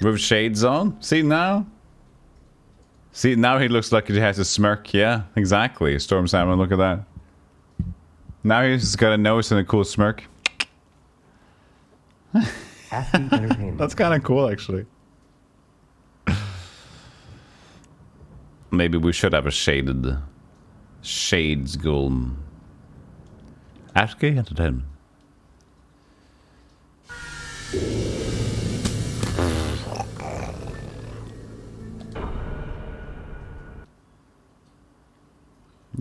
With shades on? See now? See, now he looks like he has a smirk. Yeah, exactly. Storm Salmon, look at that. Now he's got a nose and a cool smirk. That's kind of cool, actually. Maybe we should have a shades golem. Ask entertainment.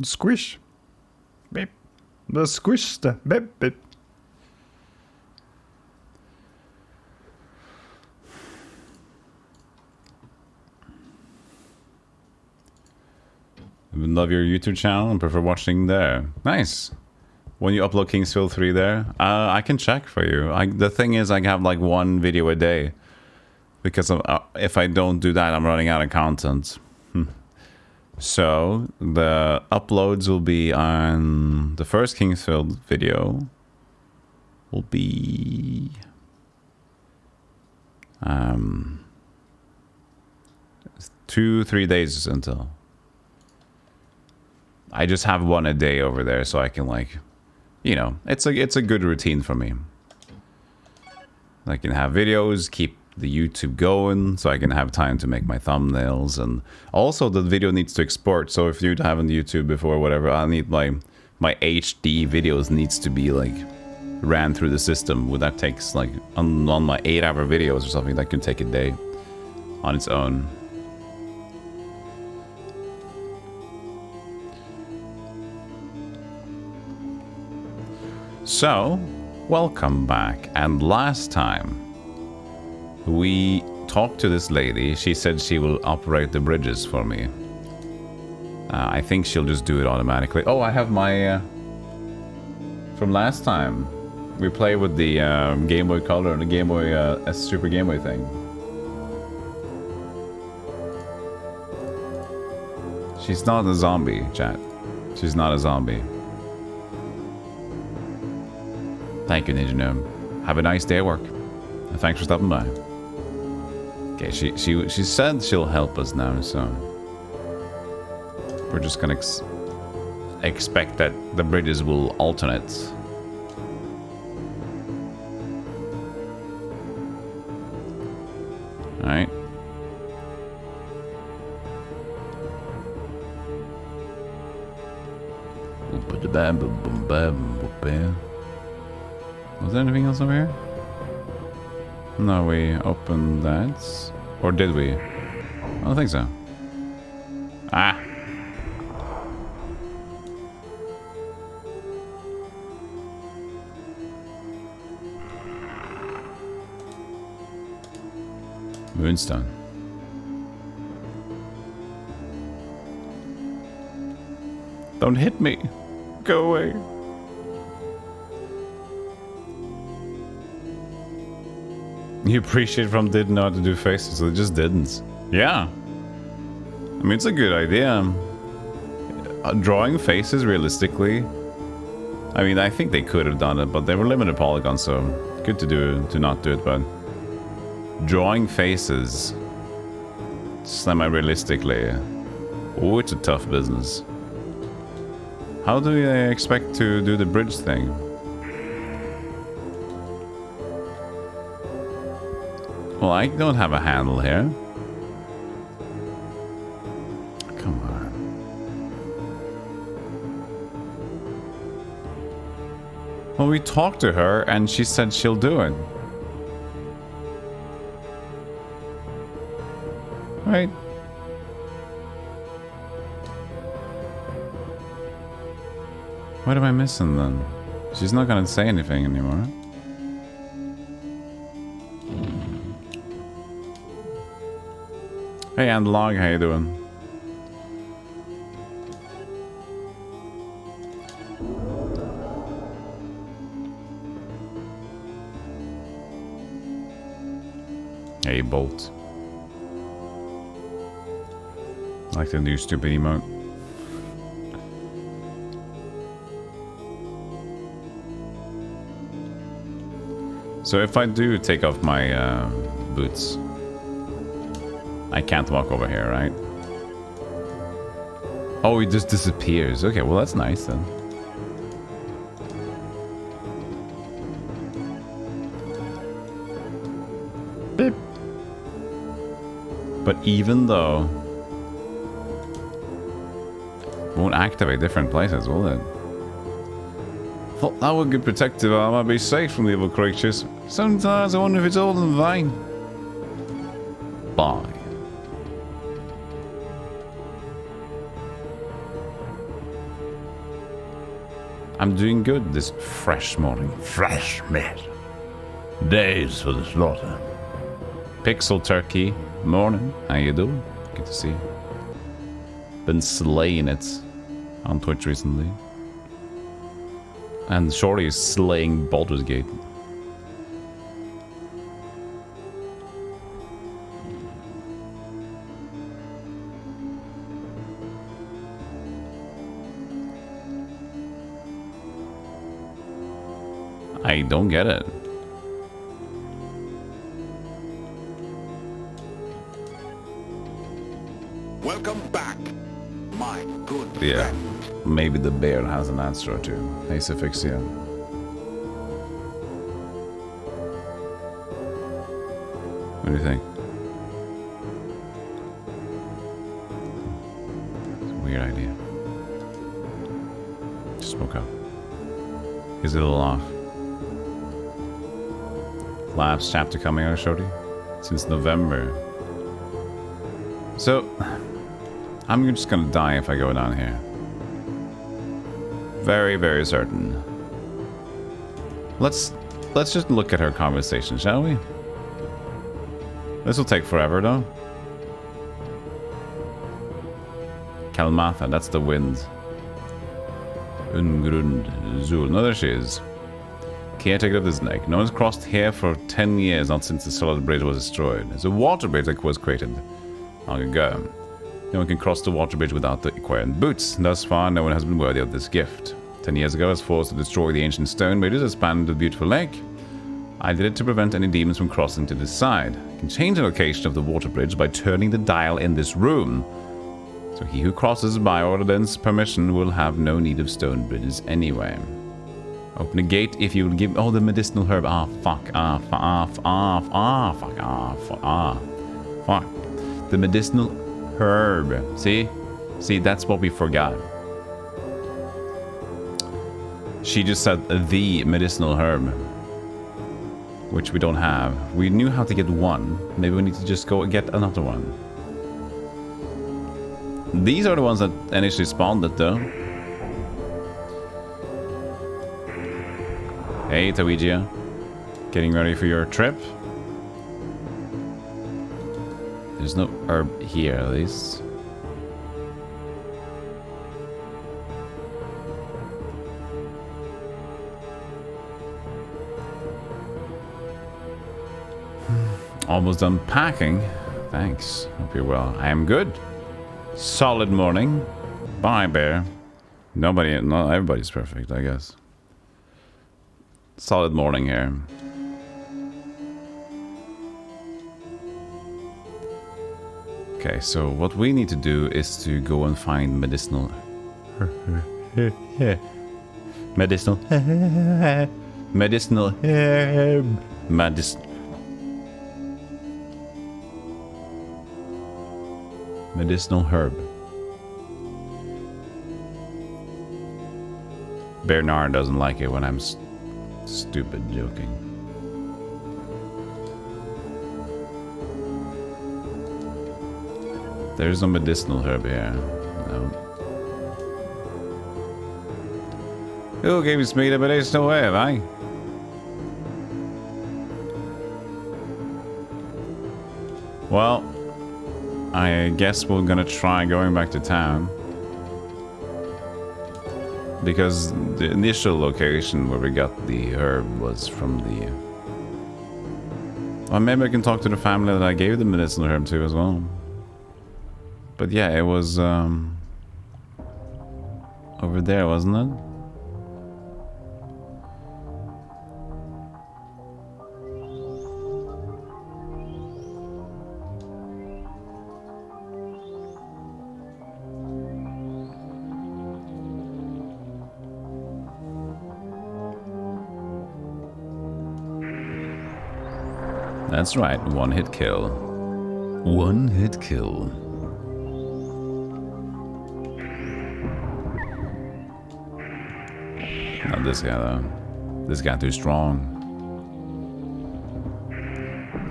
Squish. Beep. The squish. The beep beep. Love your YouTube channel and prefer watching there. Nice. When you upload Kingsfield 3 there, I can check for you. The thing is, I have like one video a day. Because if I don't do that, I'm running out of content. So, the uploads will be on the first Kingsfield video. Will be... 2-3 days until. I just have one a day over there, so I can, like, you know, it's a good routine for me. I can have videos, keep the YouTube going, so I can have time to make my thumbnails, and also the video needs to export. So if you haven't YouTube before, whatever, I need my HD videos needs to be like ran through the system. Well, that takes like on my 8-hour videos or something, that could take a day on its own. So, welcome back. And last time we talked to this lady. She said she will operate the bridges for me. I think she'll just do it automatically. Oh, I have my from last time. We played with the Game Boy Color and the Game Boy Super Game Boy thing. She's not a zombie, chat. She's not a zombie. Thank you, Ninja Gnome. Have a nice day at work. And thanks for stopping by. Okay, she said she'll help us now, so we're just gonna expect that the bridges will alternate. All right. Was there anything else over here? No, we opened that. Or did we? I don't think so. Ah! Moonstone. Don't hit me! Go away! You appreciate from didn't know how to do faces, so they just didn't. Yeah. I mean, it's a good idea. Drawing faces realistically. I mean, I think they could have done it, but they were limited polygons, so good to not do it, but drawing faces semi-realistically. Oh, it's a tough business. How do you expect to do the bridge thing? Well, I don't have a handle here. Come on. Well, we talked to her and she said she'll do it. Right? What am I missing then? She's not gonna say anything anymore. Hey, Andlog, how you doing? Hey, Bolt. I like the new stupid emote. So if I do take off my boots, I can't walk over here, right? Oh, it just disappears. Okay, well that's nice then. Beep. But even though it won't activate different places, will it? Thought that would be protective. I might be safe from the evil creatures. Sometimes I wonder if it's all in vain. Bye. I'm doing good this fresh morning. Fresh meat. Days for the slaughter. Pixel Turkey, morning. How you doing? Good to see you. Been slaying it on Twitch recently. And Shorty is slaying Baldur's Gate. I don't get it. Welcome back, my good Yeah. friend. Maybe the bear has an answer or two. Ace Asphyxia. What do you think? It's a weird idea. Just woke up. He's a little off. Labs chapter coming out, Shorty? Since November. So, I'm just gonna die if I go down here. Very, very certain. Let's just look at her conversation, shall we? This will take forever, though. Kalmatha, that's the wind. Ungrund Zul. No, there she is. Caretaker of this neck. No one's crossed here for 10 years, not since the solid bridge was destroyed. It's a water bridge that was created long ago. No one can cross the water bridge without the required boots. Thus far, no one has been worthy of this gift. 10 years ago, I was forced to destroy the ancient stone bridges that spanned the beautiful lake. I did it to prevent any demons from crossing to this side. I can change the location of the water bridge by turning the dial in this room. So he who crosses by ordinance permission will have no need of stone bridges anyway. Open a gate if you will give... Oh, the medicinal herb. Ah, fuck. Ah, fuck. Ah, fuck. Ah, fuck. Ah, fuck. The medicinal herb. See? See, that's what we forgot. She just said the medicinal herb. Which we don't have. We knew how to get one. Maybe we need to just go and get another one. These are the ones that initially spawned it, though. Hey, Tawigia. Getting ready for your trip? There's no herb here, at least. Almost done packing. Thanks. Hope you're well. I am good. Solid morning. Bye, bear. Not everybody's perfect, I guess. Solid morning here. Okay, so what we need to do is to go and find medicinal... medicinal... medicinal herb... medicinal herb. Bernard doesn't like it when I'm stupid joking. There's no medicinal herb here. No. Who gave me the medicinal herb, eh? Well, I guess we're gonna try going back to town. Because the initial location where we got the herb was from the... Or maybe I can talk to the family that I gave the medicinal herb to as well. But yeah, it was over there, wasn't it? That's right, one hit kill. One hit kill. Not this guy though. This guy too strong.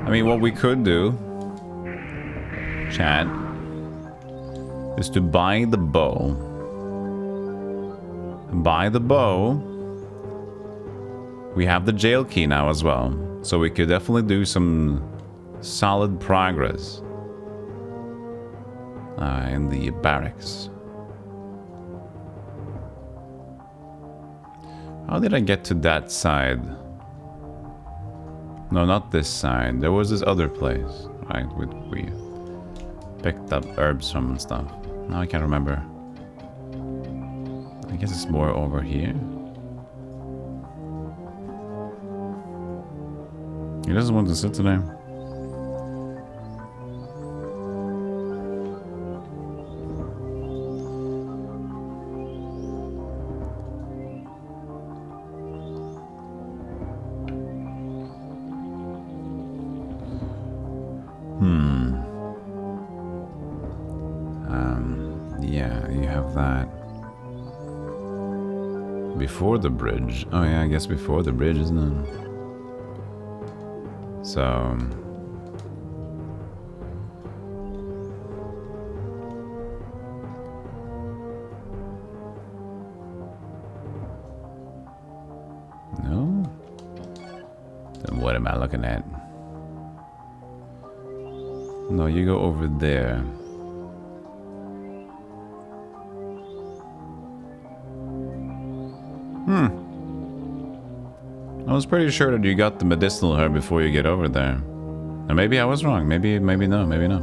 I mean, what we could do, chat, is to buy the bow. Buy the bow. We have the jail key now as well, so we could definitely do some solid progress in the barracks. How did I get to that side? No, not this side. There was this other place, right? We picked up herbs from and stuff. Now I can't remember. I guess it's more over here. He doesn't want to sit today. Yeah, you have that. Before the bridge. Oh yeah, I guess before the bridge, isn't it? So... No? Then what am I looking at? No, you go over there. I was pretty sure that you got the medicinal herb before you get over there. And maybe I was wrong. Maybe no, maybe no.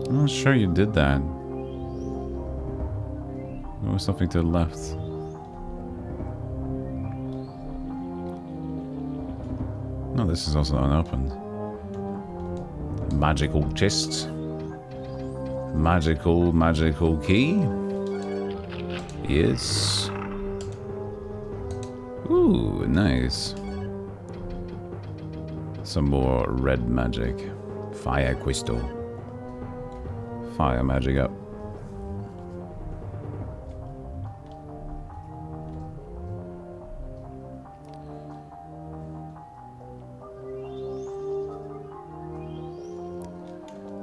I'm not sure you did that. There was something to the left. No, this is also unopened. Magical chest. Magical key. Yes. Ooh, nice. Some more red magic. Fire crystal. Fire magic up.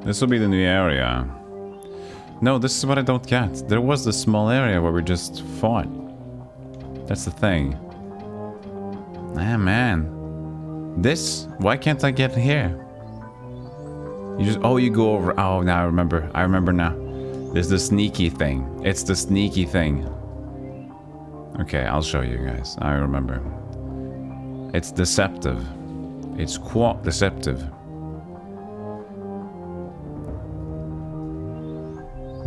This will be the new area. No, this is what I don't get. There was this small area where we just fought. That's the thing. Ah, man. This? Why can't I get here? You just... Oh, you go over... Oh, now I remember. I remember now. There's the sneaky thing. It's the sneaky thing. Okay, I'll show you guys. I remember. It's deceptive. It's quite deceptive.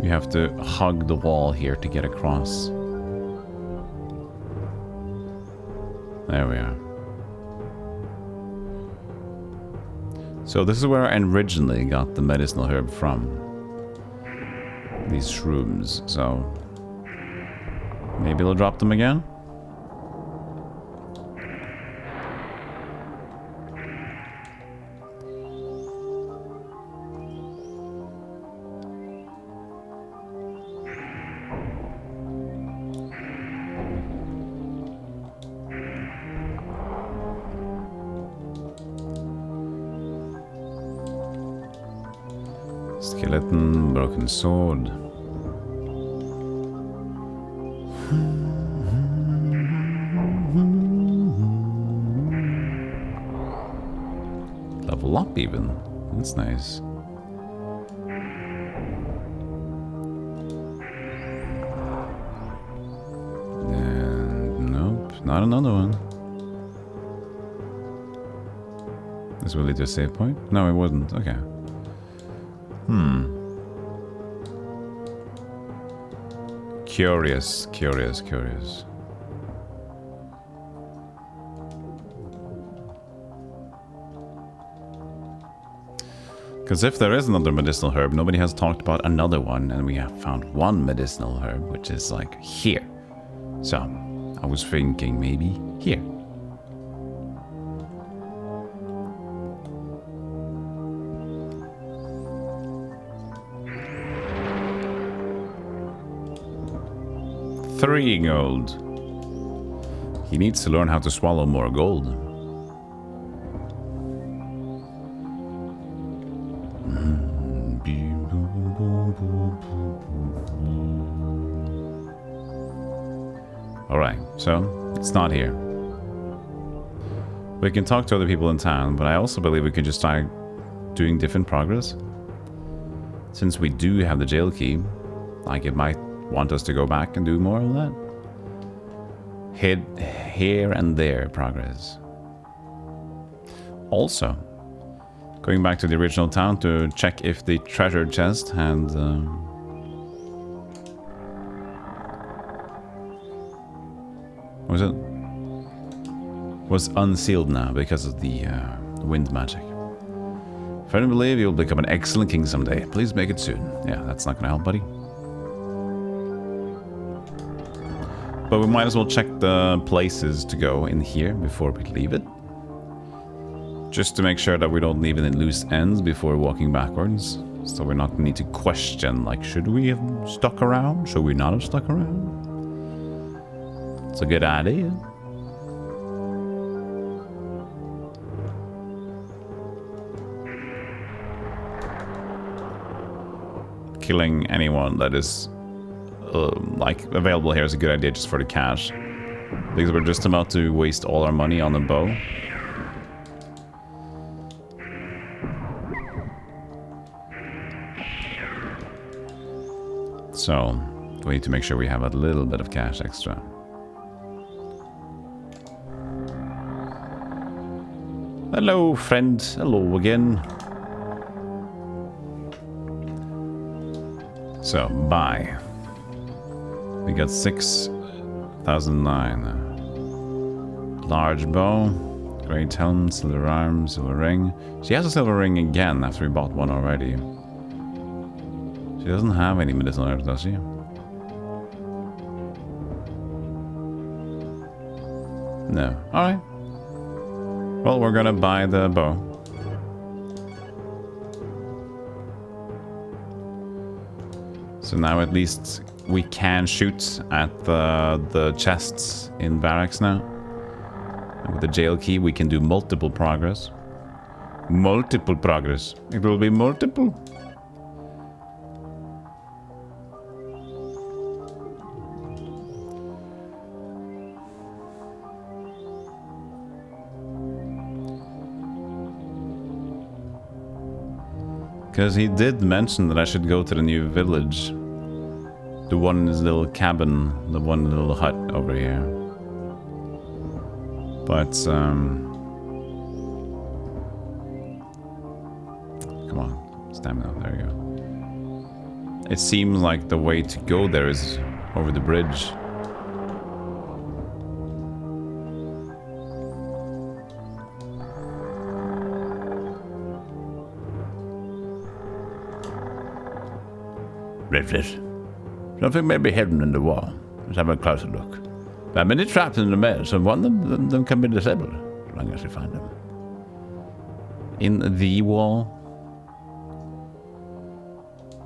You have to hug the wall here to get across. There we are. So this is where I originally got the medicinal herb from. These shrooms, so... Maybe I'll drop them again? Skeleton, broken sword. Level up even. That's nice. And nope, not another one. This will lead to a save point? No, it wasn't. Okay. Curious. Because if there is another medicinal herb, nobody has talked about another one, and we have found one medicinal herb, which is like here. So, I was thinking maybe here. 3 gold. He needs to learn how to swallow more gold. Alright, so it's not here. We can talk to other people in town, but I also believe we can just start doing different progress. Since we do have the jail key, like it might want us to go back and do more of that. Hit here and there progress. Also, going back to the original town to check if the treasure chest had was unsealed now because of the wind magic. Firmly believe you'll become an excellent king someday. Please make it soon. Yeah, that's not gonna help, buddy. But we might as well check the places to go in here before we leave it. Just to make sure that we don't leave any loose ends before walking backwards. So we're not need to question, like, should we have stuck around? Should we not have stuck around? It's a good idea. Killing anyone that is like available here is a good idea just for the cash, because we're just about to waste all our money on a bow. So we need to make sure we have a little bit of cash extra. Hello, friend. Hello again. So, buy. We got 6,009. Large bow, great helm, silver arm, silver ring. She has a silver ring again after we bought one already. She doesn't have any medicinal herbs, does she? No. Alright. Well, we're gonna buy the bow. So now at least we can shoot at the chests in barracks now. And with the jail key, we can do multiple progress. Multiple progress. It will be multiple. Because he did mention that I should go to the new village. The one in his little cabin, the one little hut over here. But, come on, stamina, there you go. It seems like the way to go there is over the bridge. Redfish. Something may be hidden in the wall. Let's have a closer look. There are many traps in the maze, and one of them can be disabled, as long as you find them. In the wall?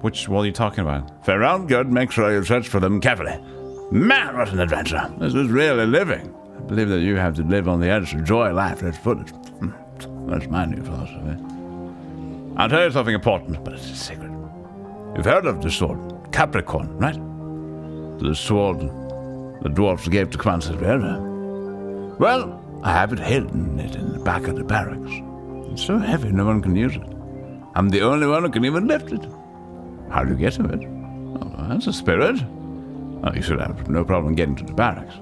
Which wall are you talking about? If they're around good, make sure you search for them carefully. Man, what an adventure. This is really living. I believe that you have to live on the edge to enjoy life at its fullest. That's my new philosophy. I'll tell you something important, but it's a secret. You've heard of the sword, Capricorn, right? The sword the dwarves gave to Queen Silvera. Well, I have it hidden in the back of the barracks. It's so heavy no one can use it. I'm the only one who can even lift it. How do you get to it? Oh, that's a spirit. Oh, you should have no problem getting to the barracks.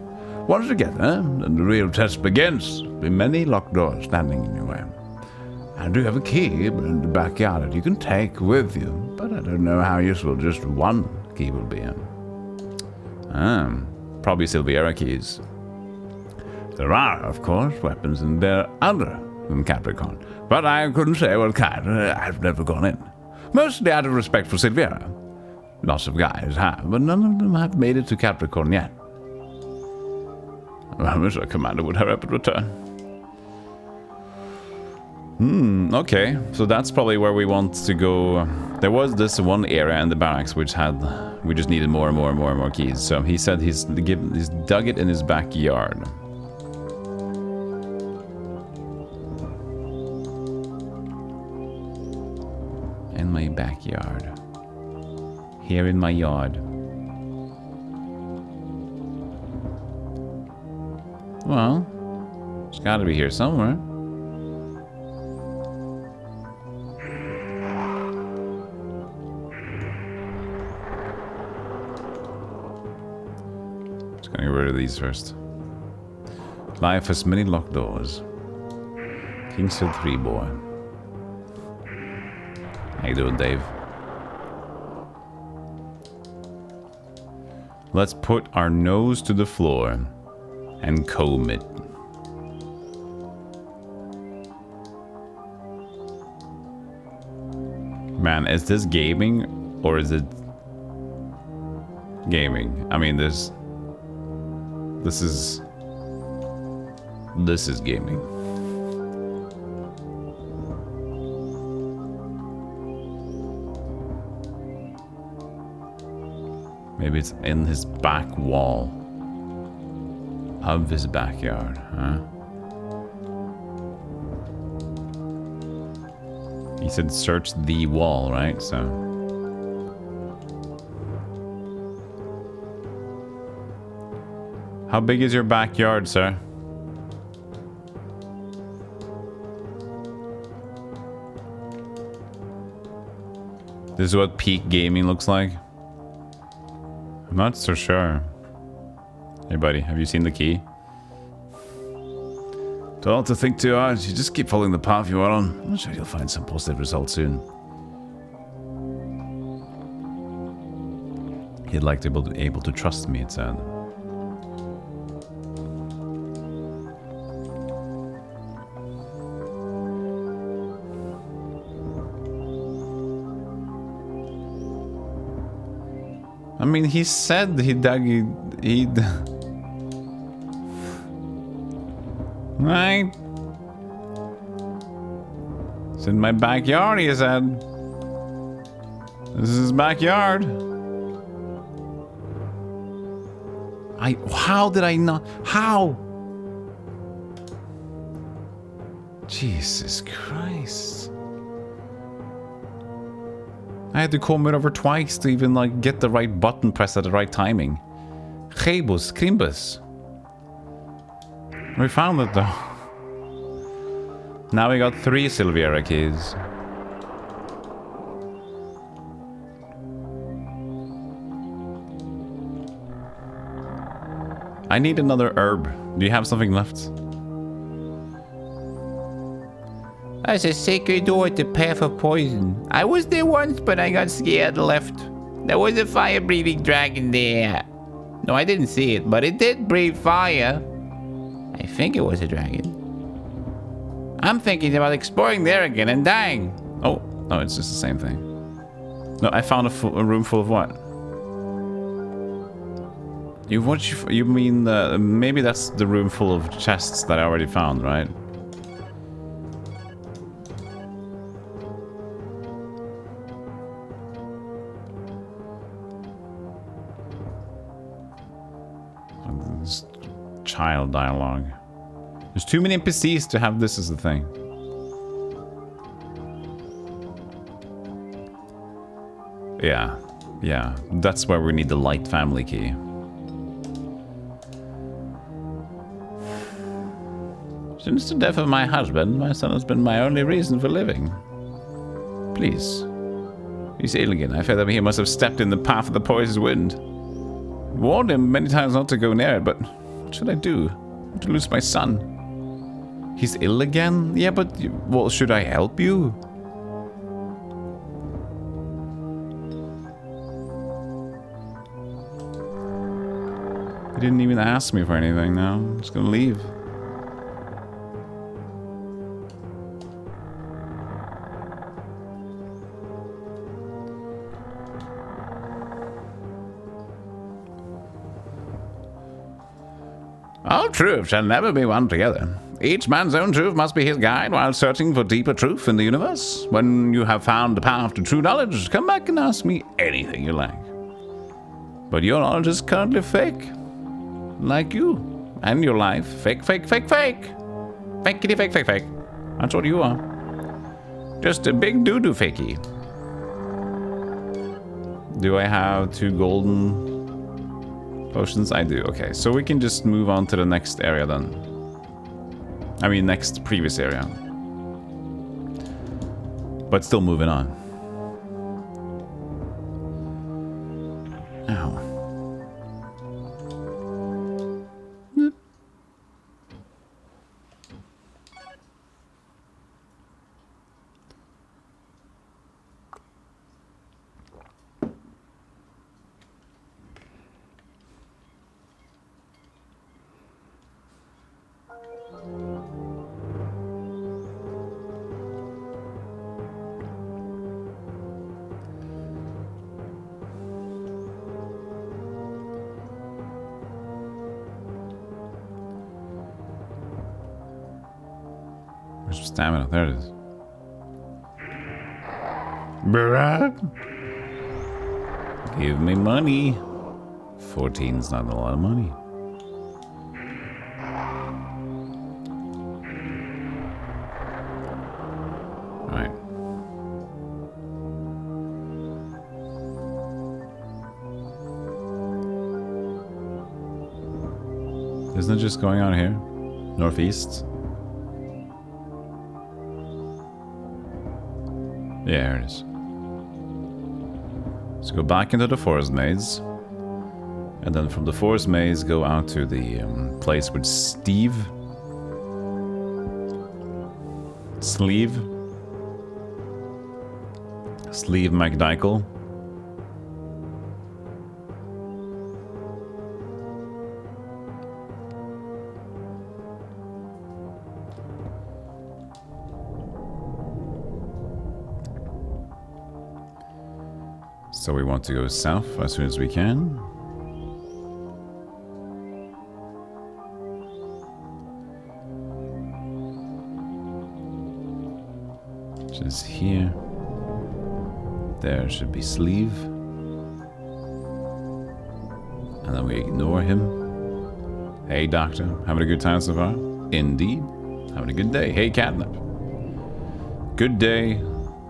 Once you get there, then the real test begins. There'll be many locked doors standing in your way. I do have a key in the backyard that you can take with you, but I don't know how useful just one key will be. Probably Silviera keys. There are, of course, weapons in there other than Capricorn, but I couldn't say what kind. I've never gone in. Mostly out of respect for Silviera. Lots of guys have, but none of them have made it to Capricorn yet. I wish our commander would hurry up and return. Okay, so that's probably where we want to go. There was this one area in the barracks which had, we just needed more and more keys. So he said he's dug it in his backyard. In my backyard. Here in my yard. Well, it's gotta be here somewhere. Gonna get rid of these first. Life has many locked doors. Kingsfield 3 boy. How you doing, Dave? Let's put our nose to the floor and comb it. Man, is this gaming or is it gaming? I mean, this is gaming. Maybe it's in his back wall of his backyard, huh? He said search the wall, right? So how big is your backyard, sir? This is what peak gaming looks like. I'm not so sure. Hey buddy, have you seen the key? Don't have to think too hard. You just keep following the path you are on. I'm sure you'll find some positive results soon. He'd like to be able to trust me, it said. I mean, he said he dug he'd... Right? It's in my backyard, he said. This is his backyard. How did I not... How? Jesus Christ. I had to comb it over twice to even like get the right button pressed at the right timing. Rebus, Crimbus. We found it though. Now we got 3 Silviera keys. I need another herb. Do you have something left? That's a sacred door at the path of poison. I was there once, but I got scared and left. There was a fire-breathing dragon there. No, I didn't see it, but it did breathe fire. I think it was a dragon. I'm thinking about exploring there again and dying. Oh, no, it's just the same thing. No, I found a room full of what? You mean maybe that's the room full of chests that I already found, right? This child dialogue. There's too many NPCs to have this as the thing. Yeah, that's where we need the light family key. Since the death of my husband, my son has been my only reason for living. Please. He's ill again. I fear that he must have stepped in the path of the poison's wind. Warned him many times not to go near it, but what should I do? I want to lose my son. He's ill again? Yeah, but, well, should I help you? He didn't even ask me for anything now. I'm just gonna leave. All truth shall never be one together. Each man's own truth must be his guide while searching for deeper truth in the universe. When you have found the path to true knowledge, come back and ask me anything you like. But your knowledge is currently fake. Like you. And your life. Fake, fake, fake, fake. Fakey, fake, fake, fake. That's what you are. Just a big doo-doo fakey. Do I have 2 golden potions? I do. Okay, so we can just move on to the next area then. I mean, next previous area. But still moving on. Ow. Where's stamina? There it is. Bruh. Give me money. 14's not a lot of money. Alright. Isn't it just going on here? Northeast? Yeah, here it is. So go back into the forest maze. And then from the forest maze, go out to the place with Sleeve McDykel. So we want to go south as soon as we can. Just here. There should be Sleeve. And then we ignore him. Hey, Doctor. Having a good time so far? Indeed. Having a good day. Hey, Catnip. Good day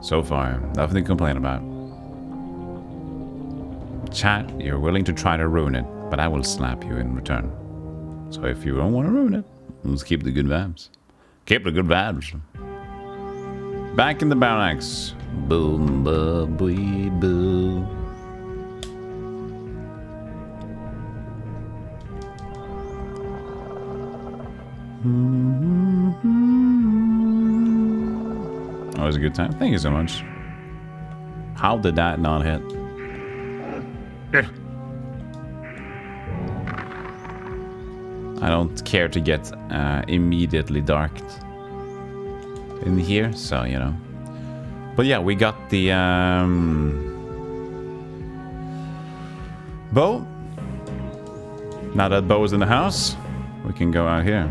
so far. Nothing to complain about. Chat, you're willing to try to ruin it, but I will slap you in return. So if you don't want to ruin it, let's keep the good vibes. Keep the good vibes. Back in the barracks. Boom, ba, boo, boo. Always a good time. Thank you so much. How did that not hit? I don't care to get immediately darked in here, so you know. But yeah, we got the bow. Now that bow is in the house, we can go out here.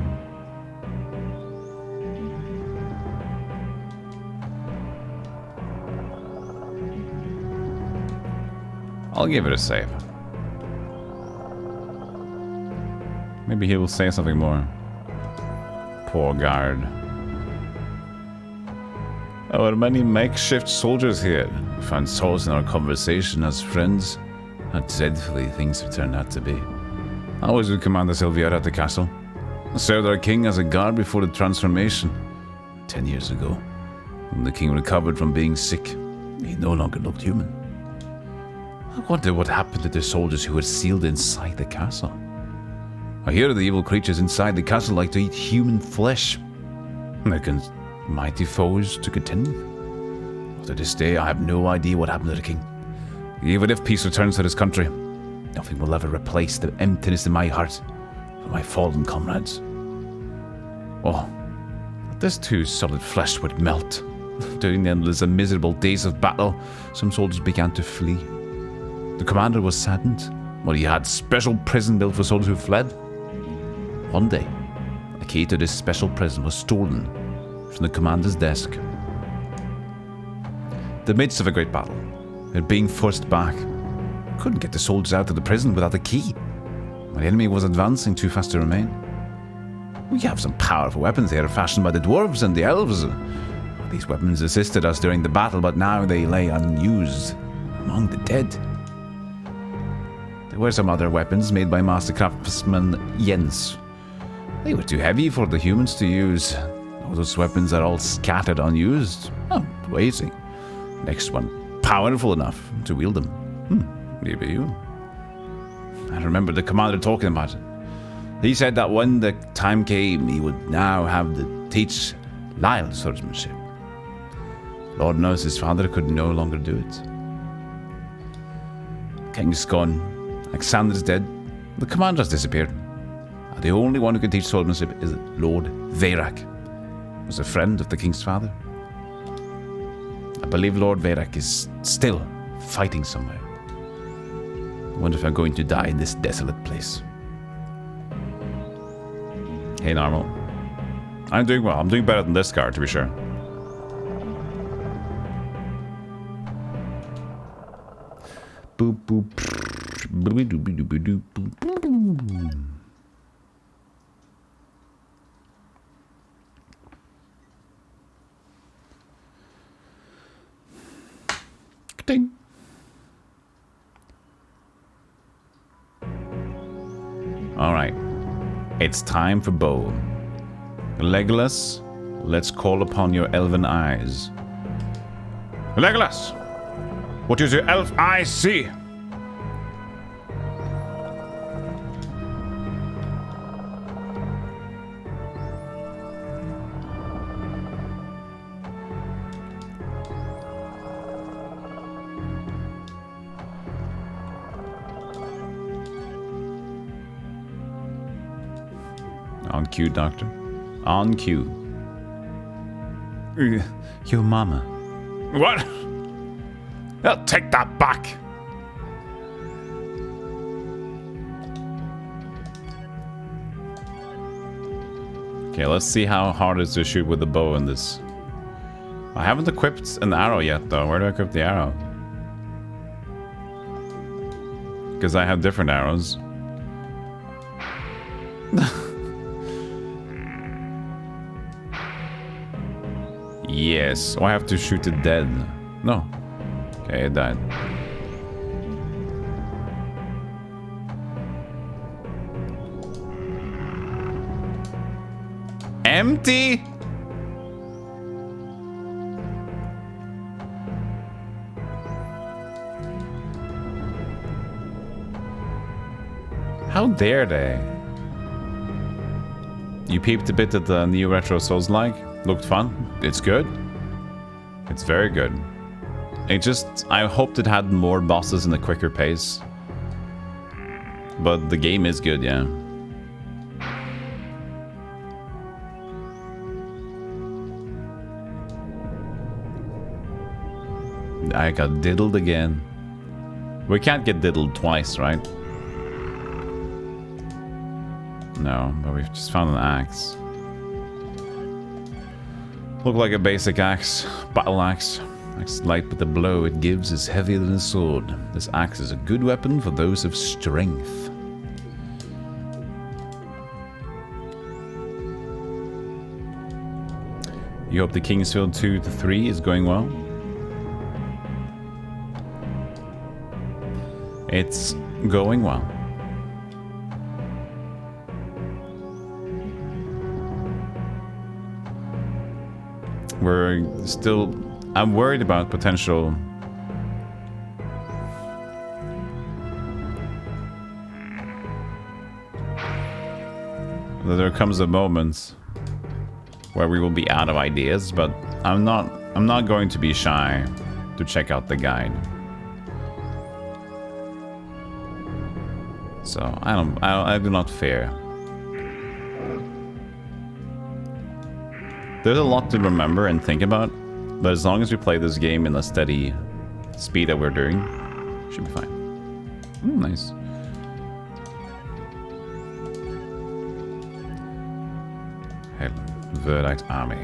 I'll give it a save. Maybe he will say something more. Poor guard. Our many makeshift soldiers here. We find solace in our conversation as friends. How dreadfully things have turned out to be. I was with Commander Silviera at the castle. I served our king as a guard before the transformation. 10 years ago. When the king recovered from being sick, he no longer looked human. I wonder what happened to the soldiers who were sealed inside the castle. I hear the evil creatures inside the castle like to eat human flesh. Against mighty foes to contend with. To this day, I have no idea what happened to the king. Even if peace returns to this country, nothing will ever replace the emptiness in my heart for my fallen comrades. Oh, this too solid flesh would melt. During the endless and miserable days of battle, some soldiers began to flee. The commander was saddened, but he had special prison built for soldiers who fled. One day, a key to this special prison was stolen from the commander's desk. The midst of a great battle, it being forced back, couldn't get the soldiers out of the prison without the key. My enemy was advancing too fast to remain. We have some powerful weapons here fashioned by the dwarves and the elves. These weapons assisted us during the battle, but now they lay unused among the dead. There were some other weapons made by master craftsman Jens. They were too heavy for the humans to use. All those weapons are all scattered unused. Oh, too easy. Next one, powerful enough to wield them. Maybe you. I remember the commander talking about it. He said that when the time came, he would now have to teach Lyle swordsmanship. Lord knows his father could no longer do it. King's gone. Alexander's dead. The commander has disappeared. And the only one who can teach swordsmanship is Lord Veyrak, who was a friend of the king's father. I believe Lord Veyrak is still fighting somewhere. I wonder if I'm going to die in this desolate place. Hey, Normal. I'm doing well. I'm doing better than this card, to be sure. Boop boop. Boop doop doop doop boop. Ding. All right. It's time for bow. Legolas, let's call upon your elven eyes. Legolas, what does your elf eyes see? On cue, Doctor. On cue. Your mama. What? I'll take that back. Okay, let's see how hard it is to shoot with the bow in this. I haven't equipped an arrow yet, though. Where do I equip the arrow? Because I have different arrows. Yes. Oh, I have to shoot it dead. No. Okay, it died. Empty? How dare they? You peeped a bit at the new Retro Souls-like? Looked fun. It's good. It's very good. I hoped it had more bosses in a quicker pace. But the game is good, yeah. I got diddled again. We can't get diddled twice, right? No, but we've just found an axe. Look like a basic axe, battle axe. Axe light, but the blow it gives is heavier than a sword. This axe is a good weapon for those of strength. You hope the Kingsfield 2 to 3 is going well? It's going well. We're still... I'm worried about potential... There comes a moment where we will be out of ideas, but I'm not going to be shy to check out the guide. So I do not fear. There's a lot to remember and think about, but as long as we play this game in a steady speed that we're doing, should be fine. Nice. Hail, Verdite Army.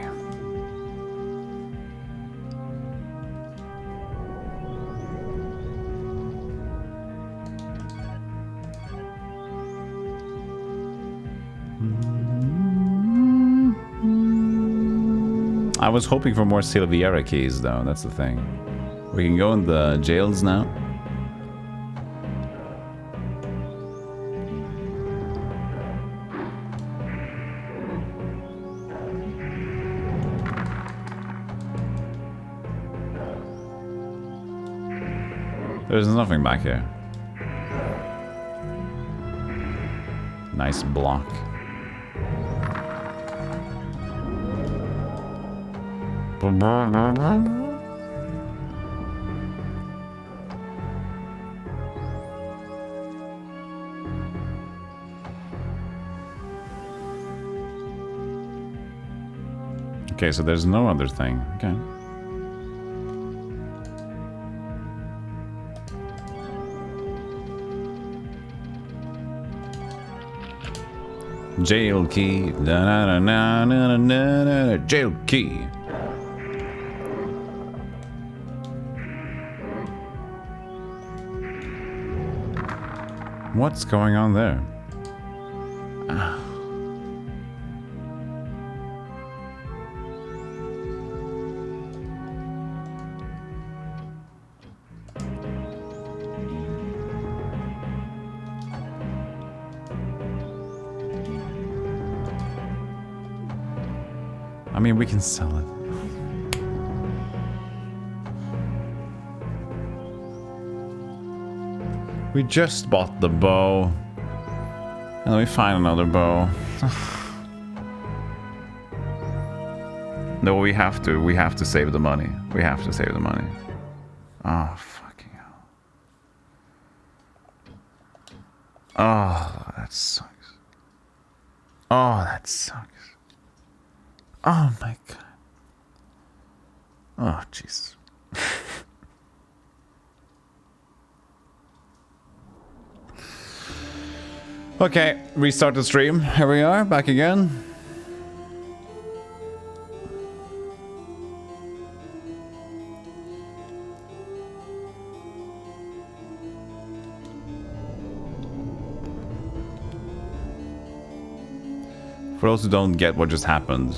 I was hoping for more Silviera keys, though. That's the thing. We can go in the jails now. There's nothing back here. Nice block. Okay, so there's no other thing. Okay. Jail key. Na na na na na na. Jail key. What's going on there? Ah. I mean, we can sell it. We just bought the bow. And then we find another bow. No, we have to save the money. We have to save the money. Oh, fucking hell. Oh, that sucks. Oh, that sucks. Oh my god. Oh, jeez. Okay, restart the stream. Here we are, back again. For those who don't get what just happened,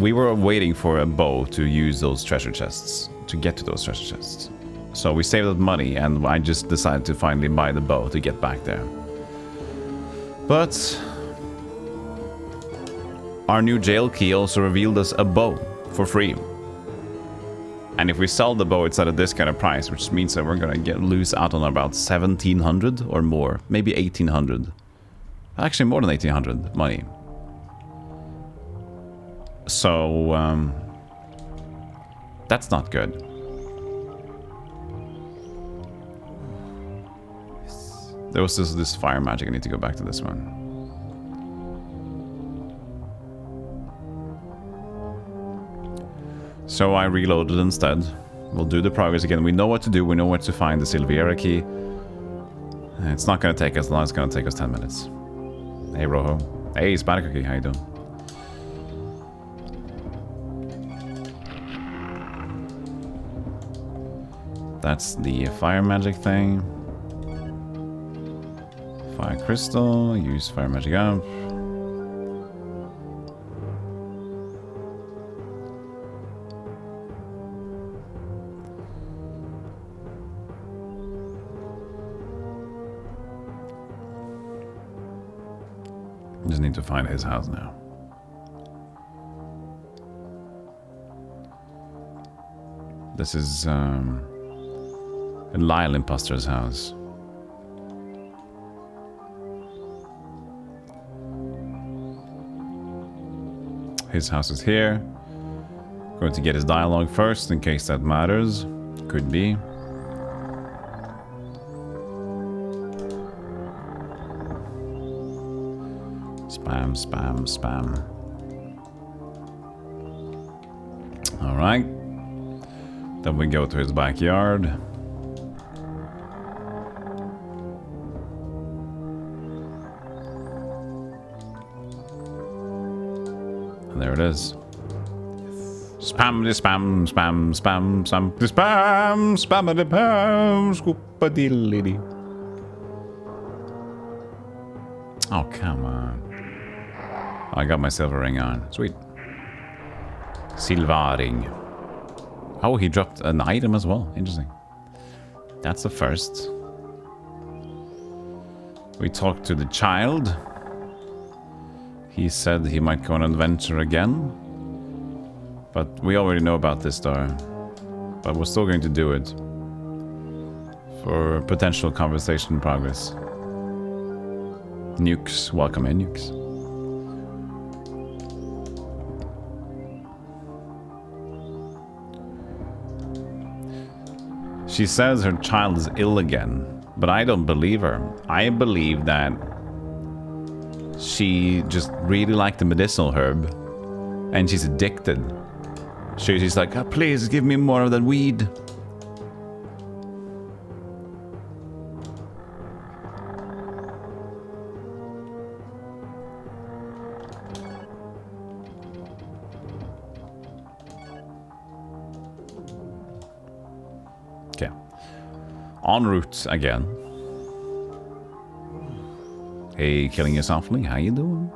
we were waiting for a bow to use those treasure chests, to get to those treasure chests. So we saved up money, and I just decided to finally buy the bow to get back there. But our new jail key also revealed us a bow for free. And if we sell the bow, it's at a discounted price, which means that we're gonna lose out on about 1,700 or more, maybe 1,800. Actually, more than 1,800 money. So that's not good. There was this fire magic. I need to go back to this one. So I reloaded instead. We'll do the progress again. We know what to do. We know where to find the Silviera key. It's not going to take us long. It's going to take us 10 minutes. Hey, Rojo. Hey, Spider Cookie. How you doing? That's the fire magic thing. Fire crystal. Use fire magic up. Just need to find his house now. This is Lyle Imposter's house. His house is here. Going to get his dialogue first in case that matters. Could be. Spam, spam, spam. Alright. Then we go to his There it is. Spam the spam, spam, spam, spam, the spam, spam the pam, scoopadilly. Oh, come on. I got my silver ring on. Sweet. Silvaring. Oh, he dropped an item as well. Interesting. That's the first. We talked to the child. He said he might go on an adventure again. But we already know about this star. But we're still going to do it. For potential conversation progress. Nukes. Welcome in, Nukes. She says her child is ill again. But I don't believe her. I believe that she just really liked the medicinal herb. And she's addicted. She's like, oh, please give me more of that weed. Okay. En route again. Hey, Killing You Softly, how you doing?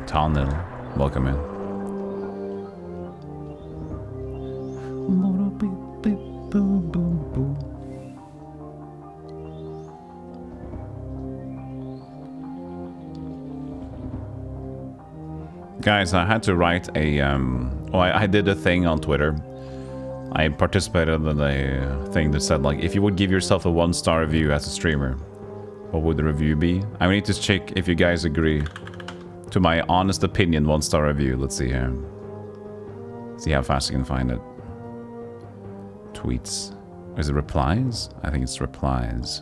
Tunnel, welcome in. Guys, I had to write a I did a thing on Twitter. I participated in a thing that said, like, if you would give yourself a 1-star review as a streamer, what would the review be? I need to check if you guys agree to my honest opinion 1-star review. Let's see here. See how fast you can find it. Tweets. Is it replies? I think it's replies.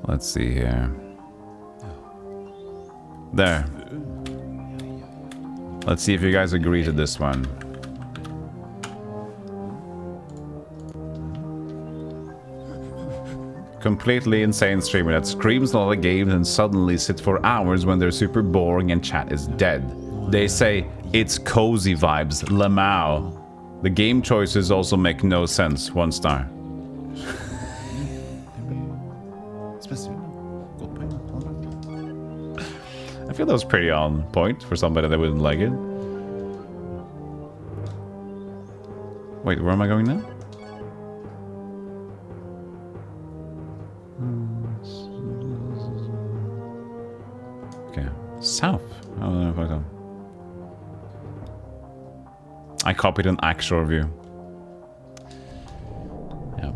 Let's see here. There. Let's see if you guys agree to this one. Completely insane streamer that screams a lot of games and suddenly sits for hours when they're super boring and chat is dead. They say, it's cozy vibes, Lamau. The game choices also make no sense, 1 star. I feel that was pretty on point for somebody that wouldn't like it. Wait, where am I going now? Okay, south. Oh, no, fuck on. I copied an actual review. Yeah.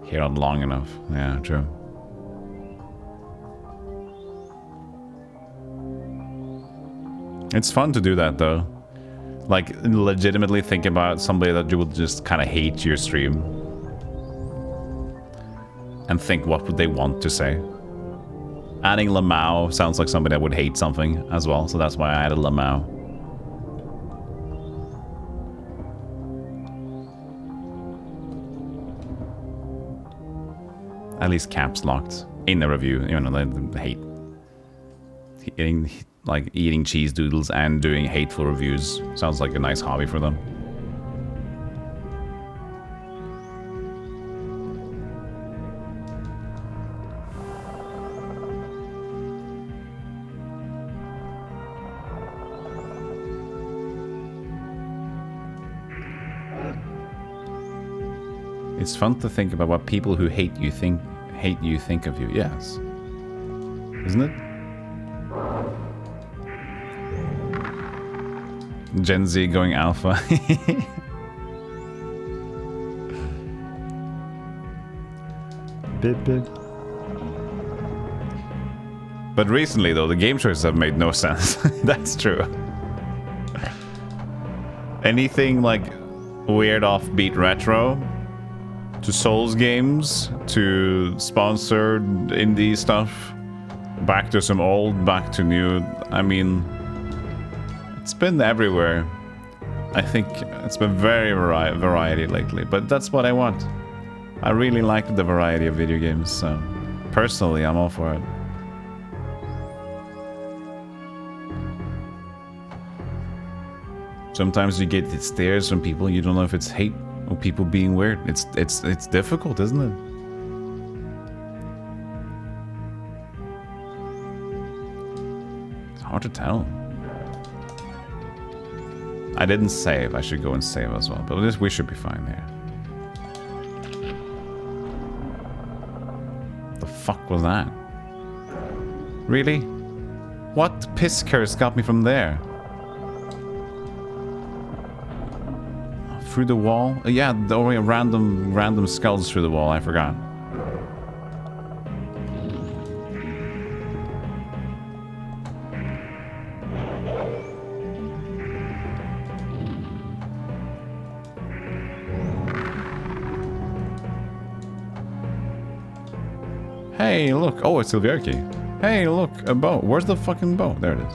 Here on long enough. Yeah, true. It's fun to do that though. Like, legitimately think about somebody that you would just kind of hate your stream. And think what would they want to say. Adding Lamau sounds like somebody that would hate something as well, so that's why I added Lamau. At least caps locked in the review, you know, they hate eating cheese doodles and doing hateful reviews. Sounds like a nice hobby for them. It's fun to think about what people who hate you think of you. Yes. Isn't it? Gen Z going alpha. But recently, though, the game choices have made no sense. That's true. Anything like weird offbeat retro to Souls games, to sponsored indie stuff, back to some old, back to new. I mean, it's been everywhere. I think it's been very variety lately, but that's what I want. I really like the variety of video games, so personally, I'm all for it. Sometimes you get stares from people, you don't know if it's hate or people being weird. It's difficult, isn't it? It's hard to tell. I didn't save. I should go and save as well, but we should be fine here. The fuck was that? Really? What piss curse got me from there? Through the wall? Yeah, there were random skulls through the wall. I forgot. Hey, look. Oh, it's Silvierki. Hey, look, a bow. Where's the fucking bow? There it is.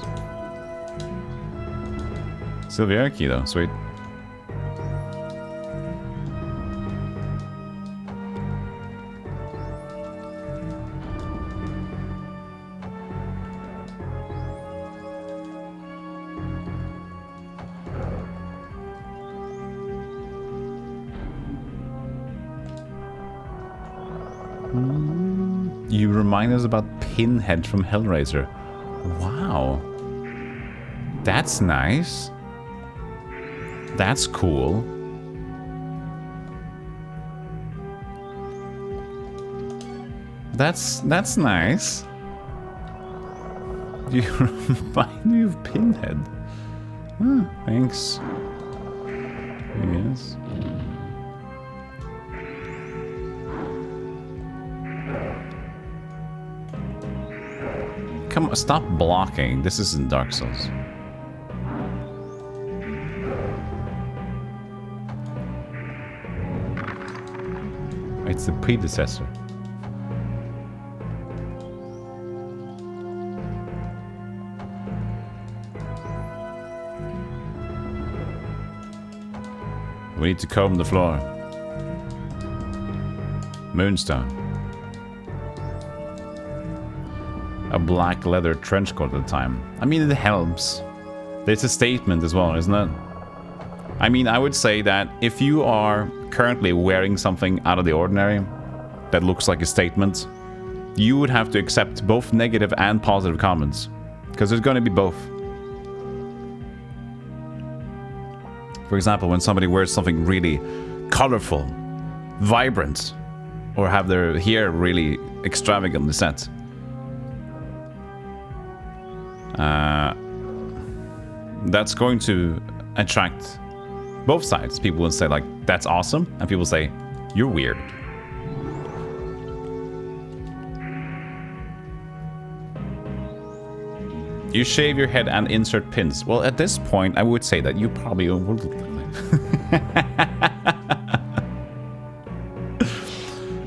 Silvierki, though. Sweet. You remind us about Pinhead from Hellraiser. Wow. That's nice. That's cool. That's nice. You remind me of Pinhead. Huh, thanks. Yes. Come on, stop blocking. This isn't Dark Souls. It's the predecessor. We need to comb the floor. Moonstone. A black leather trench coat at the time. I mean, it helps. It's a statement as well, isn't it? I mean, I would say that if you are currently wearing something out of the ordinary that looks like a statement, you would have to accept both negative and positive comments. Because there's going to be both. For example, when somebody wears something really colorful, vibrant, or have their hair really extravagantly set, that's going to attract both sides. People will say like, that's awesome, and people say, you're weird. You shave your head and insert pins. Well, at this point, I would say that you probably would look like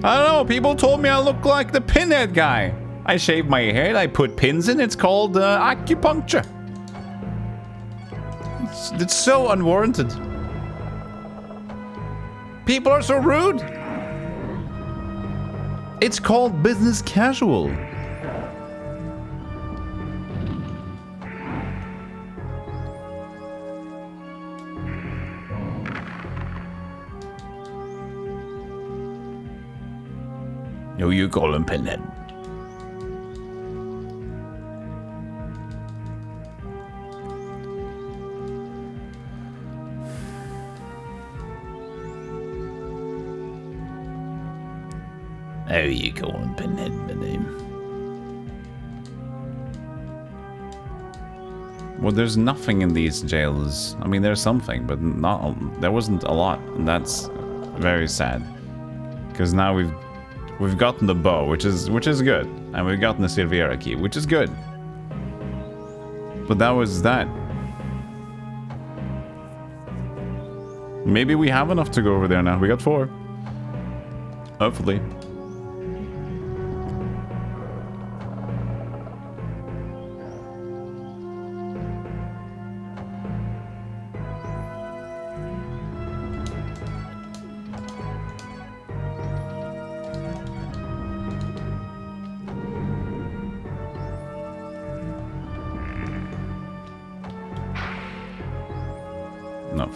I don't know, people told me I look like the Pinhead guy. I shave my head, I put pins in, it's called acupuncture. It's so unwarranted. People are so rude. It's called business casual. Yo, you call him Pinhead. Oh, you call him Pinhead, my name. Well, there's nothing in these jails. I mean, there's something, but not. There wasn't a lot, and that's very sad. Because now we've gotten the bow, which is good, and we've gotten the Silviera key, which is good. But that was that. Maybe we have enough to go over there now. We got 4. Hopefully. No.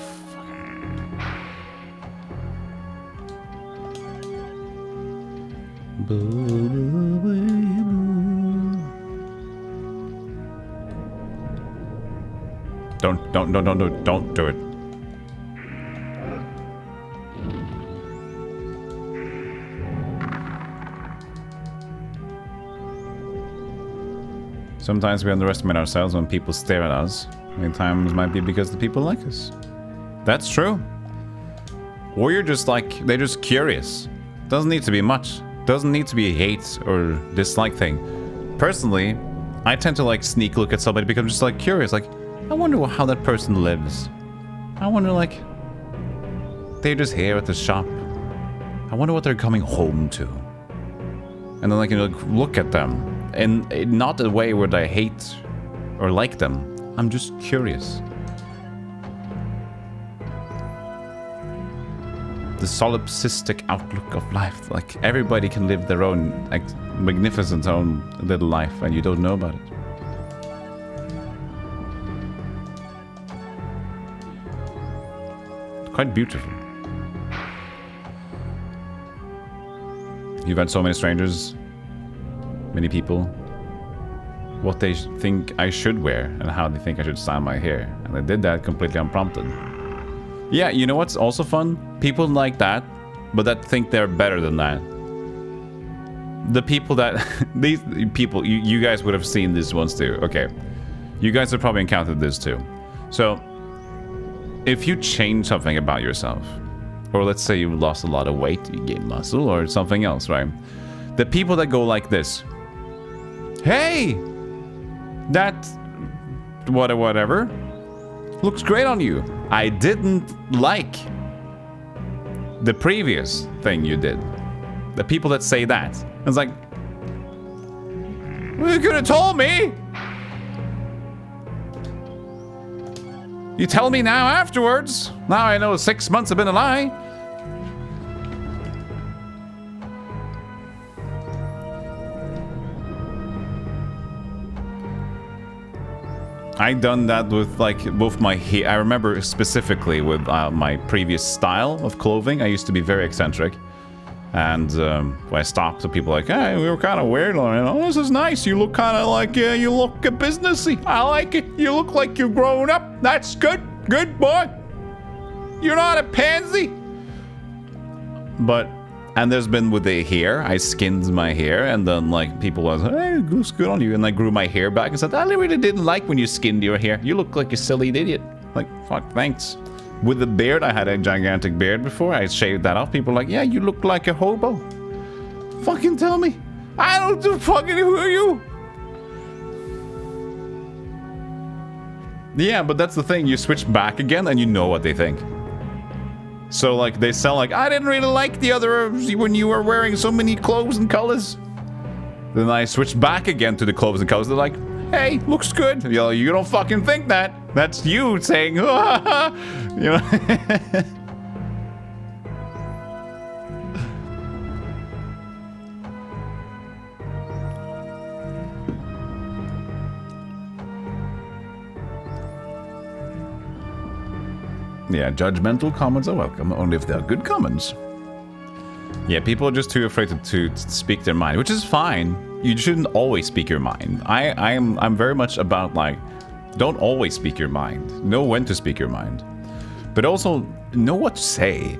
Don't do it. Sometimes we underestimate ourselves when people stare at us. Many times might be because the people like us. That's true. Or you're just like, they're just curious. Doesn't need to be much. Doesn't need to be a hate or dislike thing. Personally, I tend to like sneak look at somebody because I'm just like curious. Like, I wonder how that person lives. I wonder like, they're just here at the shop. I wonder what they're coming home to. And then I can look at them. And not a way where I hate or like them. I'm just curious. The solipsistic outlook of life. Like, everybody can live their own like, magnificent own little life and you don't know about it. Quite beautiful. You've had so many strangers, many people, what they think I should wear and how they think I should style my hair. And I did that completely unprompted. Yeah, you know what's also fun? People like that, but that think they're better than that. The people that... these people, you guys would have seen this once too. Okay. You guys have probably encountered this too. So, if you change something about yourself, or let's say you lost a lot of weight, you gain muscle, or something else, right? The people that go like this. Hey! That... whatever. Looks great on you. I didn't like the previous thing you did. The people that say that. It's like... well, you could have told me! You tell me now afterwards. Now I know 6 months have been a lie. I done that with like both my hair. I remember specifically with my previous style of clothing. I used to be very eccentric. And when I stopped, so people were like, hey, we were kind of weird. Like, oh, this is nice. You look kind of like, you look businessy. I like it. You look like you're growing up. That's good. Good boy. You're not a pansy. But, and there's been with the hair. I skinned my hair. And then like people was, hey, it looks good on you. And I grew my hair back and said, I really didn't like when you skinned your hair. You look like a silly idiot. Like, fuck, thanks. With the beard, I had a gigantic beard before. I shaved that off. People were like, yeah, you look like a hobo. Fucking tell me. I don't do fucking who are you? Yeah, but that's the thing. You switch back again and you know what they think. So like they sound like, I didn't really like the other when you were wearing so many clothes and colors. Then I switch back again to the clothes and colors. They're like, hey, looks good. You know, you don't fucking think that. That's you saying, you know. Yeah, judgmental comments are welcome, only if they're good comments. Yeah, people are just too afraid to speak their mind, which is fine. You shouldn't always speak your mind. I'm very much about like, don't always speak your mind. Know when to speak your mind. But also, know what to say.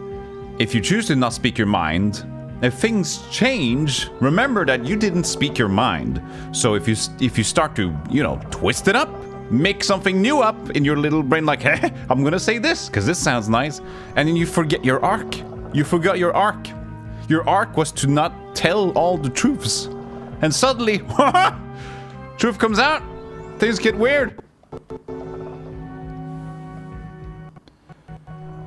If you choose to not speak your mind, if things change, remember that you didn't speak your mind. So if you start to, you know, twist it up, make something new up in your little brain like, hey, I'm gonna say this, because this sounds nice. And then you forget your arc. You forgot your arc. Your arc was to not tell all the truths. And suddenly, truth comes out. Things get weird.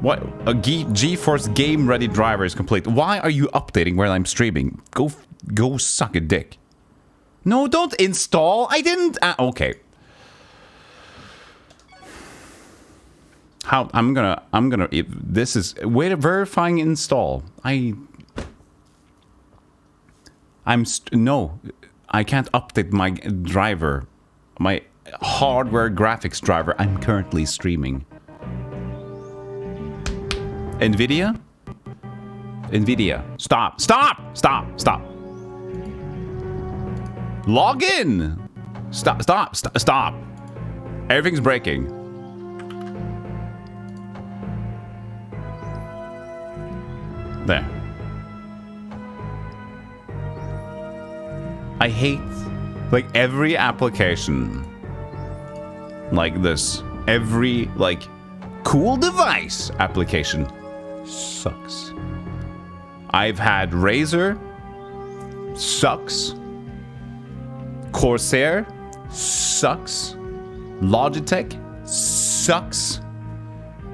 What? A GeForce Game Ready driver is complete. Why are you updating while I'm streaming? Go suck a dick. No, don't install. I didn't. Okay. How? I'm gonna. If this is wait. Verifying install. No. I can't update my driver. My hardware graphics driver. I'm currently streaming. NVIDIA? NVIDIA. Stop. Log in. Stop. Everything's breaking. There. I hate like every application like this. Every like cool device application sucks. I've had Razer, sucks. Corsair, sucks. Logitech, sucks.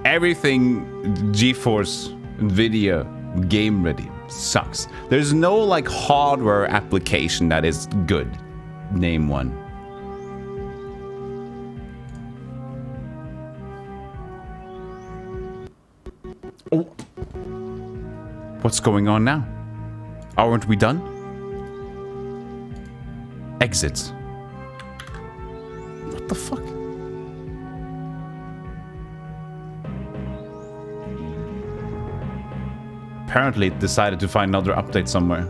Everything GeForce, NVIDIA, Game Ready, sucks. There's no like hardware application that is good. Name one. Oh. What's going on now? Aren't we done? Exit. What the fuck? Apparently it decided to find another update somewhere.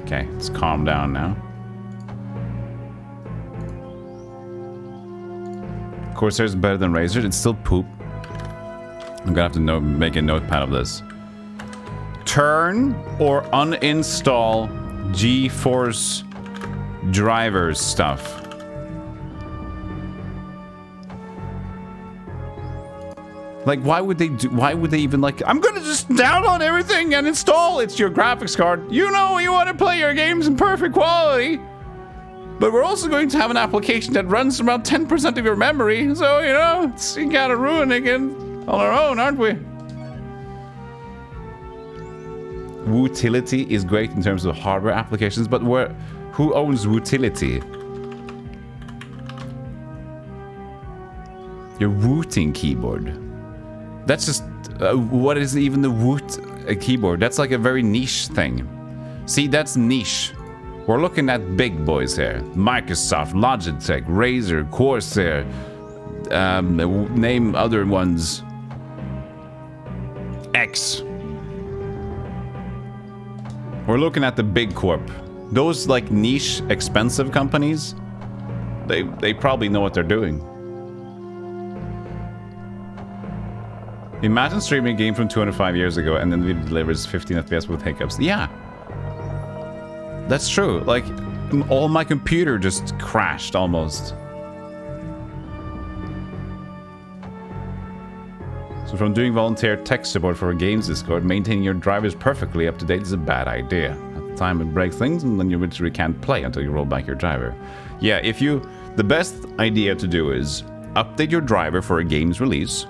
Okay, let's calm down now. Corsair's better than Razer. It's still poop. I'm gonna have to make a notepad of this. Turn or uninstall GeForce drivers stuff. Like, why would they even like, I'm gonna just download everything and install. It's your graphics card. You know you want to play your games in perfect quality. But we're also going to have an application that runs around 10% of your memory. So, you know, you gotta ruin it on our own, aren't we? Wootility is great in terms of hardware applications, but who owns Wootility? Your rooting keyboard. That's just, what is even the Woot keyboard? That's like a very niche thing. See, that's niche. We're looking at big boys here. Microsoft, Logitech, Razer, Corsair, name other ones. X. We're looking at the big corp. Those like niche, expensive companies, they probably know what they're doing. Imagine streaming a game from 205 years ago and then it delivers 15 FPS with hiccups. Yeah. That's true. Like, all my computer just crashed almost. So from doing volunteer tech support for a games Discord, maintaining your drivers perfectly up to date is a bad idea. At the time it breaks things and then you literally can't play until you roll back your driver. Yeah, the best idea to do is update your driver for a game's release.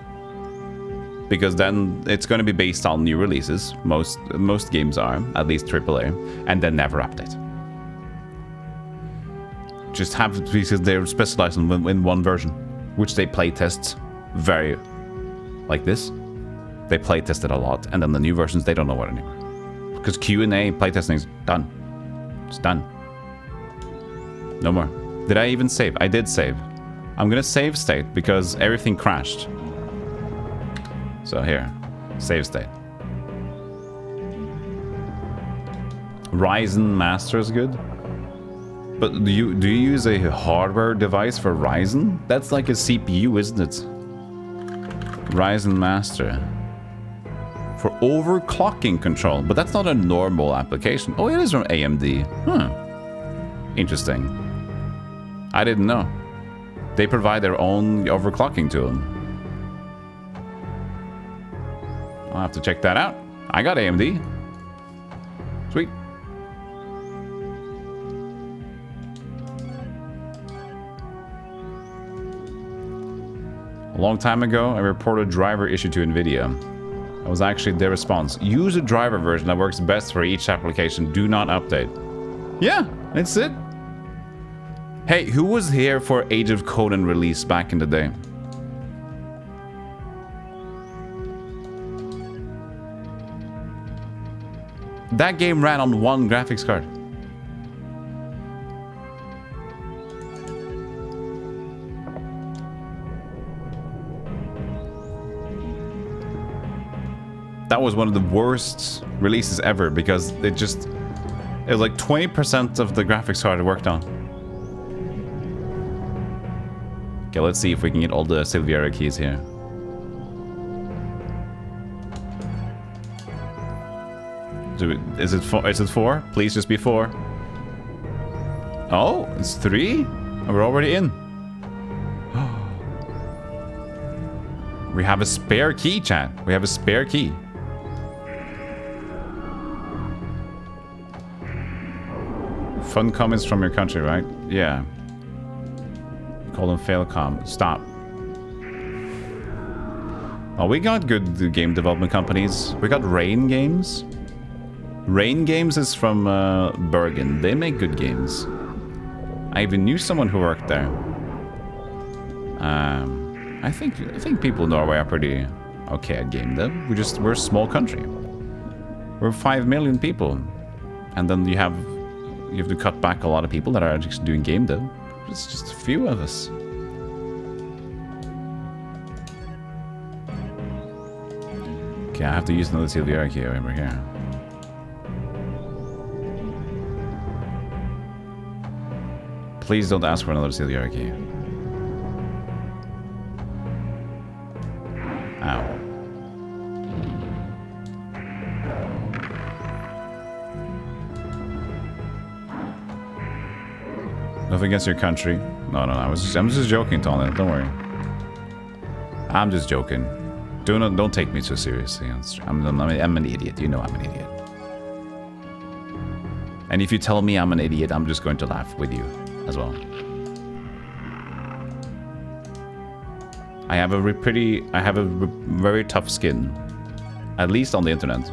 Because then it's going to be based on new releases. Most games are, at least AAA, and then never update. Just have, because they're specialized in one version, which they playtest very, like this. They playtest it a lot, and then the new versions, they don't know what anymore. Because Q&A playtesting is done. It's done. No more. Did I even save? I did save. I'm going to save state because everything crashed. So here, save state. Ryzen Master is good. But do you use a hardware device for Ryzen? That's like a CPU, isn't it? Ryzen Master. For overclocking control, but that's not a normal application. Oh, it is from AMD. Interesting. I didn't know. They provide their own overclocking tool. I'll have to check that out. I got AMD. Sweet. A long time ago, I reported a driver issue to NVIDIA. That was actually their response. Use a driver version that works best for each application. Do not update. Yeah, that's it. Hey, who was here for Age of Conan release back in the day? That game ran on one graphics card. That was one of the worst releases ever because it was like 20% of the graphics card it worked on. Okay, let's see if we can get all the Silviera keys here. Is it 4? Please just be 4. Oh, it's 3? We're already in. We have a spare key, chat. We have a spare key. Fun comments from your country, right? Yeah. Call them Failcom. Stop. Oh, we got good game development companies. We got Rain Games. Rain Games is from Bergen. They make good games. I even knew someone who worked there. I think people in Norway are pretty okay at game dev. We're a small country. We're 5 million people, and then you have to cut back a lot of people that are just doing game dev. It's just a few of us. Okay, I have to use another Silviera key over here. Please don't ask for another Silviera key. Ow. Nothing against your country. No. I'm just joking, Tony. Don't worry. I'm just joking. Don't take me so seriously. I'm an idiot. You know I'm an idiot. And if you tell me I'm an idiot, I'm just going to laugh with you as well. I have a very tough skin, at least on the internet.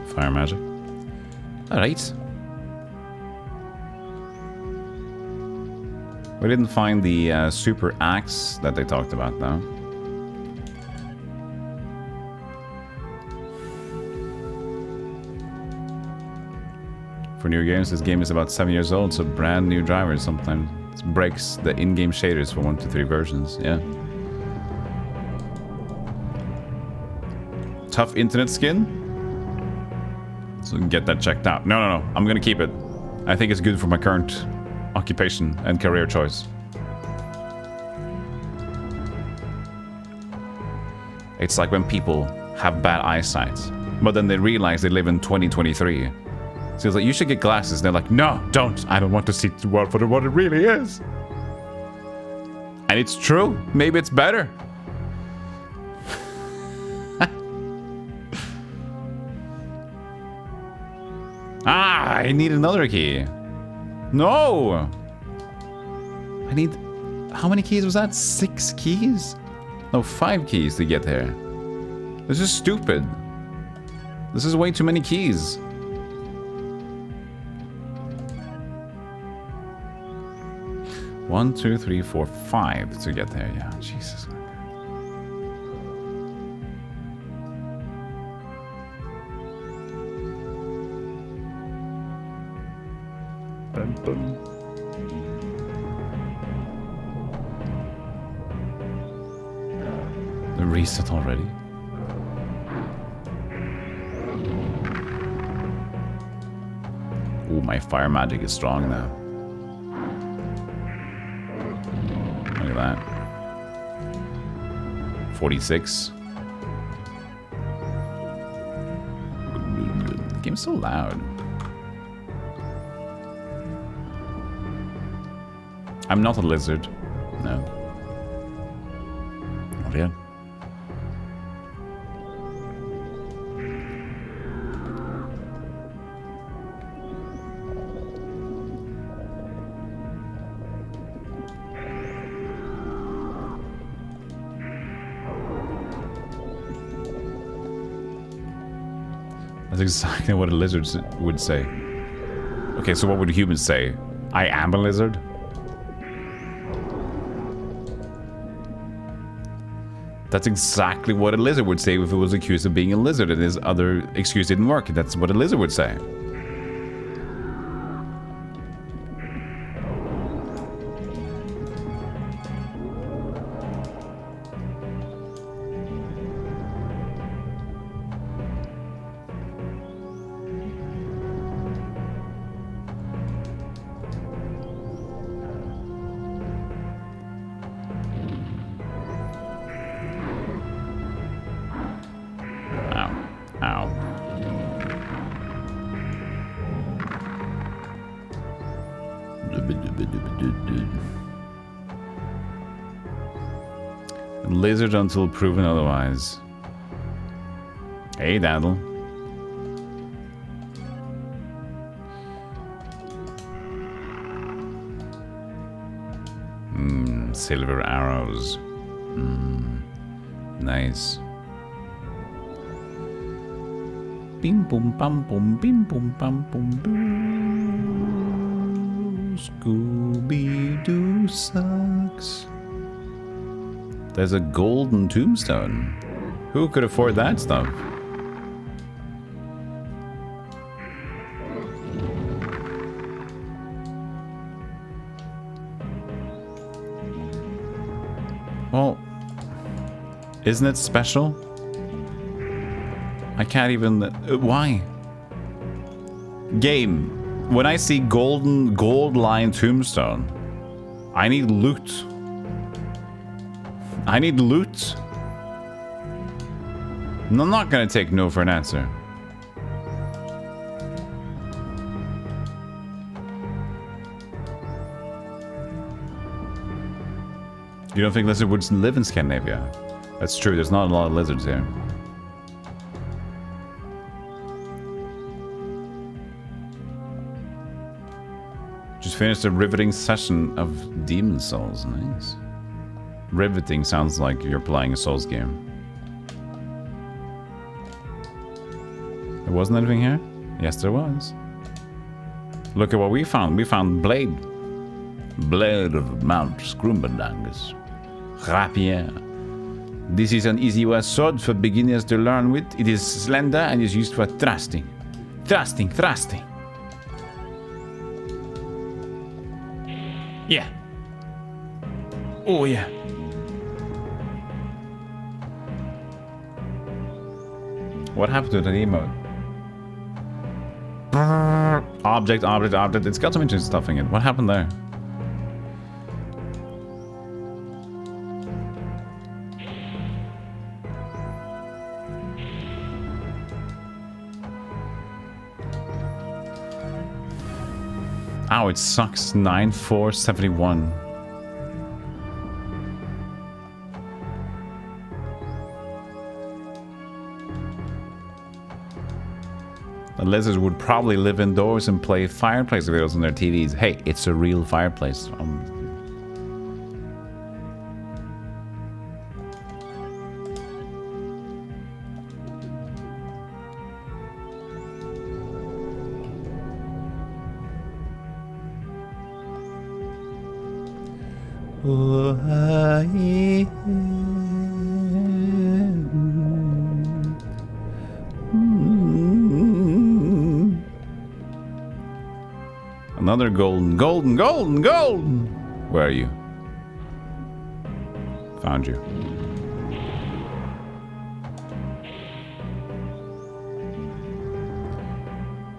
Fire magic. Alright. We didn't find the super axe that they talked about though. For new games, this game is about 7 years old, so brand new drivers sometimes breaks the in-game shaders for 1 to 3 versions. Yeah. Tough internet skin. So we can get that checked out. No. I'm gonna keep it. I think it's good for my current occupation and career choice. It's like when people have bad eyesight, but then they realize they live in 2023. So it's like, you should get glasses. And they're like, no, don't. I don't want to see the world for what it really is. And it's true. Maybe it's better. I need another key. No. I need... How many keys was that? 6 keys? No, 5 keys to get here. This is stupid. This is way too many keys. One, 2, 3, 4, 5 to get there. Yeah, Jesus. The reset already. Oh, my fire magic is strong now. Look at that. 46. The game's so loud. I'm not a lizard. No. Not yet. That's exactly what a lizard would say. Okay, so what would humans say? I am a lizard? That's exactly what a lizard would say if it was accused of being a lizard and his other excuse didn't work. That's what a lizard would say. Lizard until proven otherwise. Hey, Daddle. Silver arrows. Nice. Bim bum bum bum bim bum bum bum boo. Scooby-Doo sucks. There's a golden tombstone. Who could afford that stuff? Well, isn't it special? I can't even... why? Game. When I see gold-lined tombstone, I need loot. I need loot. And I'm not gonna take no for an answer. You don't think lizard woods live in Scandinavia? That's true, there's not a lot of lizards here. Just finished a riveting session of Demon Souls, nice. Riveting sounds like you're playing a Souls game. There wasn't anything here? Yes, there was. Look at what we found. We found Blade. Blade of Mount Scrumbandangus. Rapier. This is an easy sword for beginners to learn with. It is slender and is used for thrusting. Thrusting. Yeah. Oh, yeah. What happened to that emote? Object. It's got some interesting stuff in it. What happened there? Ow, it sucks. 9471. The lizards would probably live indoors and play fireplace videos on their TVs. Hey, it's a real fireplace. Another golden. Where are you? Found you.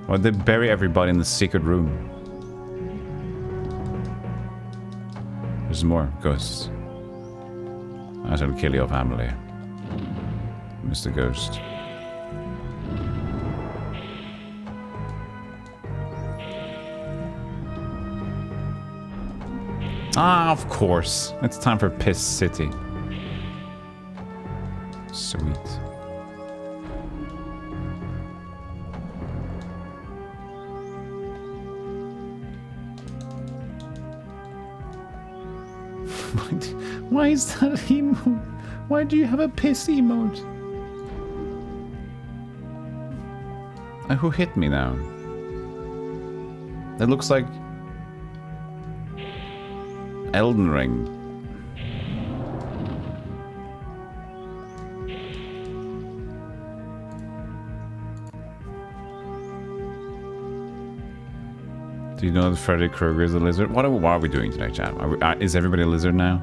Why'd they bury everybody in the secret room? There's more ghosts. I shall kill your family, Mr. Ghost. Ah, of course. It's time for Piss City. Sweet. Why is that emote? Why do you have a piss emote? Who hit me now? It looks like Elden Ring. Do you know that Freddy Krueger is a lizard? What are we doing tonight, chat? Is everybody a lizard now?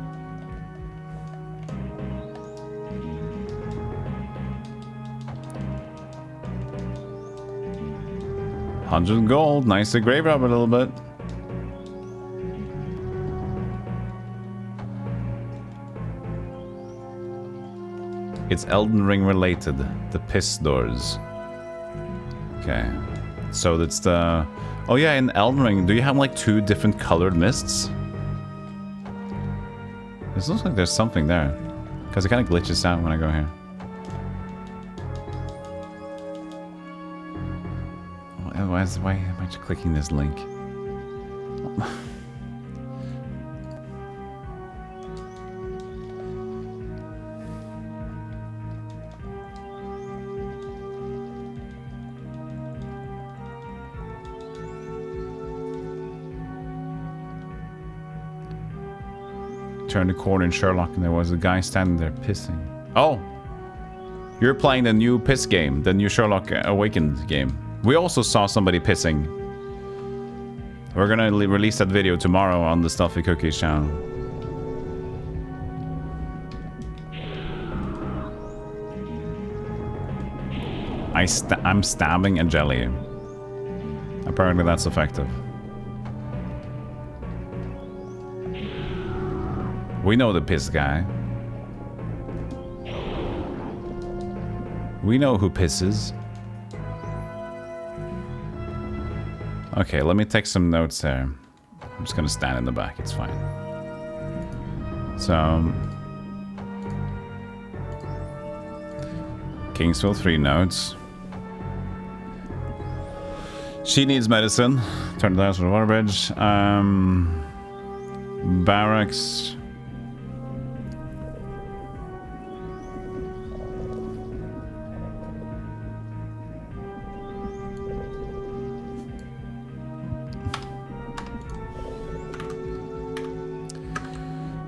$100 gold. Nice to grave up a little bit. It's Elden Ring related. The piss doors. Okay. So that's the... Oh yeah, in Elden Ring, do you have like 2 different colored mists? It looks like there's something there. Because it kind of glitches out when I go here. Why am I just clicking this link? Turned the corner in Sherlock and there was a guy standing there pissing. Oh! You're playing the new piss game, the new Sherlock Awakened game. We also saw somebody pissing. We're gonna release that video tomorrow on the Stuffy Cookies channel. I'm stabbing a jelly. Apparently that's effective. We know the piss guy. We know who pisses. Okay, let me take some notes here. I'm just gonna stand in the back, it's fine. So... Kingsville 3 notes. She needs medicine. Turn the house for the water bridge. Barracks.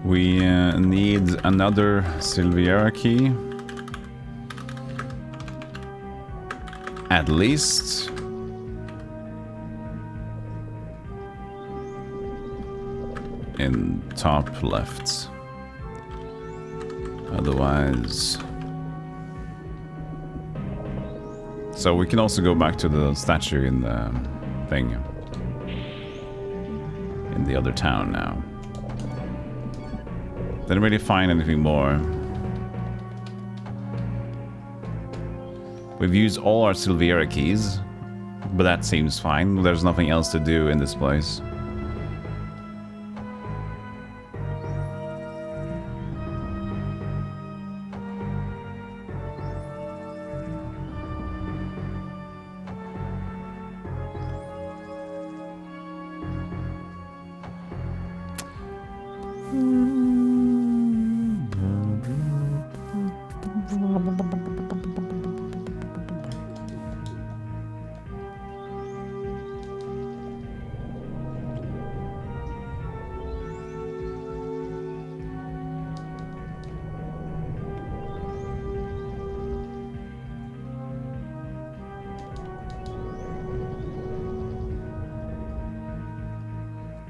We need another Silviera key. At least. In top left. Otherwise... So we can also go back to the statue in the thing. In the other town now. Didn't really find anything more. We've used all our Silviera keys, but that seems fine. There's nothing else to do in this place.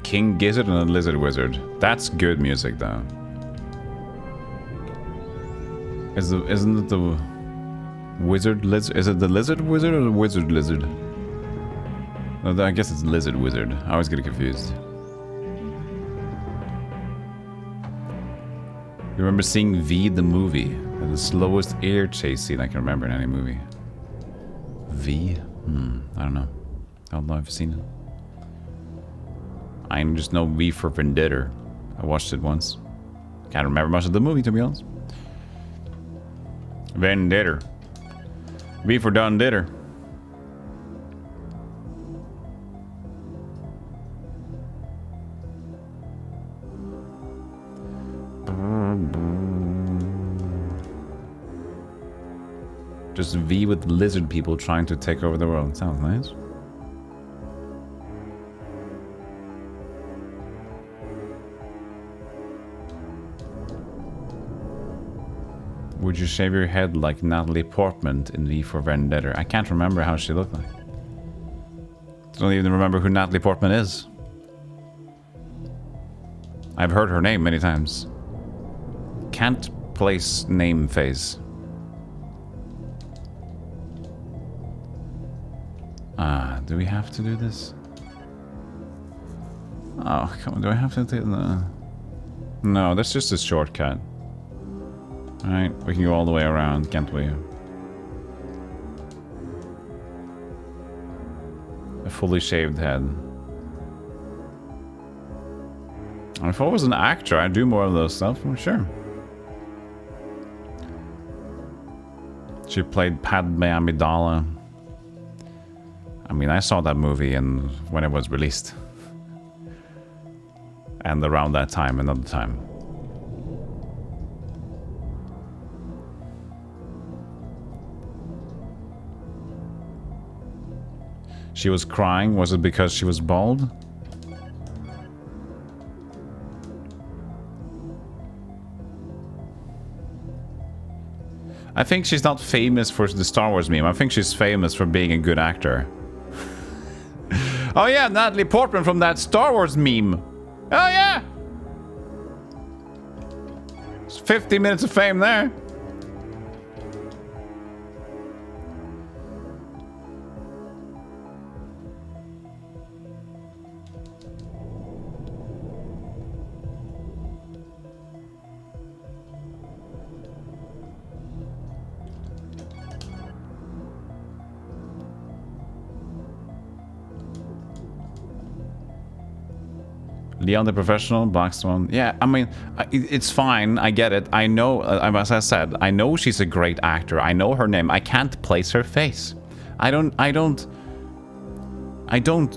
King Gizzard and a Lizard Wizard. That's good music, though. Isn't it the Wizard Lizard? Is it the Lizard Wizard or the Wizard Lizard? No, I guess it's Lizard Wizard. I always get confused. You remember seeing V the movie? The slowest air chase scene I can remember in any movie. V? I don't know. I don't know if I've seen it. I just know V for Vendetta. I watched it once. Can't remember much of the movie, to be honest. Vendetta. V for Done Ditter. Just V with lizard people trying to take over the world. Sounds nice. Would you shave your head like Natalie Portman in V for Vendetta? I can't remember how she looked like. Don't even remember who Natalie Portman is. I've heard her name many times. Can't place name face. Do we have to do this? Oh, come on, do I have to do the... No, that's just a shortcut. Alright, we can go all the way around, can't we? A fully shaved head. If I was an actor, I'd do more of those stuff, for sure. She played Padme Amidala. I mean, I saw that movie when it was released. And around that time, another time. She was crying. Was it because she was bald? I think she's not famous for the Star Wars meme. I think she's famous for being a good actor. Oh yeah, Natalie Portman from that Star Wars meme. Oh yeah! It's 50 minutes of fame there. Leon the Professional, Black Swan. Yeah, I mean, it's fine. I get it. I know, as I said, I know she's a great actor. I know her name. I can't place her face. I don't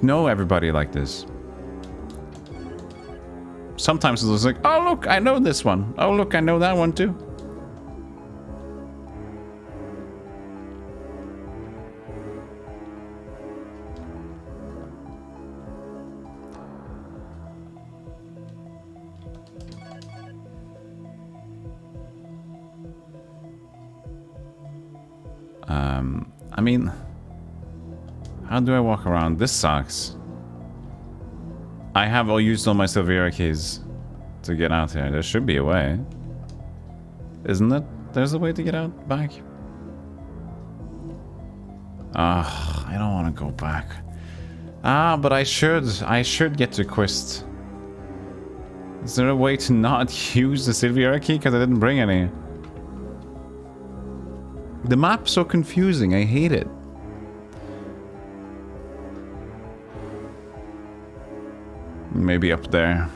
know everybody like this. Sometimes it's like, oh look, I know this one. Oh look, I know that one too. I mean, how do I walk around? This sucks. I have used all my Silvera keys to get out here. There should be a way. Isn't it? There's a way to get out back. I don't want to go back. But I should get to Quest. Is there a way to not use the Silvera key? Because I didn't bring any. The map's so confusing, I hate it. Maybe up there.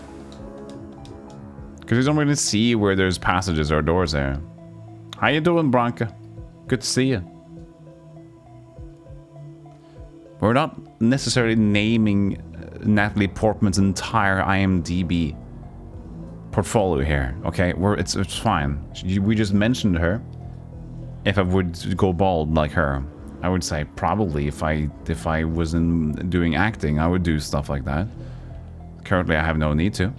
Because you don't really see where there's passages or doors there. How you doing, Branka? Good to see you. We're not necessarily naming Natalie Portman's entire IMDb portfolio here, okay? It's fine. We just mentioned her. If I would go bald like her, I would say probably if I wasn't doing acting, I would do stuff like that. Currently, I have no need to.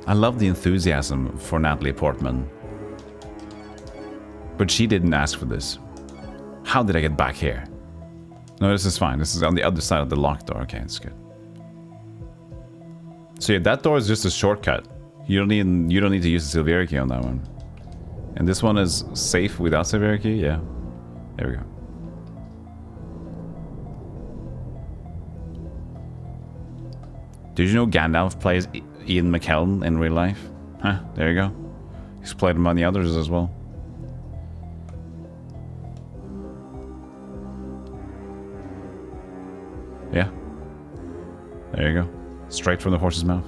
I love the enthusiasm for Natalie Portman. But she didn't ask for this. How did I get back here? No, this is fine. This is on the other side of the locked door. Okay, it's good. So yeah, that door is just a shortcut. You don't need to use the Silvera key on that one. And this one is safe without Silvera key? Yeah. There we go. Did you know Gandalf plays Ian McKellen in real life? Huh, there you go. He's played many others as well. Yeah. There you go. Straight from the horse's mouth.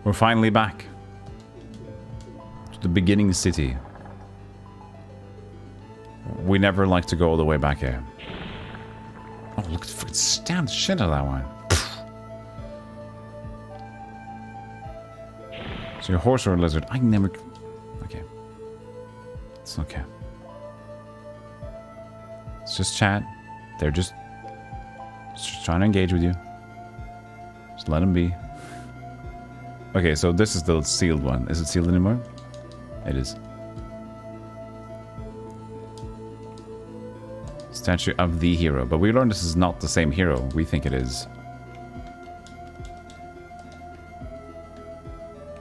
We're finally back. To the beginning city. We never like to go all the way back here. Oh, look at the freaking stabbed shit out of that one. So you're a horse or a lizard? I never... Okay. It's okay. It's just chat. They're just trying to engage with you. Just let them be. Okay, so this is the sealed one. Is it sealed anymore? It is. Statue of the hero. But we learned this is not the same hero. We think it is.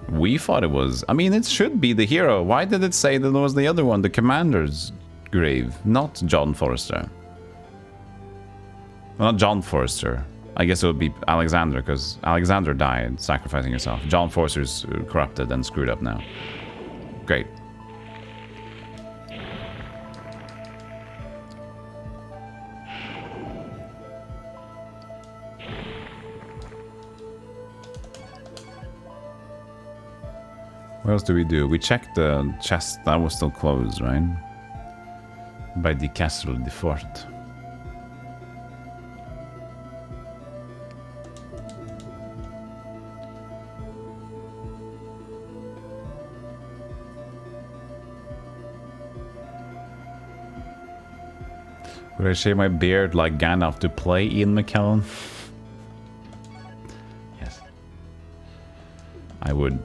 We thought it was. I mean, it should be the hero. Why did it say that it was the other one, the commander's grave, not John Forrester? Well, not John Forrester. I guess it would be Alexander, because Alexander died sacrificing himself. John Forrester's corrupted and screwed up now. Great. What else do we do? We checked the chest. That was still closed, right? By the Castle de Fort. Would I shave my beard like Gandalf to play Ian McKellen? Yes. I would.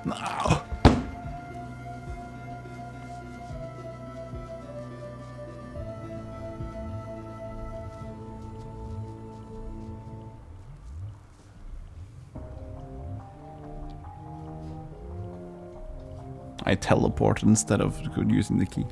No. I teleport instead of using the key.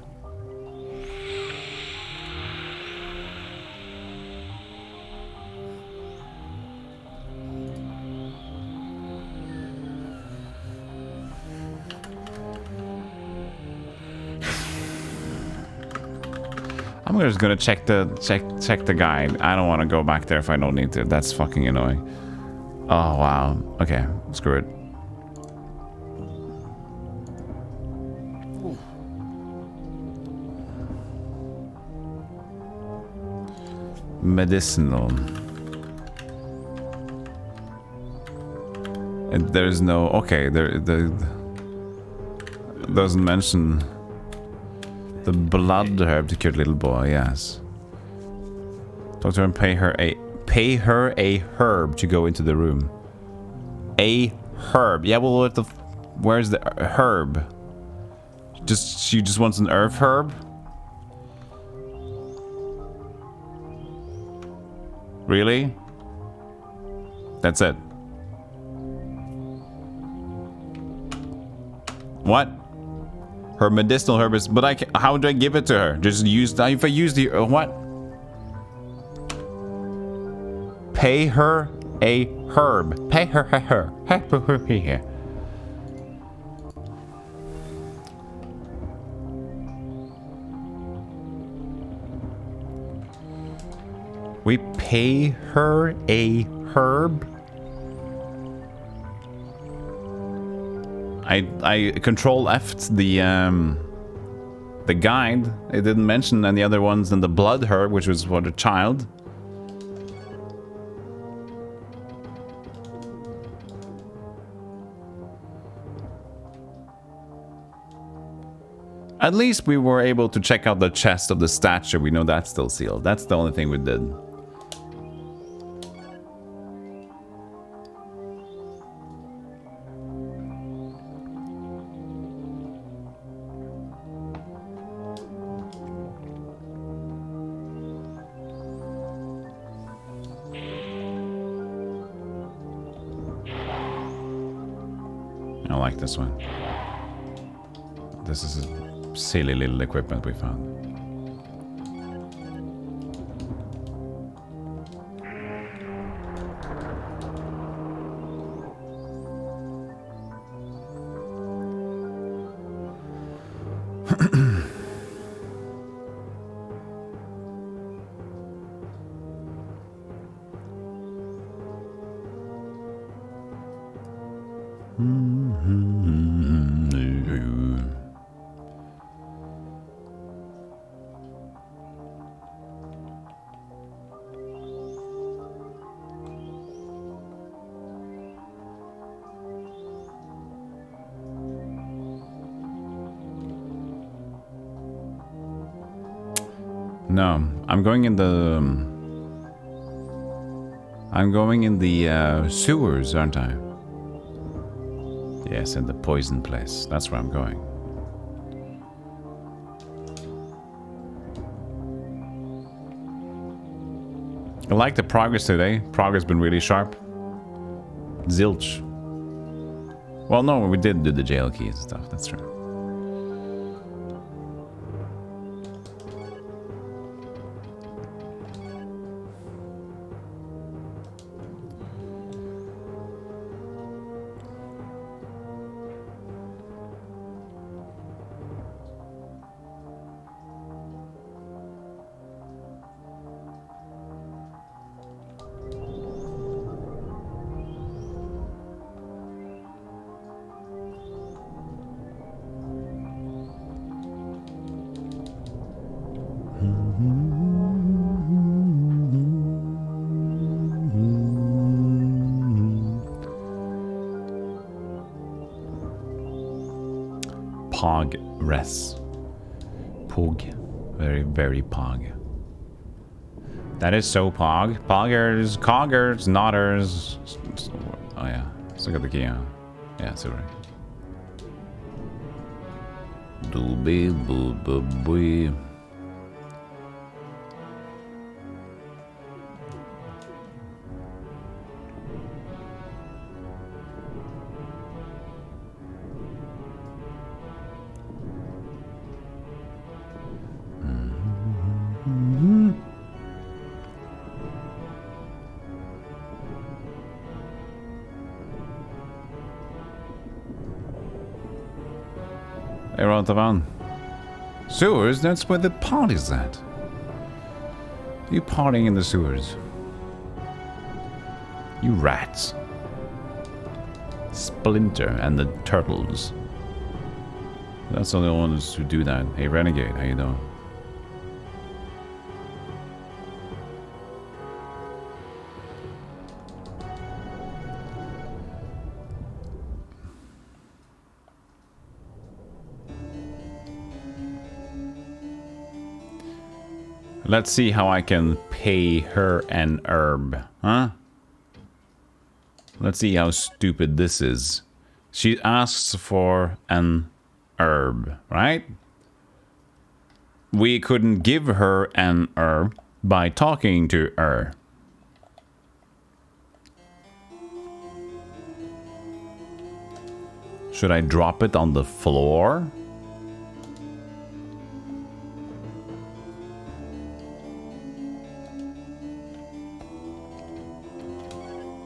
I'm just gonna check the guide. I don't want to go back there if I don't need to. That's fucking annoying. Oh wow. Okay, screw it. Medicinal. And there's no. Okay, there doesn't mention. The blood herb to cure little boy, yes. Talk to her and pay her a herb to go into the room. A herb. Yeah, well, what the where's the herb? She just wants an earth herb? Really? That's it. What? Her medicinal herb is, but how do I give it to her? Just use, if I use the, what? Pay her a herb. Pay her a herb. We pay her a herb? I control F'd the guide. It didn't mention any other ones than the blood herb, which was for the child. At least we were able to check out the chest of the statue. We know that's still sealed. That's the only thing we did. I like this one. This is a silly little equipment we found. No, I'm going in the sewers, aren't I? Yes, in the poison place. That's where I'm going. I like the progress today. Progress been really sharp. Zilch. Well, no, we did do the jail keys and stuff. That's true. Progress. Pog. Very, very pog. That is so pog. Poggers, coggers, nodders. Oh yeah. Let's look at the key, huh? Yeah, super. Doobie boo boo boo. Hey, Rontavan. Sewers? That's where the party's at. You partying in the sewers. You rats. Splinter and the turtles. That's the only ones who do that. Hey, Renegade, how you doing? Let's see how I can pay her an herb, huh? Let's see how stupid this is. She asks for an herb, right? We couldn't give her an herb by talking to her. Should I drop it on the floor?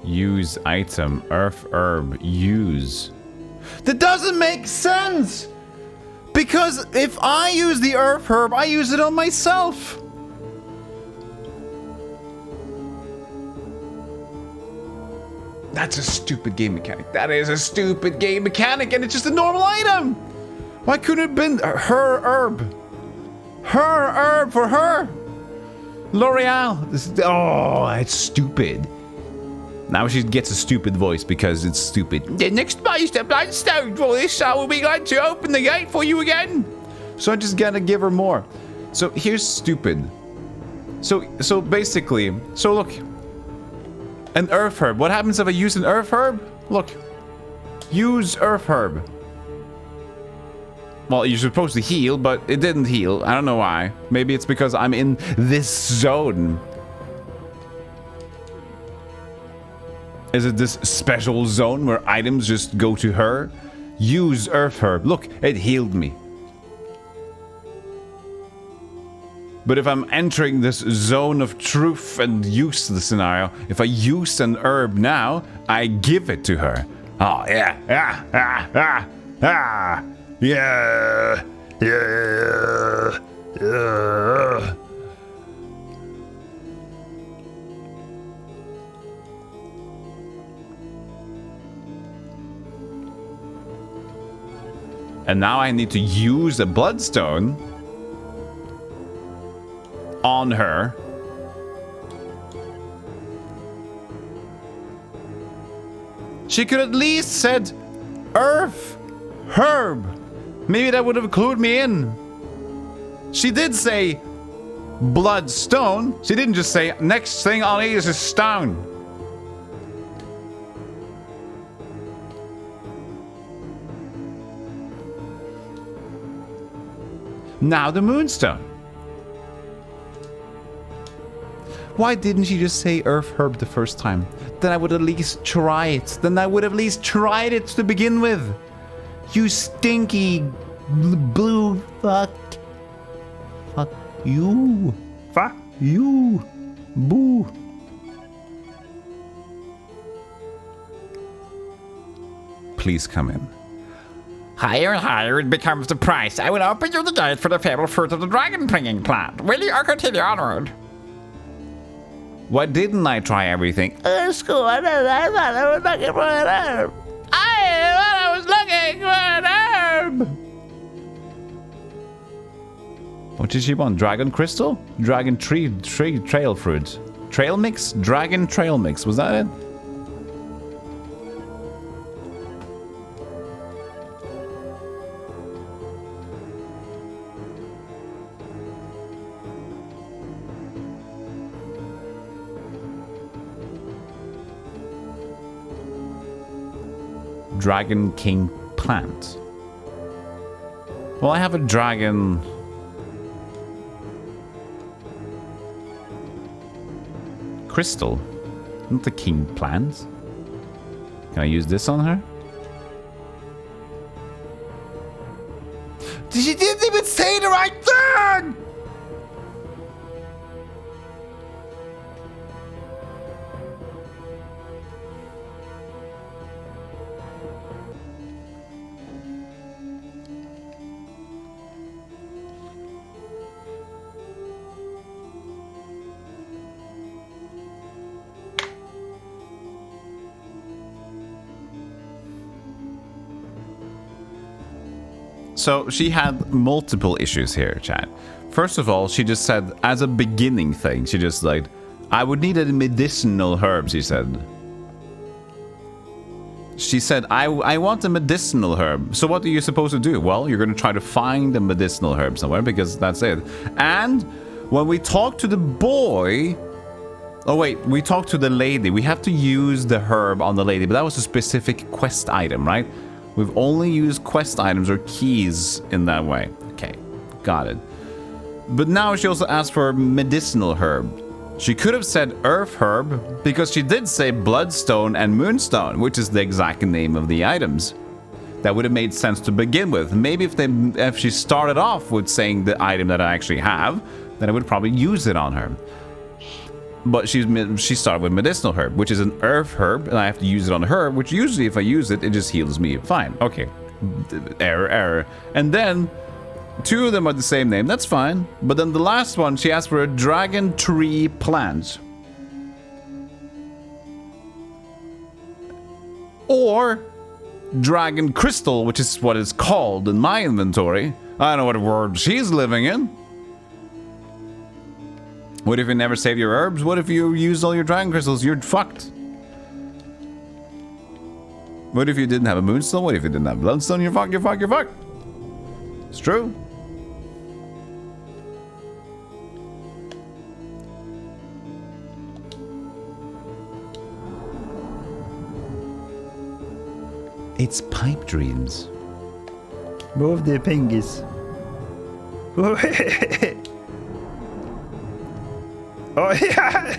Use item, earth herb, use. That doesn't make sense! Because if I use the earth herb, I use it on myself! That's a stupid game mechanic. That is a stupid game mechanic, and it's just a normal item! Why couldn't it have been her herb? Her herb for her! L'Oreal! Oh, it's stupid. Now she gets a stupid voice because it's stupid. The next master bloodstone for this, so we'll be glad to open the gate for you again. So I just gotta give her more. So here's stupid. So basically, so look. An earth herb. What happens if I use an earth herb? Look. Use earth herb. Well, you're supposed to heal, but it didn't heal. I don't know why. Maybe it's because I'm in this zone. Is it this special zone where items just go to her? use earth herb. Look, it healed me. But if I'm entering this zone of truth and use the scenario, if I use an herb now, I give it to her. Oh, yeah. Yeah. And now I need to use a bloodstone on her. She could at least said earth herb. Maybe that would have clued me in. She did say bloodstone. She didn't just say next thing I'll need is a stone. Now the moonstone. Why didn't she just say earth herb the first time? Then I would at least try it. Then I would have at least tried it to begin with. You stinky blue fuck. Fuck you. Fuck you. Boo. Please come in. Higher and higher it becomes the price. I will open you the gate for the fabled fruit of the dragon-bringing plant. Will you or continue onward? Why didn't I try everything? I thought I was looking for an herb. I was looking for an herb. What did she want? Dragon crystal? Dragon trail fruit? Trail mix? Dragon trail mix. Was that it? Dragon King plant. Well, I have a dragon. Crystal. Not the king plant. Can I use this on her? She didn't even say the right thing! So she had multiple issues here, chat. First of all, she just said, as a beginning thing, she just like, I would need a medicinal herb, she said. She said, I want a medicinal herb. So what are you supposed to do? Well, you're going to try to find a medicinal herb somewhere because that's it. And when we talk to the boy... Oh, wait, we talked to the lady. We have to use the herb on the lady, but that was a specific quest item, right? We've only used quest items or keys in that way. Okay, got it. But now she also asked for medicinal herb. She could have said earth herb because she did say bloodstone and moonstone, which is the exact name of the items. That would have made sense to begin with. Maybe if she started off with saying the item that I actually have, then I would probably use it on her. But she started with medicinal herb, which is an earth herb, and I have to use it on her, which usually if I use it, it just heals me. Fine. Okay. Error. And then, two of them are the same name. That's fine. But then the last one, she asked for a dragon tree plant. Or dragon crystal, which is what it's called in my inventory. I don't know what world she's living in. What if you never save your herbs? What if you used all your dragon crystals? You're fucked. What if you didn't have a moonstone? What if you didn't have bloodstone? You're fucked, you're fucked, you're fucked. It's true. It's pipe dreams. Move the pingies. Oh yeah!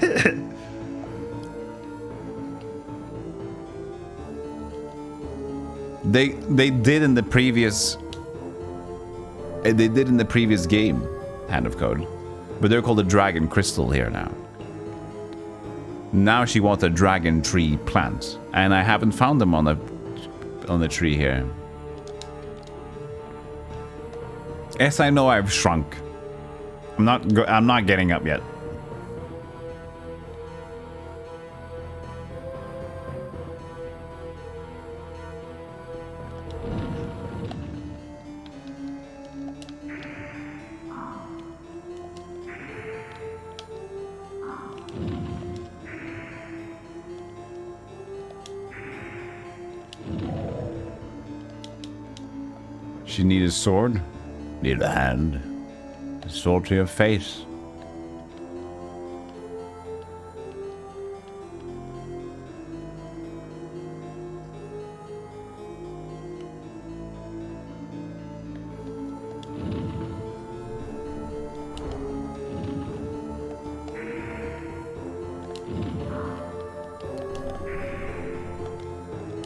They did in the previous. They did in the previous game, Hand of Code, but they're called a dragon crystal here now. Now she wants a dragon tree plant, and I haven't found them on the tree here. Yes, I know I've shrunk. I'm not getting up yet. She need a sword? Need a hand. A sword to your face.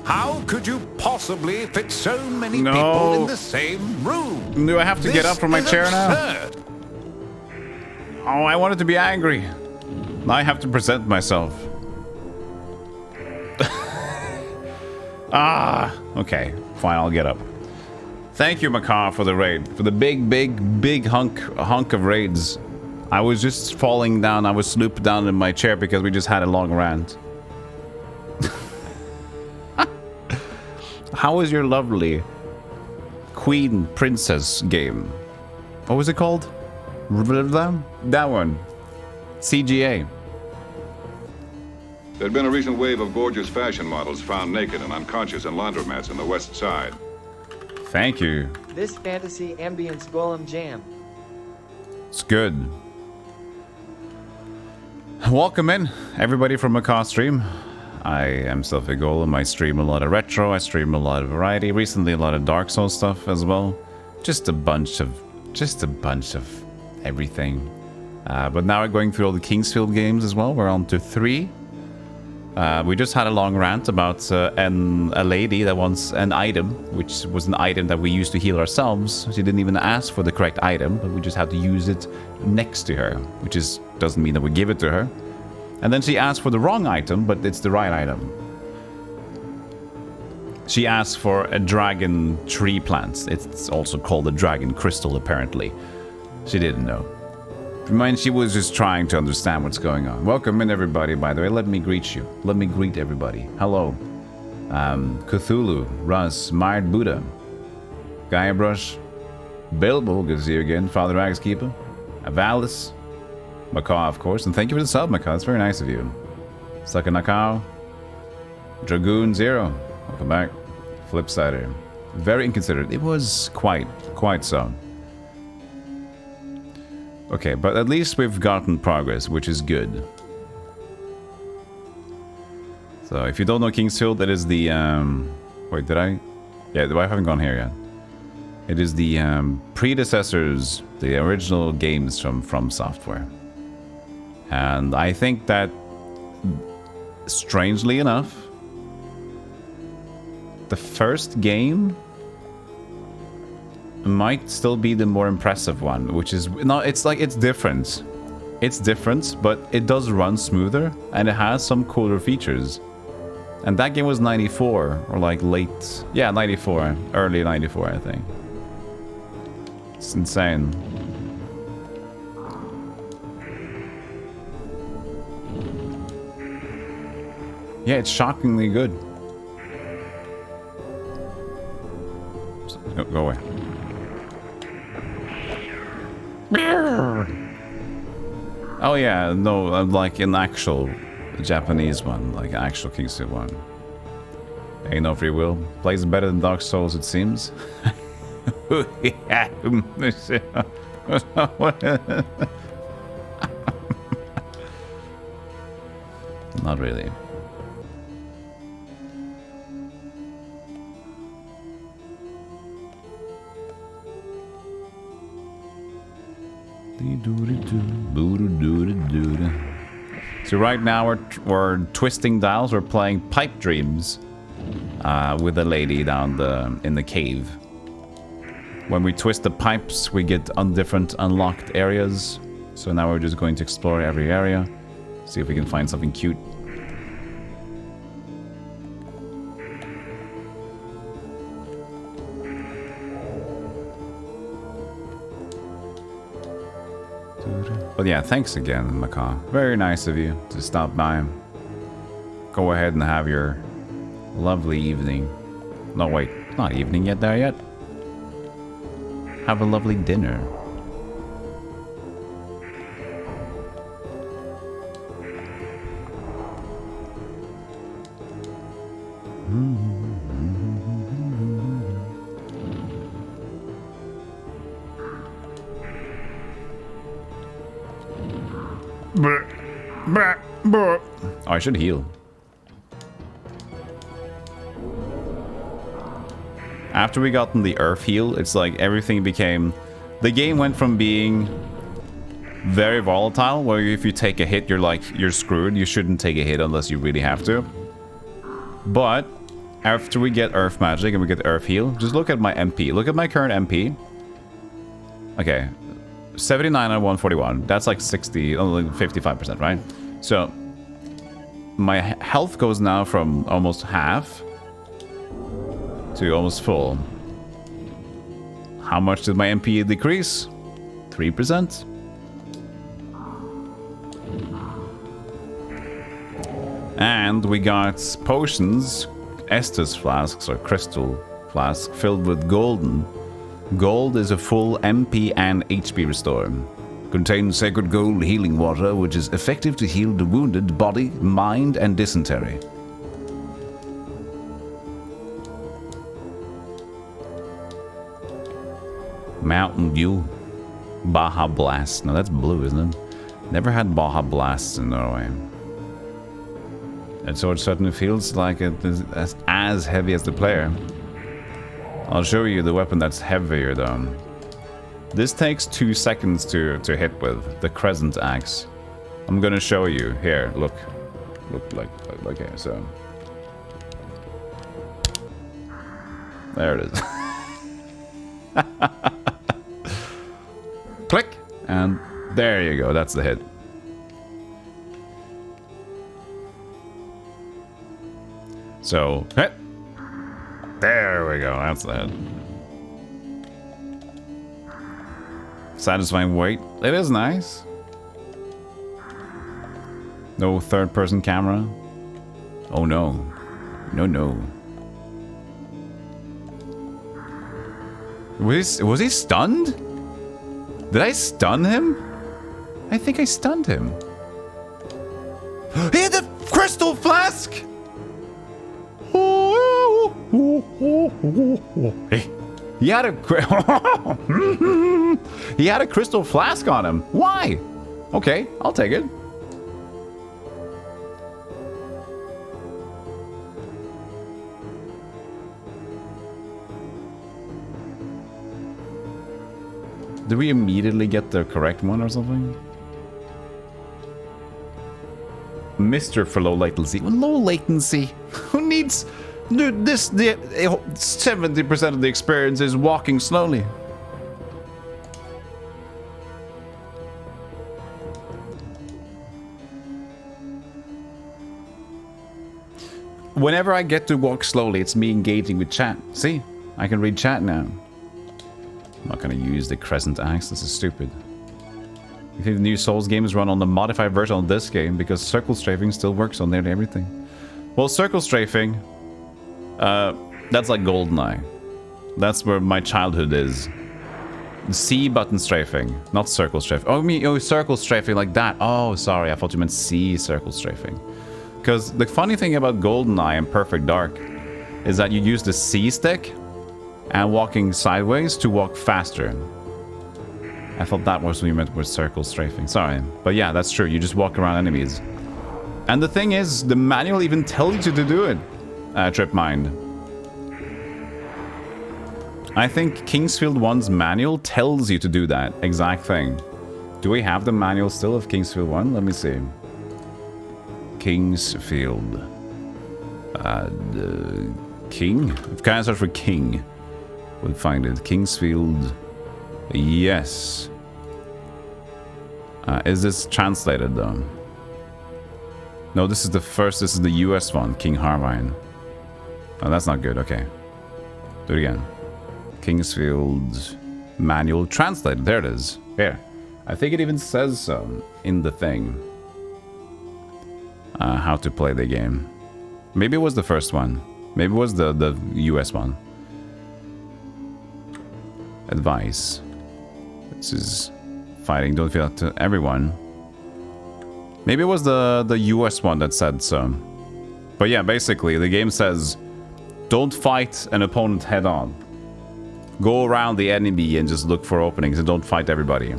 How could you possibly fit so many No. people in the same room? Do I have to get up from my is chair now? absurd. Oh, I wanted to be angry. Now I have to present myself. Okay. Fine, I'll get up. Thank you, Makar, for the raid. For the big hunk of raids. I was just falling down. I was slooped down in my chair because we just had a long rant. How was your lovely Queen Princess game? What was it called? That one. CGA. There'd been a recent wave of gorgeous fashion models found naked and unconscious in laundromats in the West Side. Thank you. This fantasy ambience golem jam. It's good. Welcome in, everybody from Macaw Stream. I am Selfie Golem. I stream a lot of retro. I stream a lot of variety. Recently, a lot of Dark Souls stuff as well. Just a bunch of everything. But now we're going through all the Kingsfield games as well. We're on to 3. We just had a long rant about a lady that wants an item, which was an item that we used to heal ourselves. She didn't even ask for the correct item, but we just had to use it next to her, which doesn't mean that we give it to her. And then she asked for the wrong item, but it's the right item. She asked for a dragon tree plant. It's also called a dragon crystal, apparently. She didn't know. I mean, she was just trying to understand what's going on. Welcome in, everybody, by the way. Let me greet you. Let me greet everybody. Hello. Cthulhu, Russ, Mired Buddha, Gaiabrush, Bilbo, good to see you again, Father Agskeeper, Avalis, Macaw, of course, and thank you for the sub, Macaw. It's very nice of you. Sakanakao, Dragoon Zero, welcome back. Flipsider, very inconsiderate. It was quite so. Okay, but at least we've gotten progress, which is good. So if you don't know Kingsfield, it is the wait, did I? Yeah, I haven't gone here yet. It is the predecessors, the original games from Software. And I think that, strangely enough, the first game might still be the more impressive one, which is it's different. It's different, but it does run smoother and it has some cooler features. And that game was 94 or like late, yeah, 94, early 94, I think. It's insane. Yeah, it's shockingly good. Go away. Oh yeah, no, like an actual Japanese one, like an actual Kingsfield one. Ain't no free will. Plays better than Dark Souls, it seems. Not really. So right now we're twisting dials. We're playing Pipe Dreams. with the lady down in the cave. When we twist the pipes, we get different unlocked areas. So now we're just going to explore every area, see if we can find something cute. But yeah, thanks again, Macaw. Very nice of you to stop by. Go ahead and have your lovely evening. No, wait, not evening yet there yet. Have a lovely dinner. Oh, I should heal. After we gotten the earth heal, it's like everything became... The game went from being very volatile, where if you take a hit, you're screwed. You shouldn't take a hit unless you really have to. But after we get earth magic and we get earth heal, just look at my MP. Look at my current MP. Okay, 79 and 141. That's like 60, like 55%, right? So my health goes now from almost half to almost full. How much did my MP decrease? 3%. And we got potions, Estus flasks or crystal flasks filled with golden. Gold is a full MP and HP restore. Contains sacred gold healing water, which is effective to heal the wounded body, mind, and dysentery. Mountain Dew. Baja Blast. No, that's blue, isn't it? Never had Baja Blasts in Norway. That sword certainly feels like it is as heavy as the player. I'll show you the weapon that's heavier though. This takes 2 seconds to hit with, the Crescent Axe. I'm gonna show you. Here, look. Look like here, so. There it is. Click! And there you go, that's the hit. So, hit! There we go, that's the hit. Satisfying weight. It is nice. No third-person camera. Oh no. No. Was he stunned? Did I stun him? I think I stunned him. He had the crystal flask! Hey, he had a he had a crystal flask on him. Why? Okay, I'll take it. Did we immediately get the correct one or something? Mr. for low latency. Low latency? Who needs... Dude, the 70% of the experience is walking slowly. Whenever I get to walk slowly, it's me engaging with chat. See? I can read chat now. I'm not gonna use the Crescent Axe, this is stupid. You think the new Souls games run on the modified version of this game because circle strafing still works on nearly everything. Well, circle strafing, that's like GoldenEye. That's where my childhood is. C button strafing, not circle strafing. Oh, circle strafing like that. Oh, sorry, I thought you meant C circle strafing. Because the funny thing about GoldenEye and Perfect Dark is that you use the C stick and walking sideways to walk faster. I thought that was what you meant with circle strafing. Sorry. But yeah, that's true. You just walk around enemies. And the thing is, the manual even tells you to do it. Tripmind. I think Kingsfield 1's manual tells you to do that exact thing. Do we have the manual still of Kingsfield 1? Let me see. Kingsfield. King? If can I search for King, we'll find it. Kingsfield. Yes. Is this translated though? No, this is the first. This is the US one. King Harvine. Oh, that's not good. Okay. Do it again. Kingsfield manual translated. There it is. Here. I think it even says so in the thing. How to play the game. Maybe it was the first one. Maybe it was the US one. Advice. This is fighting. Don't feel to everyone. Maybe it was the US one that said so. But yeah, basically the game says don't fight an opponent head on. Go around the enemy and just look for openings and don't fight everybody.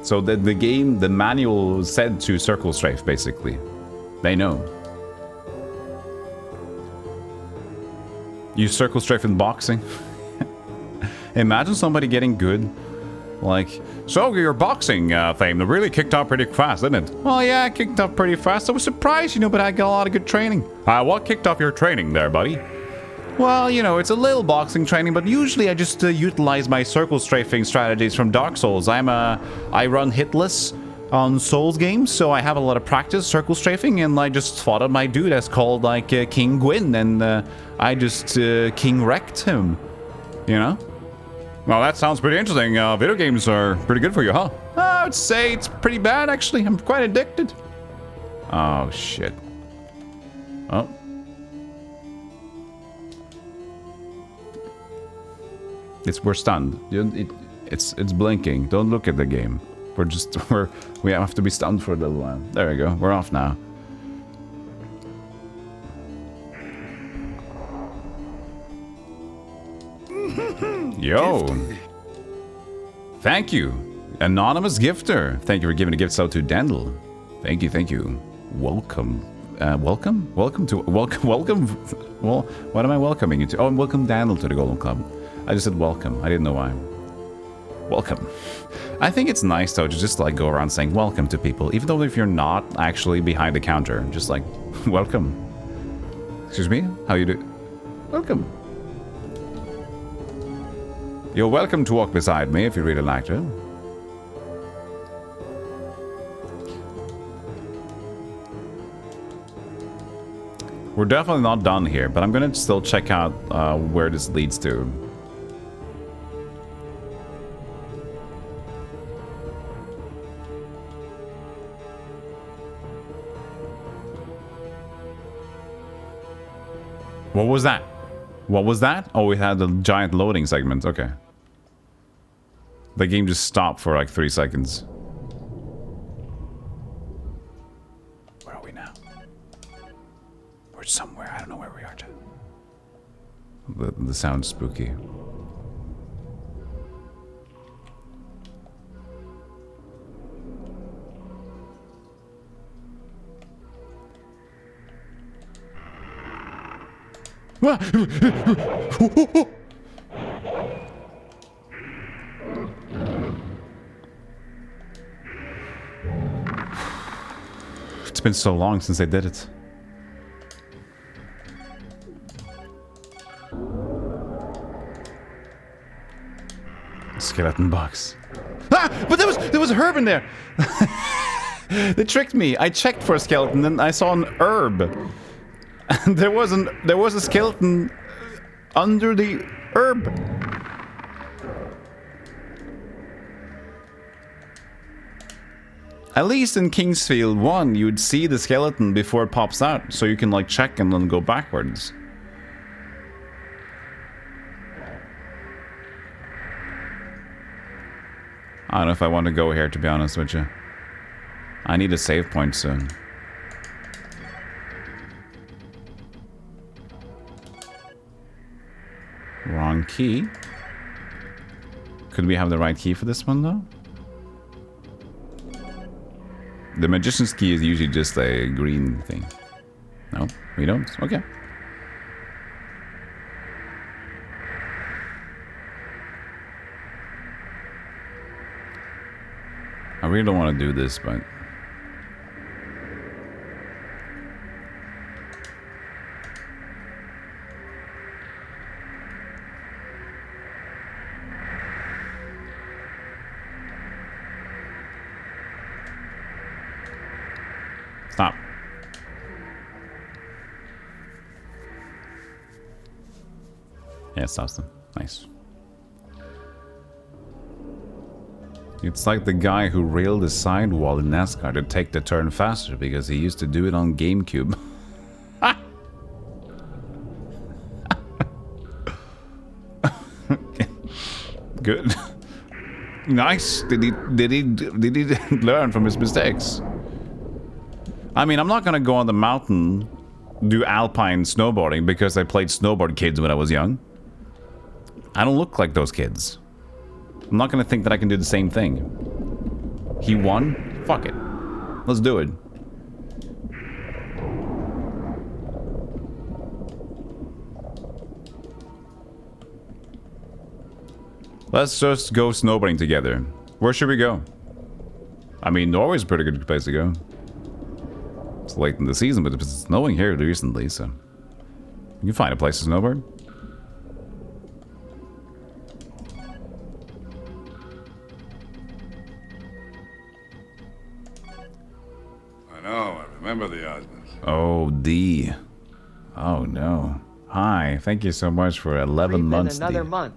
So the game, the manual said to circle strafe basically. They know. You circle strafe in boxing. Imagine somebody getting good. Like, so your boxing fame really kicked off pretty fast, didn't it? Well, yeah, it kicked off pretty fast. I was surprised, you know, but I got a lot of good training. What kicked off your training there, buddy? Well, you know, it's a little boxing training, but usually I just utilize my circle strafing strategies from Dark Souls. I run hitless on Souls games, so I have a lot of practice circle strafing, and I just fought on my dude that's called like King Gwyn, and I just King wrecked him, you know? Well, that sounds pretty interesting. Video games are pretty good for you, huh? I would say it's pretty bad, actually. I'm quite addicted. Oh, shit. Oh. We're stunned. It's blinking. Don't look at the game. We have to be stunned for a little while. There we go. We're off now. Yo. Thank you. Anonymous gifter. Thank you for giving a gift out to Dandel. Thank you, thank you. Welcome. Welcome? Welcome. Well, what am I welcoming you to? Oh, welcome Dandel to the Golden Club. I just said welcome. I didn't know why. Welcome. I think it's nice though to just like go around saying welcome to people, even though if you're not actually behind the counter, just like welcome. Excuse me? How you do? Welcome. You're welcome to walk beside me if you really like to. We're definitely not done here, but I'm gonna still check out where this leads to. What was that? What was that? Oh, we had the giant loading segment. Okay. The game just stopped for like 3 seconds. Where are we now? We're somewhere. I don't know where we are, Chat. The sound's spooky. It's been so long since I did it. Skeleton box. Ah! But there was a herb in there! They tricked me. I checked for a skeleton, then I saw an herb. And there was a skeleton under the herb. At least in Kingsfield 1, you'd see the skeleton before it pops out, so you can like check and then go backwards. I don't know if I want to go here, to be honest with you. I need a save point soon. Wrong key. Could we have the right key for this one, though? The magician's key is usually just a green thing. No, we don't. Okay. I really don't want to do this, but... Stop. Yeah, it stops them. Nice. It's like the guy who railed the sidewall in NASCAR to take the turn faster because he used to do it on GameCube. Good. Nice. Did he learn from his mistakes? I mean, I'm not gonna go on the mountain, do alpine snowboarding because I played Snowboard Kids when I was young. I don't look like those kids. I'm not gonna think that I can do the same thing. He won? Fuck it. Let's do it. Let's just go snowboarding together. Where should we go? I mean, Norway's a pretty good place to go. It's late in the season, but it's snowing here recently, so... You can find a place to snowboard. I know, I remember the Osmonds. Oh, D. Oh, no. Hi, thank you so much for 11 months, another D. month.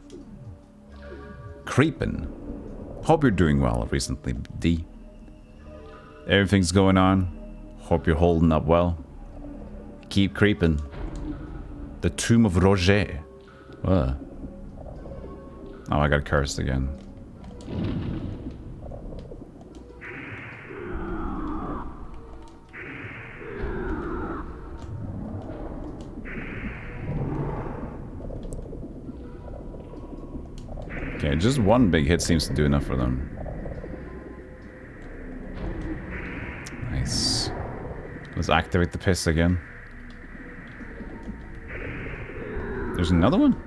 Creepin'. Hope you're doing well recently, D. Everything's going on. Hope you're holding up well. Keep creeping. The Tomb of Roger. What? Oh, I got cursed again. Okay, just one big hit seems to do enough for them. Nice. Let's activate the piss again. There's another one?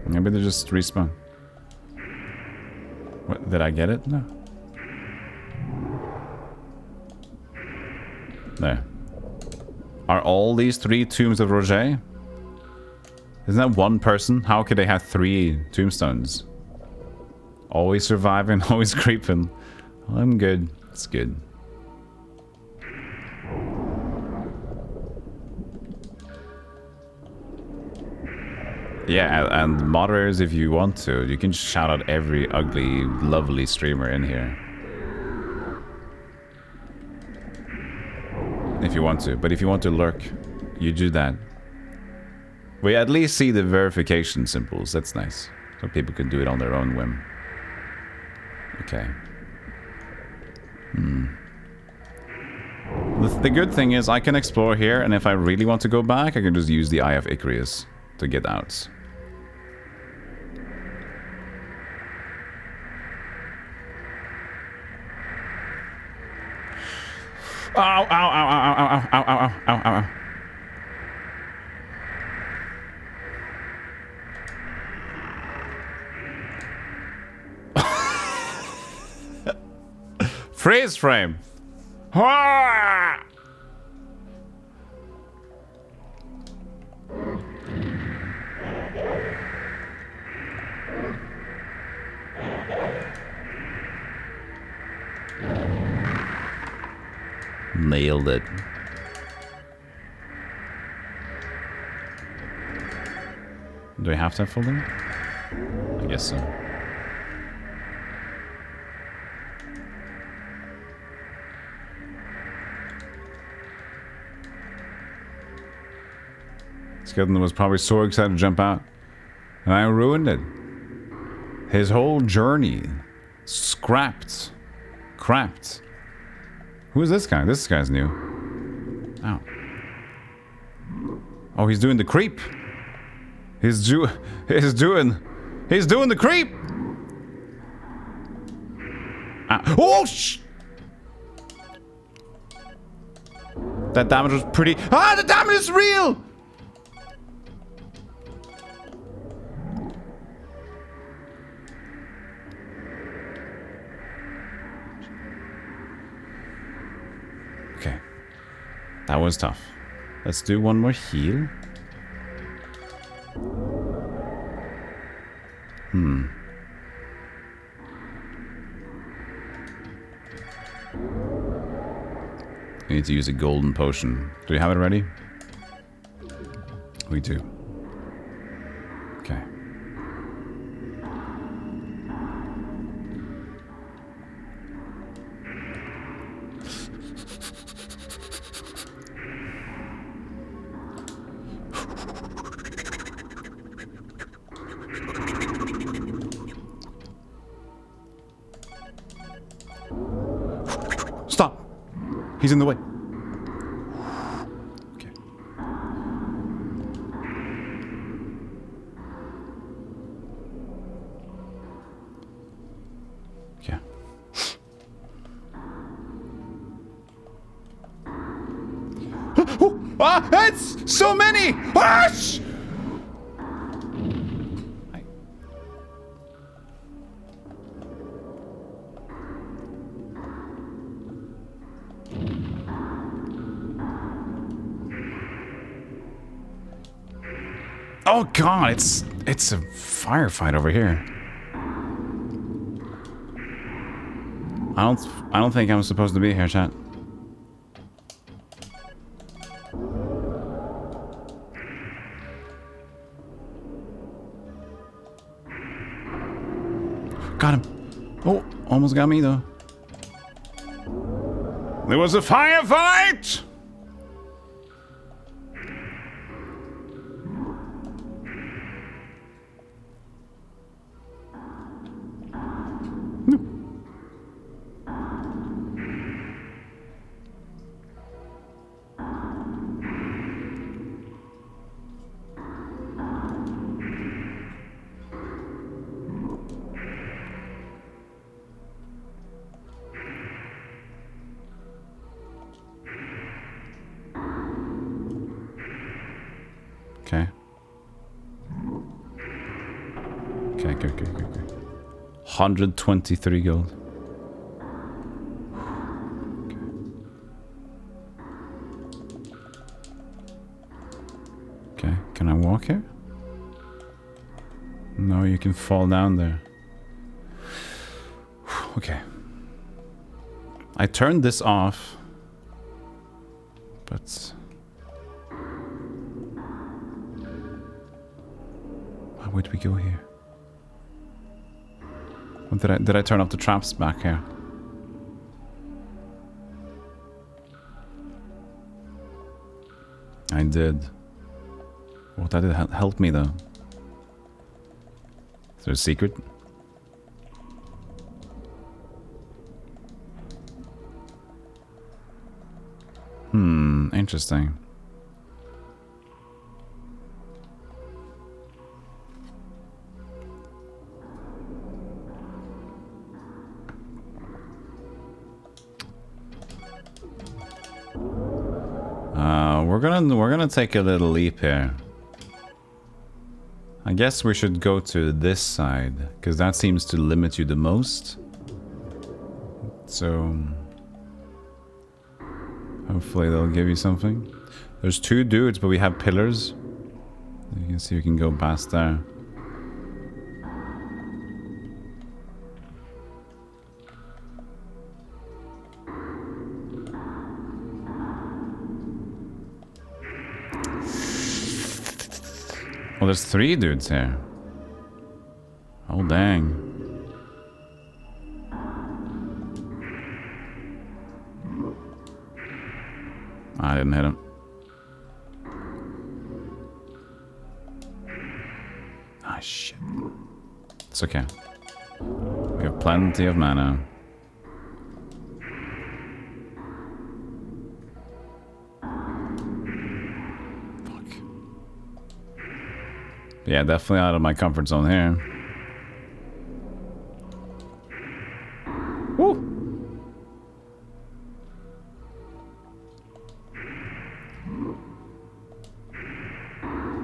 Maybe they just respawn. What, did I get it? No. There. Are all these 3 tombs of Roger? Isn't that one person? How could they have 3 tombstones? Always surviving, always creeping. I'm good. It's good. Yeah, and moderators, if you want to, you can shout out every ugly, lovely streamer in here. If you want to, but if you want to lurk, you do that. We at least see the verification symbols, that's nice. So people can do it on their own whim. Okay. The good thing is I can explore here, and if I really want to go back, I can just use the Eye of Icarus to get out. Ow, ow, ow, ow, ow, ow, ow, ow, ow, ow, ow. Freeze frame. Nailed it. Do I have to have full name? I guess so. Skeleton was probably so excited to jump out, and I ruined it. His whole journey. Scrapped. Crapped. Who is this guy? This guy's new. Ow. Oh, he's doing the creep. He's doing the creep. Oh, shh! That damage was pretty. Ah, the damage is real. Okay. That was tough. Let's do one more heal. We need to use a golden potion. Do we have it ready? We do. Okay. Stop! He's in the way. Okay. Okay. Ah! It's so many! Ah! Shh! Oh god, it's a firefight over here. I don't think I'm supposed to be here, chat. Got him. Oh, almost got me though. There was a firefight! Okay. Okay, good. 123 gold. Okay, can I walk here? No, you can fall down there. Okay. I turned this off, but why would we go here? What did I turn off the traps back here? I did. Well, that did help me though. Is there a secret? Interesting. We're gonna take a little leap here. I guess we should go to this side, because that seems to limit you the most. So hopefully they'll give you something. There's two dudes, but we have pillars. You can see we can go past there. Oh, there's three dudes here. Oh, dang. I didn't hit him. Ah, shit. It's okay. We have plenty of mana. Yeah, definitely out of my comfort zone here. Woo!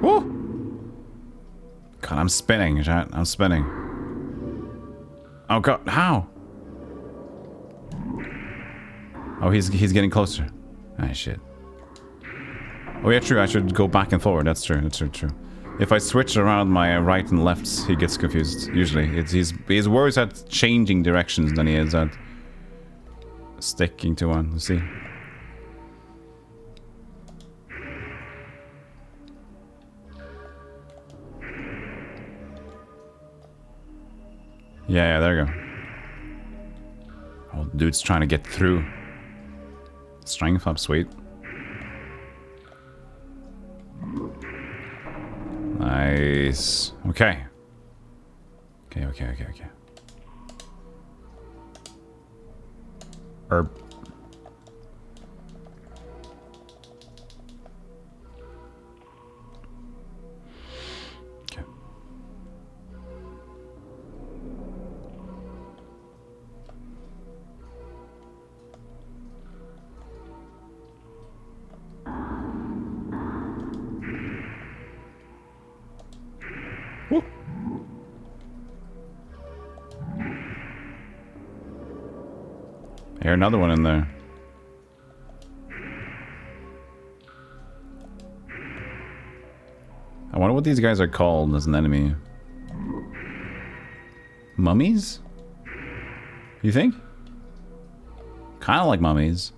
Woo! God, I'm spinning, chat. I'm spinning. Oh god, how? Oh, he's getting closer. Ah, shit. Oh yeah, true. I should go back and forward. That's true. That's true. If I switch around my right and lefts, he gets confused. Usually, he's worse at changing directions than he is at sticking to one. You see? Yeah, there you go. Oh, dude's trying to get through. Strength up, sweet. Nice. Okay. Okay. Herb. Okay. Woo. Hear another one in there. I wonder what these guys are called as an enemy. Mummies? You think? Kind of like mummies.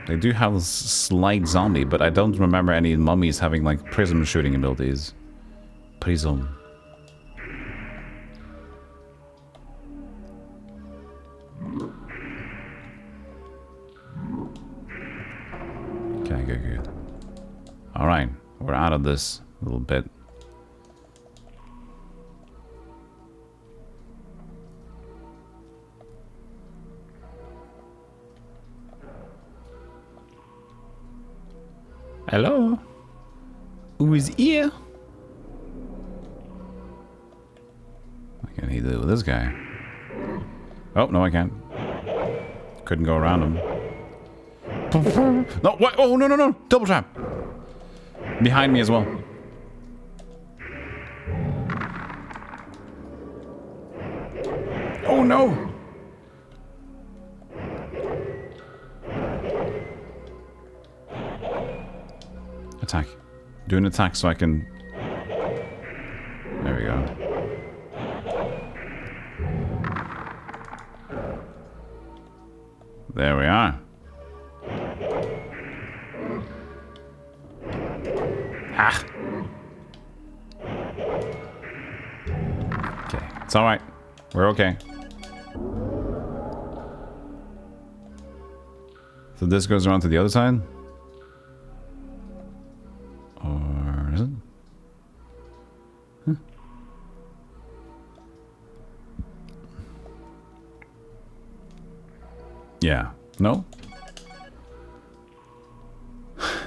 They do have a slight zombie, but I don't remember any mummies having like prism shooting abilities. Prism. Okay, good. Alright, we're out of this little bit. Hello? Who is here? I can either with this guy. Oh, no, I can't. Couldn't go around him. No, what? Oh, no. Double trap. Behind me as well. Oh, no. Attack. Do an attack so I can... There we go. There we are. Ah. Okay, it's all right. We're okay. So this goes around to the other side? Or is it? Huh? Yeah. No?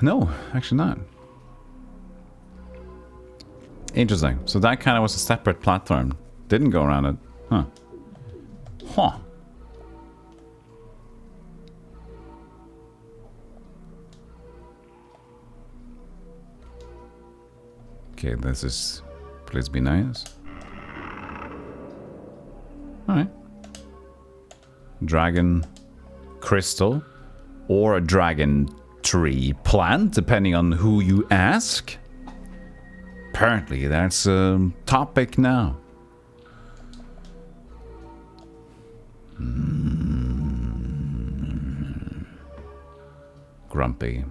No, actually not. Interesting. So that kind of was a separate platform. Didn't go around it. Huh. Huh. Okay, this is... Please be nice. Alright. Dragon crystal. Or a dragon tree plant, depending on who you ask. Apparently, that's a topic now. Grumpy.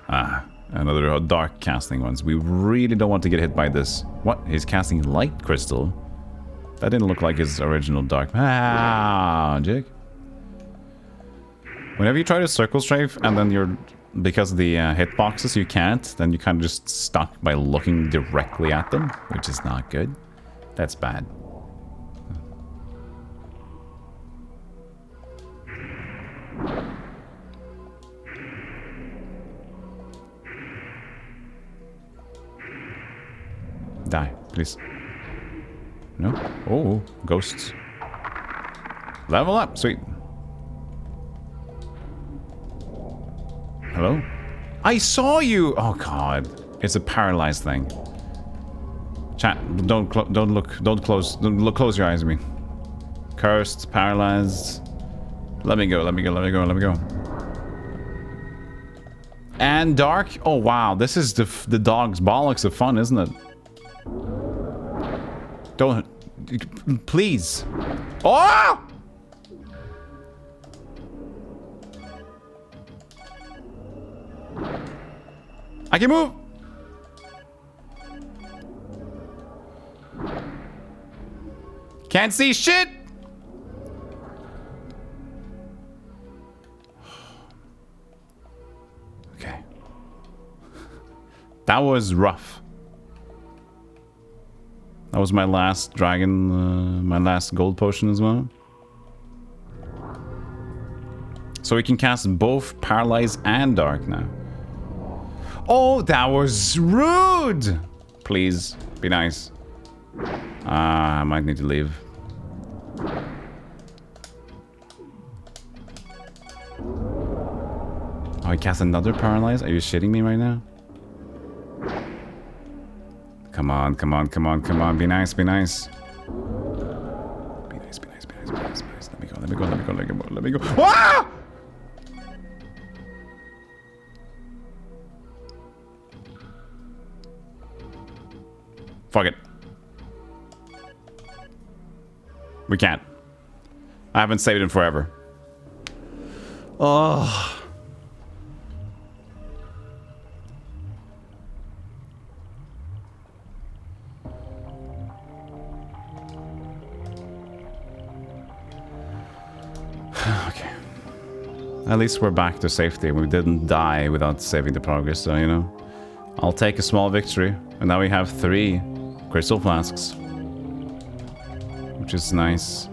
Ah, another dark casting ones. We really don't want to get hit by this. What? He's casting light crystal? That didn't look like his original dark. Ah, Jake. Whenever you try to circle strafe and then you're... Because of the hitboxes you can't, then you kind of just stuck by looking directly at them, which is not good. That's bad. Die, please. No? Oh, ghosts. Level up, sweet. Hello? I saw you! Oh god. It's a paralyzed thing. Chat, don't close your eyes at me. Cursed, paralyzed. Let me go. And dark? Oh wow, this is the dog's bollocks of fun, isn't it? Don't... Please. Oh! I can move! Can't see shit! Okay. That was rough. That was my last dragon, my last gold potion as well. So we can cast both Paralyze and Dark now. Oh, that was rude! Please, be nice. I might need to leave. Oh, I cast another Paralyze? Are you shitting me right now? Come on, come on, come on, come on. Be nice, be nice. Be nice, be nice, be nice, be nice, be nice. Let me go, let me go, let me go, let me go, let me go. Ah! Fuck it. We can't. I haven't saved him forever. Oh. Okay. At least we're back to safety. We didn't die without saving the progress, so, you know. I'll take a small victory. And now we have 3 crystal flasks. Which is nice.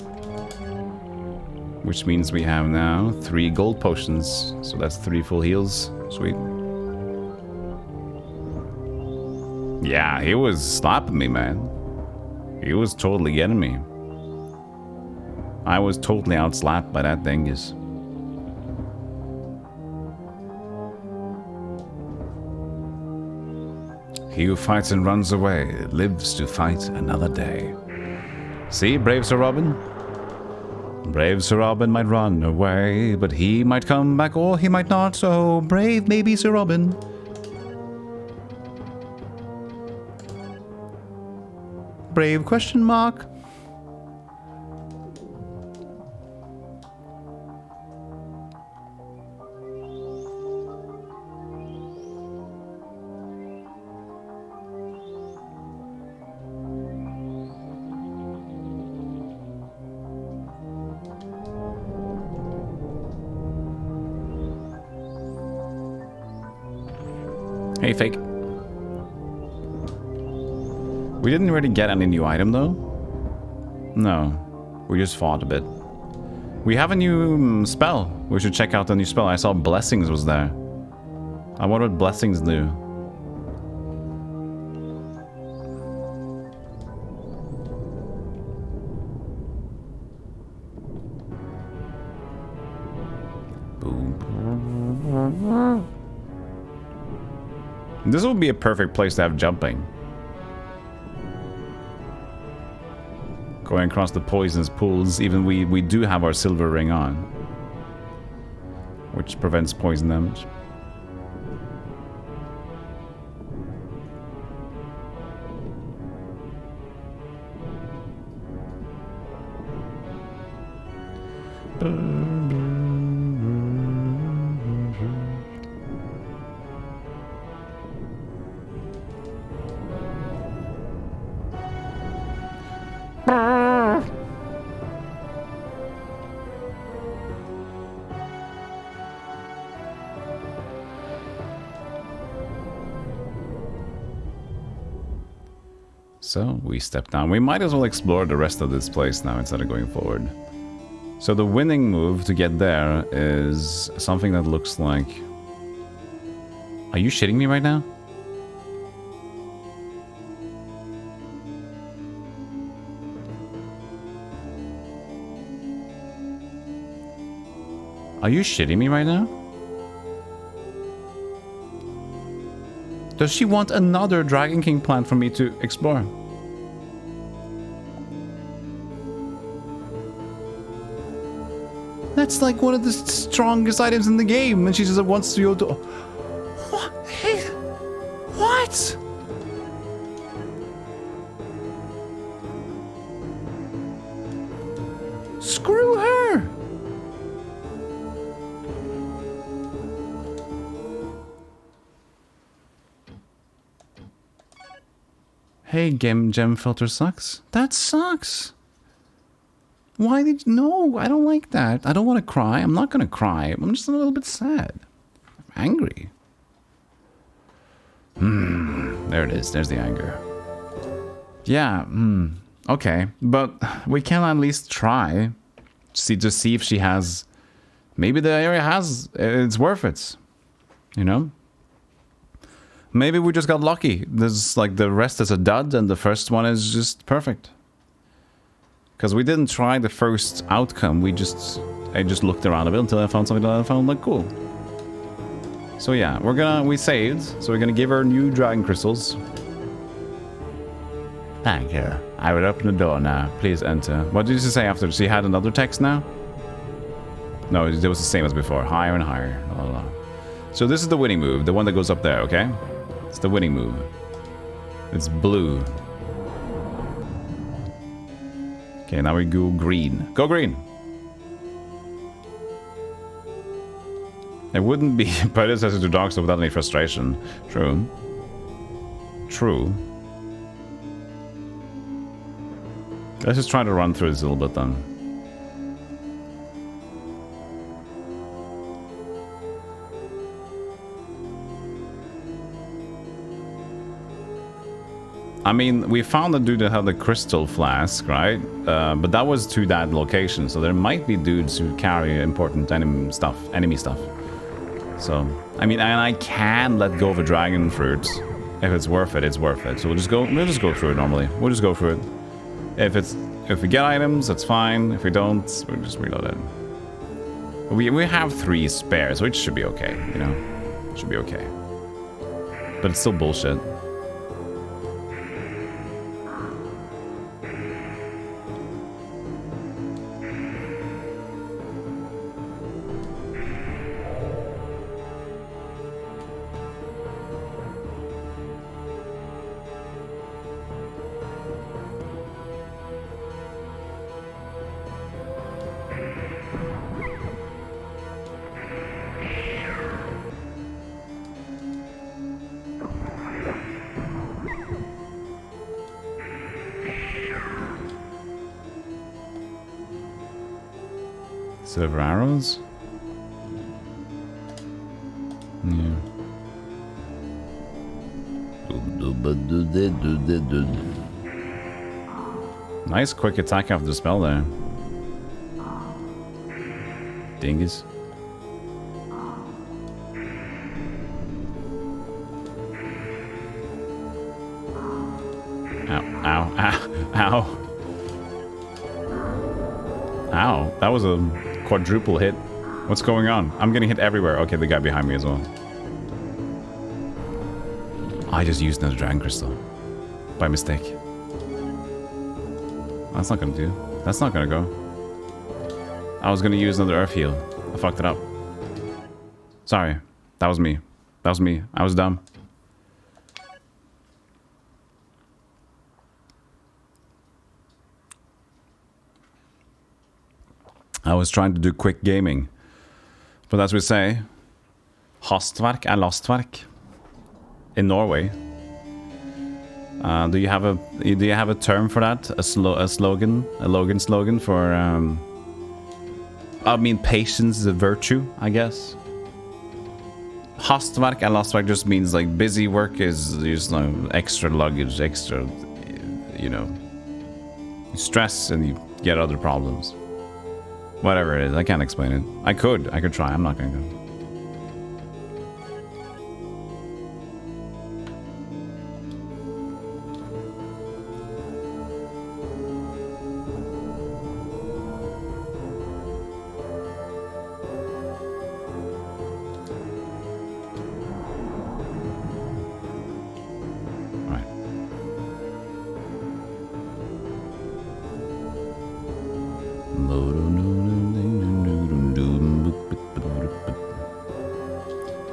Which means we have now 3 gold potions. So that's 3 full heals. Sweet. Yeah, he was slapping me, man. He was totally getting me. I was totally outslapped by that dingus. He who fights and runs away lives to fight another day. See, brave Sir Robin? Brave Sir Robin might run away, but he might come back or he might not, so brave maybe Sir Robin. Brave question mark? Hey, fake. We didn't really get any new item, though. No. We just fought a bit. We have a new spell. We should check out the new spell. I saw Blessings was there. I wonder what Blessings do. This would be a perfect place to have jumping. Going across the poisonous pools, even we do have our silver ring on. Which prevents poison damage. So we step down. We might as well explore the rest of this place now instead of going forward. So the winning move to get there is something that looks like... Are you shitting me right now? Are you shitting me right now? Does she want another Dragon King plant for me to explore? That's like one of the strongest items in the game, and she just wants to go to... What? Hey, what? Screw her! Hey, gem filter sucks. That sucks. Why did you... No, I don't like that. I don't want to cry. I'm not going to cry. I'm just a little bit sad. I'm angry. There it is. There's the anger. Yeah, okay. But we can at least try. To see if she has... Maybe the area has... It's worth it. You know? Maybe we just got lucky. There's like the rest is a dud and the first one is just perfect. Because we didn't try the first outcome. I just looked around a bit until I found something that I found like cool. So yeah, we saved. So we're gonna give her new dragon crystals. Thank you. I will open the door now. Please enter. What did she say after? She had another text now? No, it was the same as before. Higher and higher. Blah, blah, blah. So this is the winning move. The one that goes up there, okay? It's the winning move. It's blue. Okay, now we go green. Go green! It wouldn't be predecessor to Dark Souls without any frustration. True. True. Let's just try to run through this a little bit then. I mean, we found a dude that had the crystal flask, right? But that was to that location, so there might be dudes who carry important enemy stuff. So, I mean, and I can let go of a dragon fruit. If it's worth it, it's worth it. So we'll just go through it normally. We'll just go through it. If we get items, that's fine. If we don't, we'll just reload it. We have 3 spares, which should be okay, you know? Should be okay. But it's still bullshit. Silver arrows? Yeah. Nice quick attack after the spell there. Dingus. Ow, ow, ow, ow. Ow, that was a quadruple hit. What's going on? I'm getting hit everywhere. Okay, the guy behind me as well. I just used another dragon crystal. By mistake. That's not gonna do. That's not gonna go. I was gonna use another earth heal. I fucked it up. Sorry. That was me. That was me. I was dumb. I was trying to do quick gaming. But as we say, hastverk er lastverk. In Norway. Do you have a term for that? A slogan for I mean patience is a virtue, I guess. Hastverk er lastverk just means like busy work is just extra luggage, extra, you know, stress and you get other problems. Whatever it is, I can't explain it. I could try, I'm not gonna go.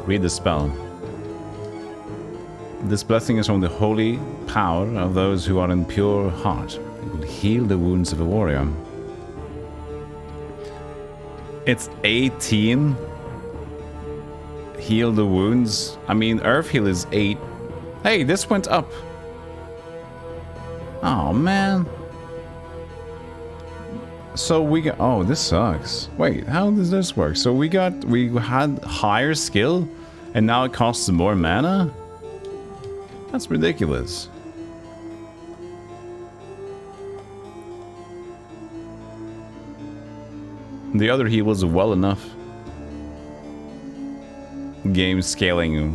Read the spell. This blessing is from the holy power of those who are in pure heart. It will heal the wounds of a warrior. It's 18. Heal the wounds. I mean, Earth Heal is 8. Hey, this went up. Oh, man. So we got... Oh, this sucks. Wait, how does this work? So we had higher skill, and now it costs more mana? That's ridiculous. The other heal was well enough. Game scaling,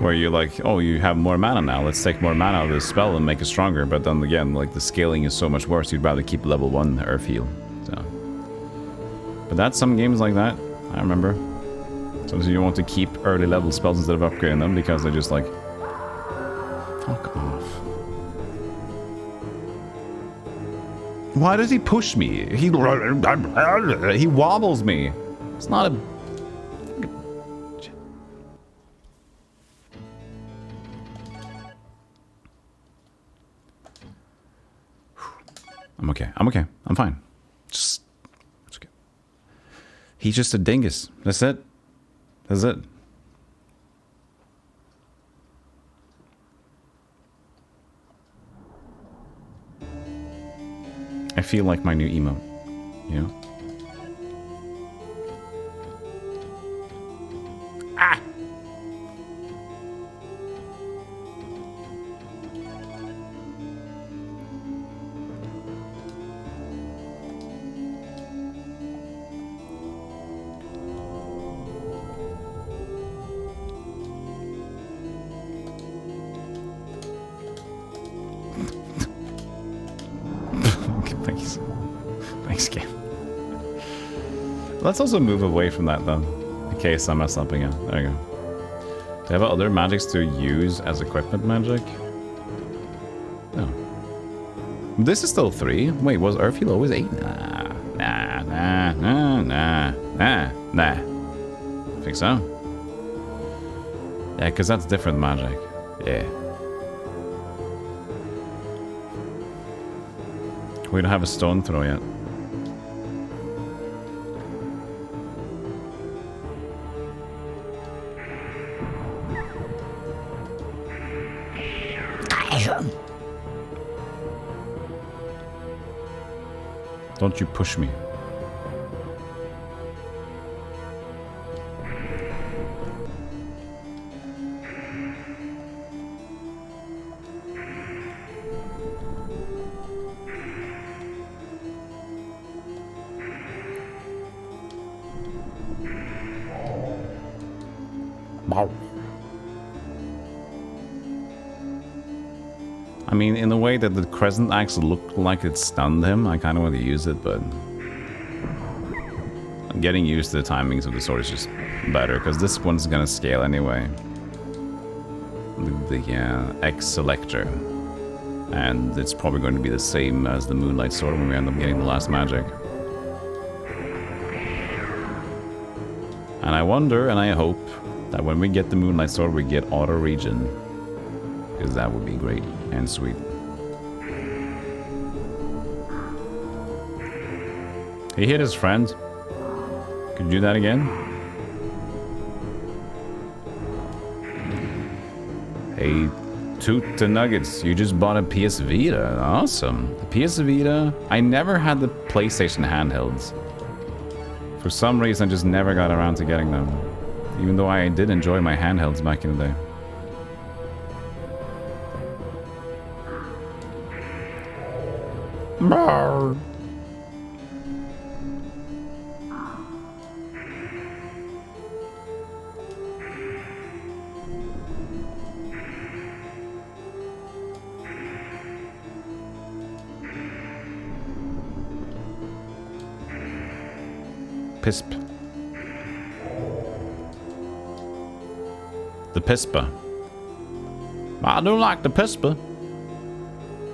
where you're like, oh, you have more mana now, let's take more mana out of this spell and make it stronger. But then again, like, the scaling is so much worse, you'd rather keep level 1 earth heal. So, but that's some games like that, I remember. Sometimes you want to keep early level spells instead of upgrading them because they're just like, fuck off. Why does he push me? He wobbles me. It's not a... I'm okay. I'm okay. I'm fine. Just... It's okay. He's just a dingus. That's it. That's it. I feel like my new emote, you know? Ah! Thanks. Thanks, game. Let's also move away from that, though. In case I mess up again. There you go. Do you have other magics to use as equipment magic? No. This is still 3. Wait, was Earthheal always 8? Nah. Think so? Yeah, because that's different magic. Yeah. We don't have a stone throw yet. Don't you push me. I mean, in a way that the crescent axe looked like it stunned him, I kind of want to use it, but getting used to the timings of the sword is just better, because this one's gonna scale anyway. The X selector. And it's probably going to be the same as the Moonlight Sword when we end up getting the last magic. And I wonder, and I hope, that when we get the Moonlight Sword, we get auto regen. Because that would be great and sweet. He hit his friend. Could you do that again? Hey, Toot the Nuggets, you just bought a PS Vita. Awesome. The PS Vita, I never had the PlayStation handhelds. For some reason, I just never got around to getting them. Even though I did enjoy my handhelds back in the day. Brrr. Pisp. The Pispa. I don't like the Pispa.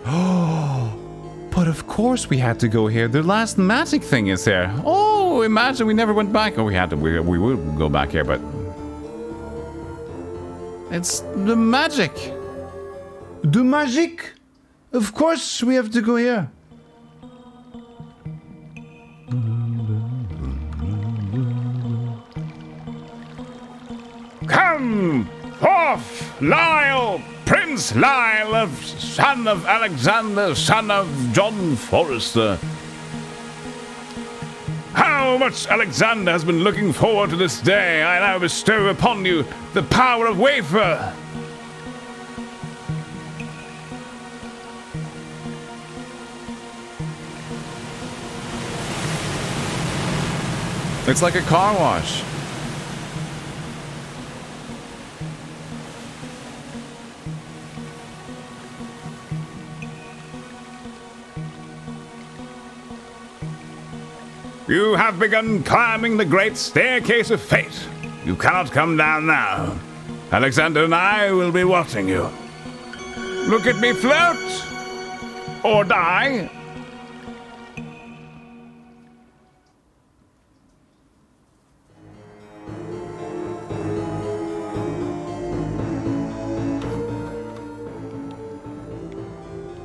Oh, but of course we had to go here. The last magic thing is here. Oh, imagine we never went back. Oh, we had to. We would go back here, but it's the magic. The magic. Of course we have to go here. Come forth, Lyle, Prince Prince Lyle, son of Alexander, son of John Forrester. How much Alexander has been looking forward to this day, I now bestow upon you the power of wafer. It's like a car wash. You have begun climbing the great staircase of fate. You cannot come down now. Alexander and I will be watching you. Look at me float! Or die!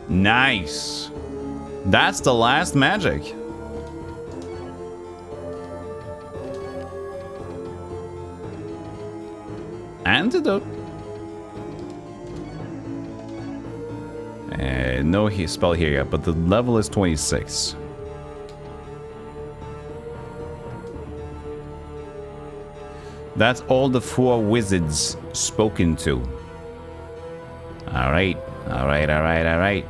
Nice. That's the last magic. Antidote. No spell here yet, but the level is 26. That's all the 4 wizards spoken to. Alright, alright, alright, alright.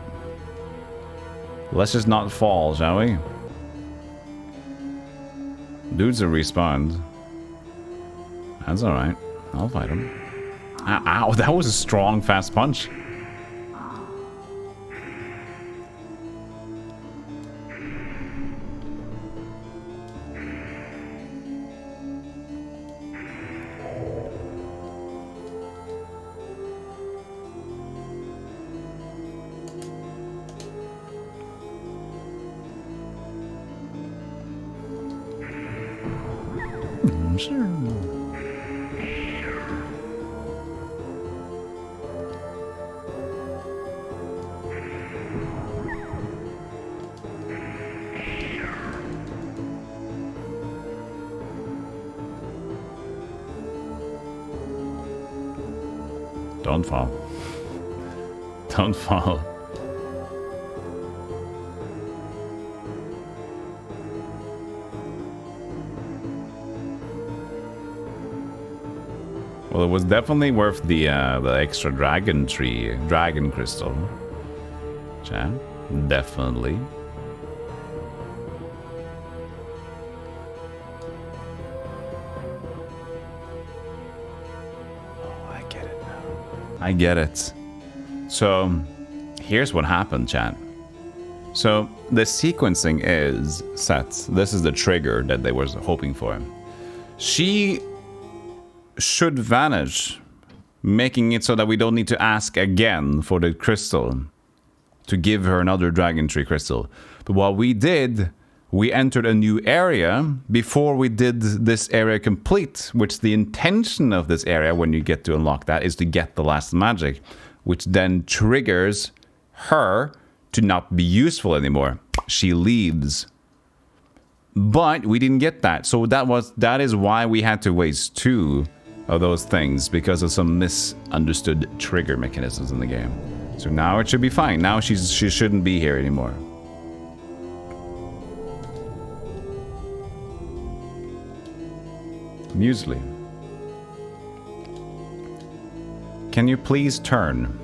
Let's just not fall, shall we? Dudes are respawned. That's alright. I'll fight him. Ow, ow, that was a strong, fast punch. Sure. Don't fall. Don't fall. Well, it was definitely worth the extra dragon crystal. Chat, definitely. Oh, I get it now. I get it. So, here's what happened, chat. So, the sequencing is set. This is the trigger that they were hoping for. She should vanish, making it so that we don't need to ask again for the crystal to give her another dragon tree crystal. But what we did, we entered a new area before we did this area complete, which the intention of this area, when you get to unlock that, is to get the last magic, which then triggers her to not be useful anymore. She leaves. But we didn't get that, so that is why we had to waste 2 of those things, because of some misunderstood trigger mechanisms in the game. So now it should be fine. Now she shouldn't be here anymore. Muesli. Can you please turn?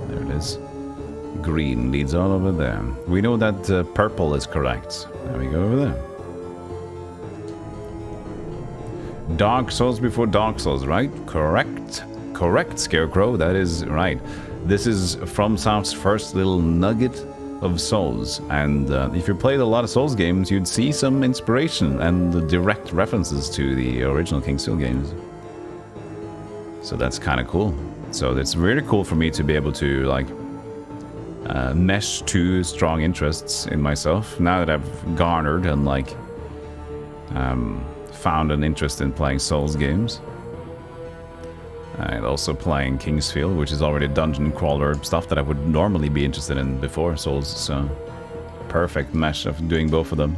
There it is. Green leads all over there. We know that purple is correct. There we go over there. Dark Souls before Dark Souls, right? Correct. Correct, Scarecrow. That is right. This is From Soft's first little nugget of Souls. And if you played a lot of Souls games, you'd see some inspiration and the direct references to the original King Steel games. So that's kind of cool. So it's really cool for me to be able to, like, mesh 2 strong interests in myself. Now that I've garnered and, like, found an interest in playing Souls games. And also playing Kingsfield, which is already dungeon crawler stuff that I would normally be interested in before Souls. So, perfect mesh of doing both of them.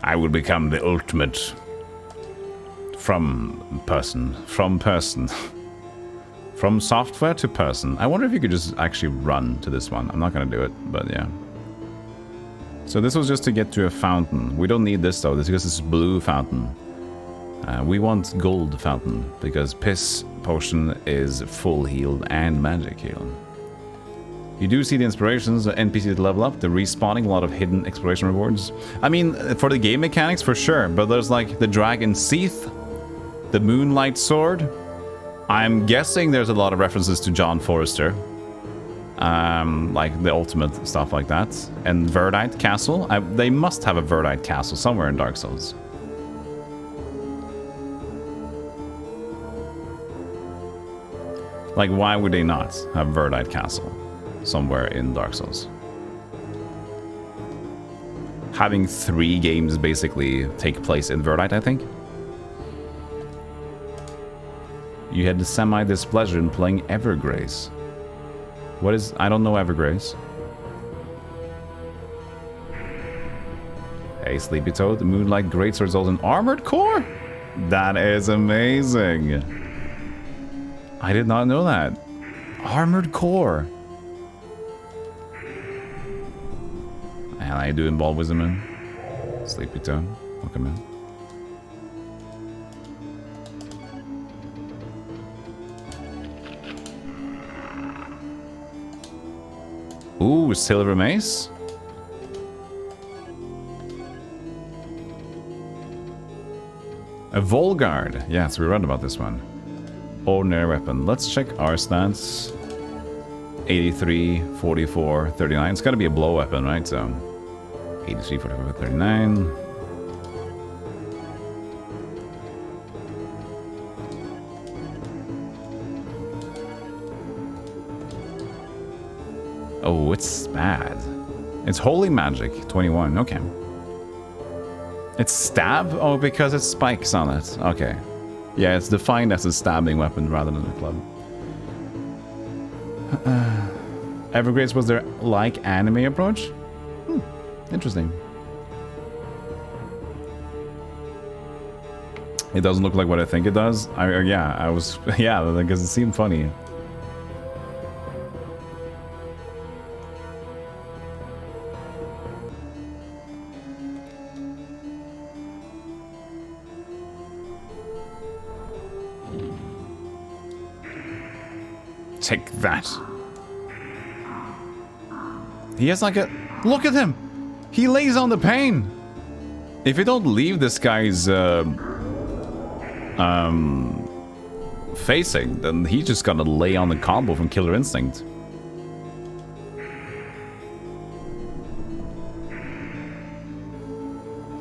I will become the ultimate from person. From software to person. I wonder if you could just actually run to this one. I'm not gonna do it, but yeah. So this was just to get to a fountain. We don't need this though, this is because it's blue fountain. We want gold fountain, because piss potion is full healed and magic healed. You do see the inspirations, the NPCs level up, the respawning, a lot of hidden exploration rewards. I mean, for the game mechanics, for sure, but there's like the Dragon Seath, the Moonlight Sword. I'm guessing there's a lot of references to John Forrester. Like the ultimate stuff like that. And Verdite Castle. They must have a Verdite Castle somewhere in Dark Souls. Like, why would they not have Verdite Castle somewhere in Dark Souls? Having 3 games basically take place in Verdite, I think. You had the semi-displeasure in playing Evergrace. What is... I don't know Evergrace. Hey, Sleepy Toad. The Moonlight Greatsword results in Armored Core? That is amazing. I did not know that. Armored Core. And how you doing, Bald Wisdom Man? Sleepy Toad. Welcome in. Ooh, Silver Mace. A Volguard. Yes, we read about this one. Ordinary weapon. Let's check our stats. 83, 44, 39. It's got to be a blow weapon, right? So 83, 44, 39. Oh, it's bad. It's Holy Magic, 21. Okay. It's stab? Oh, because it's spikes on it. Okay. Yeah, it's defined as a stabbing weapon rather than a club. Evergrace was their like anime approach? Interesting. It doesn't look like what I think it does. Yeah, because it seemed funny. Take that. He has like a... Look at him! He lays on the pain! If you don't leave this guy's... facing, then he's just gonna lay on the combo from Killer Instinct.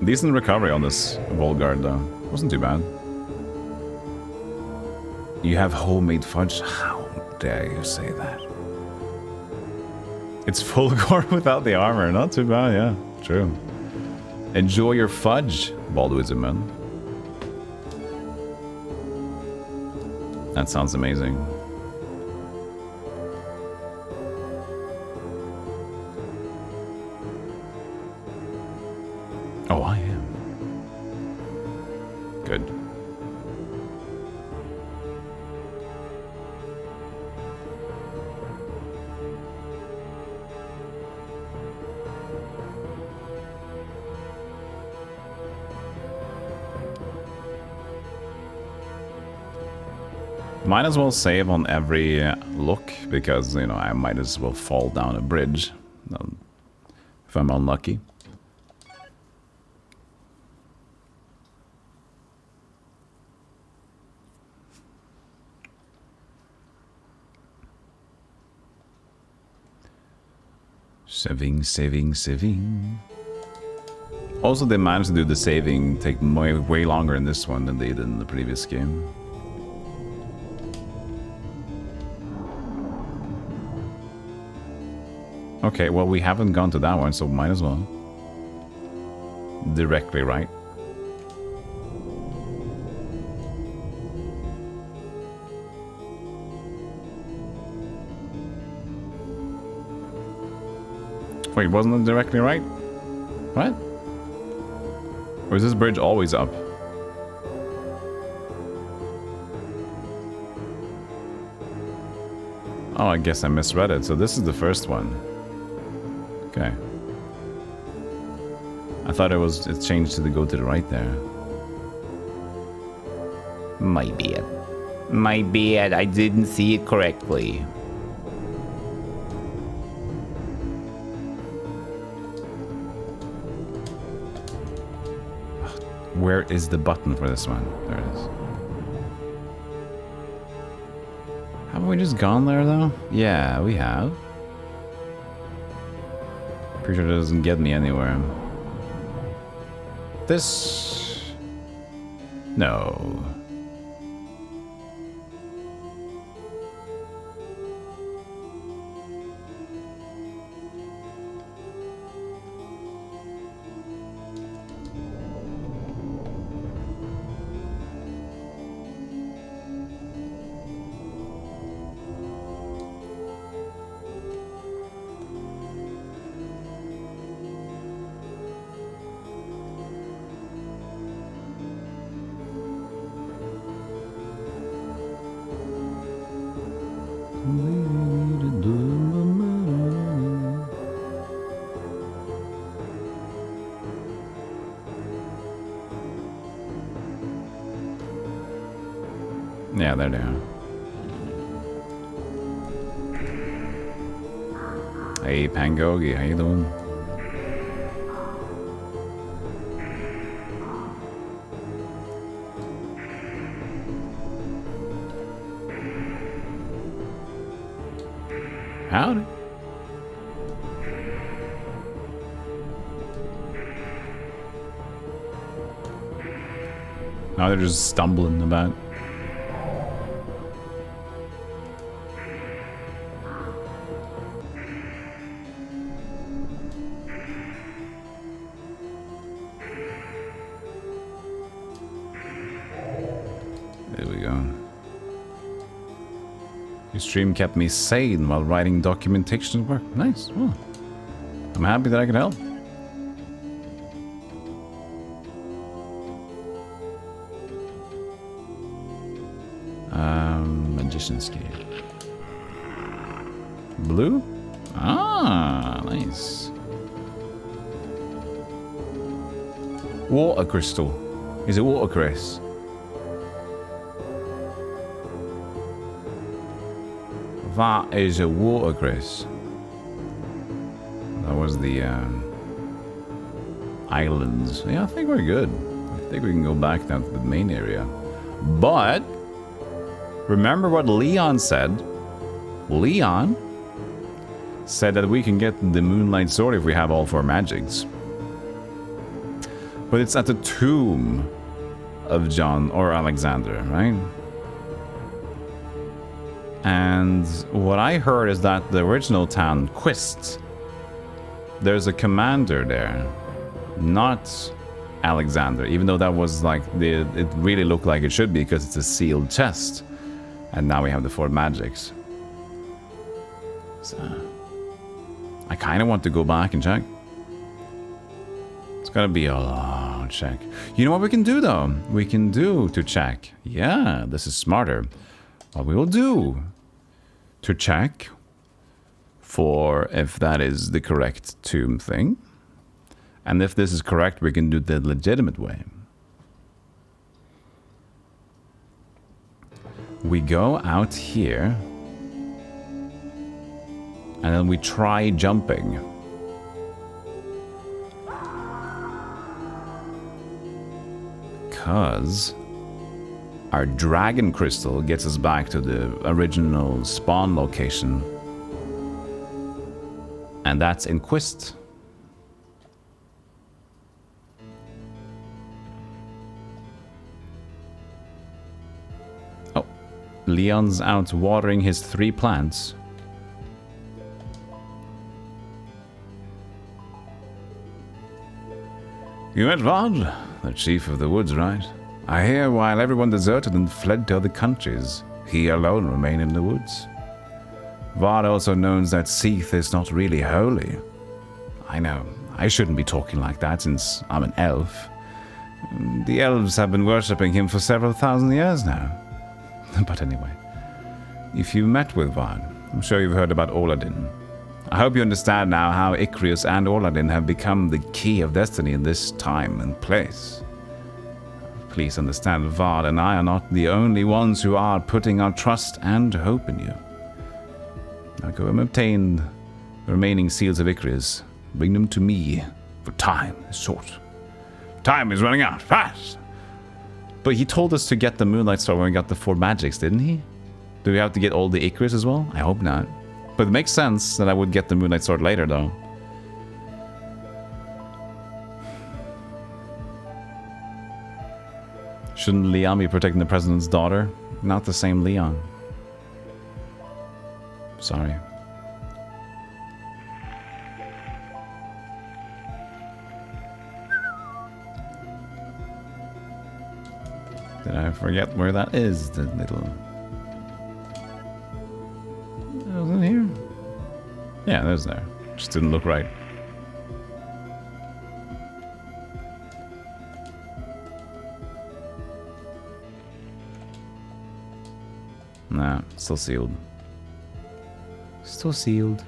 Decent recovery on this Volguard though. Wasn't too bad. You have homemade fudge? How dare you say that? It's full gore without the armor. Not too bad, yeah. True. Enjoy your fudge, Baldwism man. That sounds amazing. Oh, I am. Good. Might as well save on every look, because, you know, I might as well fall down a bridge if I'm unlucky. Saving. Also, they managed to do the saving take way longer in this one than they did in the previous game. Okay, well, we haven't gone to that one, so might as well. Directly right. Wait, wasn't it directly right? What? Or is this bridge always up? Oh, I guess I misread it. So this is the first one. Okay. I thought it changed to the go to the right there. My bad. My bad. I didn't see it correctly. Where is the button for this one? There it is. Haven't we just gone there though? Yeah, we have. Pretty sure it doesn't get me anywhere. This... No. Yeah, there they are. Hey, Pangogi, how you doing? Howdy. Now they're just stumbling about. Stream kept me sane while writing documentation work. Nice. Well, I'm happy that I could help. Magician's key. Blue? Ah, nice. Water crystal. Is it water, Chris? That is a water, Chris. That was the islands. Yeah, I think we're good. I think we can go back down to the main area. But remember what Leon said. Leon said that we can get the Moonlight Sword if we have all 4 magics. But it's at the tomb of John or Alexander, right? And what I heard is that the original town, Quist, there's a commander there, not Alexander, even though that was like, it really looked like it should be because it's a sealed chest. And now we have the 4 magics. So, I kind of want to go back and check. It's gonna be a long check. You know what we can do though? We can do to check. Yeah, this is smarter. What we will do to check for if that is the correct tomb thing. And if this is correct, we can do the legitimate way. We go out here and then we try jumping. Because our dragon crystal gets us back to the original spawn location. And that's in Quist. Oh, Leon's out watering his 3 plants. You met Vod, the chief of the woods, right? I hear while everyone deserted and fled to other countries, he alone remained in the woods. Vard also knows that Seath is not really holy. I know, I shouldn't be talking like that since I'm an elf. The elves have been worshipping him for several thousand years now. But anyway, if you met with Vard, I'm sure you've heard about Oladin. I hope you understand now how Icarus and Oladin have become the key of destiny in this time and place. Please understand, Vard and I are not the only ones who are putting our trust and hope in you. Now go and obtain the remaining seals of Icarus. Bring them to me, for time is short. Time is running out, fast! But he told us to get the Moonlight Star when we got the 4 magics, didn't he? Do we have to get all the Icarus as well? I hope not. But it makes sense that I would get the Moonlight Sword later, though. Shouldn't Leon be protecting the president's daughter? Not the same Leon. Sorry. Did I forget where that is? The little... Was it here? Yeah, there's there. Just didn't look right. Nah, still sealed. Still sealed.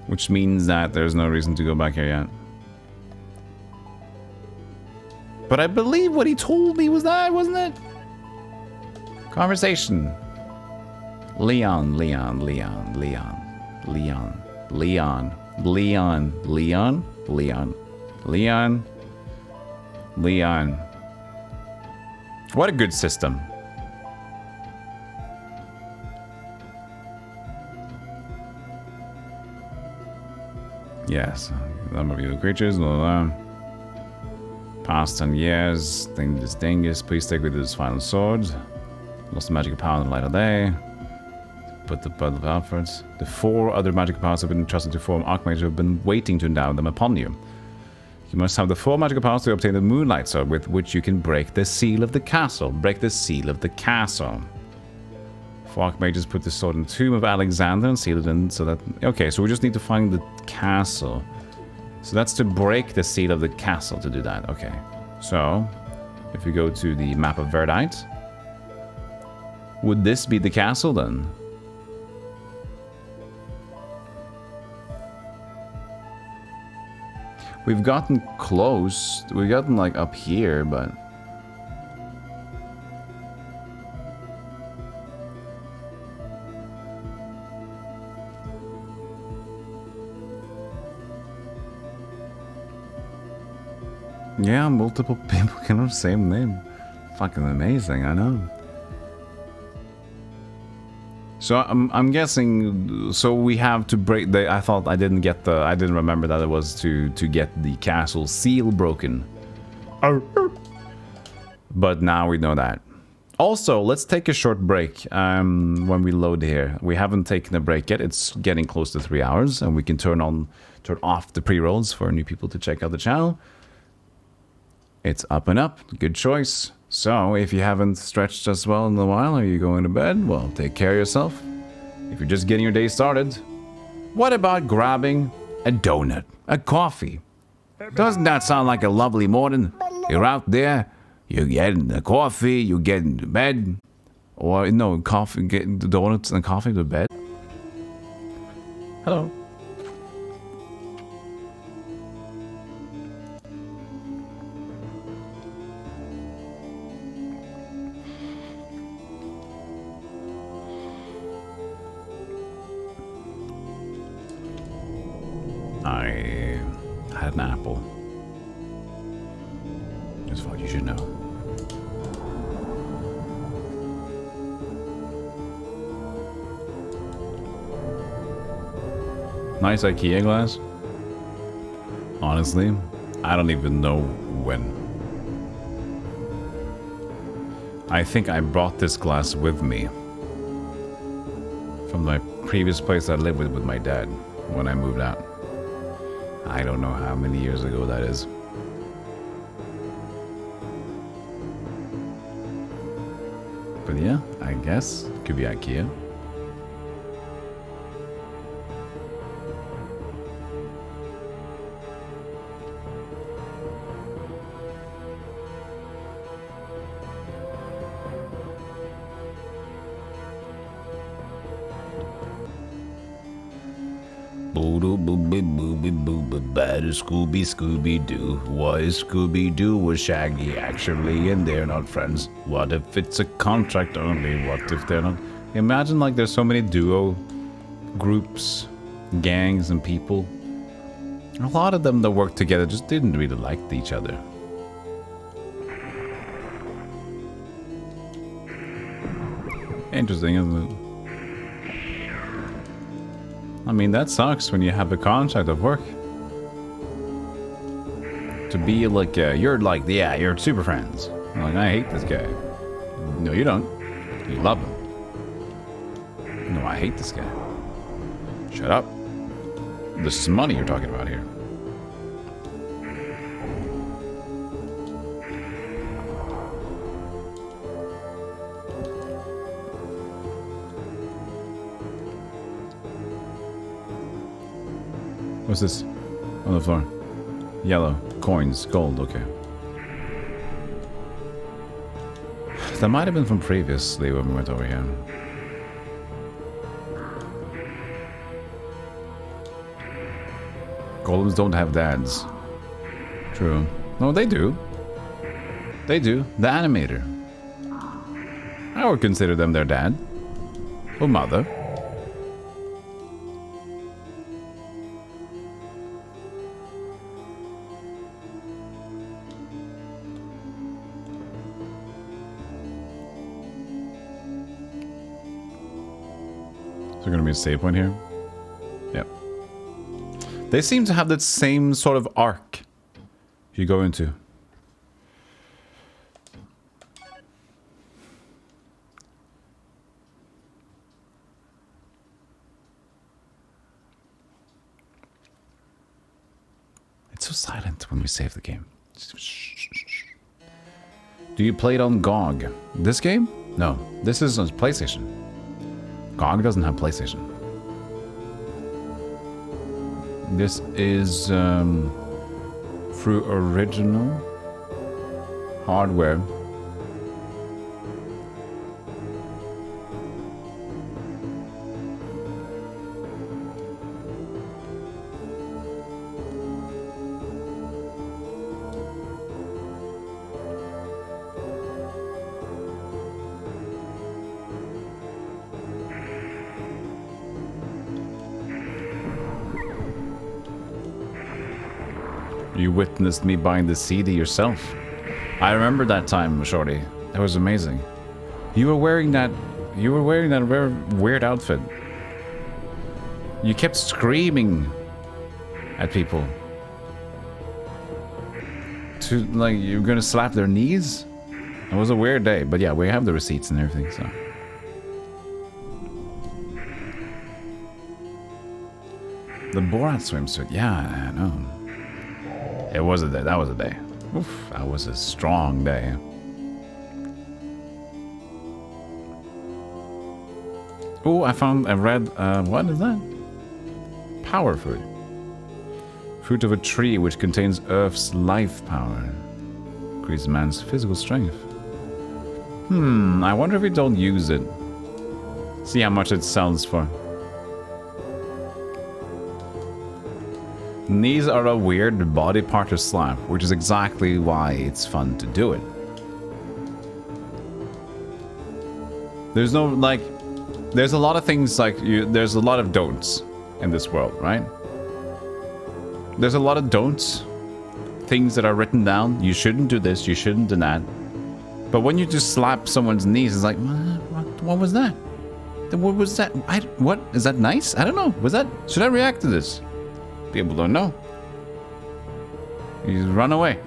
Which means that there's no reason to go back here yet. But I believe what he told me was that, wasn't it? Conversation. Leon, Leon, Leon, Leon, Leon, Leon, Leon, Leon, Leon, Leon, Leon. What a good system. Yes, number of evil creatures, blah, blah, blah. Past 10 years, Dingus Dingus, please stick with his final sword. Lost the magical power in the light of day. Put the blood of Alfred's. The 4 other magical powers have been entrusted to form Archmages who have been waiting to endow them upon you. You must have the 4 magical powers to obtain the Moonlight Sword with which you can break the seal of the castle. Break the seal of the castle. 4 Archmages put the sword in the tomb of Alexander and seal it in so that... Okay, so we just need to find the castle. So that's to break the seal of the castle to do that. Okay. So, if we go to the map of Verdite, would this be the castle then? We've gotten close. We've gotten like up here, but... Yeah, multiple people can have the same name. Fucking amazing, I know. So I'm guessing. So we have to break the. I thought I didn't get the. I didn't remember that it was to get the castle seal broken. But now we know that. Also, let's take a short break when we load here. We haven't taken a break yet. It's getting close to 3 hours, and we can turn off the pre-rolls for new people to check out the channel. It's up and up. Good choice. So, if you haven't stretched as well in a while, are you going to bed? Well, take care of yourself. If you're just getting your day started, what about grabbing a donut, a coffee? Doesn't that sound like a lovely morning? You're out there, you're getting a coffee, you're getting to bed. Or, no, coffee, getting the donuts and coffee to bed. Hello. I had an apple. Just thought you should know. Nice IKEA glass. Honestly, I don't even know when. I think I brought this glass with me from my previous place I lived with my dad when I moved out. I don't know how many years ago that is. But yeah, I guess it could be IKEA. Bad Scooby Scooby Doo. Why is Scooby Doo with Shaggy actually and they're not friends? What if it's a contract only? What if they're not? Imagine like there's so many duo groups, gangs, and people. A lot of them that worked together just didn't really like each other. Interesting, isn't it? I mean, that sucks when you have a contract of work. To be like, you're like, yeah, you're super friends. I'm like, I hate this guy. No, you don't. You love him. No, I hate this guy. Shut up. This is money you're talking about here. What's this? On the floor. Yellow. Coins. Gold. Okay. That might have been from previously when we went over here. Golems don't have dads. True. No, they do. They do. The animator. I would consider them their dad. Or mother. Is there going to be a save point here? Yep. They seem to have that same sort of arc you go into. It's so silent when we save the game. Do you play it on GOG? This game? No. This is on PlayStation. GOG doesn't have PlayStation. This is through original hardware. You witnessed me buying the CD yourself. I remember that time, Shorty. That was amazing. You were wearing that very weird outfit. You kept screaming at people. To like you're gonna slap their knees? It was a weird day, but yeah, we have the receipts and everything, so. The Borat swimsuit, yeah, I know. It was a day. That was a day. Oof, that was a strong day. Oh, I read, what is that? Power fruit. Fruit of a tree which contains Earth's life power. Increases man's physical strength. I wonder if we don't use it. See how much it sells for. Knees are a weird body part to slap, which is exactly why it's fun to do it. There's no, like, there's a lot of things like, there's a lot of don'ts in this world, right? There's a lot of don'ts, things that are written down. You shouldn't do this, you shouldn't do that. But when you just slap someone's knees, it's like, what was that? What was that? What? Is that nice? I don't know. Was that, should I react to this? People don't know. He's run away.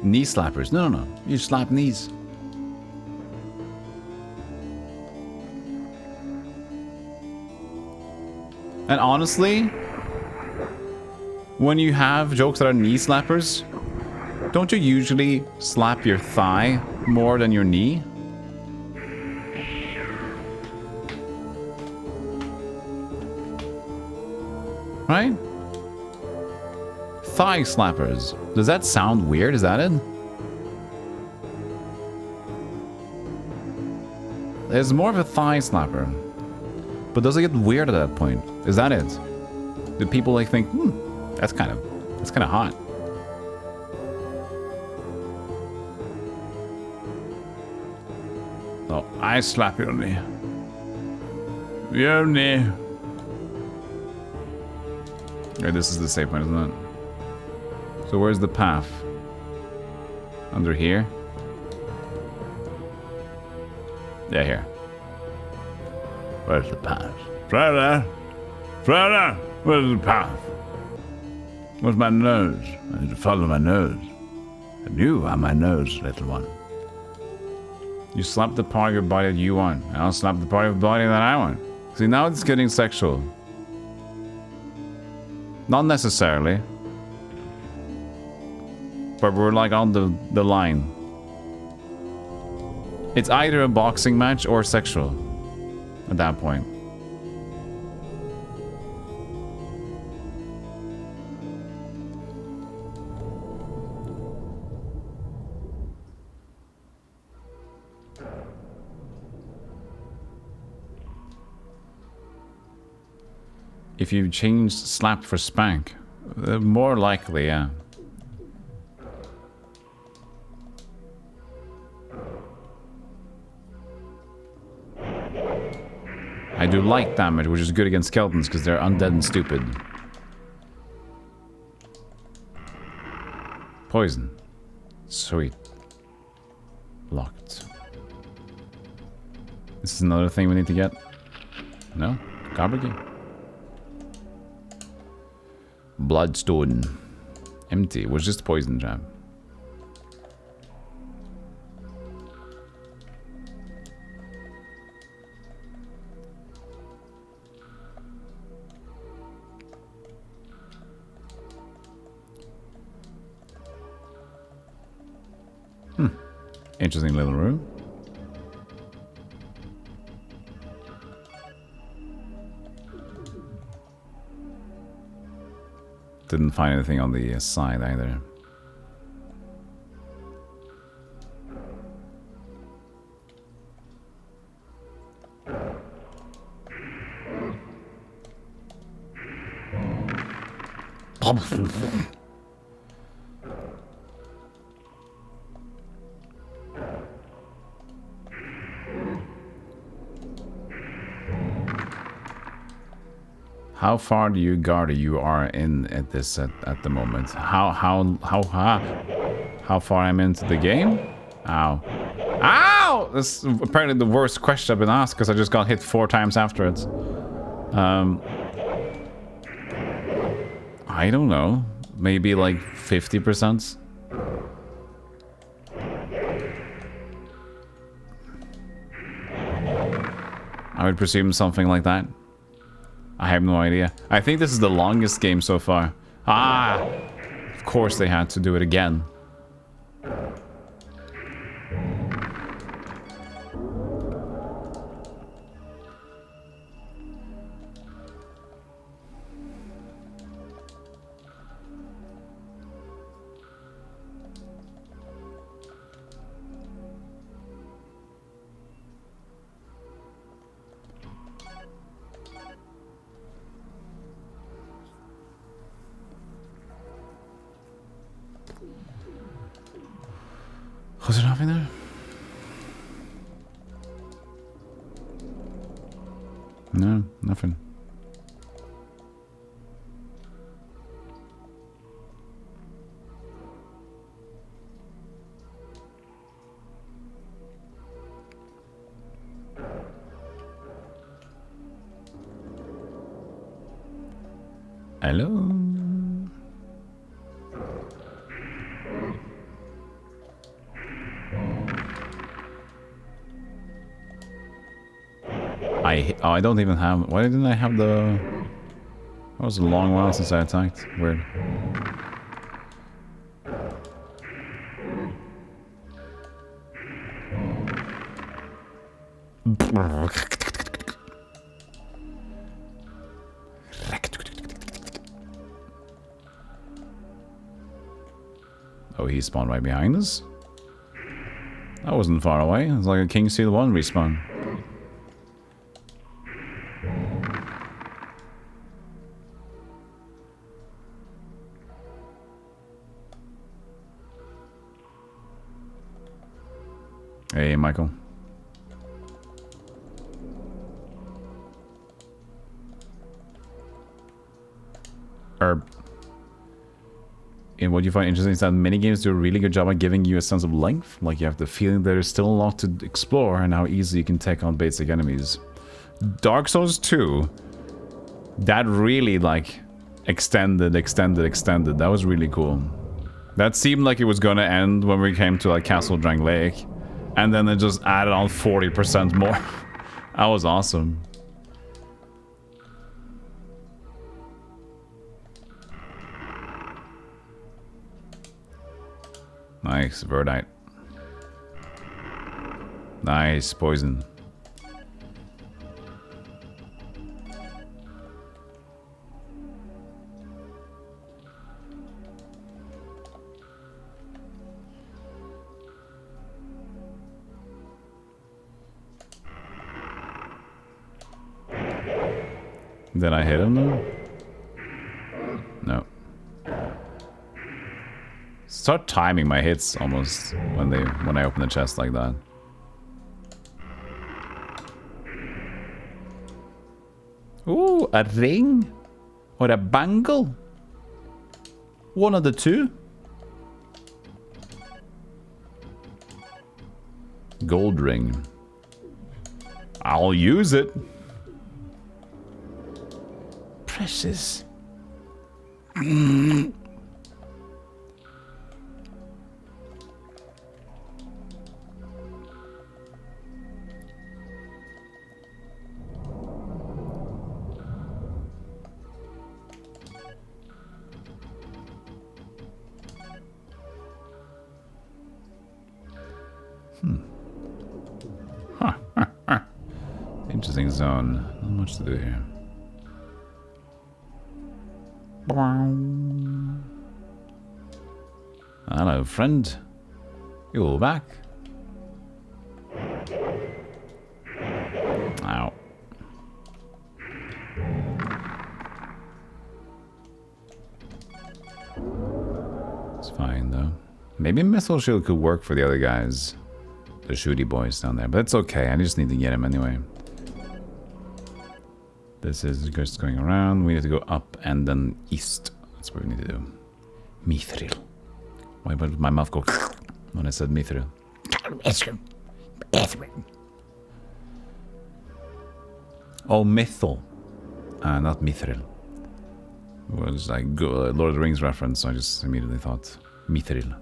Knee slappers. No. You slap knees. And honestly, when you have jokes that are knee slappers, don't you usually slap your thigh more than your knee? Right? Thigh slappers. Does that sound weird? Is that it? It's more of a thigh slapper. But does it get weird at that point? Is that it? Do people like think, that's kind of hot. So I slap your knee. Your knee. Okay, this is the safe one, isn't it? So where's the path? Under here? Yeah, here. Where's the path? Further! Further! Where's the path? Where's my nose? I need to follow my nose. And you are my nose, little one. You slap the part of your body that you want. I'll slap the part of your body that I want. See, now it's getting sexual. Not necessarily. But we're like on the line. It's either a boxing match or sexual at that point. If you change slap for spank, more likely, yeah. I do light damage, which is good against skeletons because they're undead and stupid. Poison. Sweet. Locked. This is another thing we need to get. No? Garbage? Bloodstone. Empty. Was just poison jab. Interesting little room. Didn't find anything on the side either. How far do you guard you are in at this at the moment? How far I'm into the game? Ow. Ow! That's apparently the worst question I've been asked because I just got hit 4 times afterwards. I don't know. Maybe like 50%? I would presume something like that. I have no idea. I think this is the longest game so far. Ah! Of course they had to do it again. Was there nothing there? No, nothing. Hello? I don't even have... Why didn't I have the... That was a long while since I attacked. Weird. Oh, he spawned right behind us? That wasn't far away. It's like a King Seal 1 respawn. Hey, Michael. And what you find interesting is that many games do a really good job at giving you a sense of length. Like you have the feeling there's still a lot to explore and how easy you can take on basic enemies. Dark Souls 2, that really like extended. That was really cool. That seemed like it was gonna end when we came to like Castle Drang Lake. And then it just added on 40% more. That was awesome. Nice, Verdite. Nice, poison. Did I hit him though? No. Start timing my hits almost when I open the chest like that. Ooh, a ring? Or a bangle? One of the two? Gold ring. I'll use it. Precious. Interesting zone. Not much to do here. Hello, friend. You're back. Ow. It's fine, though. Maybe Missile Shield could work for the other guys. The shooty boys down there. But it's okay. I just need to get him anyway. This is just going around. We need to go up and then east. That's what we need to do. Mithril. Why did my mouth go when I said Mithril? Oh, Mythil. Not Mithril. It was like Lord of the Rings reference, so I just immediately thought Mithril.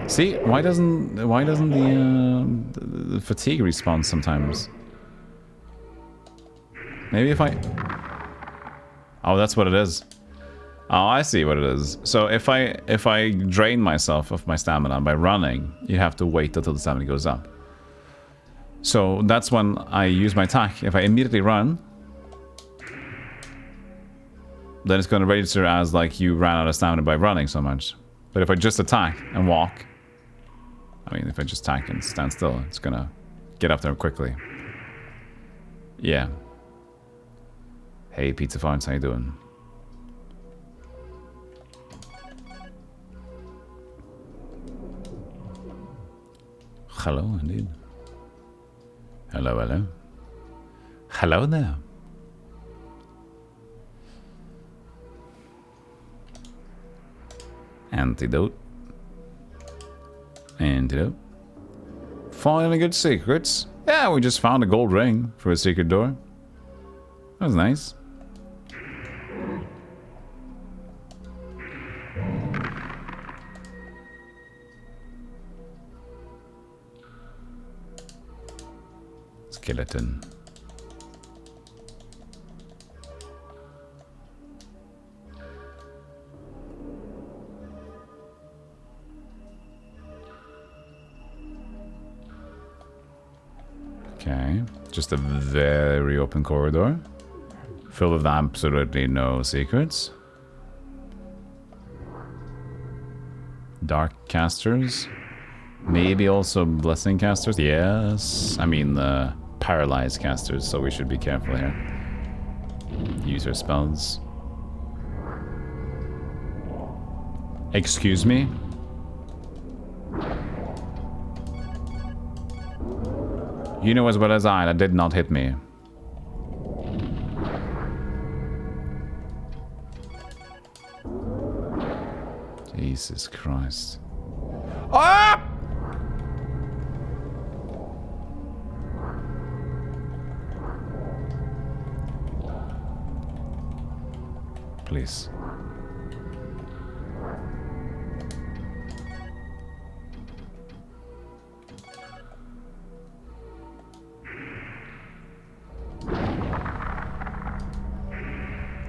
See, why doesn't the fatigue respawn sometimes? Maybe if I... Oh, that's what it is. Oh, I see what it is. So if I drain myself of my stamina by running, you have to wait until the stamina goes up. So that's when I use my attack. If I immediately run, then it's going to register as like you ran out of stamina by running so much. But if I just attack and walk, I mean, if I just attack and stand still, it's going to get up there quickly. Yeah. Hey, Pizza Farms, how you doing? Hello, indeed. Hello, hello. Hello there. Antidote. Antidote. Finally good secrets. Yeah, we just found a gold ring for a secret door. That was nice. Skeleton. Okay, just a very open corridor. Full of absolutely no secrets. Dark casters. Maybe also blessing casters. Yes. I mean, paralyzed casters, so we should be careful here. Use our spells. Excuse me? You know as well as I, that did not hit me. Jesus Christ. Ah! Please.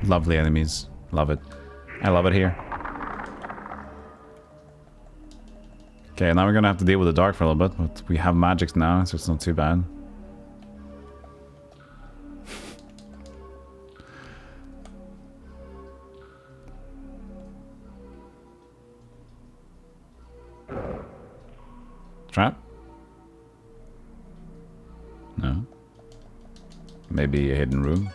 Lovely enemies. Love it. I love it here. Okay, now we're gonna have to deal with the dark for a little bit, but we have magics now, so it's not too bad. Trap? No. Maybe a hidden room?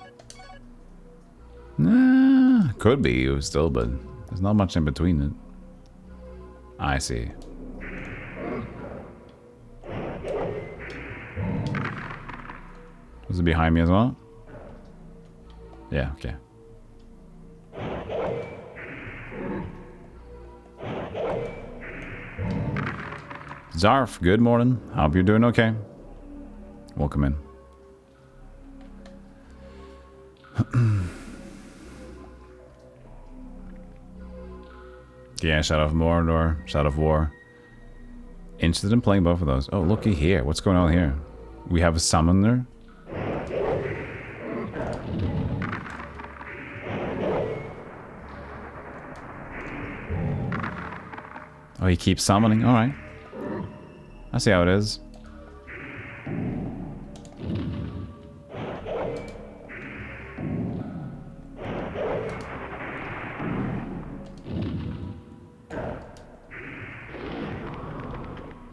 Nah, could be still, but there's not much in between it. I see. Was it behind me as well? Yeah, okay. Zarf, good morning. Hope you're doing okay. Welcome in. Yeah, Shadow of Mordor, Shadow of War. Interested in playing both of those. Oh, looky here. What's going on here? We have a summoner. Oh, he keeps summoning. All right. I see how it is.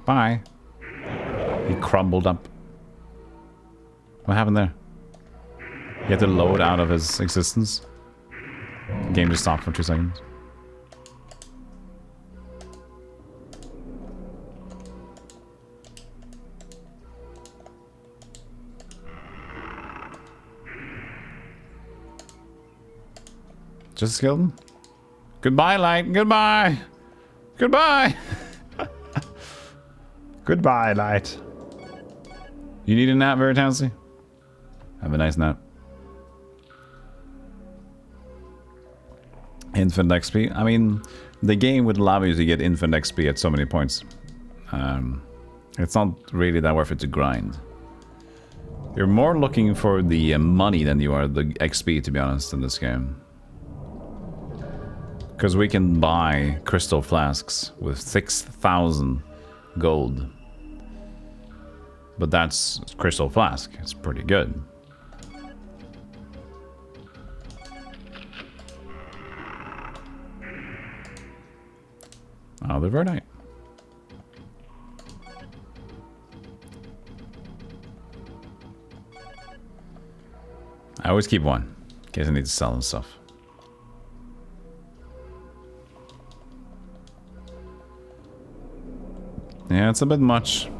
Bye. He crumbled up. What happened there? He had to load out of his existence. The game just stopped for 2 seconds. Just a skeleton? Goodbye, light. Goodbye. Goodbye. Goodbye, light. You need a nap, Veritansy? Have a nice nap. Infinite XP. I mean, the game would allow you to get infinite XP at so many points. It's not really that worth it to grind. You're more looking for the money than you are the XP, to be honest, in this game. Because we can buy crystal flasks with 6,000 gold. But that's crystal flask. It's pretty good. Oh, the Verdite. I always keep one in case I need to sell and stuff. Yeah, it's a bit much.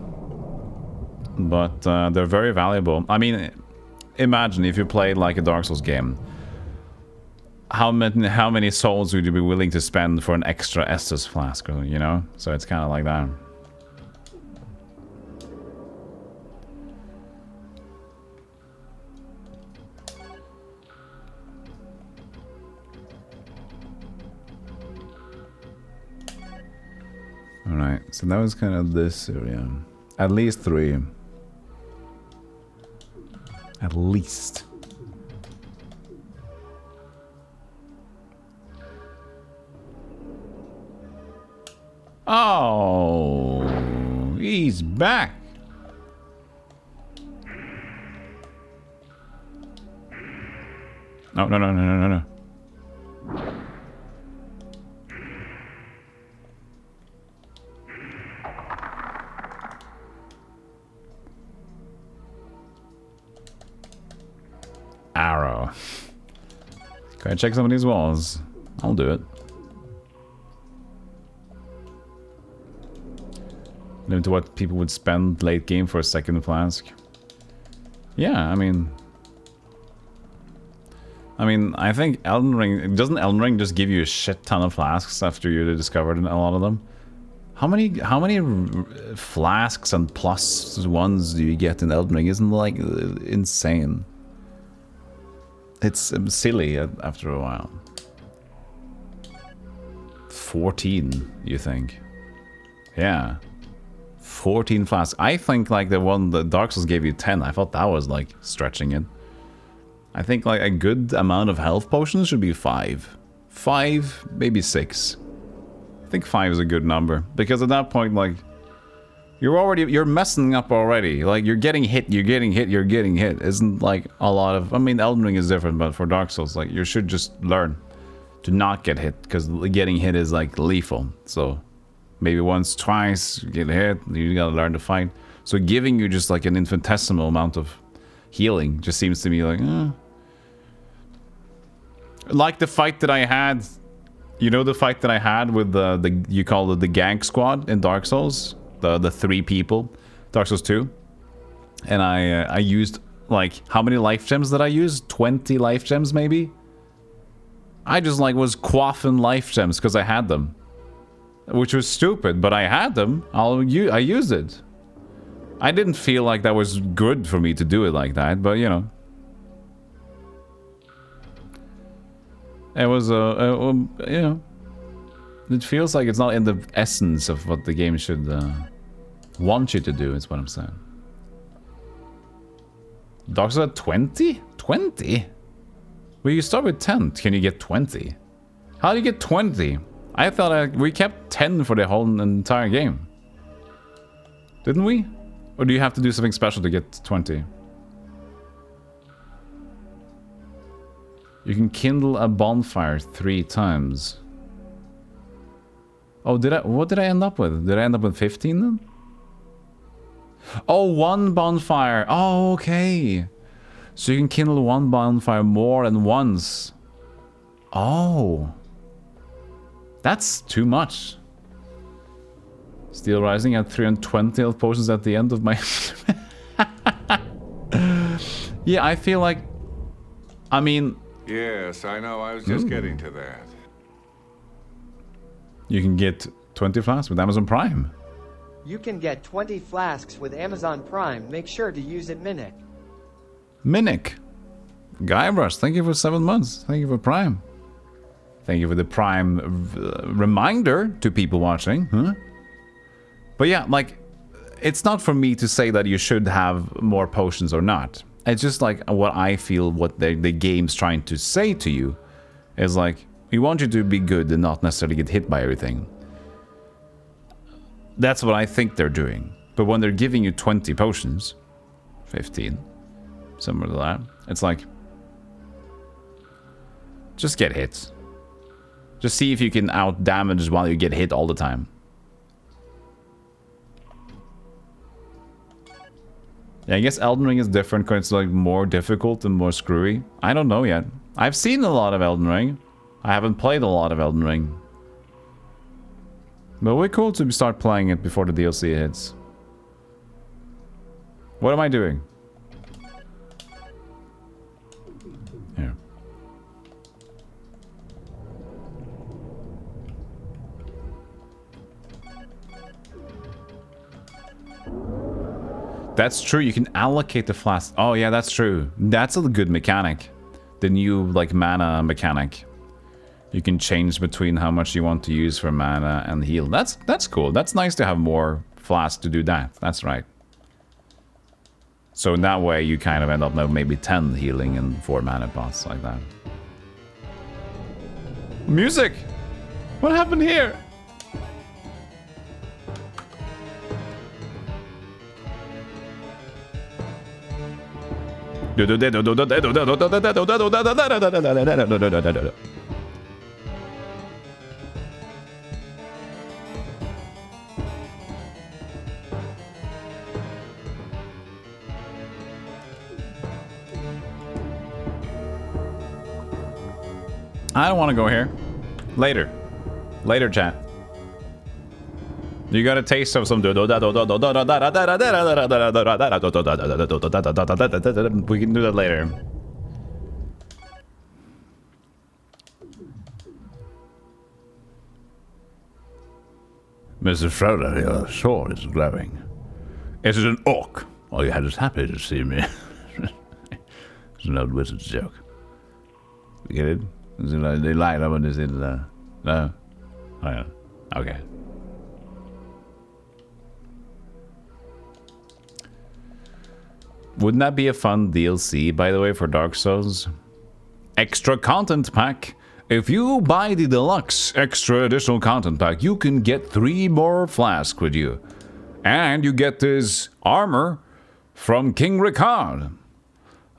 But they're very valuable. I mean, imagine if you played like a Dark Souls game. How many souls would you be willing to spend for an extra Estus flask, you know? So it's kind of like that. Alright, so that was kind of this area. At least 3. At least. Oh, he's back. No, no, no, no, no, no, no. Arrow. Can I check some of these walls? I'll do it. Limited to what people would spend late game for a second flask. Yeah, I mean, I think Elden Ring... Doesn't Elden Ring just give you a shit ton of flasks after you discovered a lot of them? How many flasks and plus ones do you get in Elden Ring? Isn't like insane? It's silly after a while. 14, you think? Yeah. 14 flasks. I think like the one that Dark Souls gave you 10. I thought that was like stretching it. I think like a good amount of health potions should be 5. 5, maybe 6. I think 5 is a good number. Because at that point, like, you're messing up already. Like, you're getting hit, you're getting hit, you're getting hit. Isn't like a lot of... I mean, Elden Ring is different, but for Dark Souls, like, you should just learn to not get hit. Because getting hit is, like, lethal. So, maybe once, twice, you get hit, you gotta learn to fight. So giving you just, like, an infinitesimal amount of healing just seems to me like, Like the fight that I had... You know the fight that I had with the you call it the gank squad in Dark Souls? The 3 people, Dark Souls 2, and I used like how many life gems did I use? 20 life gems maybe. I just like was quaffing life gems because I had them, which was stupid, but I had them. I used it. I didn't feel like that was good for me to do it like that, but you know, it was you know. It feels like it's not in the essence of what the game should want you to do, is what I'm saying. Dark Souls at 20? 20? Well, you start with 10. Can you get 20? How do you get 20? I thought we kept 10 for the whole entire game. Didn't we? Or do you have to do something special to get 20? You can kindle a bonfire 3 times. Oh, what did I end up with? Did I end up with 15 then? Oh, 1 bonfire. Oh, okay. So you can kindle 1 bonfire more than once. Oh. That's too much. Steel Rising at 320 health potions at the end of my... Yeah, I feel like... I mean... Yes, I know. I was just getting to that. You can get 20 flasks with Amazon Prime. You can get 20 flasks with Amazon Prime. Make sure to use it Minic. Minic. Guybrush, thank you for 7 months. Thank you for Prime. Thank you for the Prime reminder to people watching. Huh? But yeah, like, it's not for me to say that you should have more potions or not. It's just like what I feel what the game's trying to say to you is like, we want you to be good and not necessarily get hit by everything. That's what I think they're doing. But when they're giving you 20 potions, 15, somewhere to that, it's like, just get hit. Just see if you can out damage while you get hit all the time. Yeah, I guess Elden Ring is different because it's like more difficult and more screwy. I don't know yet. I've seen a lot of Elden Ring. I haven't played a lot of Elden Ring. But we're cool to start playing it before the DLC hits. What am I doing? Here. That's true, you can allocate the flask. Oh yeah, that's true. That's a good mechanic. The new, like, mana mechanic. You can change between how much you want to use for mana and heal. That's cool. That's nice to have more flasks to do that. That's right. So in that way, you kind of end up with maybe 10 healing and 4 mana pots like that. Music! What happened here? I don't want to go here. Later. Later, chat. You got a taste of some... We can do that later. Mr. Frodo, your sword is glowing. Is it an orc? Or you had us happy to see me? It's an old wizard's joke. You get it? Is it like they light up and is it no? Oh yeah. Okay. Wouldn't that be a fun DLC, by the way, for Dark Souls? Extra content pack. If you buy the deluxe extra additional content pack, you can get 3 more flasks with you. And you get this armor from King Ricard.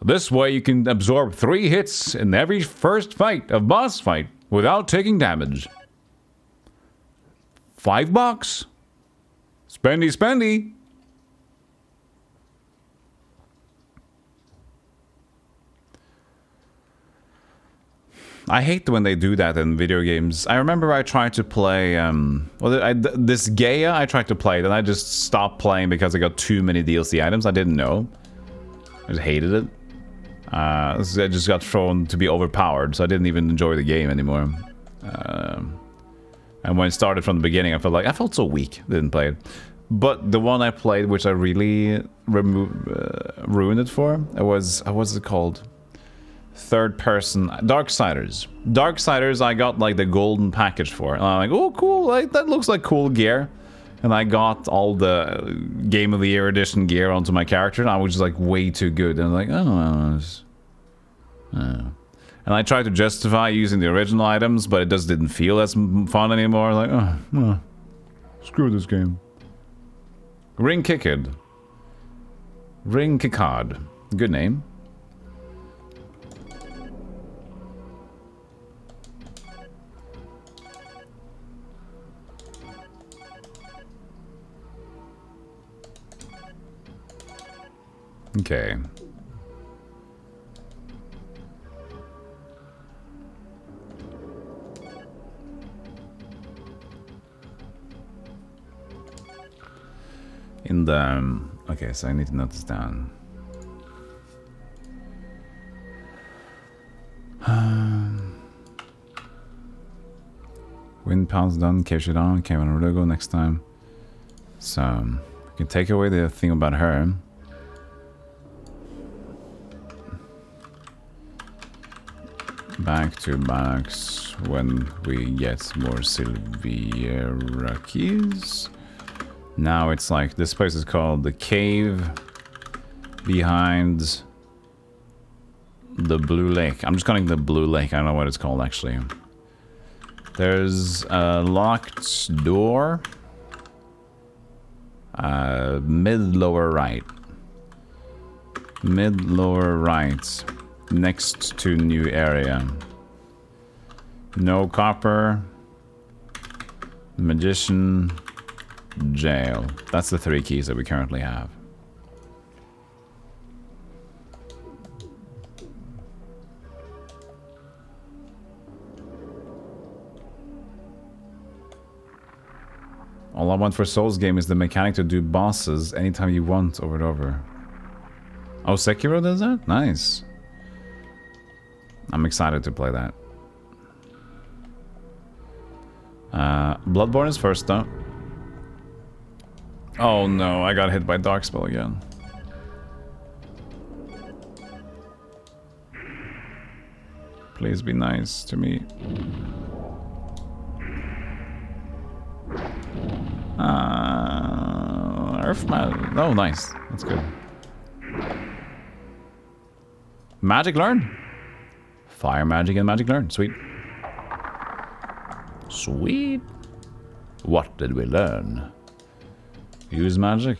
This way you can absorb 3 hits in every first fight of boss fight without taking damage. $5. Spendy, spendy. I hate when they do that in video games. I remember I tried to play, this Gaia I tried to play, then I just stopped playing because I got too many DLC items. I didn't know. I just hated it. I just got thrown to be overpowered, so I didn't even enjoy the game anymore. And when it started from the beginning, I felt so weak. Didn't play it. But the one I played, which I really ruined it for, it was, what's it called? Third person, Darksiders. Darksiders, I got like the golden package for. And I'm like, oh cool, like, that looks like cool gear. And I got all the Game of the Year edition gear onto my character, and I was just like way too good. And I'm like, oh. And I tried to justify using the original items, but it just didn't feel as fun anymore. Like, oh, screw this game. Ring Kickard. Ring Kickard. Good name. Okay. In the... okay, so I need to note this down. Wind pounds done, Kesh it on, came on a go next time. So, we can take away the thing about her. Back to barracks when we get more Silviera keys. Now it's like, this place is called the cave behind the Blue Lake. I'm just calling it the Blue Lake, I don't know what it's called actually. There's a locked door. Mid-lower right. Mid-lower right. Next to new area. No copper. Magician. Jail. That's the 3 keys that we currently have. All I want for Souls game is the mechanic to do bosses anytime you want over and over. Oh, Sekiro does that? Nice. I'm excited to play that. Bloodborne is first though. Oh no, I got hit by Darkspell again. Please be nice to me. Earthman. Oh, nice. That's good. Magic learn. Fire magic and magic learn. Sweet. Sweet. What did we learn? Use magic.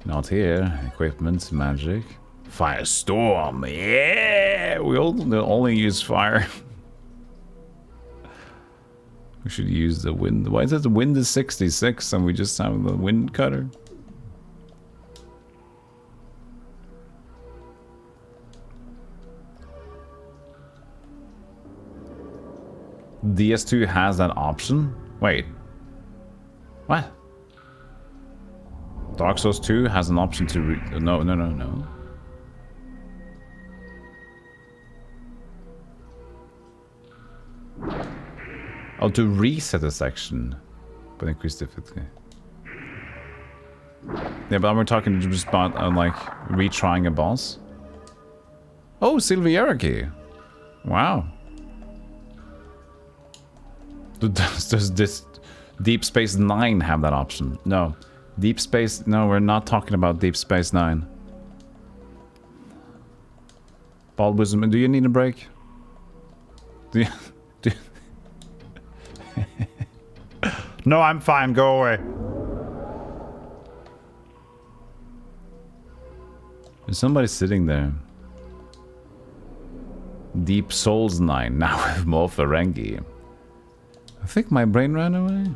Not here. Equipment, magic. Firestorm, yeah! We only use fire. We should use the wind. Why is it the wind is 66 and we just have the wind cutter? DS2 has that option? Wait. What? Dark Souls 2 has an option to no. Oh, to reset a section, but increase difficulty. Yeah, but we're talking just about like retrying a boss. Oh, Silvierarchy. Wow. Does this Deep Space 9 have that option? No. Deep Space... No, we're not talking about Deep Space 9. Bald Wisdom, do you need a break? Do you... No, I'm fine. Go away. There's somebody sitting there. Deep Souls 9, now with Mo Ferengi. I think my brain ran away.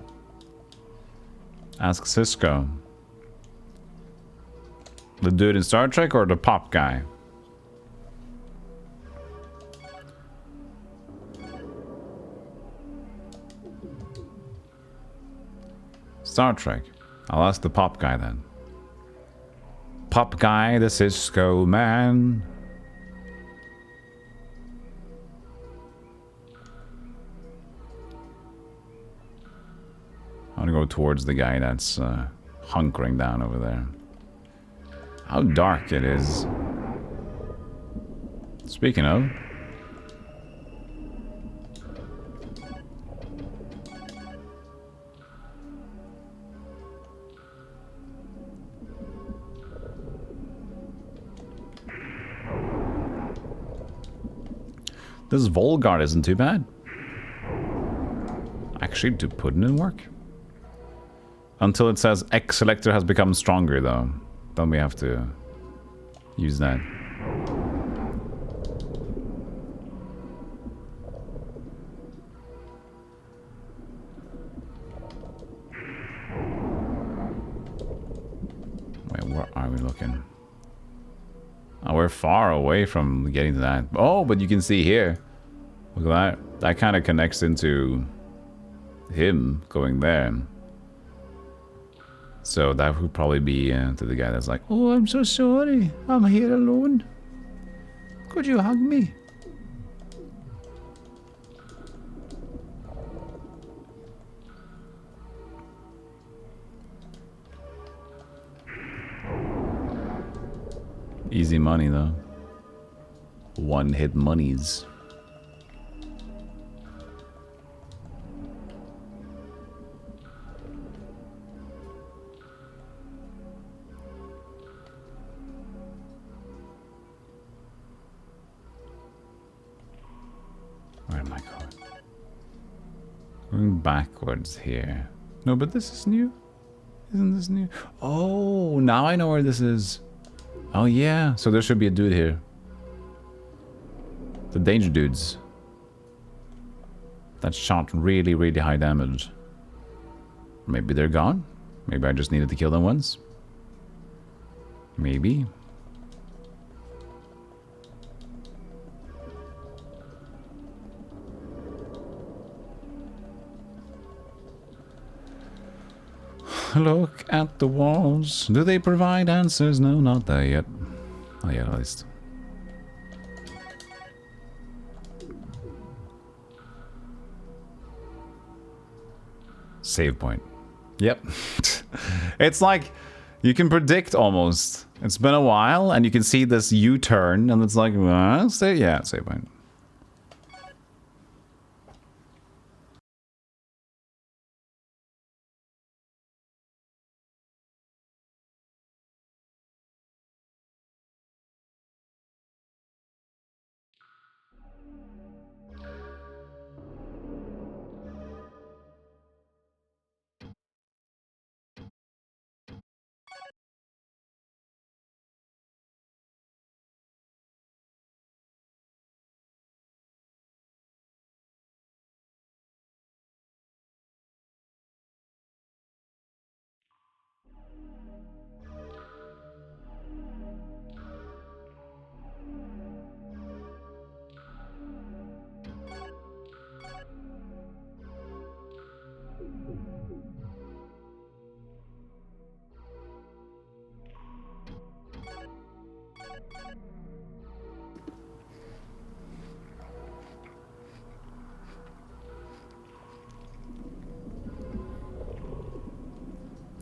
Ask Cisco. The dude in Star Trek or the pop guy? Star Trek. I'll ask the pop guy then. Pop guy, the Cisco man. I'm gonna go towards the guy that's hunkering down over there. How dark it is. Speaking of... This Volgard isn't too bad. Actually, to put it in work. Until it says X selector has become stronger, though. Then we have to use that. Wait, where are we looking? Oh, we're far away from getting to that. Oh, but you can see here. Look at that. That kind of connects into him going there. So that would probably be to the guy that's like, oh, I'm so sorry. I'm here alone. Could you hug me? Easy money, though. One-hit monies. Where am I going? Going backwards here. No, but this is new. Isn't this new? Oh, now I know where this is. Oh yeah, so there should be a dude here. The danger dudes. That shot really, really high damage. Maybe they're gone. Maybe I just needed to kill them once. Maybe. Look at the walls. Do they provide answers? No, not there yet. Not yet, at least. Save point. Yep. It's like you can predict almost. It's been a while, and you can see this U-turn, and it's like, yeah, save point.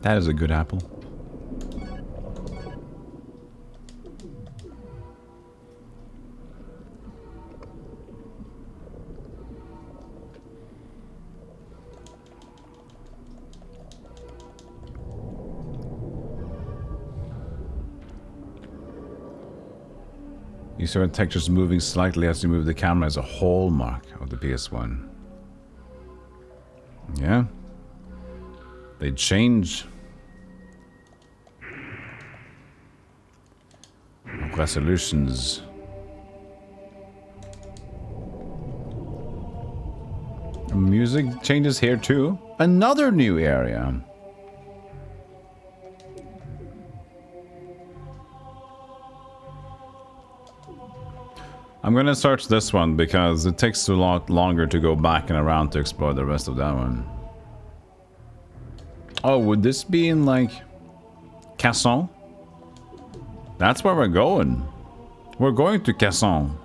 That is a good apple. You saw textures moving slightly as you move the camera as a hallmark of the PS1. Yeah. They change. Resolutions. Music changes here too. Another new area. I'm gonna search this one because it takes a lot longer to go back and around to explore the rest of that one. Oh, would this be in like Casson? That's where we're going. We're going to Casson.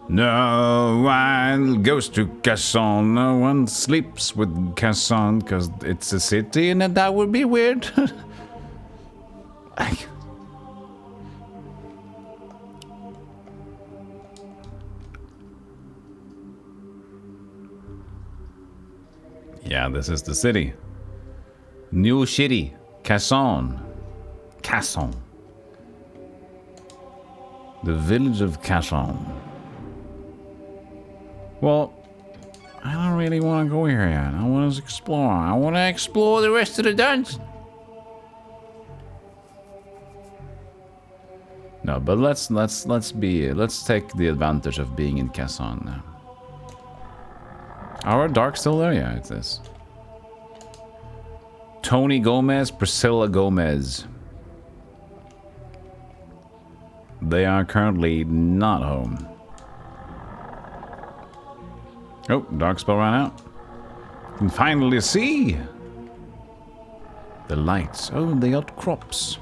No one goes to Casson. No one sleeps with Casson because it's a city and that would be weird. Yeah, this is the city. New city. Casson. Casson. The village of Casson. Well, I don't really want to go here yet. I want to explore. I want to explore the rest of the dungeon. No, but let's take the advantage of being in Casson now. Are Dark still there? Yeah, it's this. Tony Gomez, Priscilla Gomez. They are currently not home. Oh, dark spell ran out. You can finally see the lights. Oh, they got crops.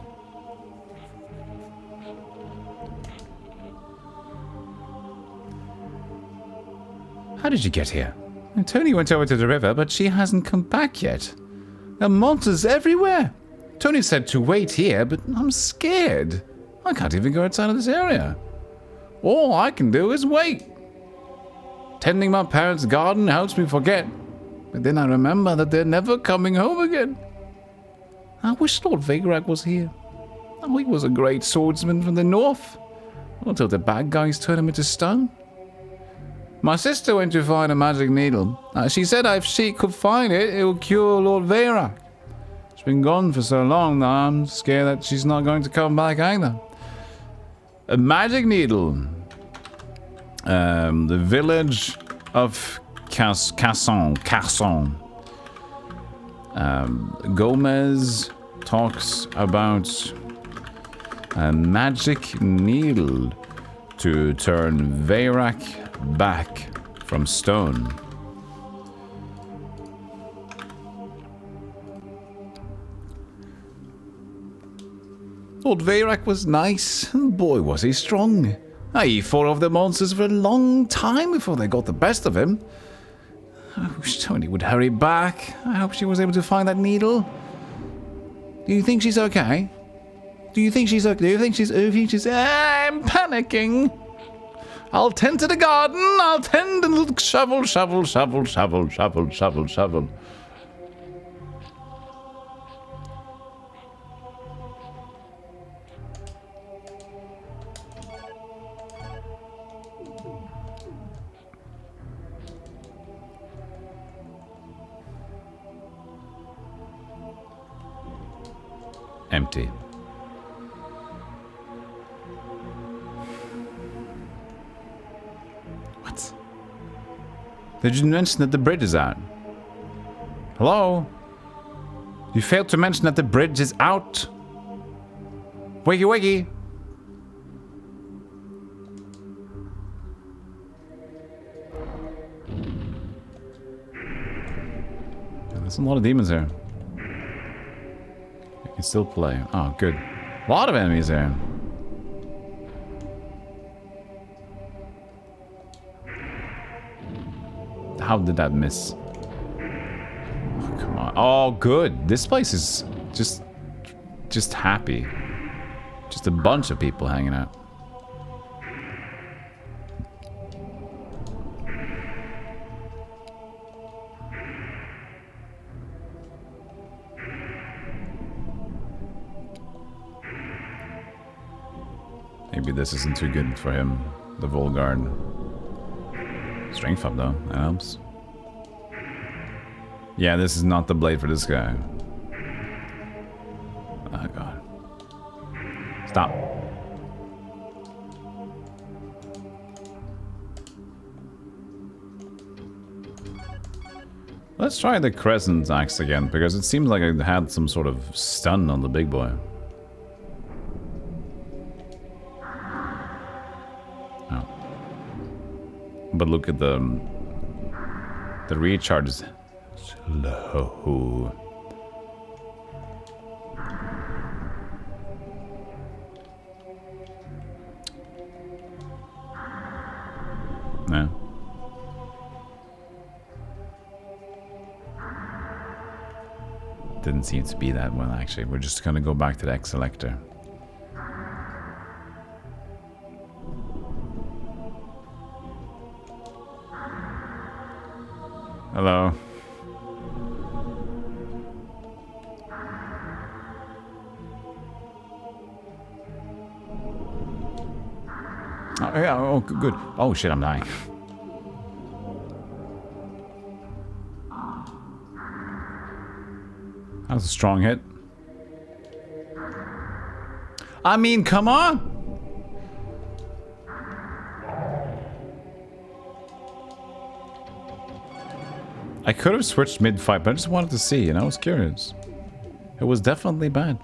How did you get here? And Tony went over to the river, but she hasn't come back yet. There are monsters everywhere. Tony said to wait here, but I'm scared. I can't even go outside of this area. All I can do is wait. Tending my parents' garden helps me forget. But then I remember that they're never coming home again. I wish Lord Vegrak was here. Oh, he was a great swordsman from the north. Until the bad guys turned him into stone. My sister went to find a magic needle. She said if she could find it, it would cure Lord Vegrak. She's been gone for so long that I'm scared that she's not going to come back either. A magic needle. The village of Casson. Gomez talks about a magic needle to turn Vegrak back from stone. Lord Vegrak was nice, and boy was he strong. He fought off the monsters for a long time before they got the best of him. I wish Tony would hurry back. I hope she was able to find that needle. Do you think she's okay? Do you think she's okay? Do you think she's... I'm panicking. I'll tend to the garden. I'll tend and look shovel. Empty. What? Did you mention that the bridge is out? Hello? You failed to mention that the bridge is out. Wiggy wiggy. There's a lot of demons here. I can still play. Oh, good. A lot of enemies here. How did that miss? Oh, come on. Oh, good. This place is just happy. Just a bunch of people hanging out. Maybe this isn't too good for him, the Volgard. Strength up though, that helps. Yeah, this is not the blade for this guy. Oh god. Stop. Let's try the crescent axe again, because it seems like I had some sort of stun on the big boy. But look at the recharge is slow. No. Didn't seem to be that one actually. We're just gonna go back to the X selector. Hello. Oh, yeah, oh, good. Oh, shit, I'm dying. That was a strong hit. I mean, come on! I could have switched mid-fight, but I just wanted to see, and I was curious. It was definitely bad.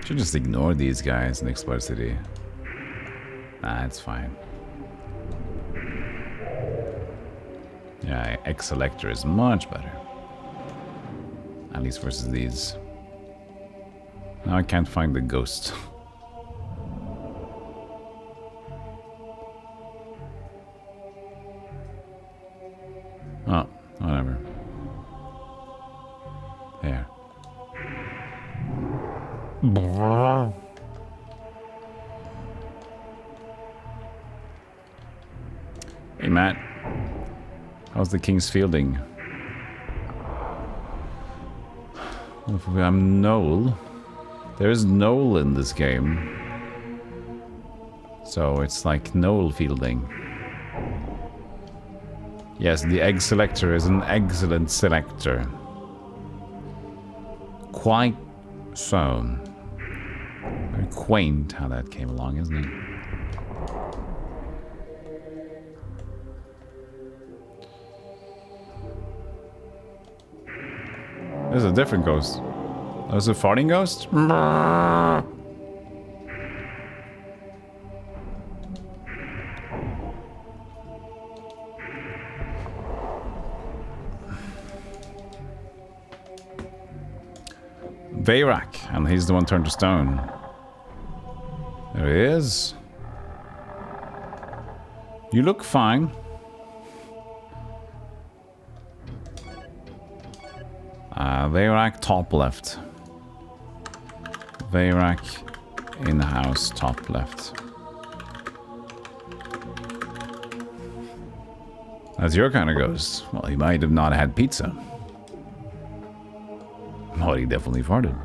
Should just ignore these guys in Explore City. Nah, it's fine. Yeah, X Selector is much better. At least versus these. Now I can't find the ghost. Oh, whatever. There. Hey Matt, how's the King's fielding? I'm Noel. There is Noel in this game, so it's like Noel fielding. Yes, the egg selector is an excellent selector. Quite so. Very quaint how that came along, isn't it? There's a different ghost. There's a farting ghost? Veyrak, and he's the one turned to stone. There he is. You look fine. Veyrak top left. Veyrak in the house top left. That's your kind of ghost. Well, he might have not had pizza. Well, he definitely farted.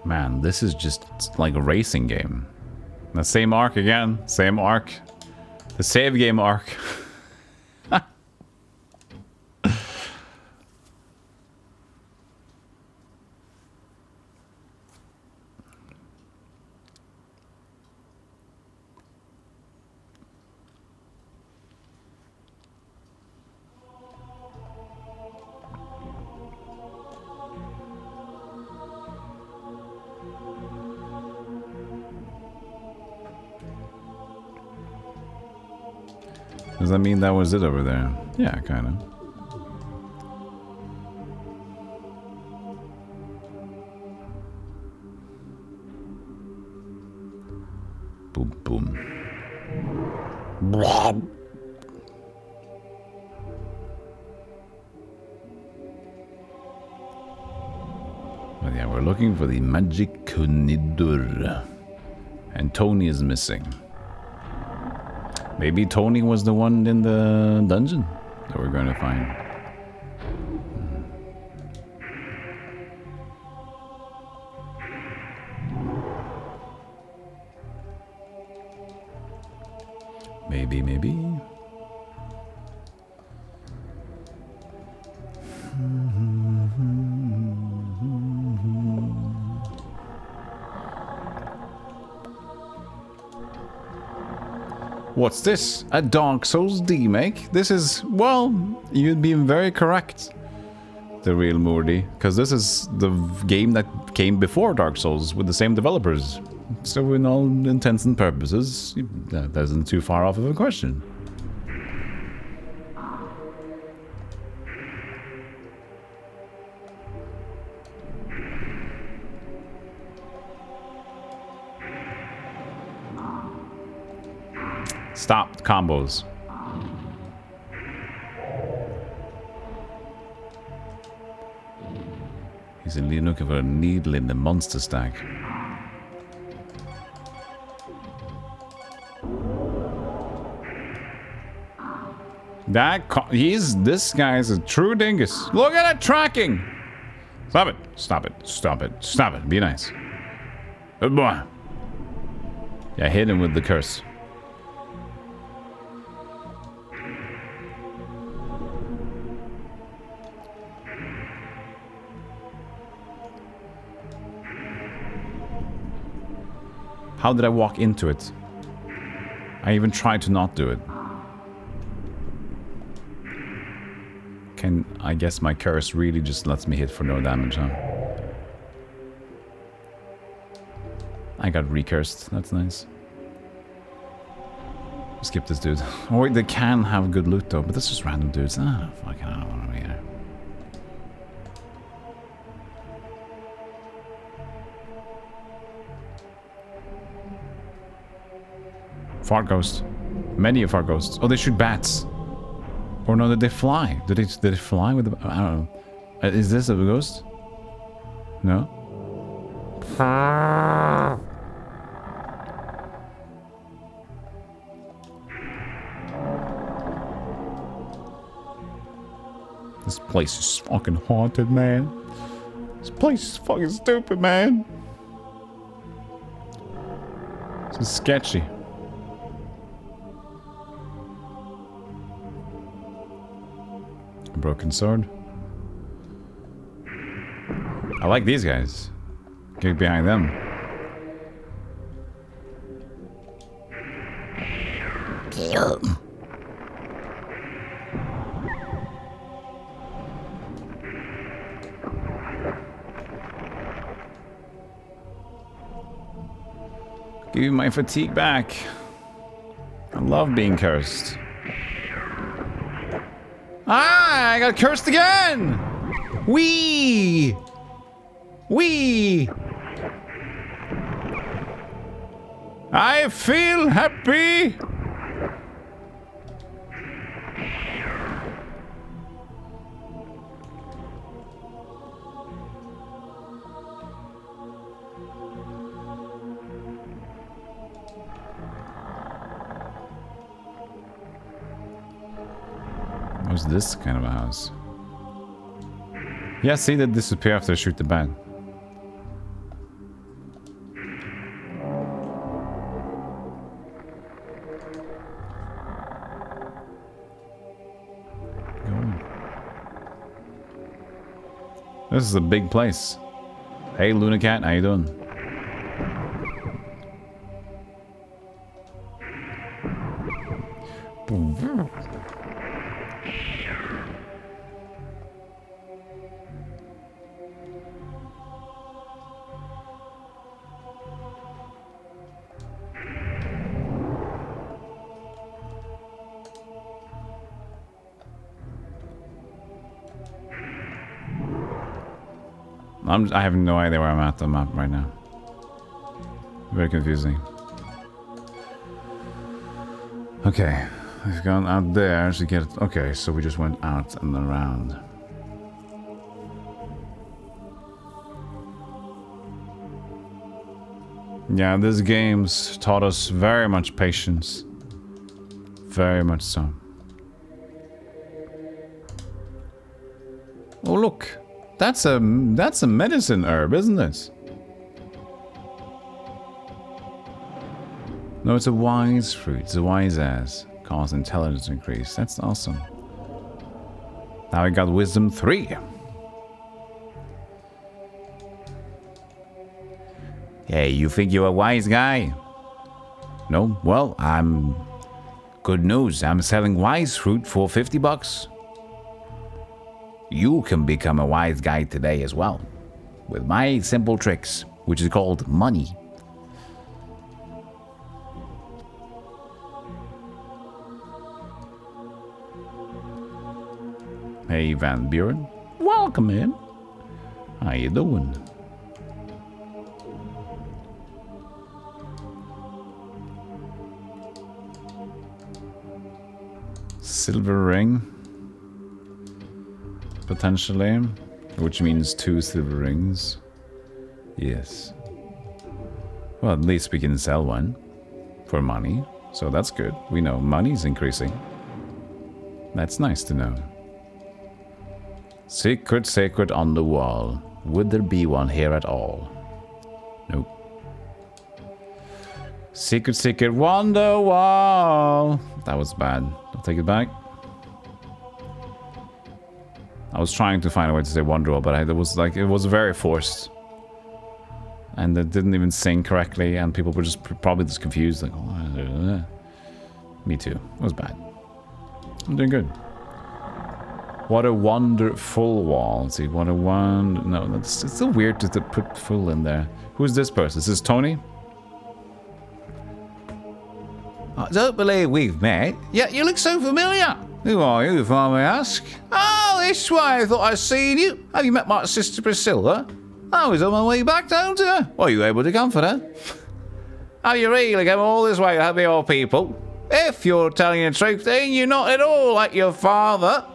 Man, this is just like a racing game. The same arc again, same arc. The save game arc. Does that mean that was it over there? Yeah, kind of. Boom, boom. But yeah, we're looking for the magic Kunidur. And Tony is missing. Maybe Tony was the one in the dungeon that we're going to find. Maybe, maybe. What's this? A Dark Souls remake? This is, well, you'd be very correct, the real Morty, because this is the game that came before Dark Souls with the same developers. So in all intents and purposes, that isn't too far off of a question. Stop combos. He's looking for a needle in the monster stack. This guy's a true dingus. Look at it tracking. Stop it. Stop it. Stop it. Stop it. Be nice. Good boy. Yeah, hit him with the curse. How did I walk into it? I even tried to not do it. I guess my curse really just lets me hit for no damage, huh? I got recursed. That's nice. Skip this dude. Or they can have good loot though, but this is random dudes. Ah, fucking I don't want to be here. Fart ghost. Many of our ghosts. Oh, they shoot bats. Or no, did they fly? Did they fly with the... I don't know. Is this a ghost? No? This place is fucking haunted, man. This place is fucking stupid, man. This is sketchy. A broken sword. I like these guys. Get behind them. Give me my fatigue back. I love being cursed. Ah, I got cursed again! Wee! Wee! I feel happy! What's this kind of a house? Yeah, see, they disappear after I shoot the bat. This is a big place. Hey, Luna Cat, how you doing? I have no idea where I'm at the map right now. Very confusing. Okay, we've gone out there to get... Okay, so we just went out and around. Yeah, this game's taught us very much patience. Very much so. Oh, look. That's a medicine herb, isn't it? No, it's a wise fruit. It's a wise ass. Cause intelligence increase. That's awesome. Now I got wisdom 3. Hey, you think you're a wise guy? No? Well, I'm... Good news. I'm selling wise fruit for $50. You can become a wise guy today as well. With my simple tricks, which is called money. Hey, Van Buren. Welcome in. How you doing? Silver ring. Potentially. Which means 2 silver rings. Yes. Well, at least we can sell one. For money. So that's good. We know money's increasing. That's nice to know. Secret, sacred on the wall. Would there be one here at all? Nope. Secret, secret wonder wall. That was bad. I'll take it back. I was trying to find a way to say wonder wall, but it was very forced. And it didn't even sing correctly, and people were just probably just confused. Like, oh, me too. It was bad. I'm doing good. What a wonderful wall. Let's see, what a wonder... No, it's so weird to put full in there. Who's this person? Is this Tony? I don't believe we've met. Yeah, you look so familiar. Who are you, if I may ask? Oh, this way. I thought I'd seen you. Have you met my sister Priscilla? I was on my way back down to her. Were you able to comfort her? Have you really come all this way to help your people? If you're telling the truth, then you're not at all like your father.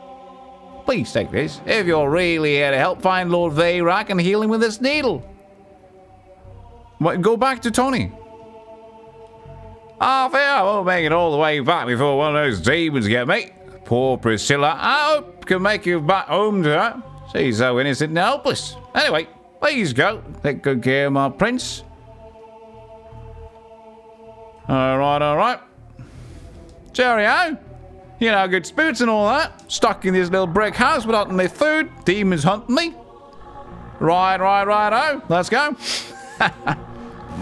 Please take this. If you're really here to help find Lord Veyrak and heal him with this needle. What, go back to Tony. I fear I won't make it all the way back before one of those demons get me. Poor Priscilla. I hope can make you back home to her. She's so innocent and helpless. Anyway, please go. Take good care of my prince. Alright, alright. Cheerio. You know, good spirits and all that. Stuck in this little brick house without any food. Demons hunting me. Right, oh. Let's go.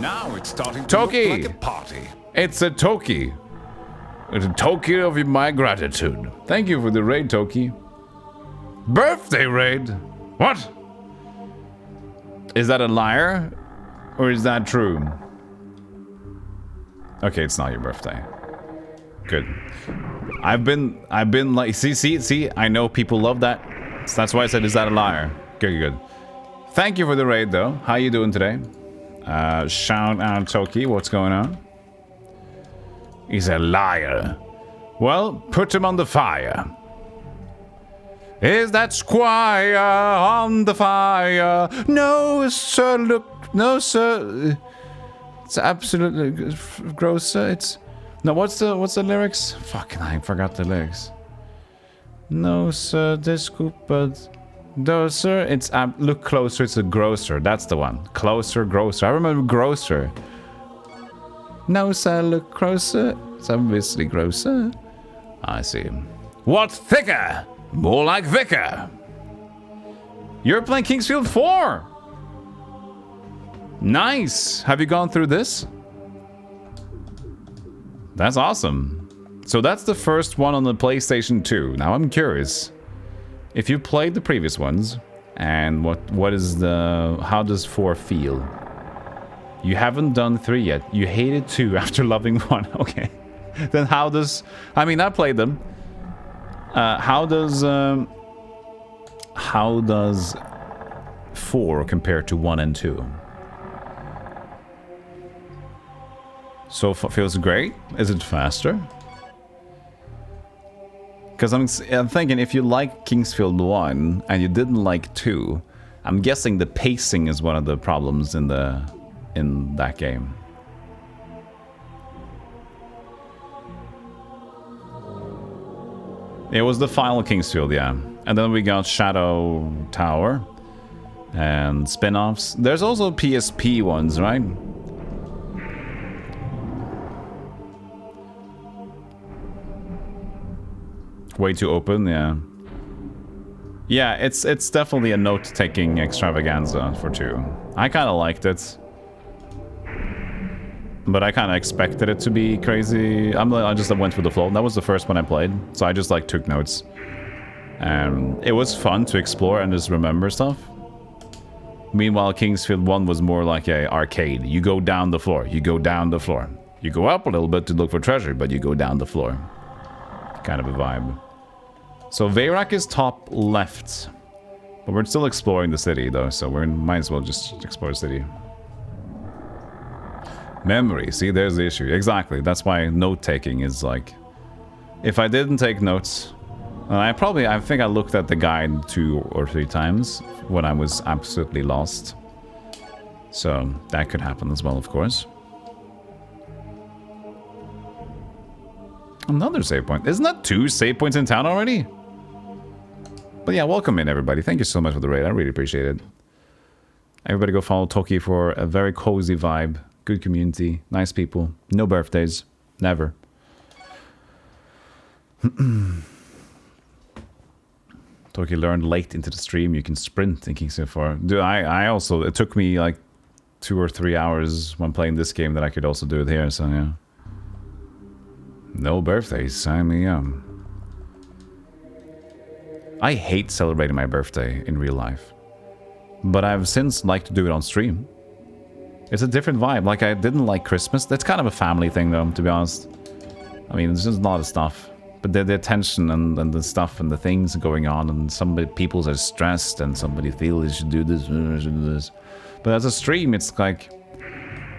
Now it's starting to look like a party. It's a Toki. It's a token of my gratitude. Thank you for the raid, Toki. Birthday raid? What? Is that a liar? Or is that true? Okay, it's not your birthday. Good. I've been like, see, I know people love that. So that's why I said, is that a liar? Good. Thank you for the raid, though. How you doing today? Shout out, Toki. What's going on? He's a liar. Well, put him on the fire. Is that squire on the fire? No, sir, look. No, sir. It's absolutely gross, sir. It's... No, what's the lyrics? Fucking, I forgot the lyrics. No, sir, this scoop, but... No, sir, it's... look closer, it's a grocer. That's the one. Closer, grocer. I remember grocer. No, sir, look closer. It's obviously grosser. I see. What thicker? More like vicar. You're playing Kingsfield 4! Nice! Have you gone through this? That's awesome. So that's the first one on the PlayStation 2. Now I'm curious. If you played the previous ones, and what is the... How does 4 feel? You haven't done 3 yet. You hated 2 after loving 1. Okay. Then how does... I mean, I played them. How does 4 compare to 1 and 2? So feels great. Is it faster? Because I'm thinking if you like Kingsfield 1 and you didn't like 2, I'm guessing the pacing is one of the problems in that game. It was the final Kingsfield, yeah. And then we got Shadow Tower and spin-offs. There's also PSP ones, right? Way too open, yeah. Yeah, it's definitely a note-taking extravaganza for 2. I kind of liked it. But I kind of expected it to be crazy. I just went with the flow. That was the first one I played, so I just like took notes. And it was fun to explore and just remember stuff. Meanwhile, Kingsfield 1 was more like a arcade. You go down the floor, you go down the floor. You go up a little bit to look for treasure, but you go down the floor. Kind of a vibe. So Veyrak is top left. But we're still exploring the city though, so we might as well just explore the city. Memory, see, there's the issue. Exactly, that's why note-taking is like... If I didn't take notes... I think I looked at the guide 2 or 3 times when I was absolutely lost. So, that could happen as well, of course. Another save point. Isn't that 2 save points in town already? But yeah, welcome in, everybody. Thank you so much for the raid. I really appreciate it. Everybody go follow Toki for a very cozy vibe. Good community. Nice people. No birthdays. Never. Toki learned late into the stream you can sprint in Kingsfield 4. Dude, I also... It took me like 2 or 3 hours when playing this game that I could also do it here, so yeah. No birthdays. Sign me up. I hate celebrating my birthday in real life. But I've since liked to do it on stream. It's a different vibe. Like, I didn't like Christmas. That's kind of a family thing, though, to be honest. I mean, there's just a lot of stuff. But the attention and the stuff and the things going on, and people are stressed, and somebody feels they should do this, should do this. But as a stream, it's like...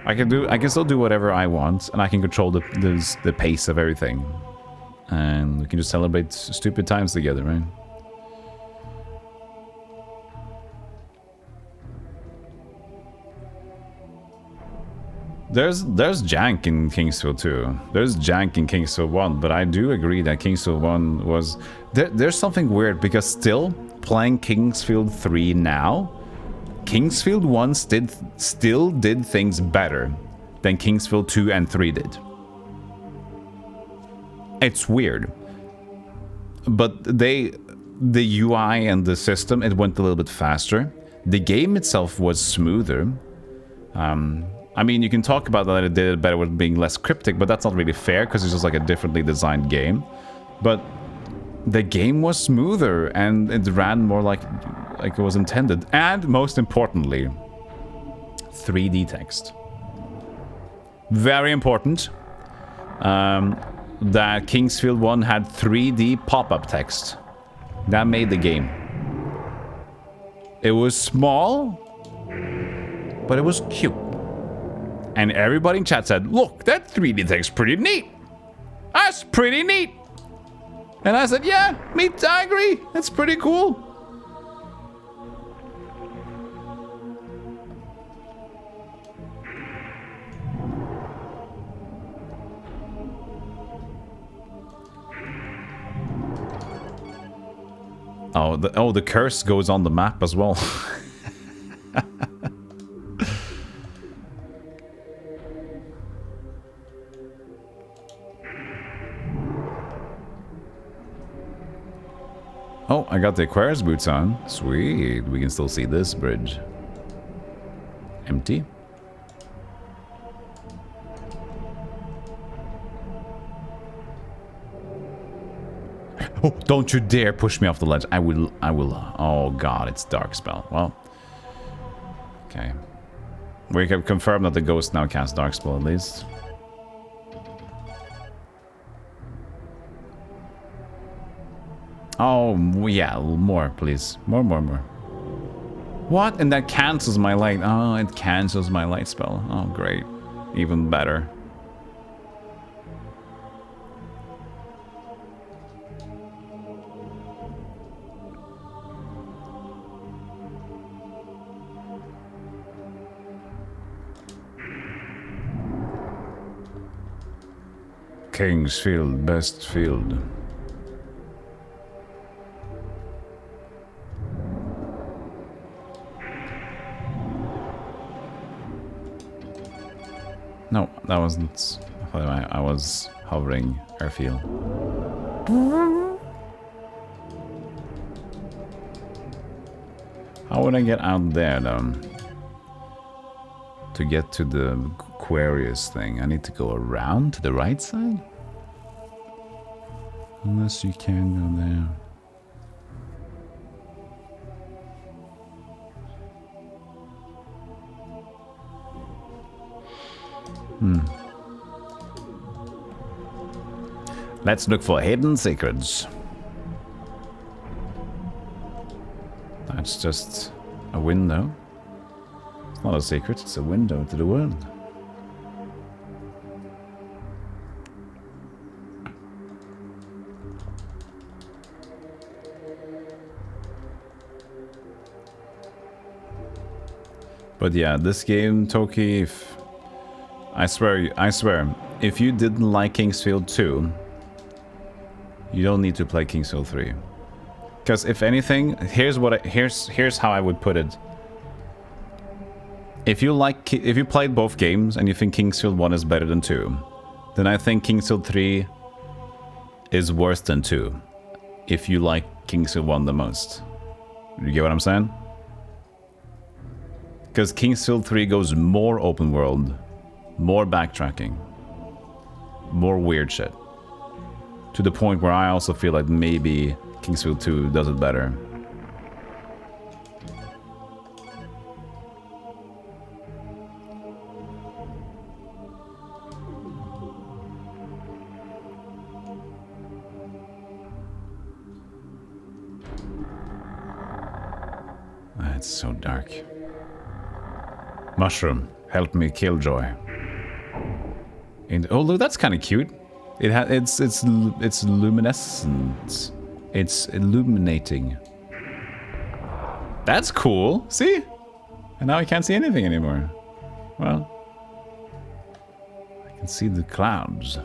I can still do whatever I want, and I can control the pace of everything. And we can just celebrate stupid times together, right? There's jank in Kingsfield 2. There's jank in Kingsfield 1, but I do agree that Kingsfield 1 was... There's something weird, because still, playing Kingsfield 3 now, Kingsfield 1 still did things better than Kingsfield 2 and 3 did. It's weird. But the UI and the system, it went a little bit faster. The game itself was smoother. I mean, you can talk about that it did it better with being less cryptic, but that's not really fair because it's just like a differently designed game. But the game was smoother and it ran more like it was intended. And most importantly, 3D text. Very important that Kingsfield 1 had 3D pop-up text. That made the game. It was small, but it was cute. And everybody in chat said, look, that 3D text pretty neat. That's pretty neat. And I said, yeah, I agree. That's pretty cool. Oh, the curse goes on the map as well. Oh, I got the Aquarius boots on. Sweet. We can still see this bridge. Empty. Oh, don't you dare push me off the ledge. I will. Oh god, it's dark spell. Well. Okay. We can confirm that the ghost now casts dark spell at least. Oh, yeah, more, please. More. What? And that cancels my light. Oh, it cancels my light spell. Oh, great. Even better. Kingsfield, best field. No, that wasn't. I was hovering airfield. How would I get out there, though? To get to the Aquarius thing, I need to go around to the right side? Unless you can go there. Let's look for hidden secrets. That's just a window. It's not a secret, it's a window to the world. But yeah, this game, Toki, if I swear, if you didn't like Kingsfield 2, you don't need to play Kingsfield 3. Because if anything, here's how I would put it. If you played both games and you think Kingsfield 1 is better than 2, then I think Kingsfield 3 is worse than 2. If you like Kingsfield 1 the most. You get what I'm saying? Because Kingsfield 3 goes more open world, more backtracking, more weird shit. To the point where I also feel like maybe Kingsfield 2 does it better. It's so dark. Mushroom, help me kill Joy. And oh look, that's kind of cute. It's luminescent. It's illuminating. That's cool. See? And now I can't see anything anymore. Well, I can see the clouds.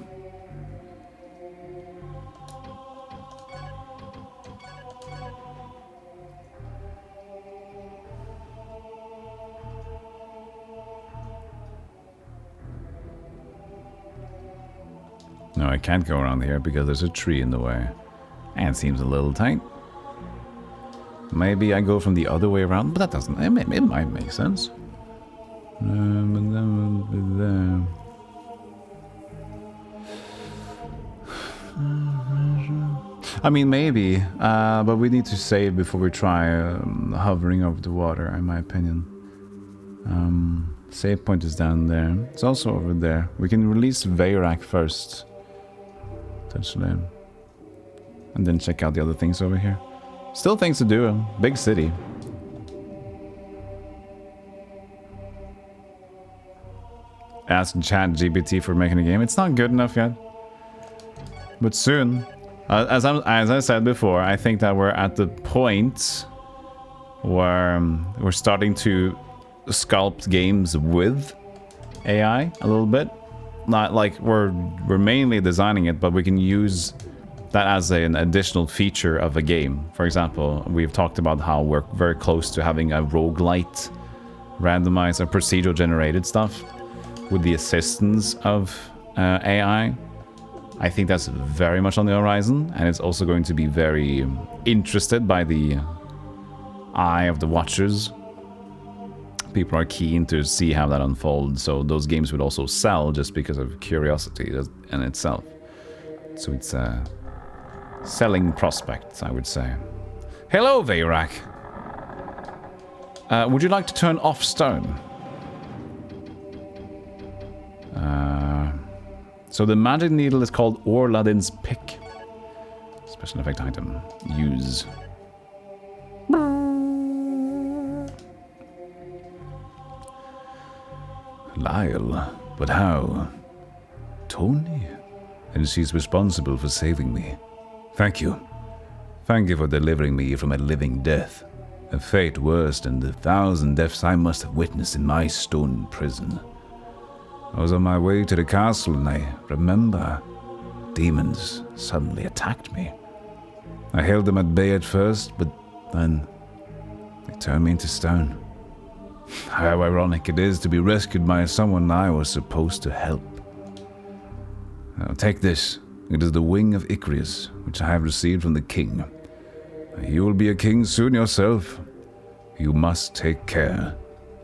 No, I can't go around here because there's a tree in the way. And it seems a little tight. Maybe I go from the other way around, but that doesn't... It might make sense. And then we'll be there. I mean, maybe, but we need to save before we try hovering over the water, in my opinion. Save point is down there. It's also over there. We can release Veyrak first, potentially, and then check out the other things over here. Still things to do. Big city. Ask ChatGPT for making a game. It's not good enough yet, but soon. As I said before, I think that we're at the point where we're starting to sculpt games with AI a little bit. Not like we're mainly designing it, but we can use that as an additional feature of a game. For example, we've talked about how we're very close to having a roguelite randomized or procedural generated stuff with the assistance of AI. I think that's very much on the horizon, and it's also going to be very interested by the eye of the watchers. People are keen to see how that unfolds, so those games would also sell just because of curiosity in itself. So it's a selling prospect, I would say. Hello, Veyrak. Would you like to turn off stone? So the magic needle is called Orladin's Pick. Special effect item. Use. Lyle. But how? Tony? And she's responsible for saving me. Thank you. Thank you for delivering me from a living death. A fate worse than the 1,000 deaths I must have witnessed in my stone prison. I was on my way to the castle and I remember demons suddenly attacked me. I held them at bay at first, but then they turned me into stone. How ironic it is to be rescued by someone I was supposed to help. Now take this. It is the wing of Icarus, which I have received from the king. You will be a king soon yourself. You must take care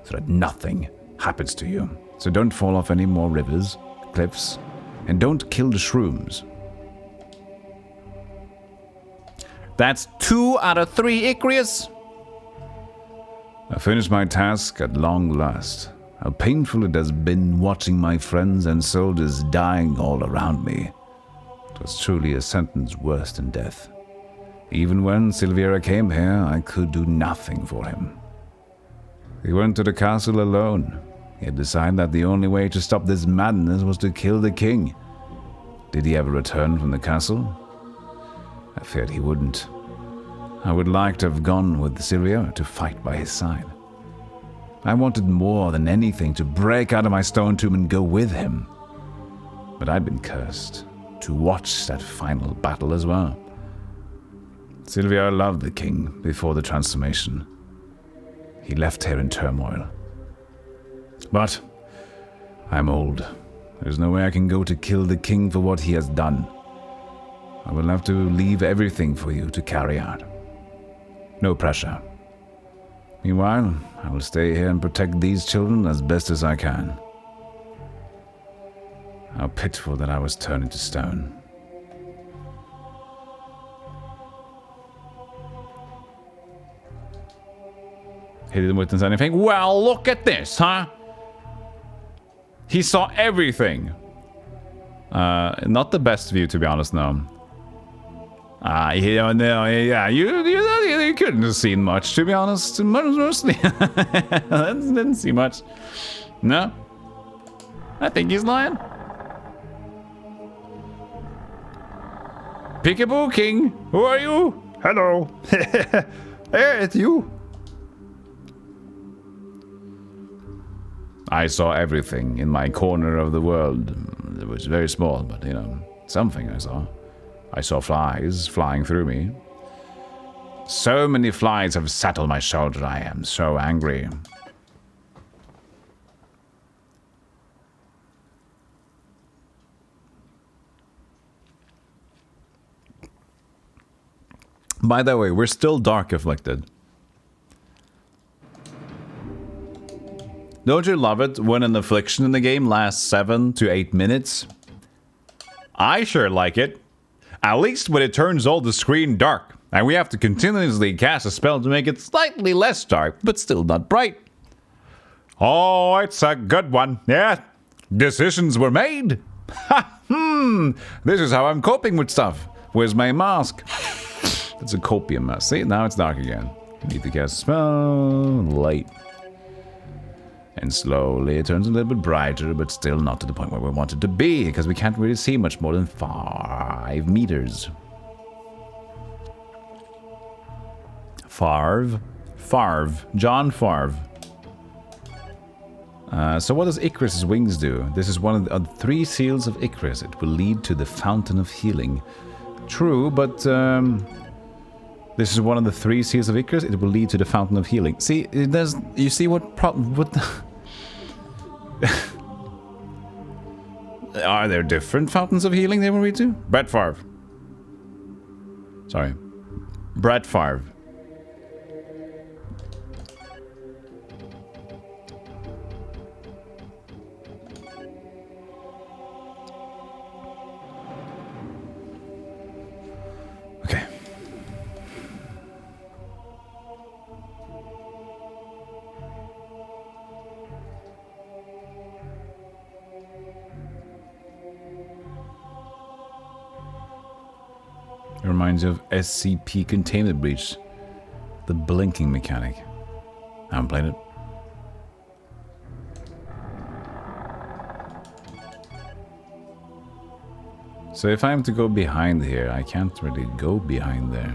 so that nothing happens to you. So don't fall off any more rivers, cliffs, and don't kill the shrooms. That's 2 out of 3 Icarus. I finished my task at long last. How painful it has been watching my friends and soldiers dying all around me. It was truly a sentence worse than death. Even when Silvera came here, I could do nothing for him. He went to the castle alone. He had decided that the only way to stop this madness was to kill the king. Did he ever return from the castle? I feared he wouldn't. I would like to have gone with Silvia to fight by his side. I wanted more than anything to break out of my stone tomb and go with him. But I'd been cursed to watch that final battle as well. Silvia loved the king before the transformation. He left here in turmoil. But I'm old. There's no way I can go to kill the king for what he has done. I will have to leave everything for you to carry out. No pressure. Meanwhile, I will stay here and protect these children as best as I can. How pitiful that I was turned into stone. He didn't witness anything? Well, look at this, huh? He saw everything. Not the best view, to be honest, no. You couldn't have seen much, to be honest. Mostly. Didn't see much. No? I think he's lying. Peekaboo King, who are you? Hello. Hey, it's you. I saw everything in my corner of the world. It was very small, but, you know, something I saw. I saw flies flying through me. So many flies have sat on my shoulder. I am so angry. By the way, we're still dark afflicted. Don't you love it when an affliction in the game lasts 7 to 8 minutes? I sure like it. At least when it turns all the screen dark, and we have to continuously cast a spell to make it slightly less dark, but still not bright. Oh, it's a good one. Yeah, decisions were made. This is how I'm coping with stuff. Where's my mask? That's a copium mask. See, now it's dark again. Need to cast a spell. Light. And slowly it turns a little bit brighter, but still not to the point where we want it to be, because we can't really see much more than 5 meters. Farve. John Farve. So what does Icarus' wings do? This is one of the 3 seals of Icarus. It will lead to the Fountain of Healing. True, but this is one of the 3 seals of Icarus. It will lead to the Fountain of Healing. See, it does. You see what Are there different fountains of healing they will lead to? Brett Favre. Sorry. Brett Favre. Okay. It reminds you of SCP Containment Breach. The blinking mechanic. I haven't played it. So if I'm to go behind here, I can't really go behind there.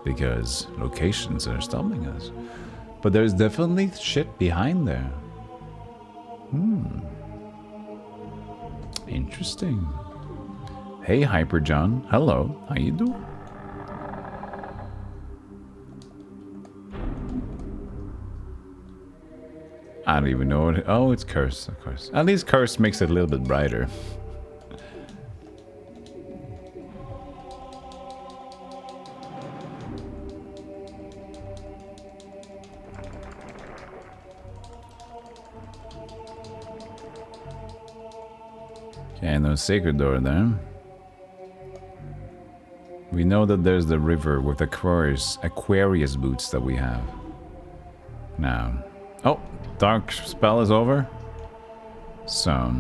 Because locations are stopping us. But there's definitely shit behind there. Interesting. Hey, Hyper John. Hello. How you doing? I don't even know what... Oh, it's Curse, of course. At least Curse makes it a little bit brighter. Okay, no sacred door there. We know that there's the river with Aquarius boots that we have. Now. Oh, dark spell is over. So,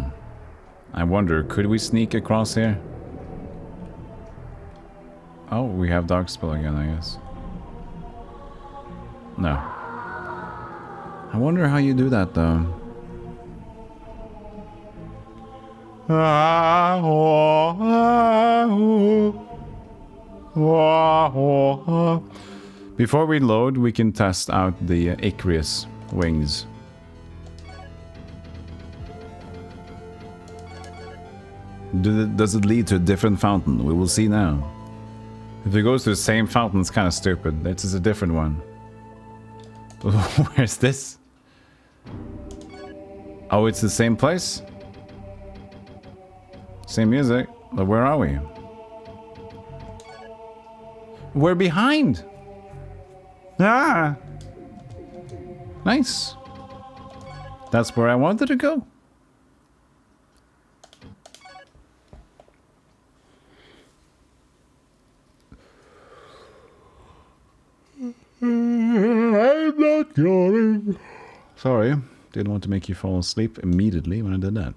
I wonder, could we sneak across here? Oh, we have dark spell again, I guess. No. I wonder how you do that, though. Before we load, we can test out the Icarus wings. Does it lead to a different fountain? We will see now. If it goes to the same fountain, it's kind of stupid. This is a different one. Where's this? Oh, it's the same place? Same music. But where are we? We're behind! Ah! Nice. That's where I wanted to go. I'm not yawning. Sorry, didn't want to make you fall asleep immediately when I did that.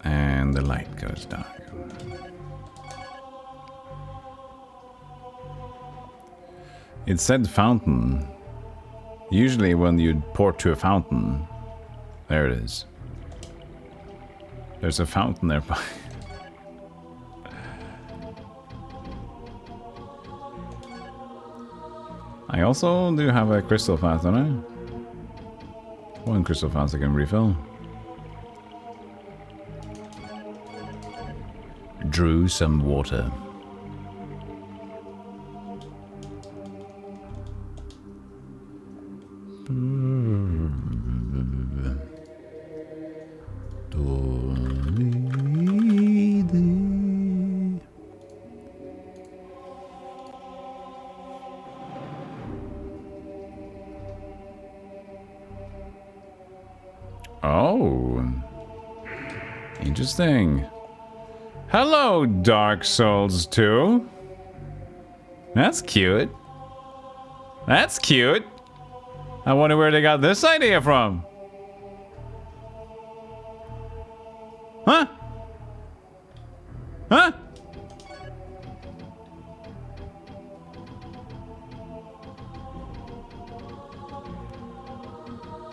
And the light goes dark. It said fountain. Usually when you port to a fountain, there it is. There's a fountain there. I also do have a crystal flask, don't I? One crystal flask I can refill. Drew some water. interesting. Hello, Dark Souls 2. That's cute. That's cute. I wonder where they got this idea from. Huh? Huh?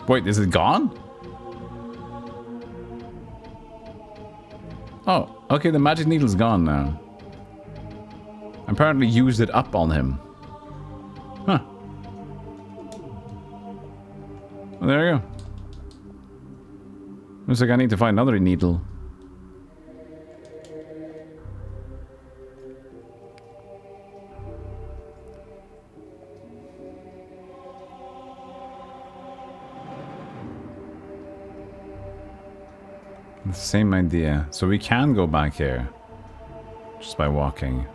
Wait, is it gone? Oh, okay, the magic needle's gone now. Apparently used it up on him. Huh. Well, there you go. Looks like I need to find another needle. Same idea. So we can go back here. Just by walking.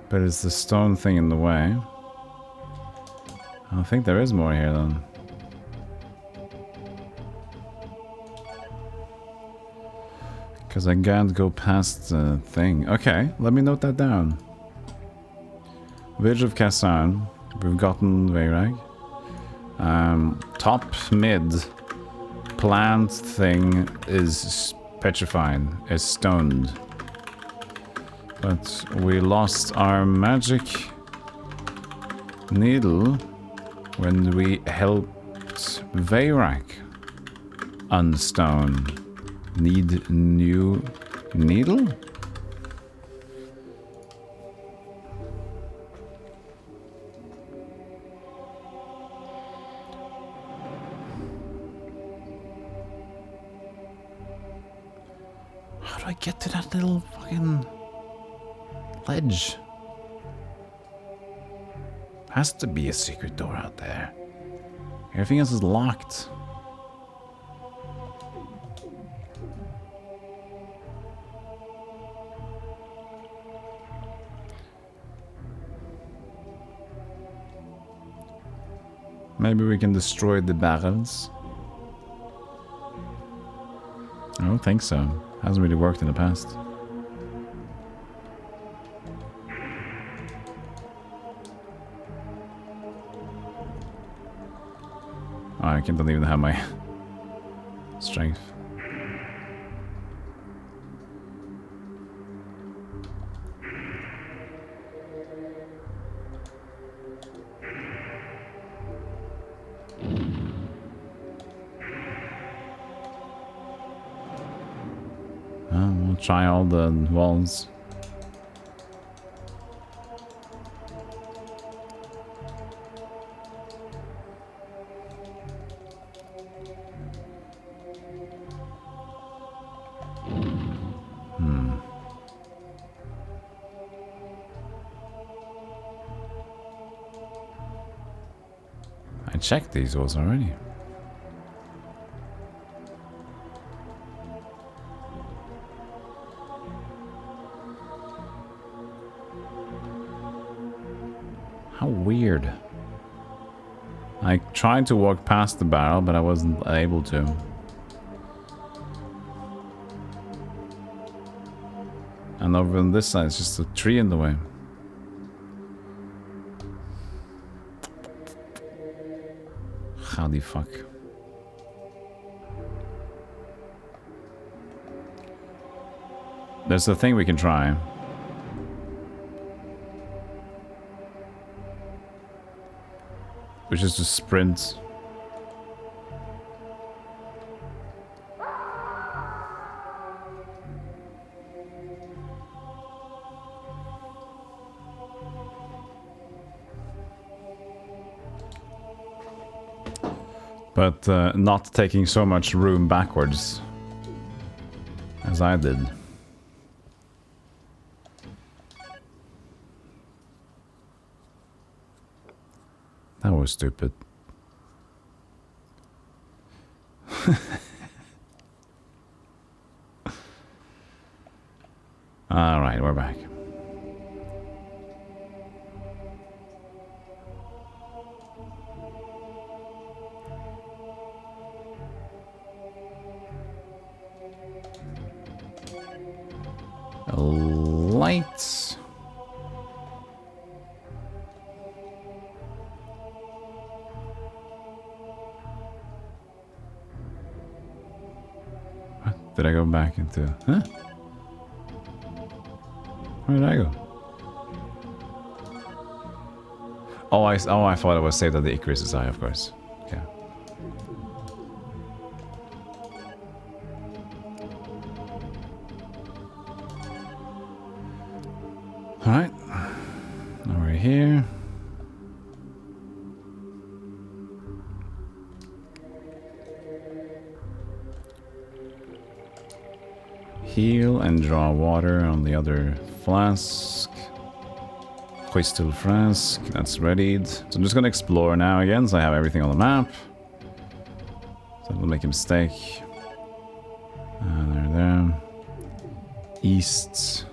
But is the stone thing in the way? I think there is more here then. Because I can't go past the thing. Okay, let me note that down. Village of Kassan. We've gotten Veyrag. Top mid plant thing is petrified, is stoned. But we lost our magic needle when we helped Veyrak unstone. Need new needle? How do I get to that little fucking ledge? Has to be a secret door out there. Everything else is locked. Maybe we can destroy the barrels. I don't think so. Hasn't really worked in the past. Oh, I don't even have my strength. We'll try all the walls. I checked these walls already. How weird. I tried to walk past the barrel, but I wasn't able to. And over on this side, it's just a tree in the way. How the fuck? There's a thing we can try. Which is to sprint. But not taking so much room backwards as I did. That was stupid. Alright, we're back. Lights. What? Did I go back into... Huh? Where did I go? Oh, I thought it was saved at the Icarus's Eye, of course. Okay. Alright. Now we're here. Heal and draw water on the other flask. Crystal flask, that's readied. So I'm just gonna explore now again, so I have everything on the map. So I don't make a mistake. There. East.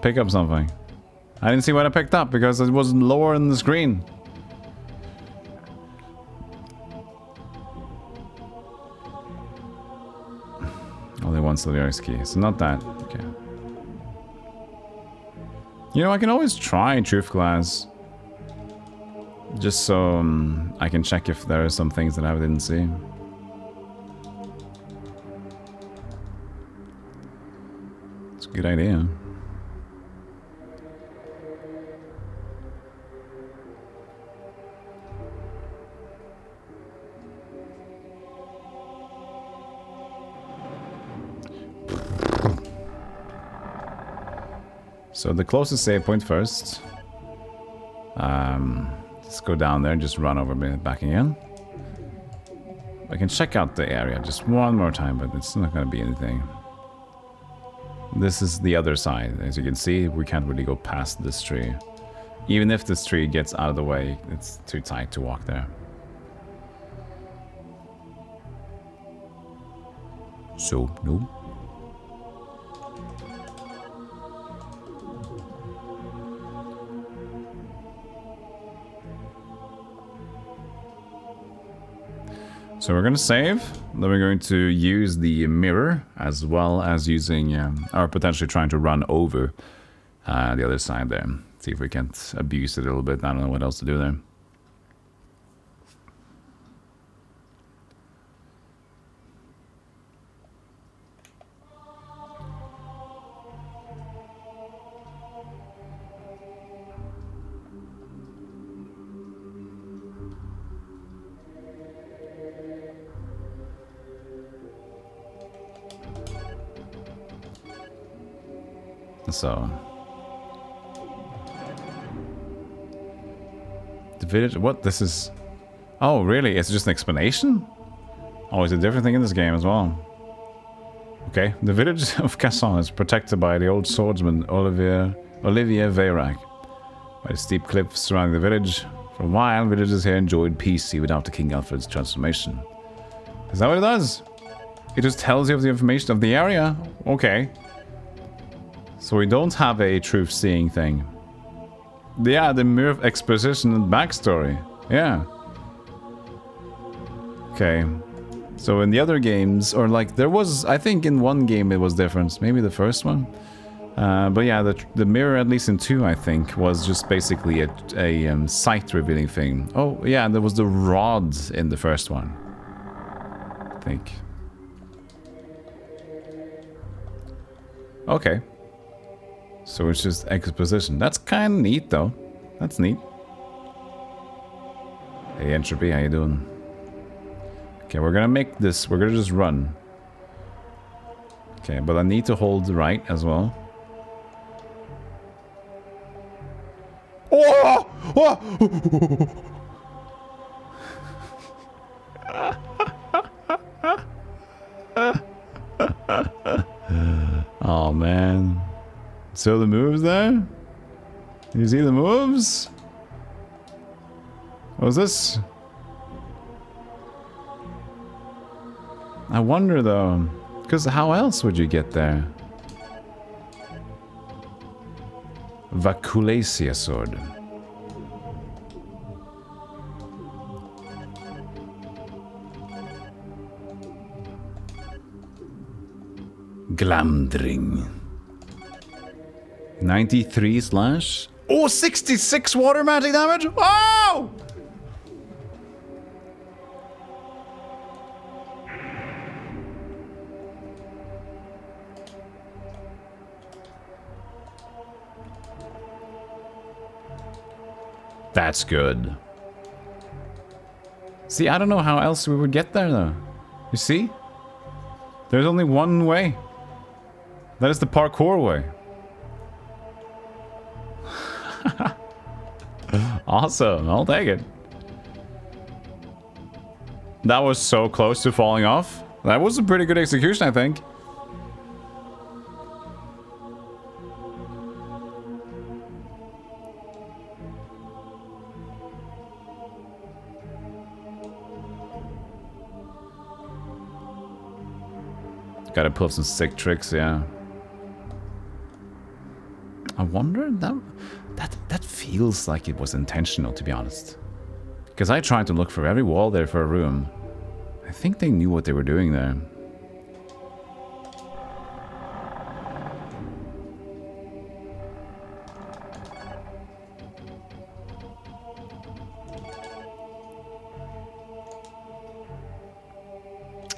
Pick up something. I didn't see what I picked up because it was lower in the screen. Only one Sylvia's key, so not that. Okay. You know, I can always try Truth Glass. Just so I can check if there are some things that I didn't see. It's a good idea. So the closest save point first. Let's go down there and just run over back again. I can check out the area just one more time, but it's not going to be anything. This is the other side. As you can see, we can't really go past this tree. Even if this tree gets out of the way, it's too tight to walk there. So, no. So we're going to save, then we're going to use the mirror as well as using, or potentially trying to run over the other side there. See if we can't abuse it a little bit. I don't know what else to do there. So the village, what this is? Oh really, it's just an explanation? Oh, it's a different thing in this game as well. Okay, the village of Casson is protected by the old swordsman Olivier Veyrac by the steep cliffs surrounding the village. For a while, villagers here enjoyed peace even after King Alfred's transformation. Is that what it does? It just tells you of the information of the area? Okay. So we don't have a truth-seeing thing. Yeah, the mere exposition and backstory. Yeah. Okay. So in the other games, or like there was, I think in one game it was different. Maybe the first one. But yeah, the mirror, at least in 2, I think, was just basically a sight revealing thing. Oh yeah, there was the rod in the first one, I think. Okay. So it's just exposition. That's kind of neat, though. That's neat. Hey, Entropy, how you doing? Okay, we're gonna make this. We're gonna just run. Okay, but I need to hold right as well. Oh! Oh man. So the moves there? You see the moves? What was this? I wonder though, because how else would you get there? Vaculacia sword. Glamdring. 93 slash. Oh, 66 water magic damage. Oh! That's good. See, I don't know how else we would get there, though. You see? There's only one way. That is the parkour way. Awesome, I'll take it. That was so close to falling off. That was a pretty good execution, I think. Gotta pull some sick tricks, yeah. I wonder, that feels like it was intentional, to be honest. Because I tried to look for every wall there for a room. I think they knew what they were doing there.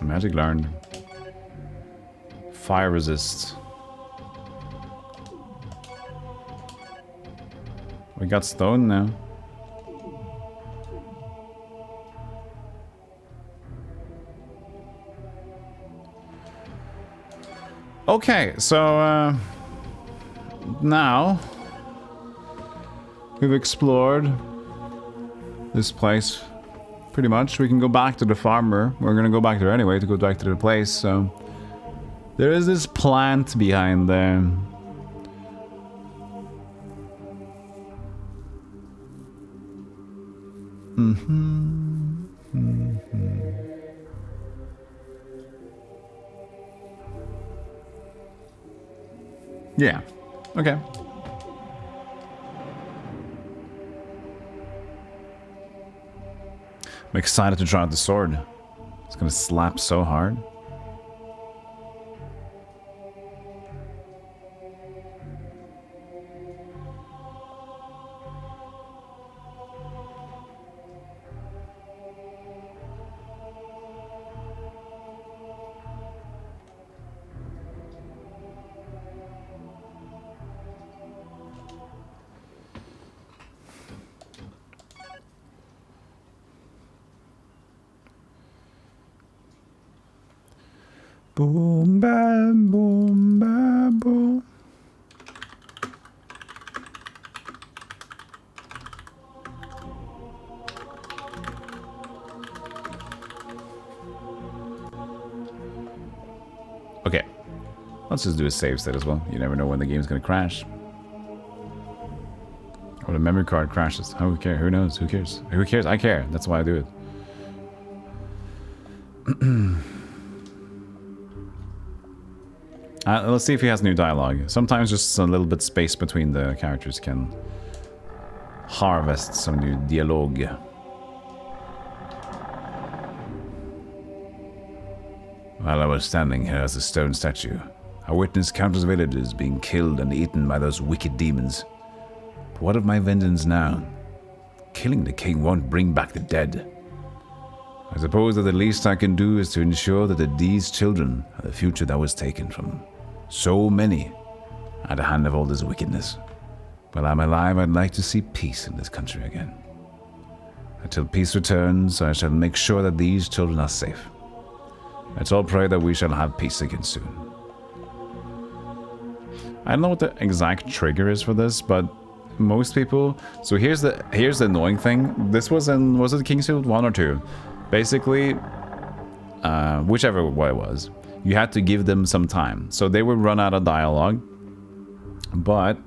Magic learned. Fire resist. We got stone now. Okay, so now we've explored this place pretty much. We can go back to the farmer. We're gonna go back there anyway to go back to the place, so there is this plant behind there. Yeah. Okay. I'm excited to try out the sword. It's gonna slap so hard. Boom, bam, boom, bam, boom. Okay, let's just do a save state as well. You never know when the game's gonna crash. Or the memory card crashes. Who cares? Who knows? Who cares? Who cares? I care. That's why I do it. Let's see if he has new dialogue. Sometimes just a little bit space between the characters can harvest some new dialogue. While I was standing here as a stone statue, I witnessed countless villagers being killed and eaten by those wicked demons. But what of my vengeance now? Killing the king won't bring back the dead. I suppose that the least I can do is to ensure that these children are the future that was taken from so many at the hand of all this wickedness. While I'm alive, I'd like to see peace in this country again. Until peace returns, I shall make sure that these children are safe. Let's all pray that we shall have peace again soon. I don't know what the exact trigger is for this, but most people... So here's the annoying thing. This was in... Was it Kingsfield 1 or 2? Basically, whichever way it was, you had to give them some time. So they would run out of dialogue, but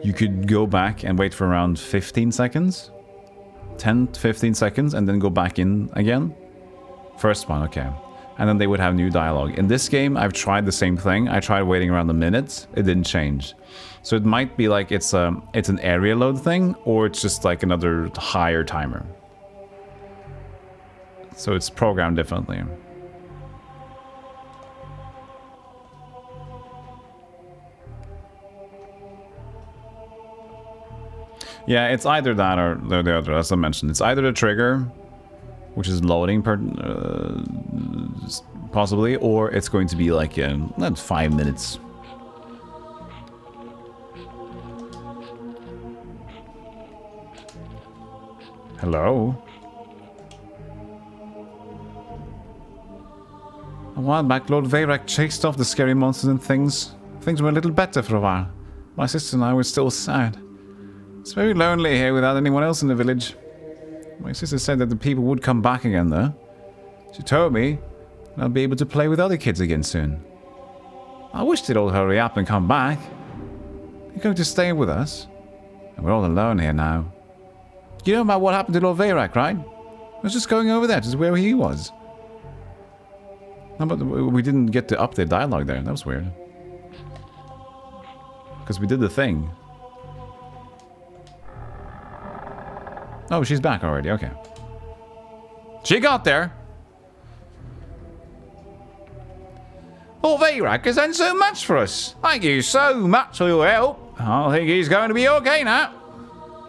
you could go back and wait for around 15 seconds, 10 to 15 seconds, and then go back in again. First one, okay. And then they would have new dialogue. In this game, I've tried the same thing. I tried waiting around a minute. It didn't change. So it might be like it's an area load thing, or it's just like another higher timer. So it's programmed differently. Yeah, it's either that or the other, as I mentioned. It's either the trigger, which is loading possibly, or it's going to be like that's 5 minutes. Hello? A while back, Lord Veyrak chased off the scary monsters and things. Things were a little better for a while. My sister and I were still sad. It's very lonely here without anyone else in the village. My sister said that the people would come back again, though. She told me I'll be able to play with other kids again soon. I wish they'd all hurry up and come back. You're going to stay with us? And we're all alone here now. You know about what happened to Lord Veyrak, right? I was just going over there, just where he was. No, but we didn't get to update dialogue there. That was weird. Because we did the thing. Oh, she's back already. Okay. She got there. Oh, Veyrak has done so much for us. Thank you so much for your help. I think he's going to be okay now.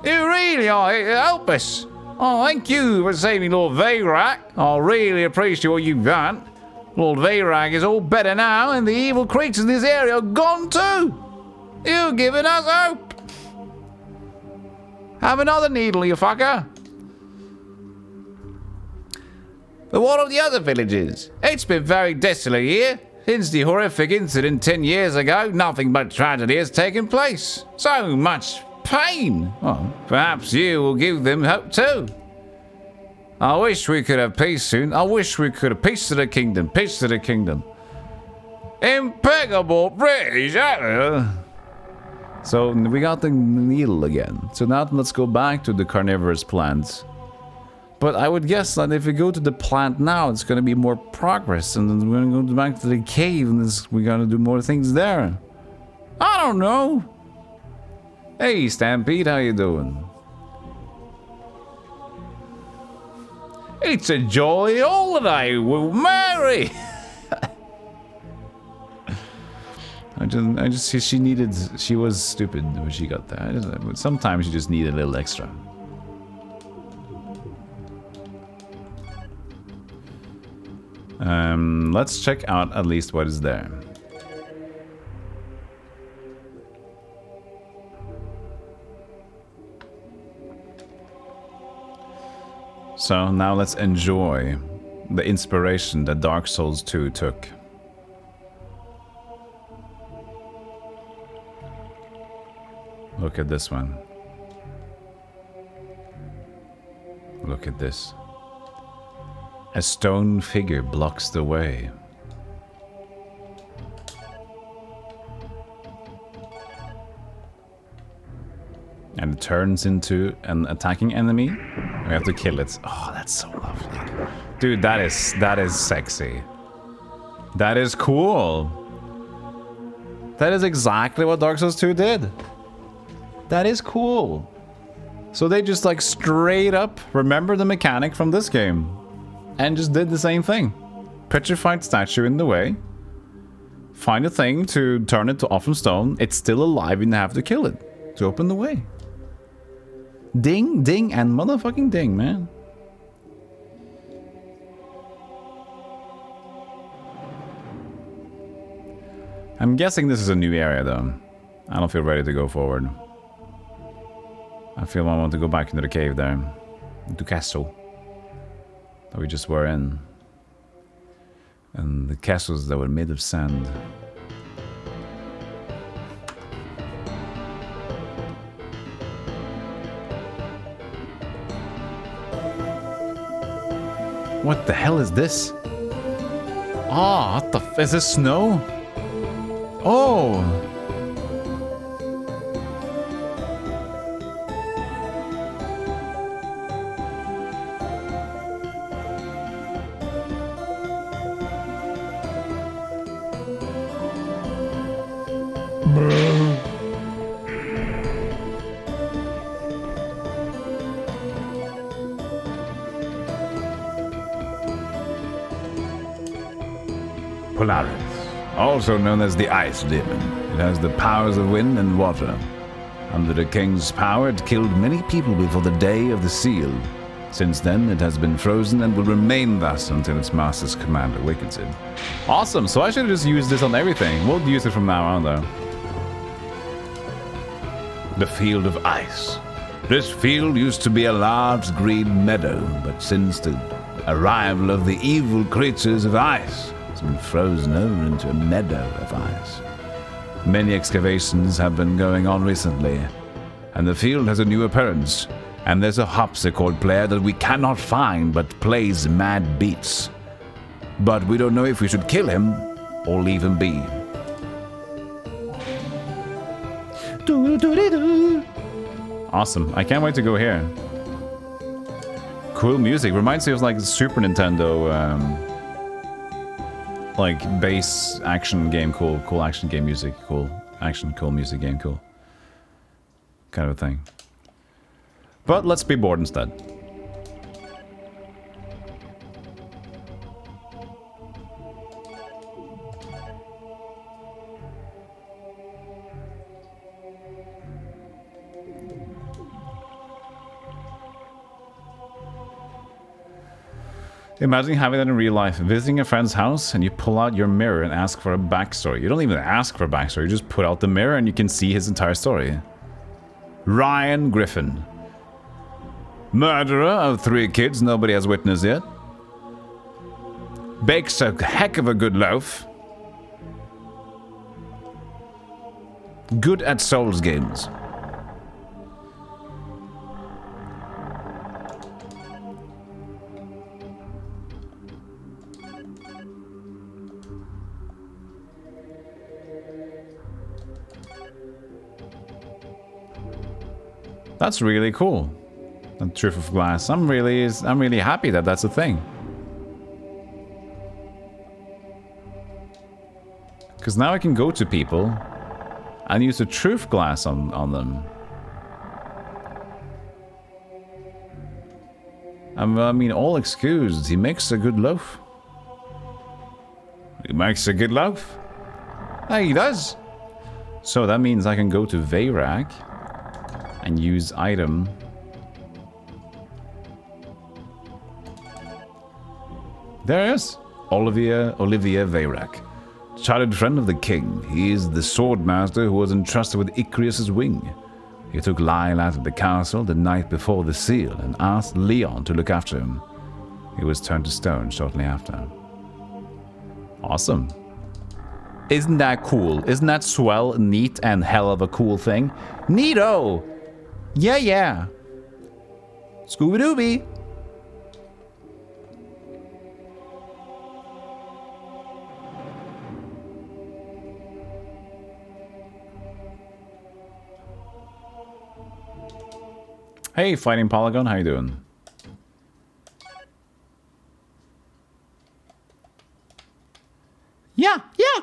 You really are here to help us. Oh, thank you for saving Lord Veyrak. I really appreciate what you've done. Lord Veyrak is all better now, and the evil creatures in this area are gone too. You've given us hope. Have another needle, you fucker. But what of the other villages? It's been very desolate here. Since the horrific incident 10 years ago, nothing but tragedy has taken place. So much pain. Well, perhaps you will give them hope too. I wish we could have peace soon. I wish we could have peace to the kingdom. Peace to the kingdom. Impeccable British. So we got the needle again. So now let's go back to the carnivorous plants. But I would guess that if we go to the plant now, it's going to be more progress. And then we're going to go back to the cave and we're going to do more things there. I don't know. Hey, Stampede, how you doing? It's a jolly holiday with Mary. she was stupid when she got that. Sometimes you just need a little extra. Let's check out at least what is there. So now let's enjoy the inspiration that Dark Souls 2 took. Look at this one. Look at this. A stone figure blocks the way. And it turns into an attacking enemy. We have to kill it. Oh, that's so lovely. Dude, that is sexy. That is cool. That is exactly what Dark Souls 2 did. That is cool. So they just like straight up remember the mechanic from this game. And just did the same thing. Petrified statue in the way. Find a thing to turn it to often stone. It's still alive and you have to kill it to open the way. Ding, ding, and motherfucking ding, man. I'm guessing this is a new area though. I don't feel ready to go forward. I feel I want to go back into the cave there. Into castle. That we just were in. And the castles that were made of sand. What the hell is this? Oh, what the f- is this snow? Oh! Polaris, also known as the Ice Demon. It has the powers of wind and water. Under the king's power, it killed many people before the day of the seal. Since then, it has been frozen and will remain thus until its master's command awakens it. Awesome, so I should just use this on everything. We'll use it from now on, though. The Field of Ice. This field used to be a large green meadow, but since the arrival of the evil creatures of ice, it's been frozen over into a meadow of ice. Many excavations have been going on recently, and the field has a new appearance, and there's a harpsichord player that we cannot find but plays mad beats. But we don't know if we should kill him or leave him be. Awesome. I can't wait to go here. Cool music. Reminds me of like Super Nintendo, like bass action game, cool action game music, cool action, cool music game, cool. Kind of a thing. But let's be bored instead. Imagine having that in real life, visiting a friend's house and you pull out your mirror and ask for a backstory. You don't even ask for a backstory, you just put out the mirror and you can see his entire story. Ryan Griffin. Murderer of 3 kids nobody has witnessed yet. Bakes a heck of a good loaf. Good at Souls games. That's really cool. The Truth of Glass. I'm really happy that that's a thing. Because now I can go to people and use the Truth Glass on them. I mean, all excused. He makes a good loaf. He makes a good loaf? Yeah, he does. So that means I can go to Veyrak and use item. There it is. Olivier Veyrak. Childhood friend of the king. He is the sword master who was entrusted with Icarus's wing. He took Lyle out of the castle the night before the seal and asked Leon to look after him. He was turned to stone shortly after. Awesome. Isn't that cool? Isn't that swell, neat, and hell of a cool thing? Neato! Yeah. Scooby-Dooby! Hey, Fighting Polygon, how you doing? Yeah,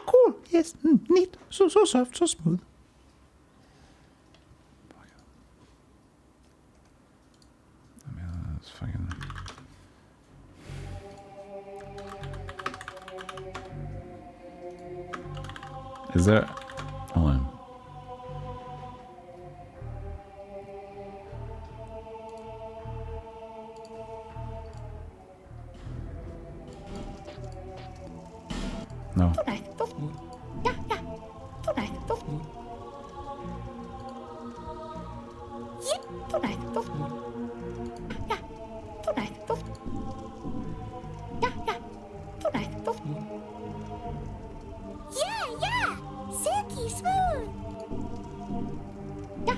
cool. Yes, neat. So soft, so smooth. I mean, that's fucking... Is there... Hold on. No. Silky smooth. Yeah,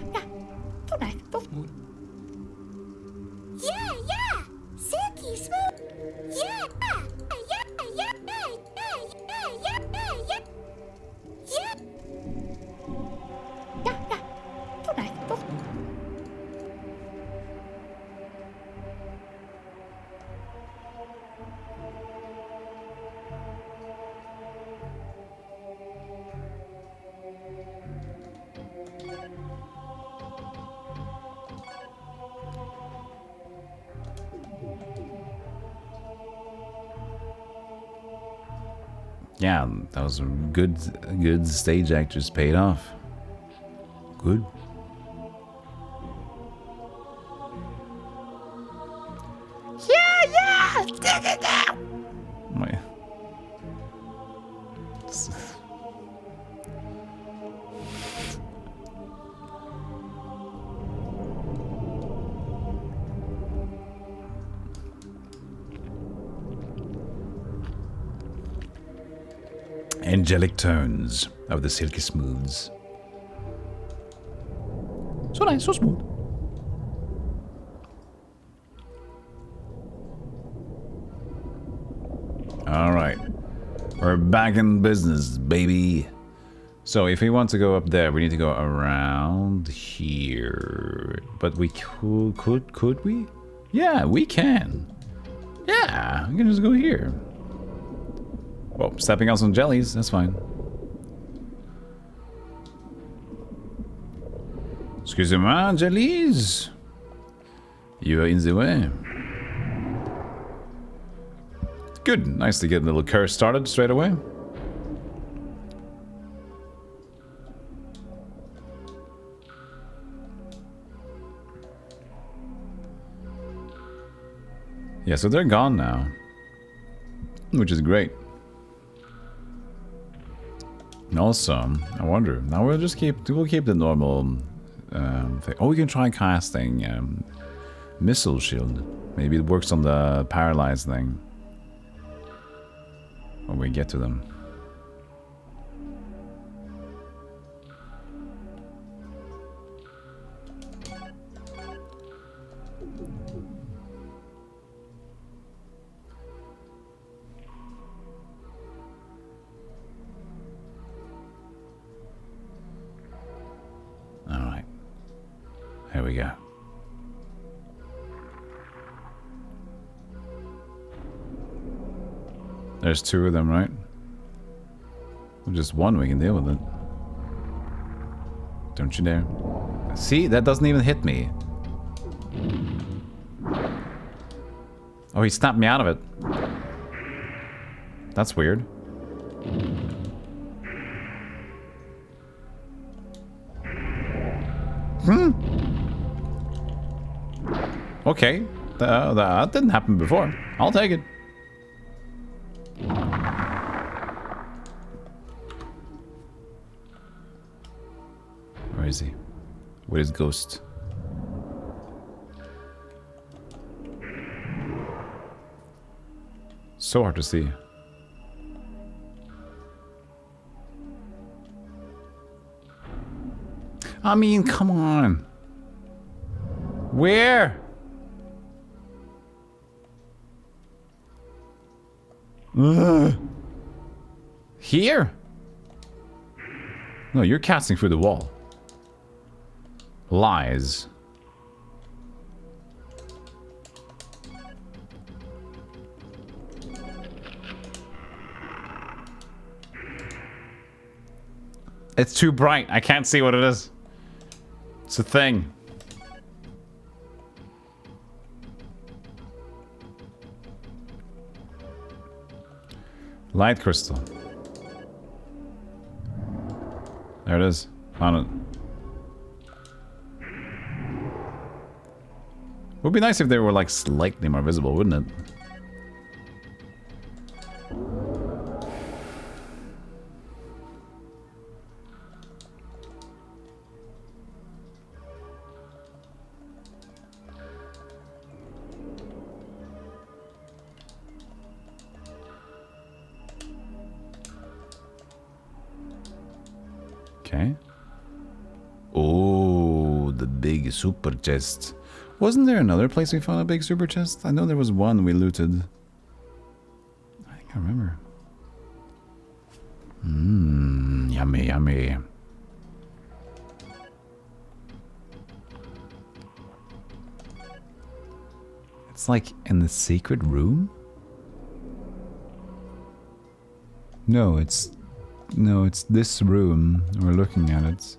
silky smooth. Yeah. Yeah, that was a good stage actors paid off. Good. angelic tones of the silky smooths. So nice, so smooth. All right, we're back in business, baby. So if we want to go up there, we need to go around here. But we could we? Yeah, we can. Yeah, we can just go here. Well, stepping on some jellies, that's fine. Excusez-moi, jellies. You are in the way. Good, nice to get a little curse started straight away. Yeah, so they're gone now, which is great. And also, I wonder, now we'll keep the normal thing. Oh, we can try casting missile shield. Maybe it works on the paralyzed thing when we get to them. All right, here we go. There's two of them, right? Well, just one, we can deal with it. Don't you dare. See, that doesn't even hit me. Oh, he snapped me out of it. That's weird. Okay, that didn't happen before. I'll take it. Where is he? Where is Ghost? So hard to see. I mean, come on. Where? Here? No, you're casting through the wall. Lies. It's too bright. I can't see what it is. It's a thing. Light crystal. There it is. Found it. Would be nice if they were like slightly more visible, wouldn't it? Okay. Oh, the big super chest. Wasn't there another place we found a big super chest? I know there was one we looted. I think I remember. Mmm, yummy, yummy. It's like in the secret room? No, it's this room. We're looking at it.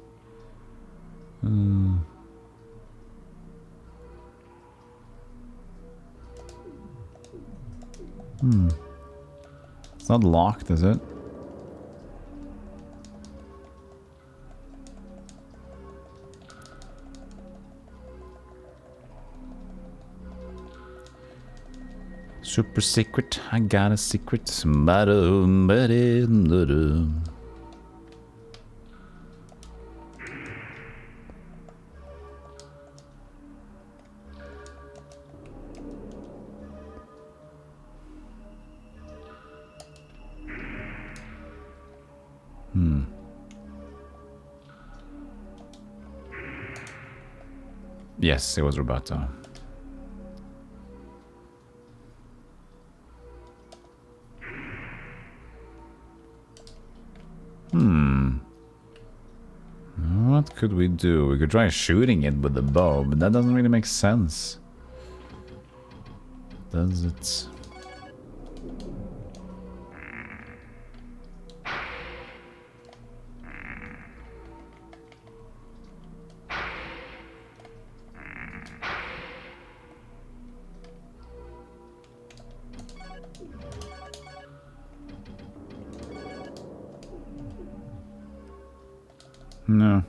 It's not locked, is it? Super secret, I got a secret. Yes, it was Roberto. What could we do? We could try shooting it with the bow, but that doesn't really make sense. Does it? No.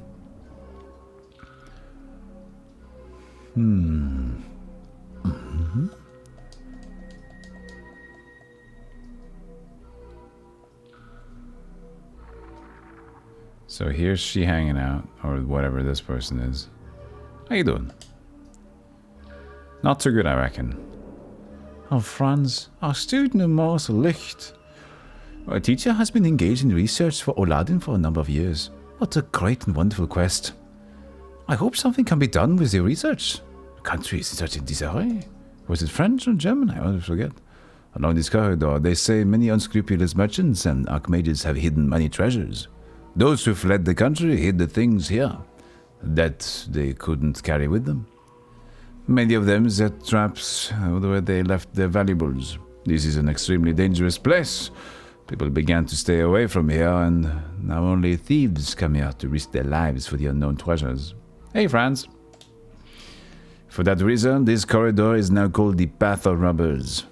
So here's she hanging out, or whatever this person is. How you doing? Not too good, I reckon. Oh, Franz, our student of Mars Licht. Our teacher has been engaged in research for Aladdin for a number of years. What a great and wonderful quest. I hope something can be done with your research. The country is in such a disarray. Was it French or German? I always forget. Along this corridor, they say many unscrupulous merchants and archmages have hidden many treasures. Those who fled the country hid the things here that they couldn't carry with them. Many of them set traps where they left their valuables. This is an extremely dangerous place. People began to stay away from here, and now only thieves come here to risk their lives for the unknown treasures. Hey, Franz. For that reason, this corridor is now called the Path of Robbers.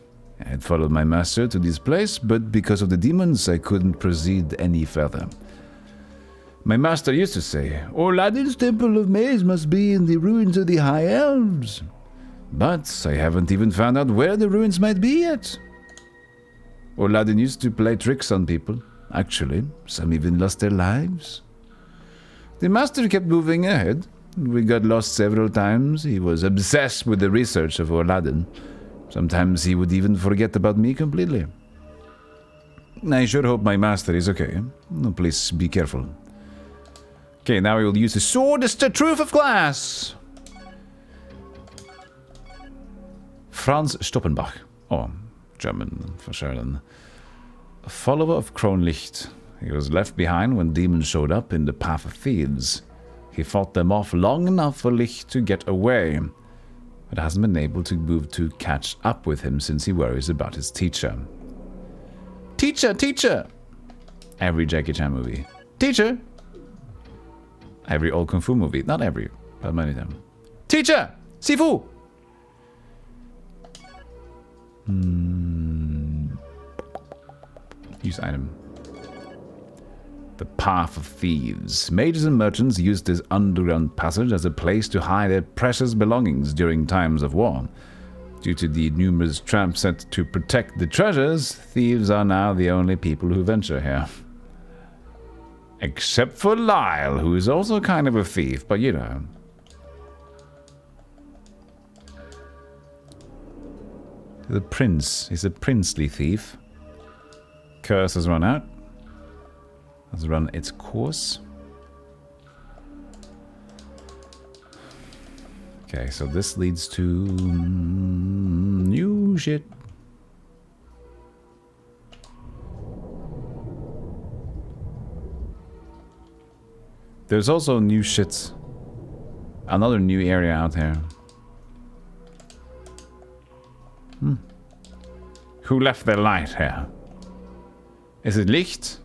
I had followed my master to this place, but because of the demons, I couldn't proceed any further. My master used to say, Aladdin's Temple of Maze must be in the ruins of the High Elves. But I haven't even found out where the ruins might be yet. Aladdin used to play tricks on people. Actually, some even lost their lives. The master kept moving ahead. We got lost several times. He was obsessed with the research of Aladdin. Sometimes he would even forget about me completely. I sure hope my master is okay. Please be careful. Okay, now we will use the sword as the truth of glass. Franz Stoppenbach. Oh, German for sure then. A follower of Kronlicht. He was left behind when demons showed up in the Path of Thieves. He fought them off long enough for Licht to get away, but hasn't been able to move to catch up with him since he worries about his teacher. Teacher, teacher! Every Jackie Chan movie. Teacher! Every old Kung Fu movie. Not every, but many of them. Teacher! Sifu! Use item. The Path of Thieves. Mages and merchants used this underground passage as a place to hide their precious belongings during times of war. Due to the numerous traps set to protect the treasures, thieves are now the only people who venture here. Except for Lyle, who is also kind of a thief, but you know. The prince is a princely thief. Curse has run out. Has run its course. Okay, so this leads to new shit. There's also new shit. Another new area out here. Who left their light here? Is it Licht?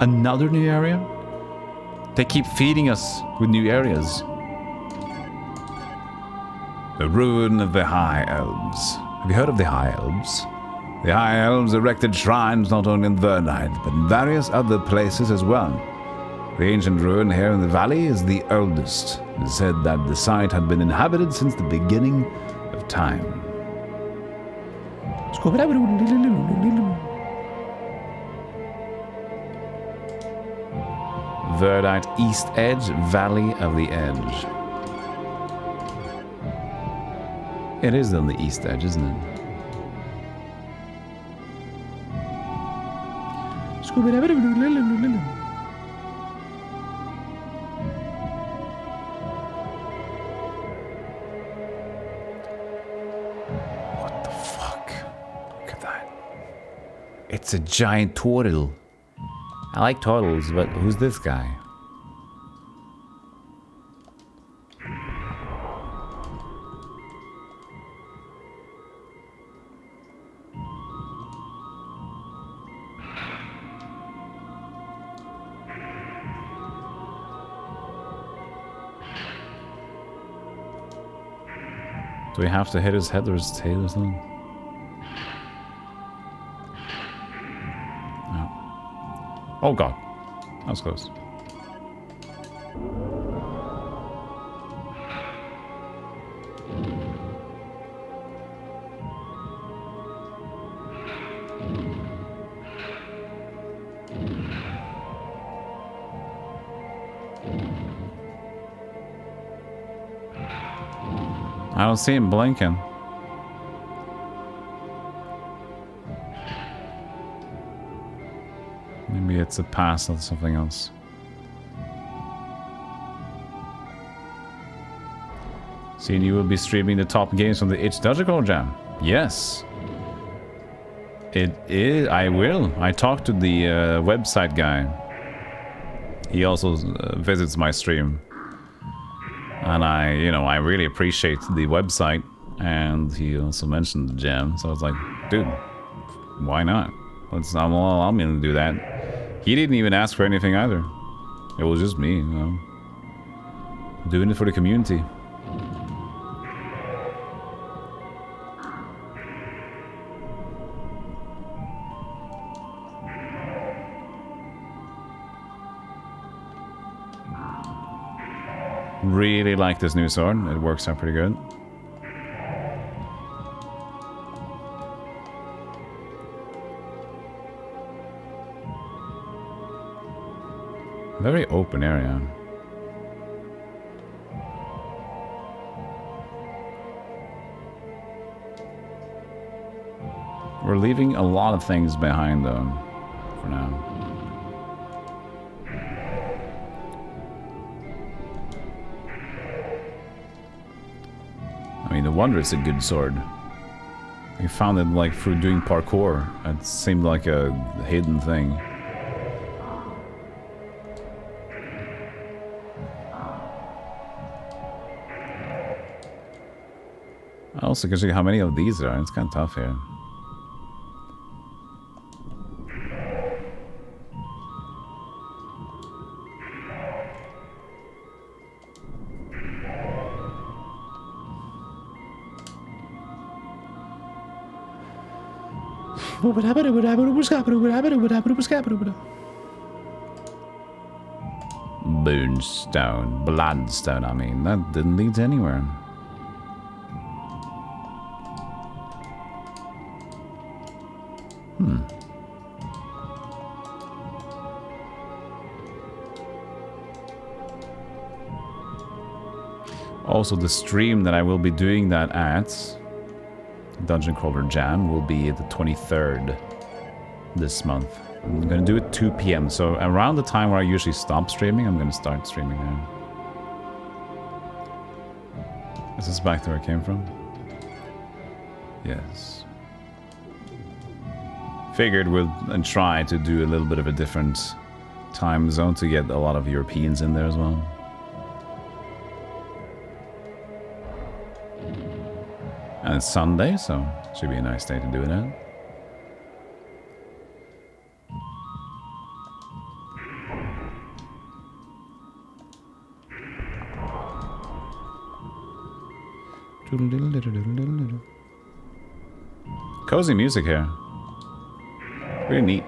Another new area? They keep feeding us with new areas. The ruin of the High Elves. Have you heard of the High Elves? The High Elves erected shrines not only in Vernite, but in various other places as well. The ancient ruin here in the valley is the oldest. It is said that the site had been inhabited since the beginning of time. Verdite East Edge, Valley of the Edge. It is on the East Edge, isn't it? What the fuck? Look at that. It's a giant turtle. I like turtles, but who's this guy? Do we have to hit his head or his tail or something? No. Oh god. That was close. I don't see him blinking. Maybe it's a pass or something else. Seeing you will be streaming the top games from the Itch Dodger Jam. Yes. It is. I will. I talked to the website guy. He also visits my stream. And I really appreciate the website, and he also mentioned the jam, so I was like, dude, why not? I'm gonna do that. He didn't even ask for anything either. It was just me, doing it for the community. Really like this new sword. It works out pretty good. Very open area. We're leaving a lot of things behind though, for now. I mean, no wonder it's a good sword. We found it like through doing parkour. It seemed like a hidden thing. Also, considering how many of these there are, it's kind of tough here. Boonstone, bloodstone, I mean, that didn't lead to anywhere. Also, the stream that I will be doing that at, Dungeon Crawler Jam, will be the 23rd this month. I'm gonna do it 2 PM, so around the time where I usually stop streaming, I'm gonna start streaming now. Is this back to where I came from? Yes. Figured we'll try to do a little bit of a different time zone to get a lot of Europeans in there as well. And it's Sunday, so should be a nice day to do it at. Cozy music here. Pretty neat.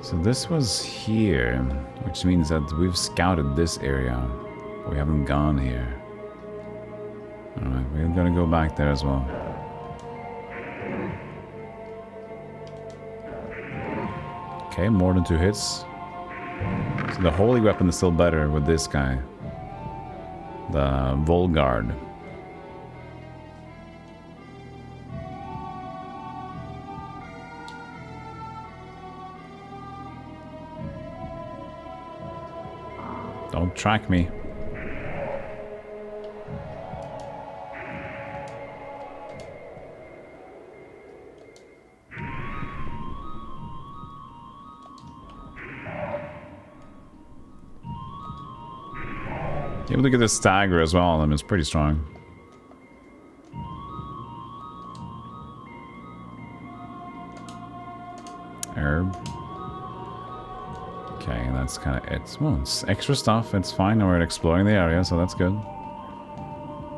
So this was here, which means that we've scouted this area. We haven't gone here. Alright, we're gonna go back there as well. Okay, more than 2 hits. So the holy weapon is still better with this guy. The Volguard. Don't track me. Able to get the stagger as well on them is pretty strong. Herb. Okay, that's kind of it. Well, it's extra stuff. It's fine. We're exploring the area, so that's good.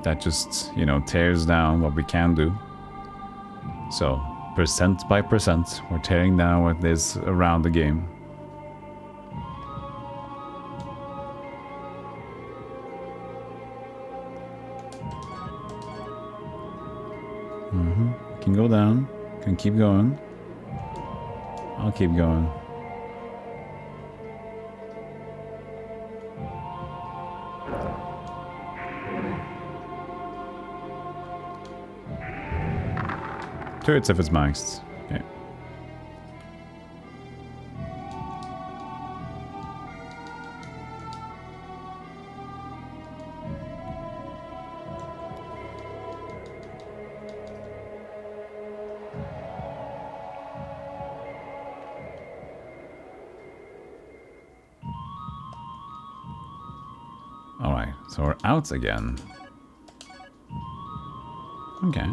That just, you know, tears down what we can do. So, percent by percent, we're tearing down what is around the game. Can go down. Can keep going. I'll keep going. Turrets if it's maxed. Okay. Alright, so we're out again. Okay.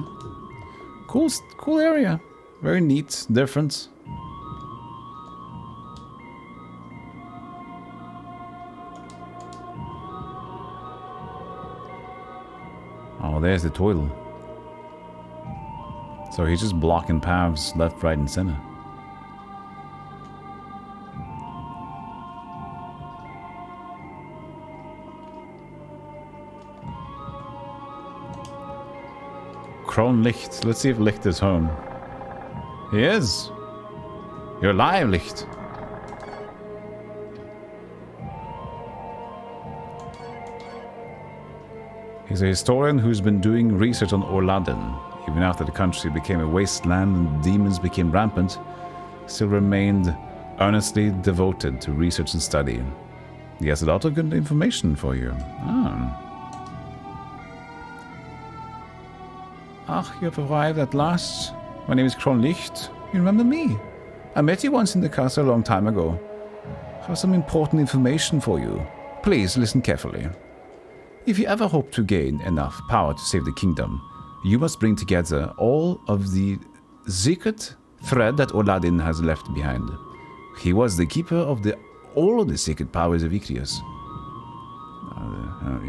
Cool area. Very neat, different. Oh, there's the toil. So he's just blocking paths left, right, and center. Licht. Let's see if Licht is home. He is. You're alive, Licht. He's a historian who's been doing research on Orladin. Even after the country became a wasteland and demons became rampant, still remained earnestly devoted to research and study. He has a lot of good information for you. Ach, you have arrived at last. My name is Kronlicht. You remember me? I met you once in the castle a long time ago. I have some important information for you. Please listen carefully. If you ever hope to gain enough power to save the kingdom, you must bring together all of the secret thread that Orladin has left behind. He was the keeper of all of the secret powers of Icrius.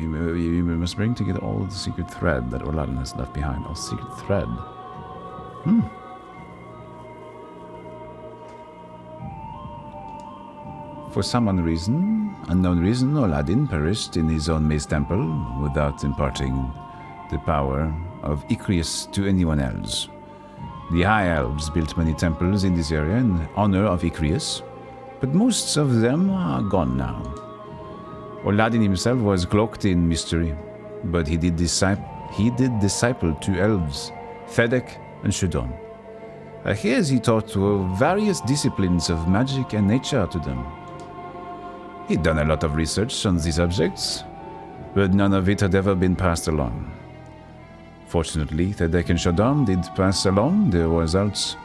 You must bring together all of the secret thread that Orladin has left behind. Oh, secret thread. For some unknown reason, Orladin perished in his own maze temple without imparting the power of Icrius to anyone else. The High Elves built many temples in this area in honor of Icrius, but most of them are gone now. Orladin himself was cloaked in mystery, but he did disciple 2 elves, Fedek and Shudon. Here he taught various disciplines of magic and nature to them. He'd done a lot of research on these subjects, but none of it had ever been passed along. Fortunately, Fedek and Shudon did pass along the results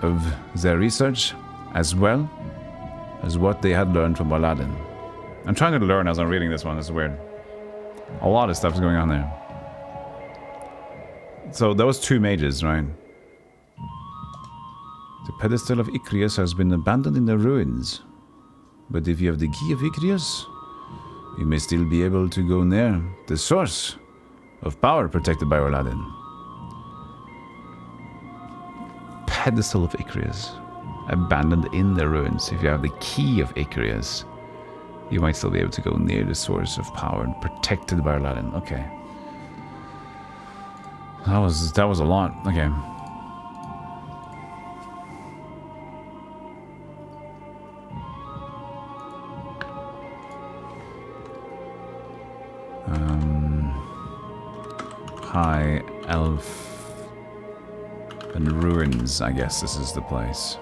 of their research, as well as what they had learned from Orladin. I'm trying to learn as I'm reading this one, it's weird. A lot of stuff's going on there. So those 2 mages, right? The pedestal of Icrius has been abandoned in the ruins. But if you have the key of Icrius, you may still be able to go near the source of power protected by Orladin. Pedestal of Icrius. abandoned in the ruins. If you have the key of Icarus, you might still be able to go near the source of power and protected by Aladdin. Okay. That was a lot. Okay. High Elf and Ruins, I guess this is the place.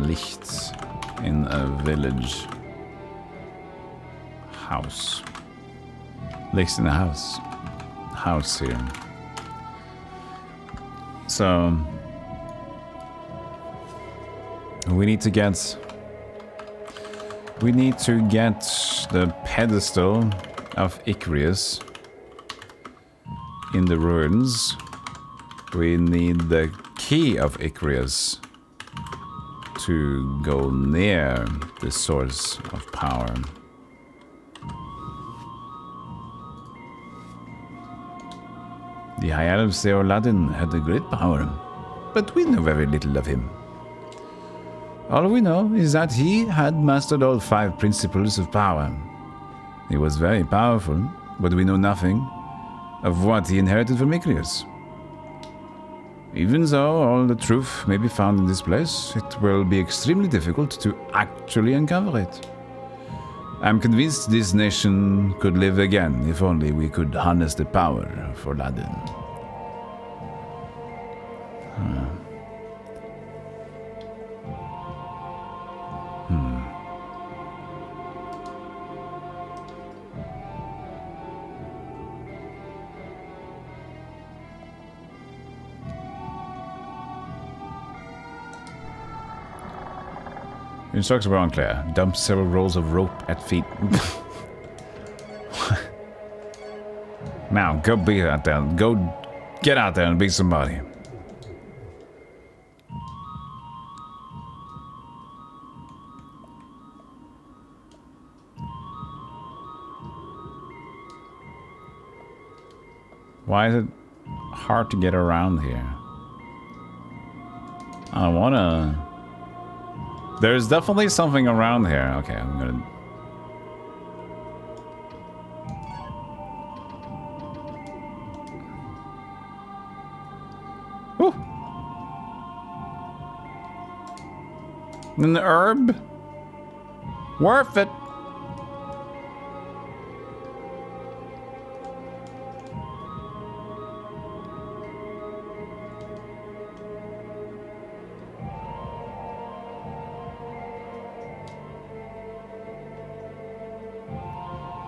Licht in a village. House. Licht in a house. House here. So we need to get the pedestal of Icarus in the ruins. We need the key of Icarus to go near the source of power. The High Elf say Aladdin had a great power, but we know very little of him. All we know is that he had mastered all 5 principles of power. He was very powerful, but we know nothing of what he inherited from Icarus. Even though all the truth may be found in this place, it will be extremely difficult to actually uncover it. I'm convinced this nation could live again if only we could harness the power of Aladdin. Instructions were unclear. Dump several rolls of rope at feet. Now, go be out there. Go get out there and be somebody. Why is it hard to get around here? I wanna... There's definitely something around here. Okay, I'm gonna... Woo! An herb? Worth it!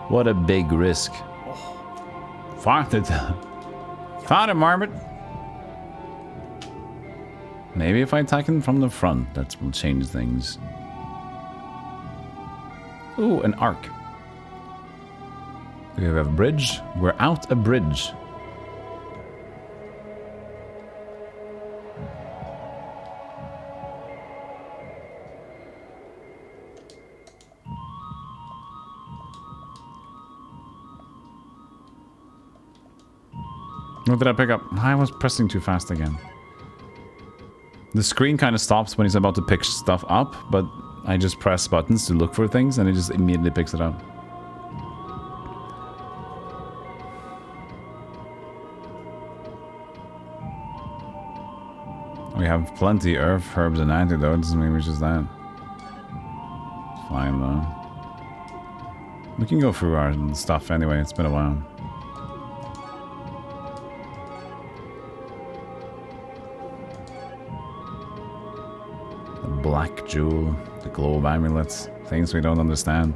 What a big risk. Found it. Found it, Marmot. Maybe if I attack him from the front, that will change things. Ooh, an arc. Do we have a bridge? We're out a bridge. What did I pick up? I was pressing too fast again. The screen kind of stops when he's about to pick stuff up, but I just press buttons to look for things and it just immediately picks it up. We have plenty of earth, herbs, and antidotes. Maybe it's just that. It's fine though. We can go through our stuff anyway. It's been a while. Black jewel, the globe amulets, things we don't understand.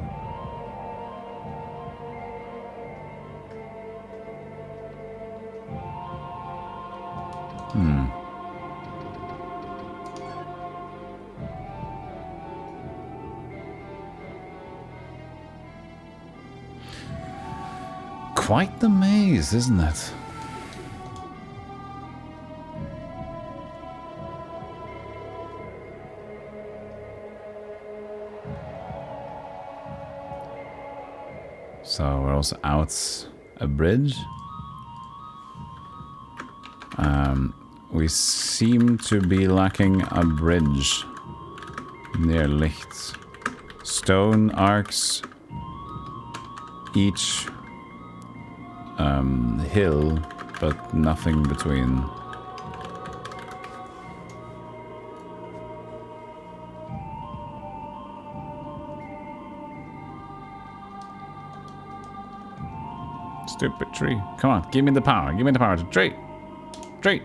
Quite the maze, isn't it? So we're also out a bridge. We seem to be lacking a bridge near Licht. Stone arcs each hill, but nothing between. Stupid tree. Come on, give me the power. Give me the power to tree. Tree.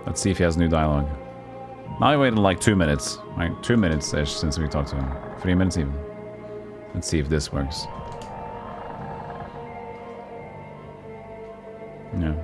Let's see if he has new dialogue. Now I waited like 2 minutes. Right, 2 minutes-ish since we talked to him. 3 minutes even. Let's see if this works. Yeah.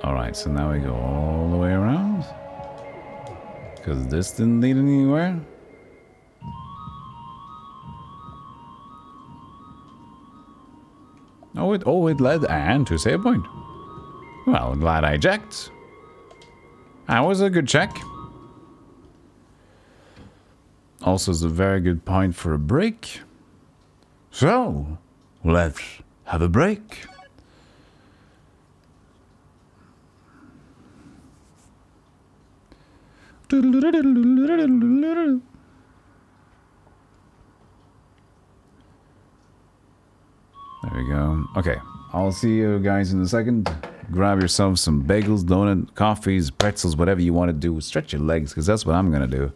Alright, so now we go all the way around. Because this didn't lead anywhere. Oh, it led and to save point. Well, glad I checked. That was a good check. Also, is a very good point for a break. So, let's have a break. There we go. Okay, I'll see you guys in a second. Grab yourself some bagels, donut, coffees, pretzels, whatever you want to do. Stretch your legs, because that's what I'm going to do.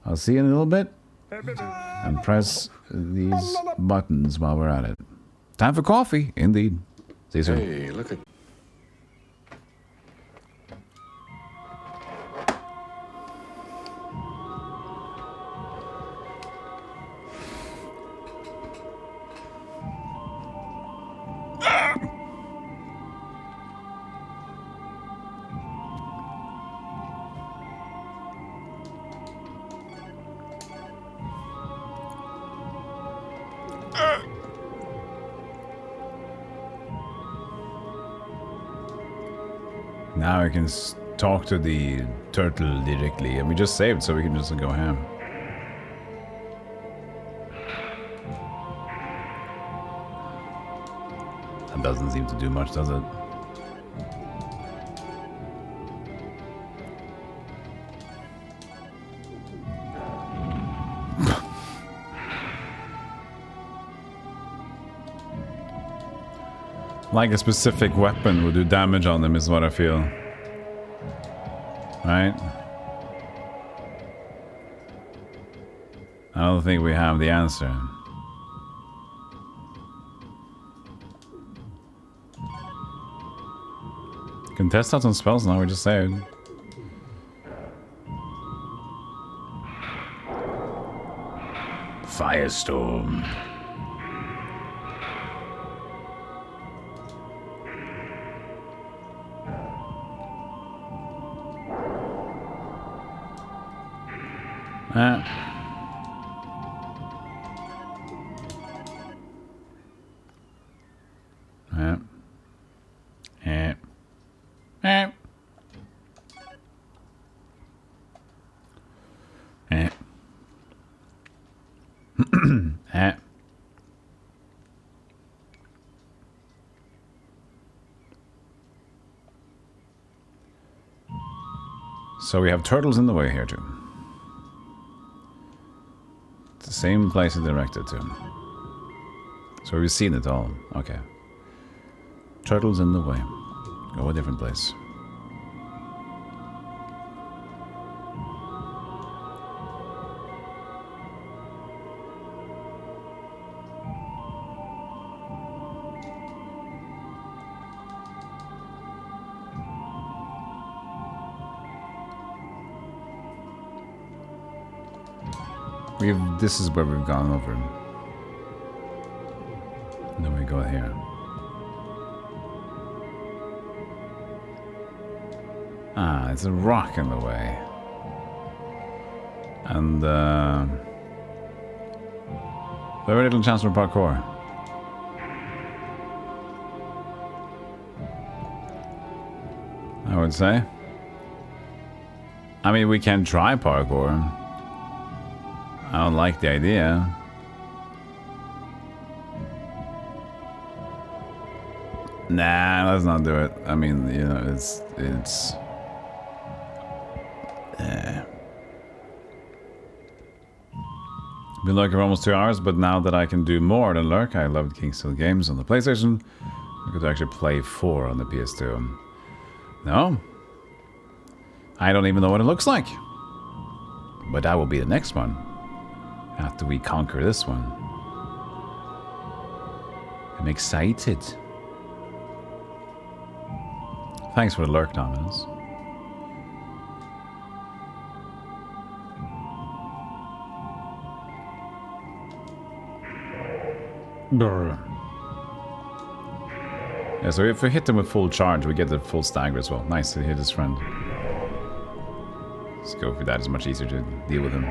I'll see you in a little bit. And press these buttons while we're at it. Time for coffee, indeed. See you soon. Hey, look at... Now I can talk to the turtle directly, and we just saved, so we can just go ham. That doesn't seem to do much, does it? Like a specific weapon would do damage on them is what I feel. Right? I don't think we have the answer. Can test out some spells now, we just saved. Firestorm. So we have turtles in the way here too. It's the same place it's directed to. So we've seen it all. Okay. Turtles in the way. Go a different place. This is where we've gone over. And then we go here. Ah, it's a rock in the way. And very little chance for parkour. I would say. I mean, we can try parkour. I don't like the idea. Nah, let's not do it. I mean, you know, it's been lurking for almost 2 hours, but now that I can do more than lurk, I loved Kingsfield games on the PlayStation. I could actually play 4 on the PS2. No. I don't even know what it looks like. But that will be the next one. After we conquer this one. I'm excited. Thanks for the lurk, Dominus. Yeah, so if we hit him with full charge, we get the full stagger as well. Nice to hit his friend. Let's go for that. It's much easier to deal with him.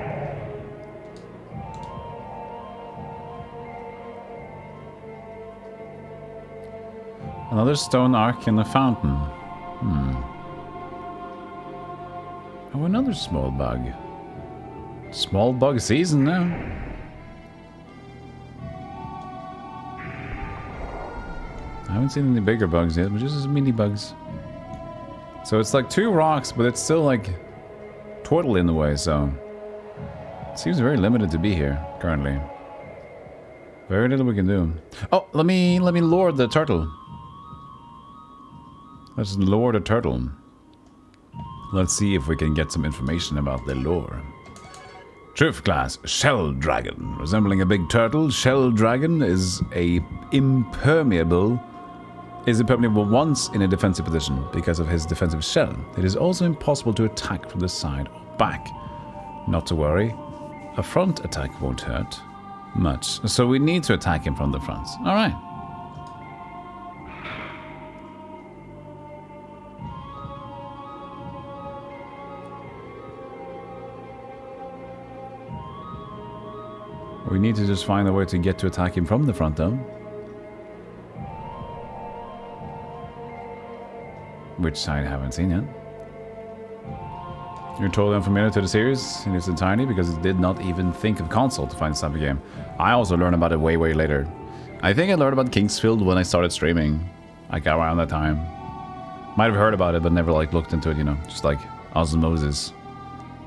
Another stone arc in the fountain. Oh, another small bug. Small bug season now. I haven't seen any bigger bugs yet, but just mini bugs. So it's like 2 rocks, but it's still like totally in the way, so it seems very limited to be here currently. Very little we can do. Oh, let me lure the turtle. Let's lure the turtle. Let's see if we can get some information about the lore. Truth class, shell dragon. Resembling a big turtle, shell dragon is impermeable once in a defensive position because of his defensive shell. It is also impossible to attack from the side or back. Not to worry, a front attack won't hurt much, so we need to attack him from the front. Alright. We need to just find a way to get to attack him from the front, though. Which side I haven't seen yet. You're totally unfamiliar to the series in its entirety because it did not even think of console to find this type of game. I also learned about it way, way later. I think I learned about Kingsfield when I started streaming. Like around that time. Might have heard about it, but never like looked into it, you know. Just like osmosis.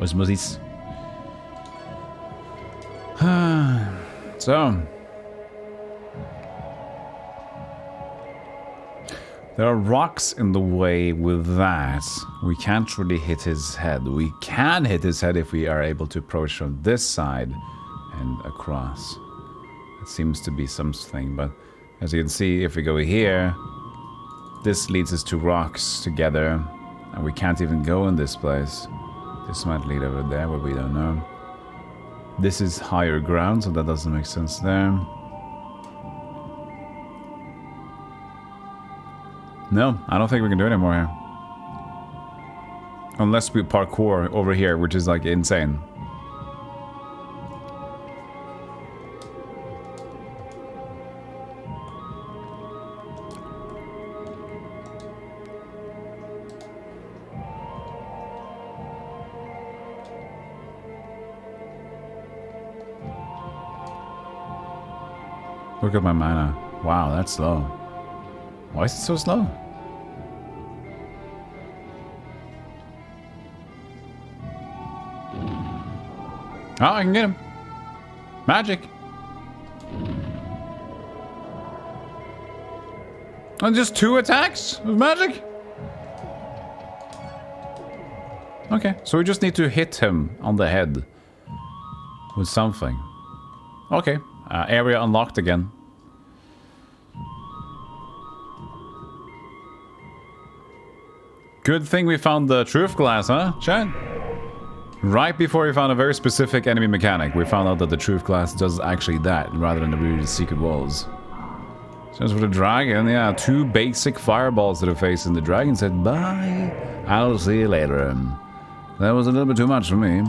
Osmosis. So, there are rocks in the way with that. We can't really hit his head. We can hit his head if we are able to approach from this side and across. It seems to be something, but as you can see, if we go here, this leads us to rocks together, and we can't even go in this place. This might lead over there, but we don't know. This is higher ground, so that doesn't make sense there. No, I don't think we can do it anymore here. Unless we parkour over here, which is like insane. Look at my mana. Wow, that's slow. Why is it so slow? Oh, I can get him. Magic. And just 2 attacks with magic? Okay, so we just need to hit him on the head with something. Okay, area unlocked again. Good thing we found the truth glass, huh, Chad? Right before we found a very specific enemy mechanic, we found out that the truth glass does actually that, rather than the really secret walls. Just for the dragon, yeah. 2 basic fireballs to the face, and the dragon said, bye. I'll see you later. That was a little bit too much for me.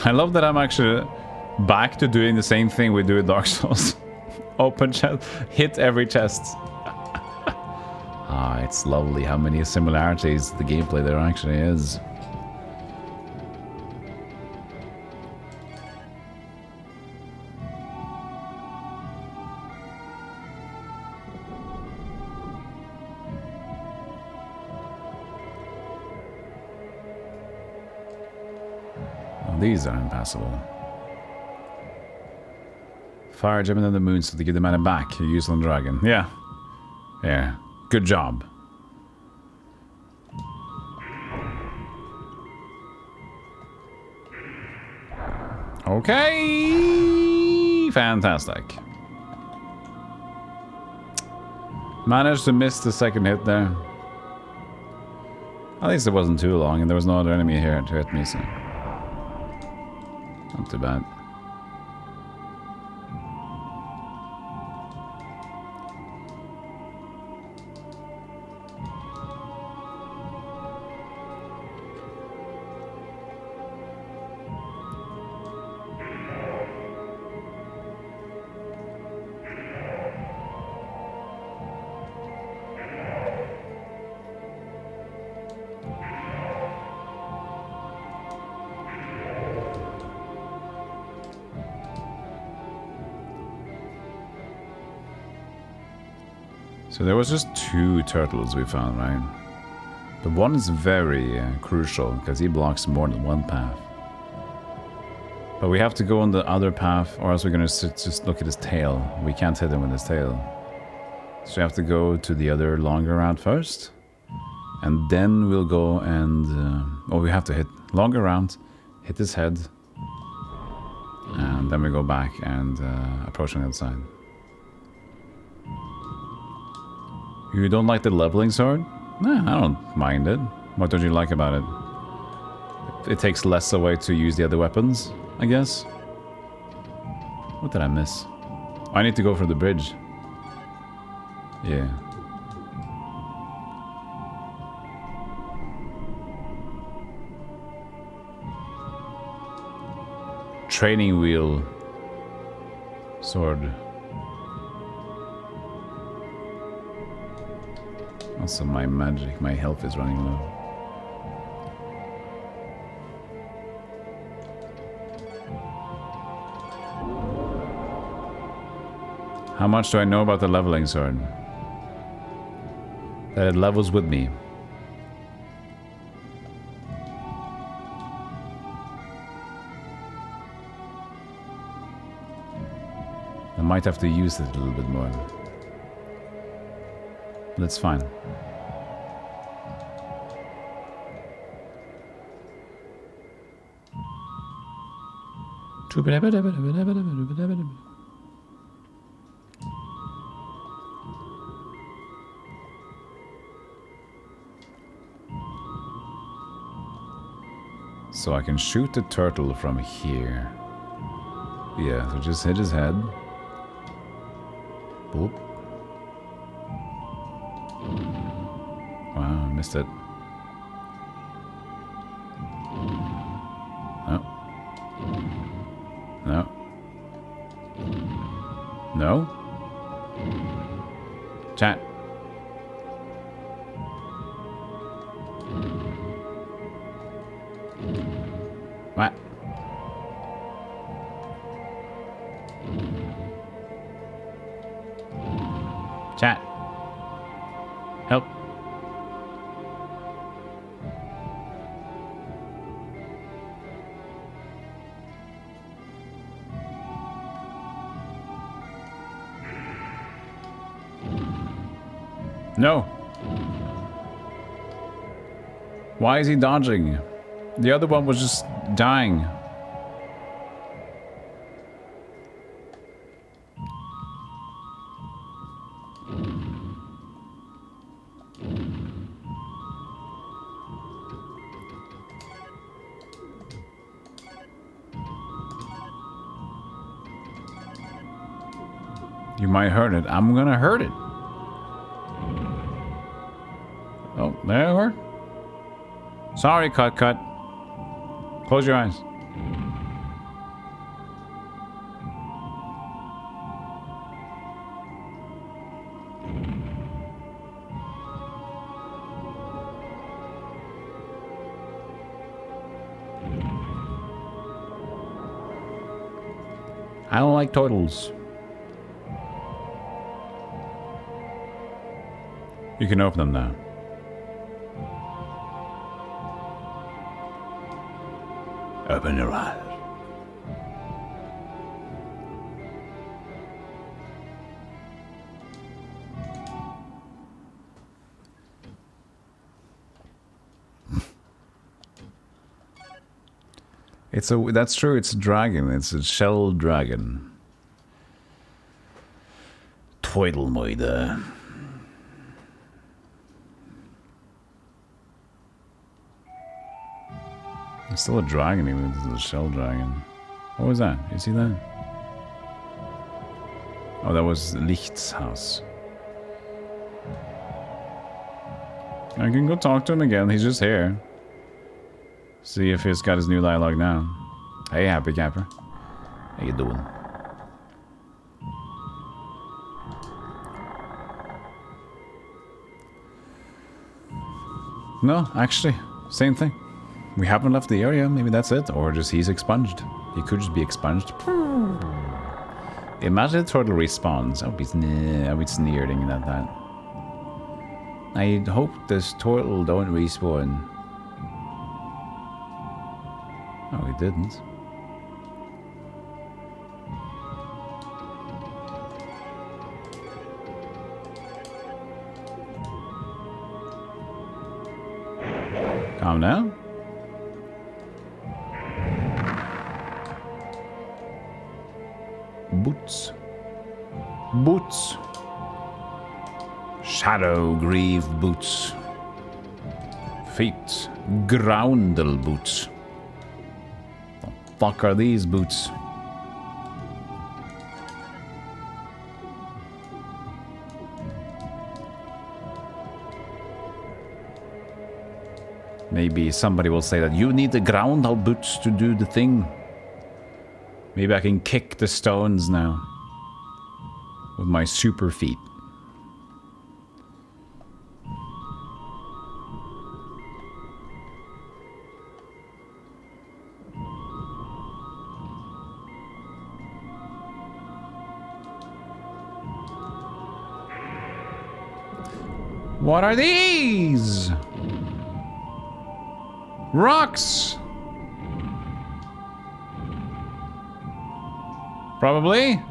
I love that I'm actually back to doing the same thing we do in Dark Souls. Open chest, hit every chest. Ah, it's lovely how many similarities the gameplay there actually is. Oh, these are impassable. Fire jumping on the moon so to give the mana back. You use on dragon. Yeah. Yeah. Good job. Okay. Fantastic. Managed to miss the second hit there. At least it wasn't too long and there was no other enemy here to hit me, so. Not too bad. So there was just 2 turtles we found, right? But one is very crucial because he blocks more than one path. But we have to go on the other path or else we're going to just look at his tail. We can't hit him with his tail. So we have to go to the other longer route first. And then we'll go and... oh, we have to hit longer route, hit his head. And then we go back and approach on the other side. You don't like the leveling sword? Nah, I don't mind it. What don't you like about it? It takes less away to use the other weapons, I guess. What did I miss? I need to go for the bridge. Yeah. Training wheel sword. Also, my magic, my health is running low. How much do I know about the leveling sword? That it levels with me. I might have to use it a little bit more. That's fine. So I can shoot the turtle from here. Yeah, so just hit his head. Boop. Wow, I missed it. No. No. No? Chat. What? Chat. Help. No. Why is he dodging? The other one was just dying. You might hurt it. I'm gonna hurt it. Oh, there we are. Sorry, cut. Close your eyes. I don't like turtles. You can open them now. Open your eyes. That's true, it's a dragon. It's a shell dragon. Teutelmoide. It's still a dragon, even if it's a shell dragon. What was that? You see that? Oh, that was Licht's house. I can go talk to him again. He's just here. See if he's got his new dialogue now. Hey, Happy Capper. How you doing? No, actually, same thing. We haven't left the area. Maybe that's it. Or just he's expunged. He could just be expunged. Imagine the turtle respawns. I'll be sneering at that. I hope this turtle don't respawn. Oh, he didn't. Calm down. Boots. Shadow Grieve boots. Feet. Groundle boots. The fuck are these boots? Maybe somebody will say that you need the groundle boots to do the thing. Maybe I can kick the stones now. With my super feet. What are these? Rocks! Probably.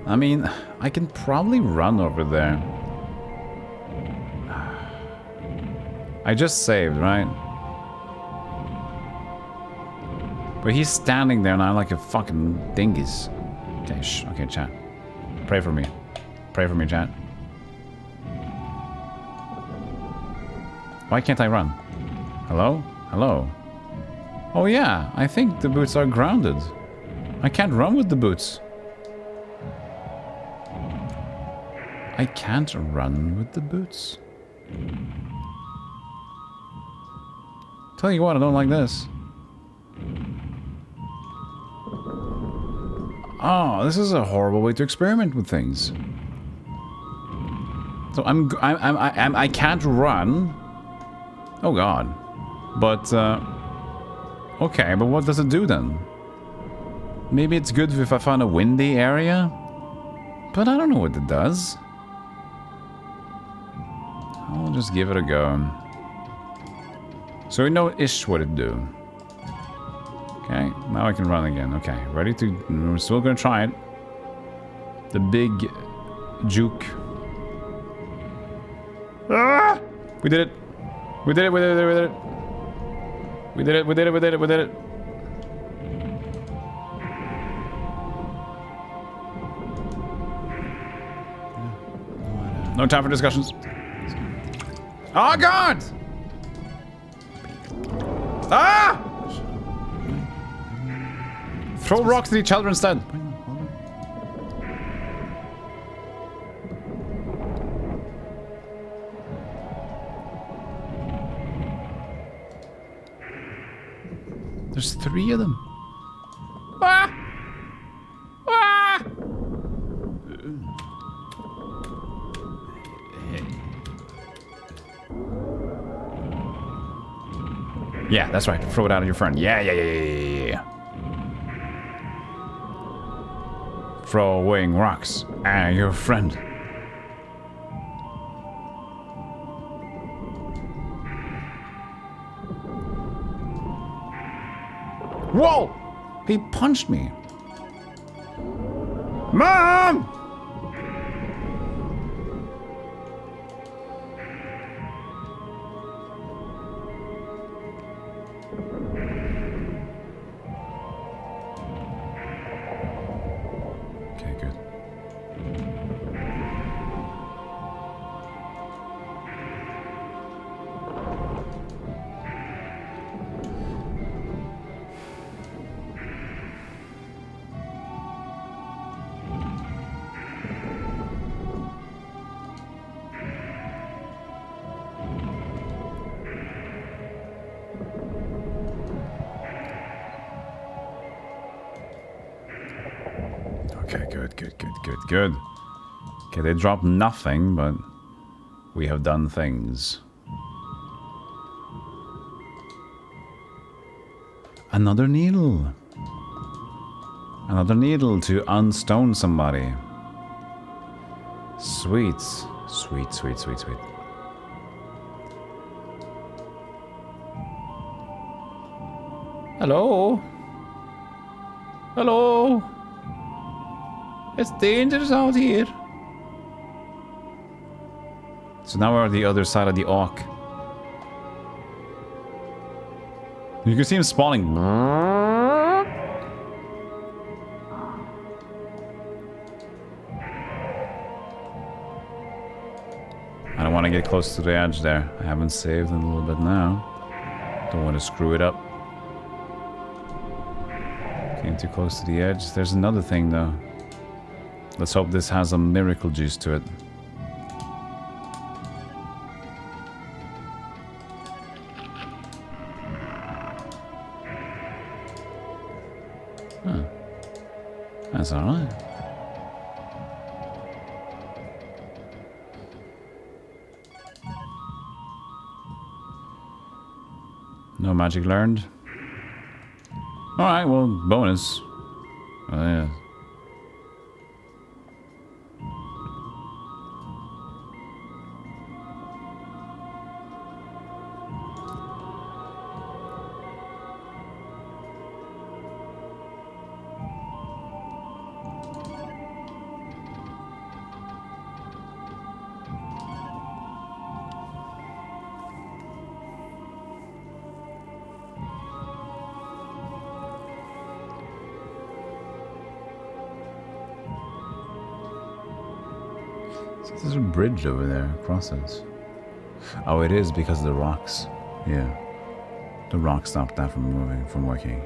I mean, I can probably run over there. I just saved, right? But he's standing there now like a fucking dingus. Okay, okay, chat. Pray for me. Pray for me, chat. Why can't I run? Hello? Hello? Oh yeah, I think the boots are grounded. I can't run with the boots. I can't run with the boots. Tell you what, I don't like this. Oh, this is a horrible way to experiment with things. So I can't run. Oh god. But okay, but what does it do then? Maybe it's good if I find a windy area, but I don't know what it does. I'll just give it a go. So we know-ish what it do. Okay, now I can run again. Okay, ready to... We're still gonna try it. The big juke. Ah! We did it! We did it, we did it, we did it! We did it, we did it, we did it, we did it! No time for discussions. Oh God! Ah! Throw rocks at each other instead. There's 3 of them. Ah! Ah! Yeah, that's right. Throw it out of your friend. Yeah. Throwing rocks at your friend. Whoa! He punched me. Mom! Okay, good. Okay, good. Okay, they dropped nothing, but we have done things. Another needle. Another needle to unstone somebody. Sweet. Sweet. Hello? Hello? It's dangerous out here. So now we're on the other side of the arc. You can see him spawning. I don't want to get close to the edge there. I haven't saved in a little bit now. Don't want to screw it up. Came too close to the edge. There's another thing though. Let's hope this has a miracle juice to it. Huh. That's alright. No magic learned. Alright, well, bonus. Oh, yeah. So there's a bridge over there across it. Oh, it is because of the rocks. Yeah. The rock stopped that from working.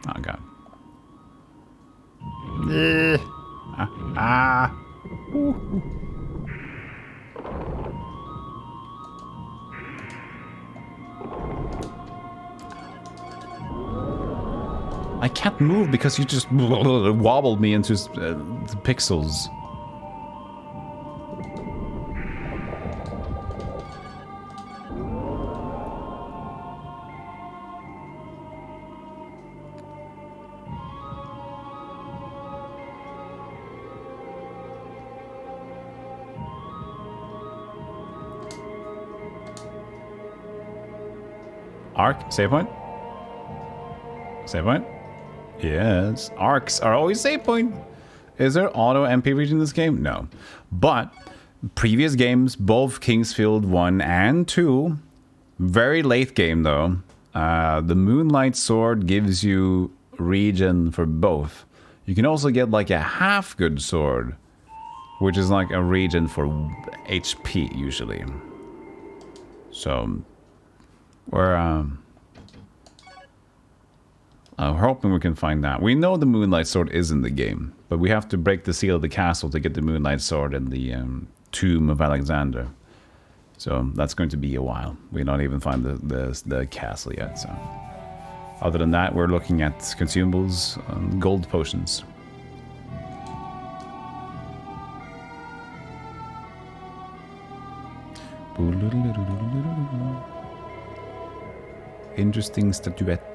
Oh god. I can't move because you just wobbled me into the pixels. Arc, save point. Save point. Yes, arcs are always save point. Is there auto MP reach in this game? No. But previous games, both Kingsfield 1 and 2, very late game though, the Moonlight Sword gives you regen for both. You can also get like a half good sword, which is like a regen for HP usually. So we're hoping we can find that. We know the Moonlight Sword is in the game, but we have to break the seal of the castle to get the Moonlight Sword in the Tomb of Alexander. So that's going to be a while. We don't even find the castle yet. So other than that, we're looking at consumables, gold potions. Interesting statuette.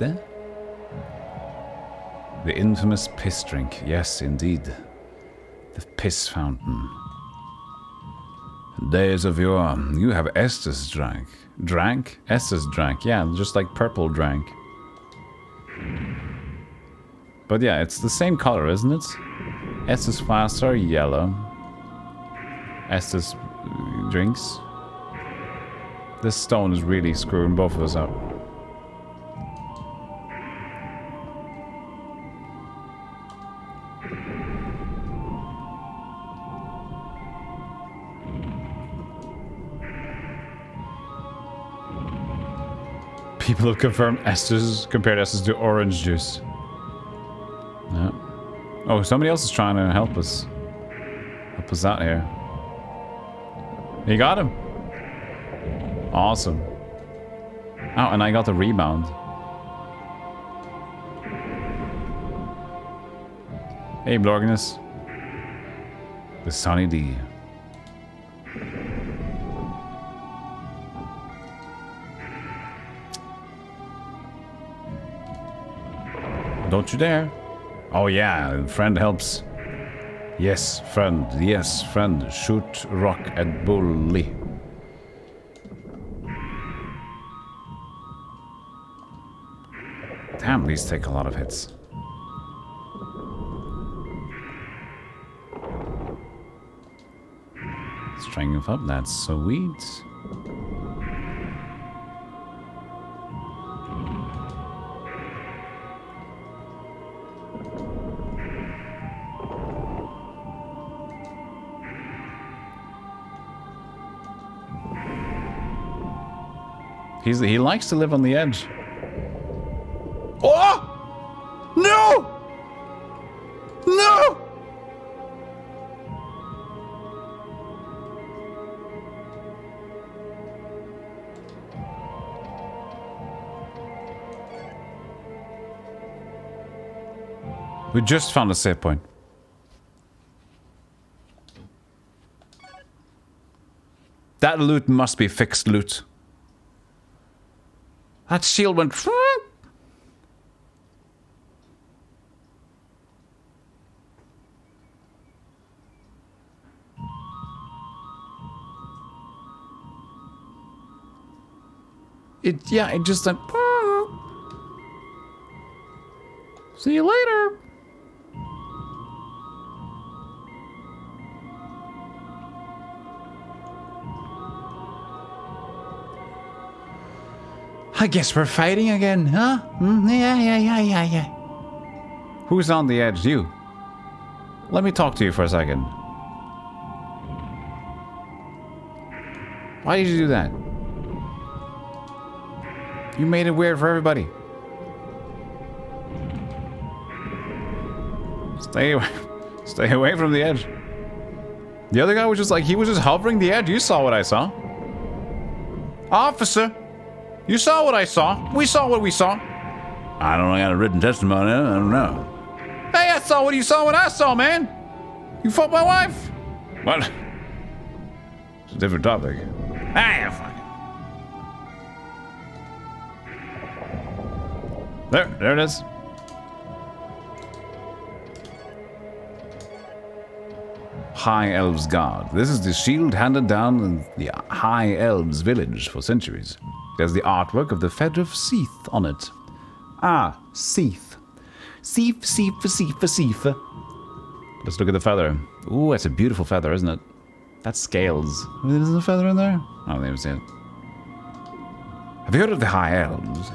The infamous piss drink. Yes, indeed. The piss fountain. Days of yore. You have Estes drank. Drank? Estes drank. Yeah, just like purple drank. But yeah, it's the same color, isn't it? Estes flasks are yellow. Estes drinks. This stone is really screwing both of us up. People have confirmed Estes, compared Estes to orange juice. Yeah. Oh, somebody else is trying to help us. Help us out here. You got him. Awesome. Oh, and I got the rebound. Hey, Blorgnus. The Sunny D. Don't you dare. Oh yeah, friend helps. Yes, friend. Yes, friend. Shoot rock at bully. Damn, these take a lot of hits. Strength up, that's sweet. He likes to live on the edge. Oh! No! No! We just found a save point. That loot must be fixed loot. That shield went... It just went... See you later. I guess we're fighting again, huh? Yeah. Who's on the edge? You. Let me talk to you for a second. Why did you do that? You made it weird for everybody. Stay away from the edge. The other guy was just like, he was just hovering the edge. You saw what I saw. Officer, you saw what I saw. We saw what we saw. I don't know, I got a written testimony, I don't know. Hey, I saw what you saw what I saw, man. You fucked my wife. What? It's a different topic. Ah, fuck. There it is. High Elves Guard. This is the shield handed down in the High Elves village for centuries. There's the artwork of the feather of Seath on it. Ah, Seath. Seath. Let's look at the feather. Ooh, that's a beautiful feather, isn't it? That's scales. Is there a feather in there? I don't even see it. Have you heard of the High Elves?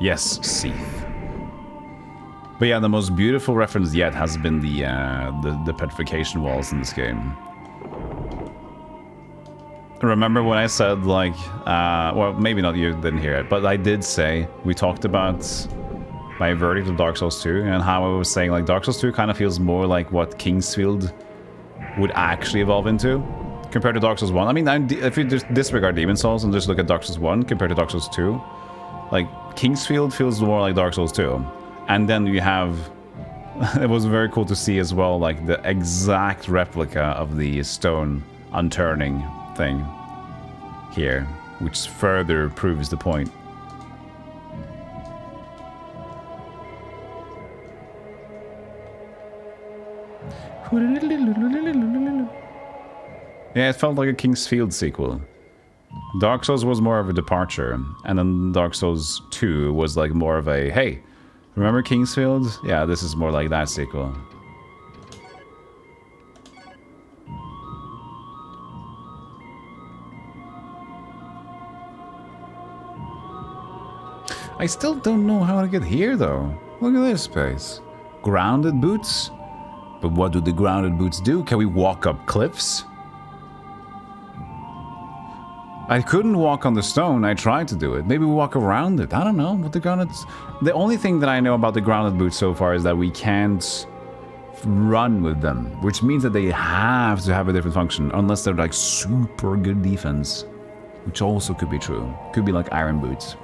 Yes, Seath. But yeah, the most beautiful reference yet has been the petrification walls in this game. Remember when I said, like, well, maybe not, you didn't hear it, but I did say, we talked about my verdict of Dark Souls 2, and how I was saying, like, Dark Souls 2 kind of feels more like what Kingsfield would actually evolve into, compared to Dark Souls 1. I mean, if you just disregard Demon Souls and just look at Dark Souls 1 compared to Dark Souls 2, like, Kingsfield feels more like Dark Souls 2. And then you have... it was very cool to see as well, like, the exact replica of the stone unturning thing here, which further proves the point. Yeah, it felt like a Kingsfield sequel. Dark Souls was more of a departure, and then Dark Souls 2 was like more of a, hey, remember Kingsfield? Yeah, this is more like that sequel. I still don't know how to get here, though. Look at this place. Grounded boots? But what do the grounded boots do? Can we walk up cliffs? I couldn't walk on the stone. I tried to do it. Maybe we walk around it. I don't know. What the grounded... The only thing that I know about the grounded boots so far is that we can't run with them, which means that they have to have a different function, unless they're like super good defense, which also could be true. Could be like iron boots.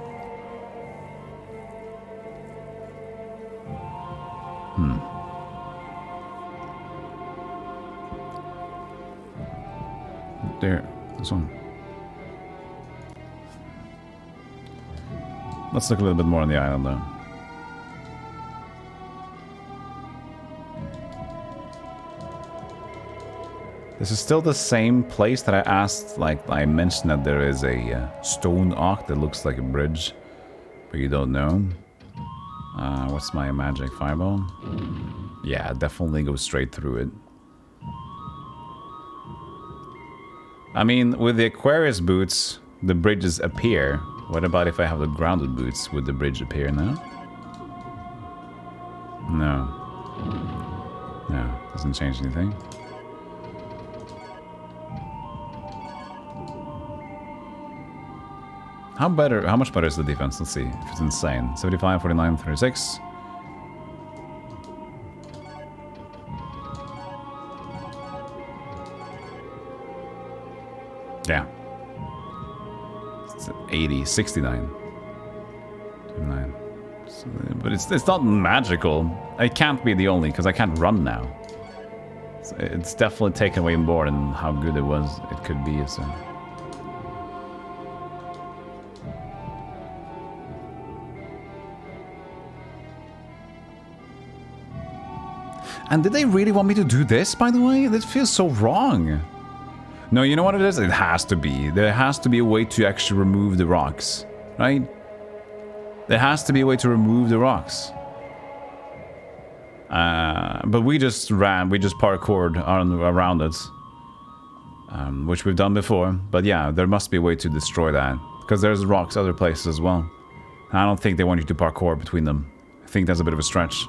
There, this one. Let's look a little bit more on the island, though. This is still the same place that I asked, like, I mentioned that there is a stone arc that looks like a bridge, but you don't know. What's my magic fireball? Yeah, definitely go straight through it. I mean, with the Aquarius boots, the bridges appear. What about if I have the grounded boots? Would the bridge appear now? No. No, doesn't change anything. How much better is the defense? Let's see if it's insane. 75, 49, 36. Yeah. It's 80, 69. 29. So, but it's not magical. It can't be the only, because I can't run now. So it's definitely taken away more than how good it was. It could be, so... And did they really want me to do this, by the way? This feels so wrong. No, you know what it is? It has to be. There has to be a way to actually remove the rocks, right? There has to be a way to remove the rocks. But we just parkoured around it. Which we've done before. But yeah, there must be a way to destroy that. Because there's rocks other places as well. I don't think they want you to parkour between them. I think that's a bit of a stretch.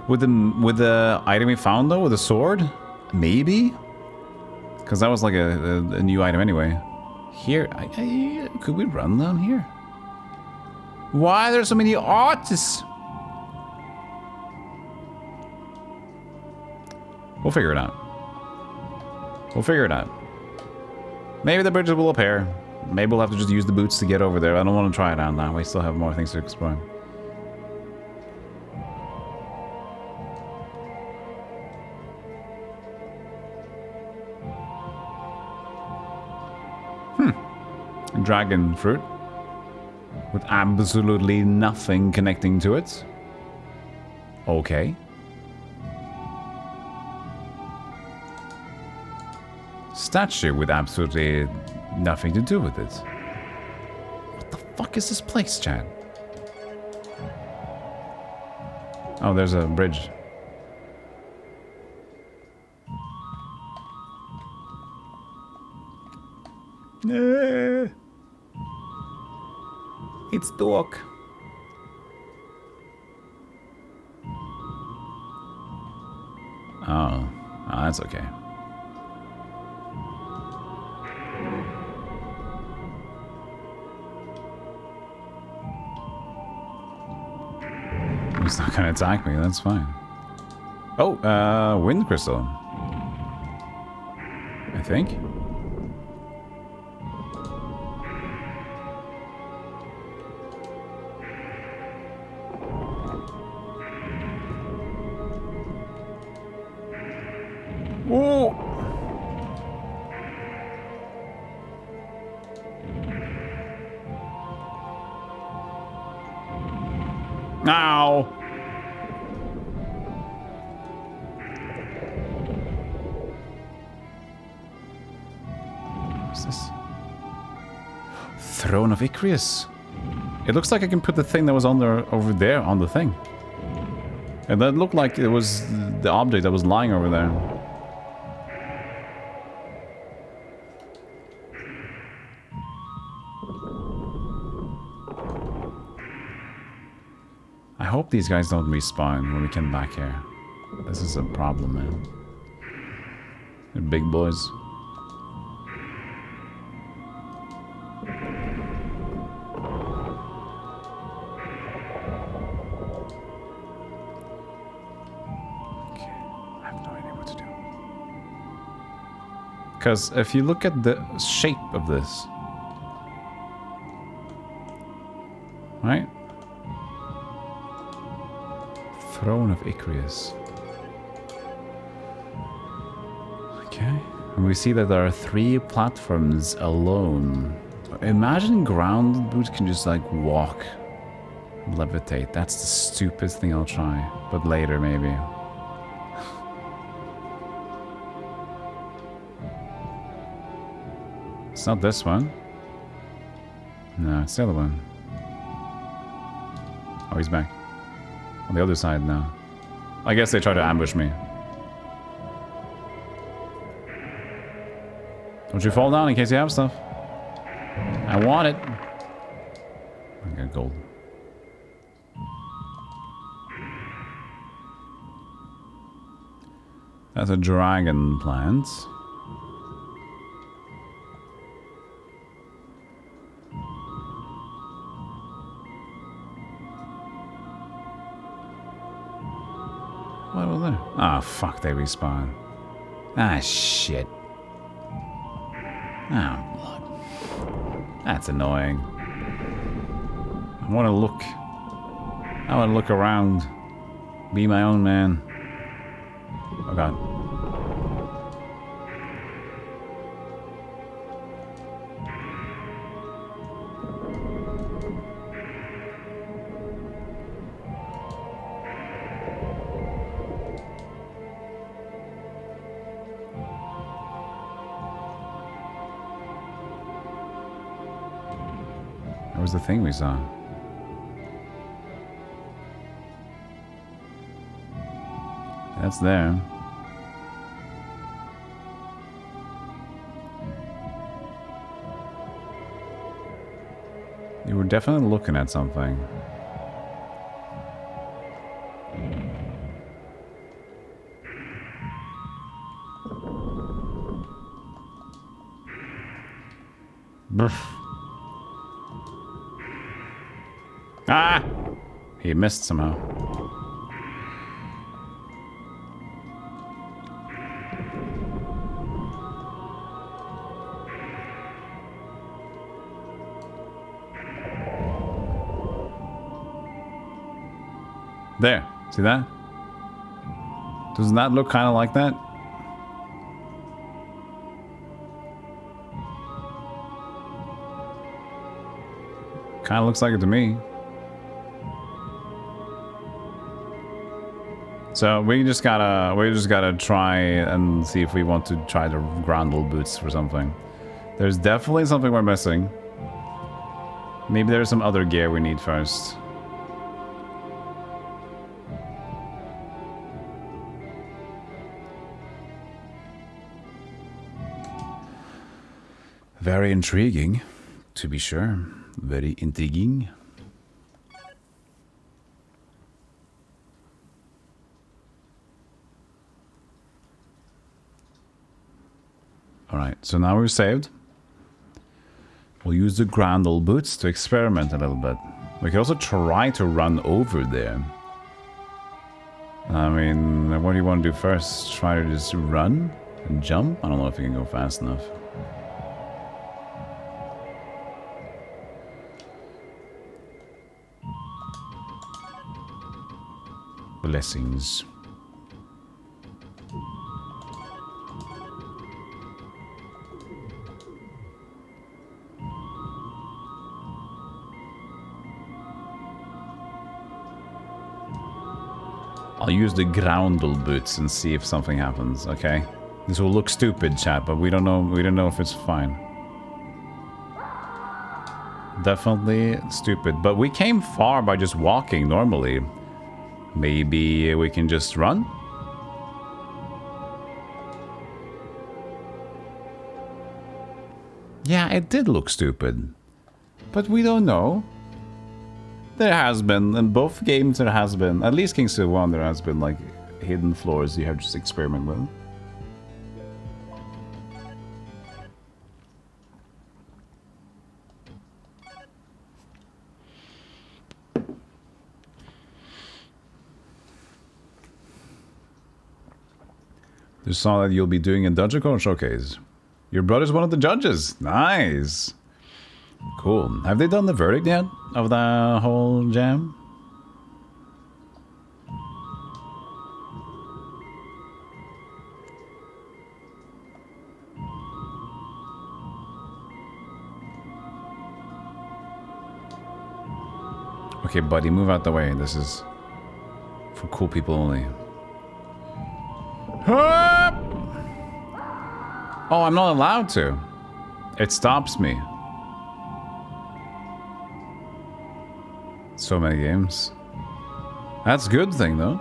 With the item we found, though, with the sword? Maybe? Because that was like a new item anyway. Here, could we run down here? Why are there so many artists? We'll figure it out. We'll figure it out. Maybe the bridges will appear. Maybe we'll have to just use the boots to get over there. I don't want to try it out now. We still have more things to explore. Dragon fruit with absolutely nothing connecting to it. Okay. Statue with absolutely nothing to do with it. What the fuck is this place, Chad? Oh, there's a bridge. It's dark. Oh, that's okay. He's not gonna attack me, that's fine. Oh, wind crystal. I think. Whoa! Ow! What's this? Throne of Icarus. It looks like I can put the thing that was on there over there on the thing. And that looked like it was the object that was lying over there. I hope these guys don't respawn when we come back here. This is a problem, man. They're big boys. Okay, I have no idea what to do. Because if you look at the shape of this, right? Throne of Icarus. Okay. And we see that there are 3 platforms alone. Imagine ground boots can just like walk, levitate. That's the stupidest thing I'll try. But later, maybe. It's not this one. No, it's the other one. Oh, he's back. On the other side now. I guess they try to ambush me. Don't you fall down in case you have stuff. I want it. I got gold. That's a dragon plant. What was there? Ah, fuck, they respawn. Ah, shit. Ah, blood. That's annoying. I want to look. I want to look around. Be my own man. Oh, God. That was the thing we saw. That's there. You were definitely looking at something. Ah! He missed somehow. There. See that? Doesn't that look kind of like that? Kind of looks like it to me. So we just gotta try and see if we want to try the Grundle boots for something. There's definitely something we're missing. Maybe there's some other gear we need first. Very intriguing, to be sure. Very intriguing. Alright, so now we're saved. We'll use the Grundle boots to experiment a little bit. We could also try to run over there. I mean, what do you want to do first? Try to just run and jump? I don't know if you can go fast enough. Blessings. I'll use the Grundle boots and see if something happens, okay? This will look stupid, chat, but we don't know if it's fine. Definitely stupid, but we came far by just walking normally. Maybe we can just run? Yeah, it did look stupid. But we don't know. There has been, in both games there has been, at least King's 1 there has been like hidden floors you have to just experiment with. Just saw that you'll be doing a Dungeon Crawl showcase. Your brother's one of the judges. Nice. Cool. Have they done the verdict yet of the whole jam? Okay, buddy, move out the way. This is for cool people only. Oh, I'm not allowed to. It stops me. So many games. That's a good thing, though.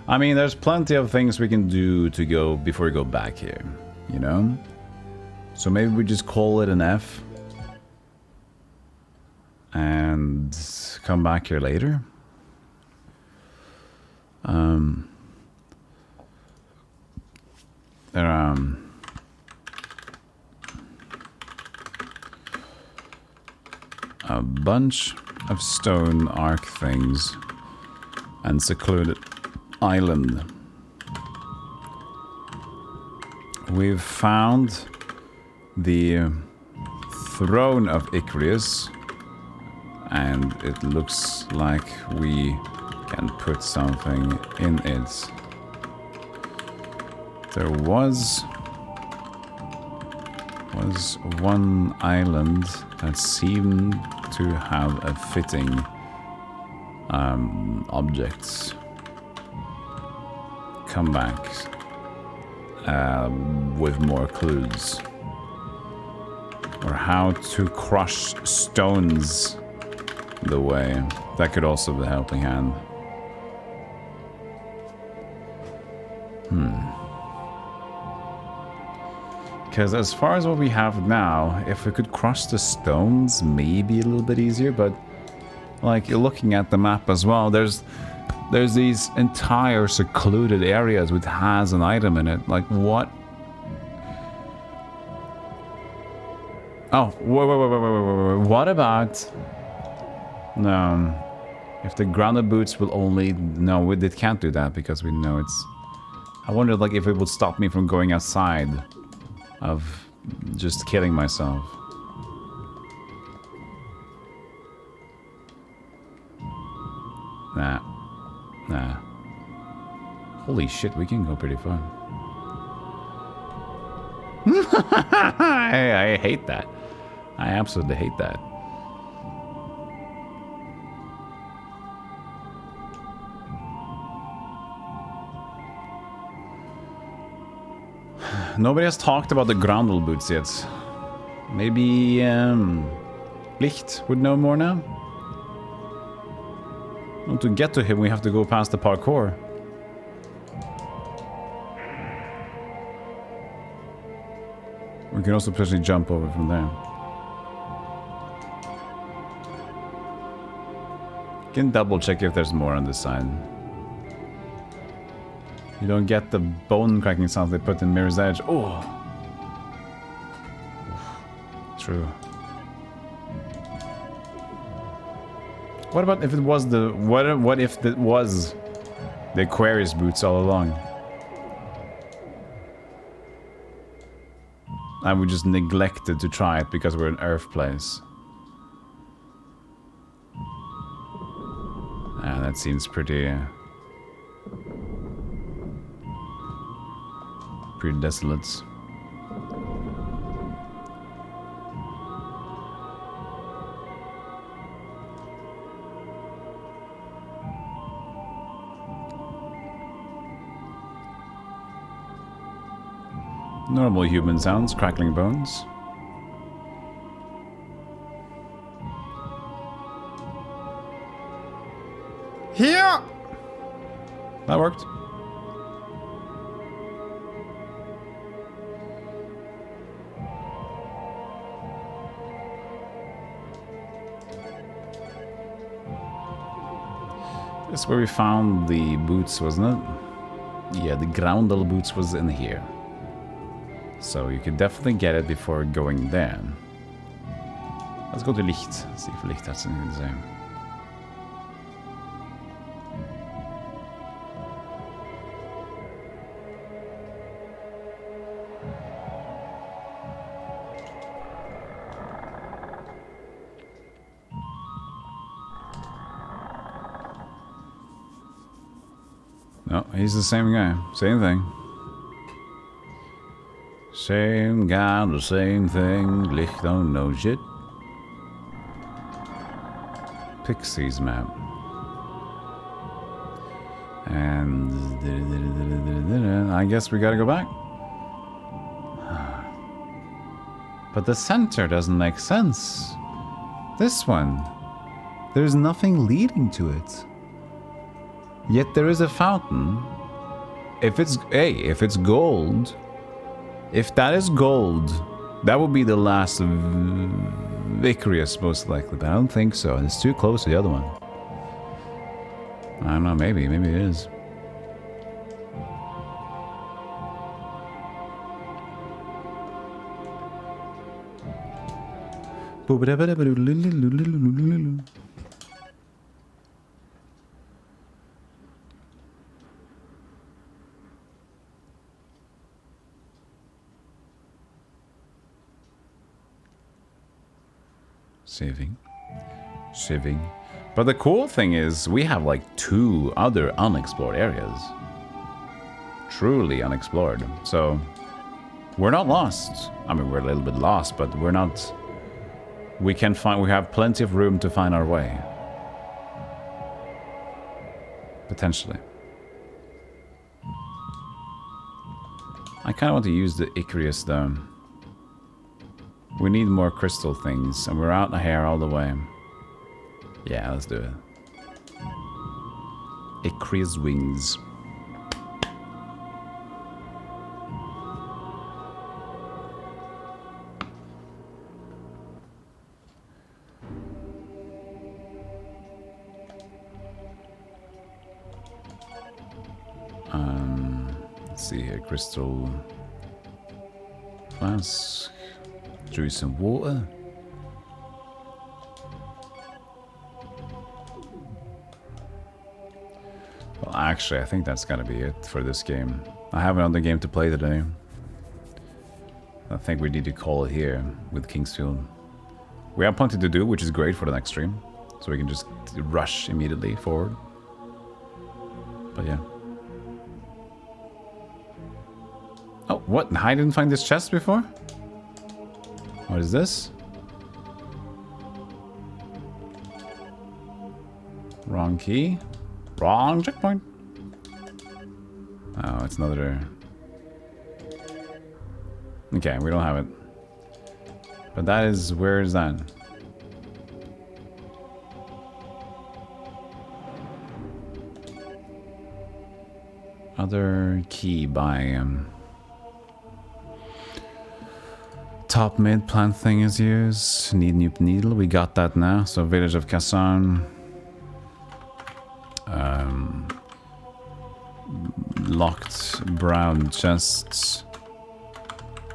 I mean, there's plenty of things we can do to go before we go back here, you know? So maybe we just call it an F. And come back here later. There are a bunch of stone arc things and secluded island. We've found the throne of Icarus, and it looks like we can put something in it. There was one island that seemed to have a fitting objects. Come back with more clues. Or how to crush stones the way. That could also be a helping hand. Because as far as what we have now, if we could crush the stones, maybe a little bit easier, but like you're looking at the map as well, there's these entire secluded areas which has an item in it. Like what? Oh, wait. What about? No. If the grounded boots will only... No, it can't do that because we know it's... I wondered like if it would stop me from going outside of just killing myself. Nah. Holy shit, we can go pretty far. I hate that. I absolutely hate that. Nobody has talked about the Groundle boots yet. Maybe Licht would know more now? Well, to get to him, we have to go past the parkour. We can also potentially jump over from there. Can double check if there's more on this side. You don't get the bone cracking sounds they put in Mirror's Edge. Oh! True. What about if it was the... What if it was the Aquarius boots all along? And we just neglected to try it because we're in Earth place. Yeah, that seems pretty... pretty desolate. Normal human sounds, crackling bones. Here! That worked. This is where we found the boots, wasn't it? Yeah, the Groundle boots was in here. So you could definitely get it before going there. Let's go to Licht. See if Licht has anything to say. No, he's the same guy. Same thing. Same guy, the same thing. Licht don't know shit. Pixies map. And I guess we gotta go back. But the center doesn't make sense. This one. There's nothing leading to it. Yet there is a fountain. If it's gold, if that is gold, that would be the last of Icarus most likely, but I don't think so. It's too close to the other one. I don't know, maybe it is. Saving. But the cool thing is we have like 2 other unexplored areas. Truly unexplored. So we're not lost. I mean, we're a little bit lost, but we're not... We have plenty of room to find our way. Potentially. I kind of want to use the Icarus though. We need more crystal things, and we're out here all the way. Yeah, let's do it. Icarus wings. Let's see here, crystal flask. Drew some water. Well, actually, I think that's gotta be it for this game. I have another game to play today. I think we need to call it here with Kingsfield. We have plenty to do, which is great for the next stream. So we can just rush immediately forward. But yeah. Oh, what? I didn't find this chest before? What is this? Wrong key. Wrong checkpoint. Oh, it's another... Okay, we don't have it. But that is... Where is that? Other key by... top mid plant thing is used. Need new needle. We got that now. So village of Kassan. Locked brown chests.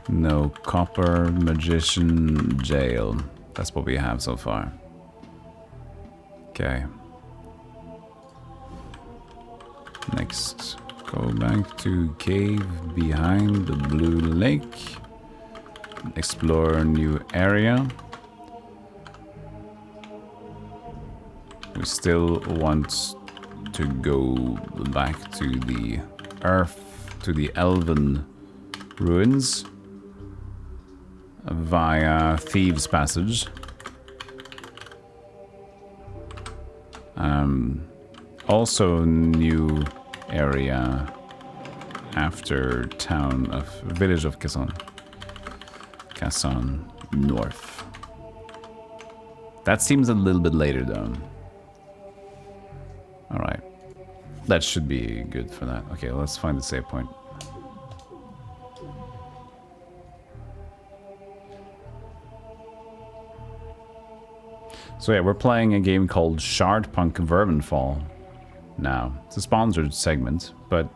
No copper. Magician jail. That's what we have so far. Okay. Next. Go back to cave behind the blue lake. Explore a new area. We still want to go back to the earth, to the elven ruins via Thieves' Passage. Also new area after town of village of Kassan. Kassan North. That seems a little bit later though. Alright. That should be good for that. Okay, let's find the save point. So yeah, we're playing a game called Shardpunk Verminfall now. It's a sponsored segment, but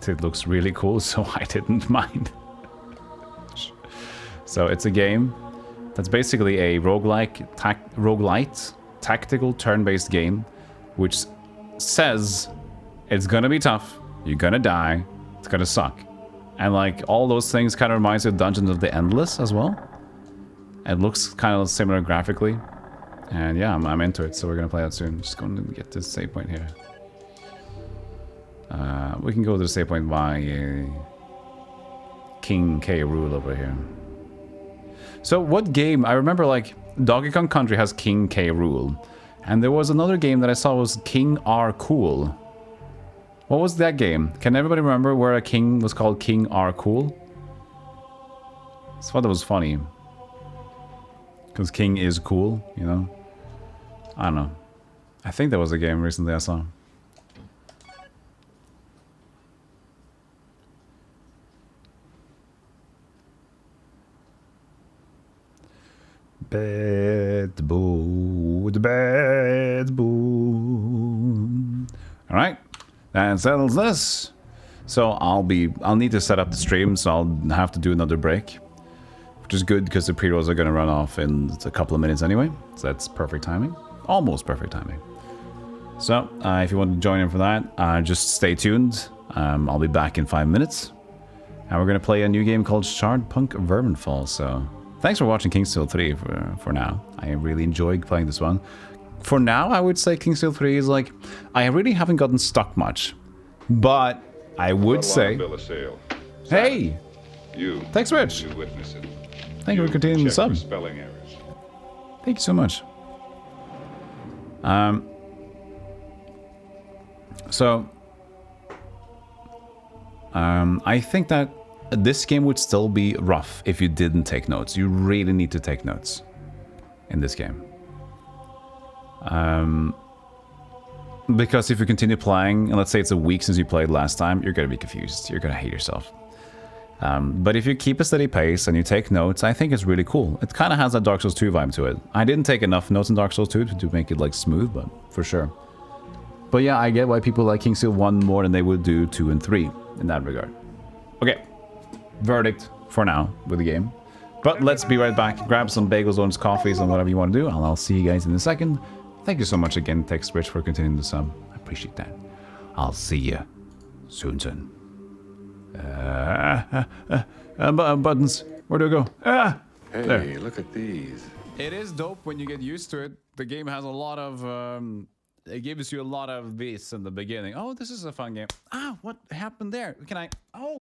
it looks really cool, so I didn't mind. So it's a game that's basically a roguelite tactical turn-based game, which says it's gonna be tough, you're gonna die, it's gonna suck. And like all those things kind of reminds me of Dungeons of the Endless as well. It looks kind of similar graphically. And yeah, I'm into it, so we're gonna play that soon. Just going to get this save point here. We can go to the save point by King K. Rool over here. So what game? I remember like Donkey Kong Country has King K. Rool. And there was another game that I saw was King R. Cool. What was that game? Can everybody remember where a king was called King R. Cool? I thought that was funny. Because King is cool, you know? I don't know. I think there was a game recently I saw. Bad boo, the bad boo. Alright. That settles this. So I'll need to set up the stream, so I'll have to do another break. Which is good because the pre-rolls are going to run off in a couple of minutes anyway. So that's perfect timing. Almost perfect timing. So if you want to join in for that, just stay tuned. I'll be back in 5 minutes. And we're going to play a new game called Shardpunk Verminfall. So thanks for watching Kingsteel 3 for now. I really enjoyed playing this one. For now, I would say Kingsteel 3 is like... I really haven't gotten stuck much. But I would say... Bill of sale. Hey! You. Thanks, Rich. You witness it. Thank you for continuing the check sub. for spelling errors. Thank you so much. I think that this game would still be rough if you didn't take notes. You really need to take notes in this game. Because if you continue playing, and let's say it's a week since you played last time, you're going to be confused. You're going to hate yourself. But if you keep a steady pace and you take notes, I think it's really cool. It kind of has that Dark Souls 2 vibe to it. I didn't take enough notes in Dark Souls 2 to make it like smooth, but for sure. But yeah, I get why people like Kingsteel 1 more than they would do 2 and 3 in that regard. Okay, verdict for now with the game. But let's be right back. Grab some bagels, orange coffees, and whatever you want to do, and I'll see you guys in a second. Thank you so much again, Text Rich, for continuing the sub. I appreciate that. I'll see you soon. Buttons. Where do I go? Hey, there. look at these. It is dope when you get used to it. The game has a lot of... it gives you a lot of this in the beginning. Oh, this is a fun game. Ah, what happened there? Can I... Oh!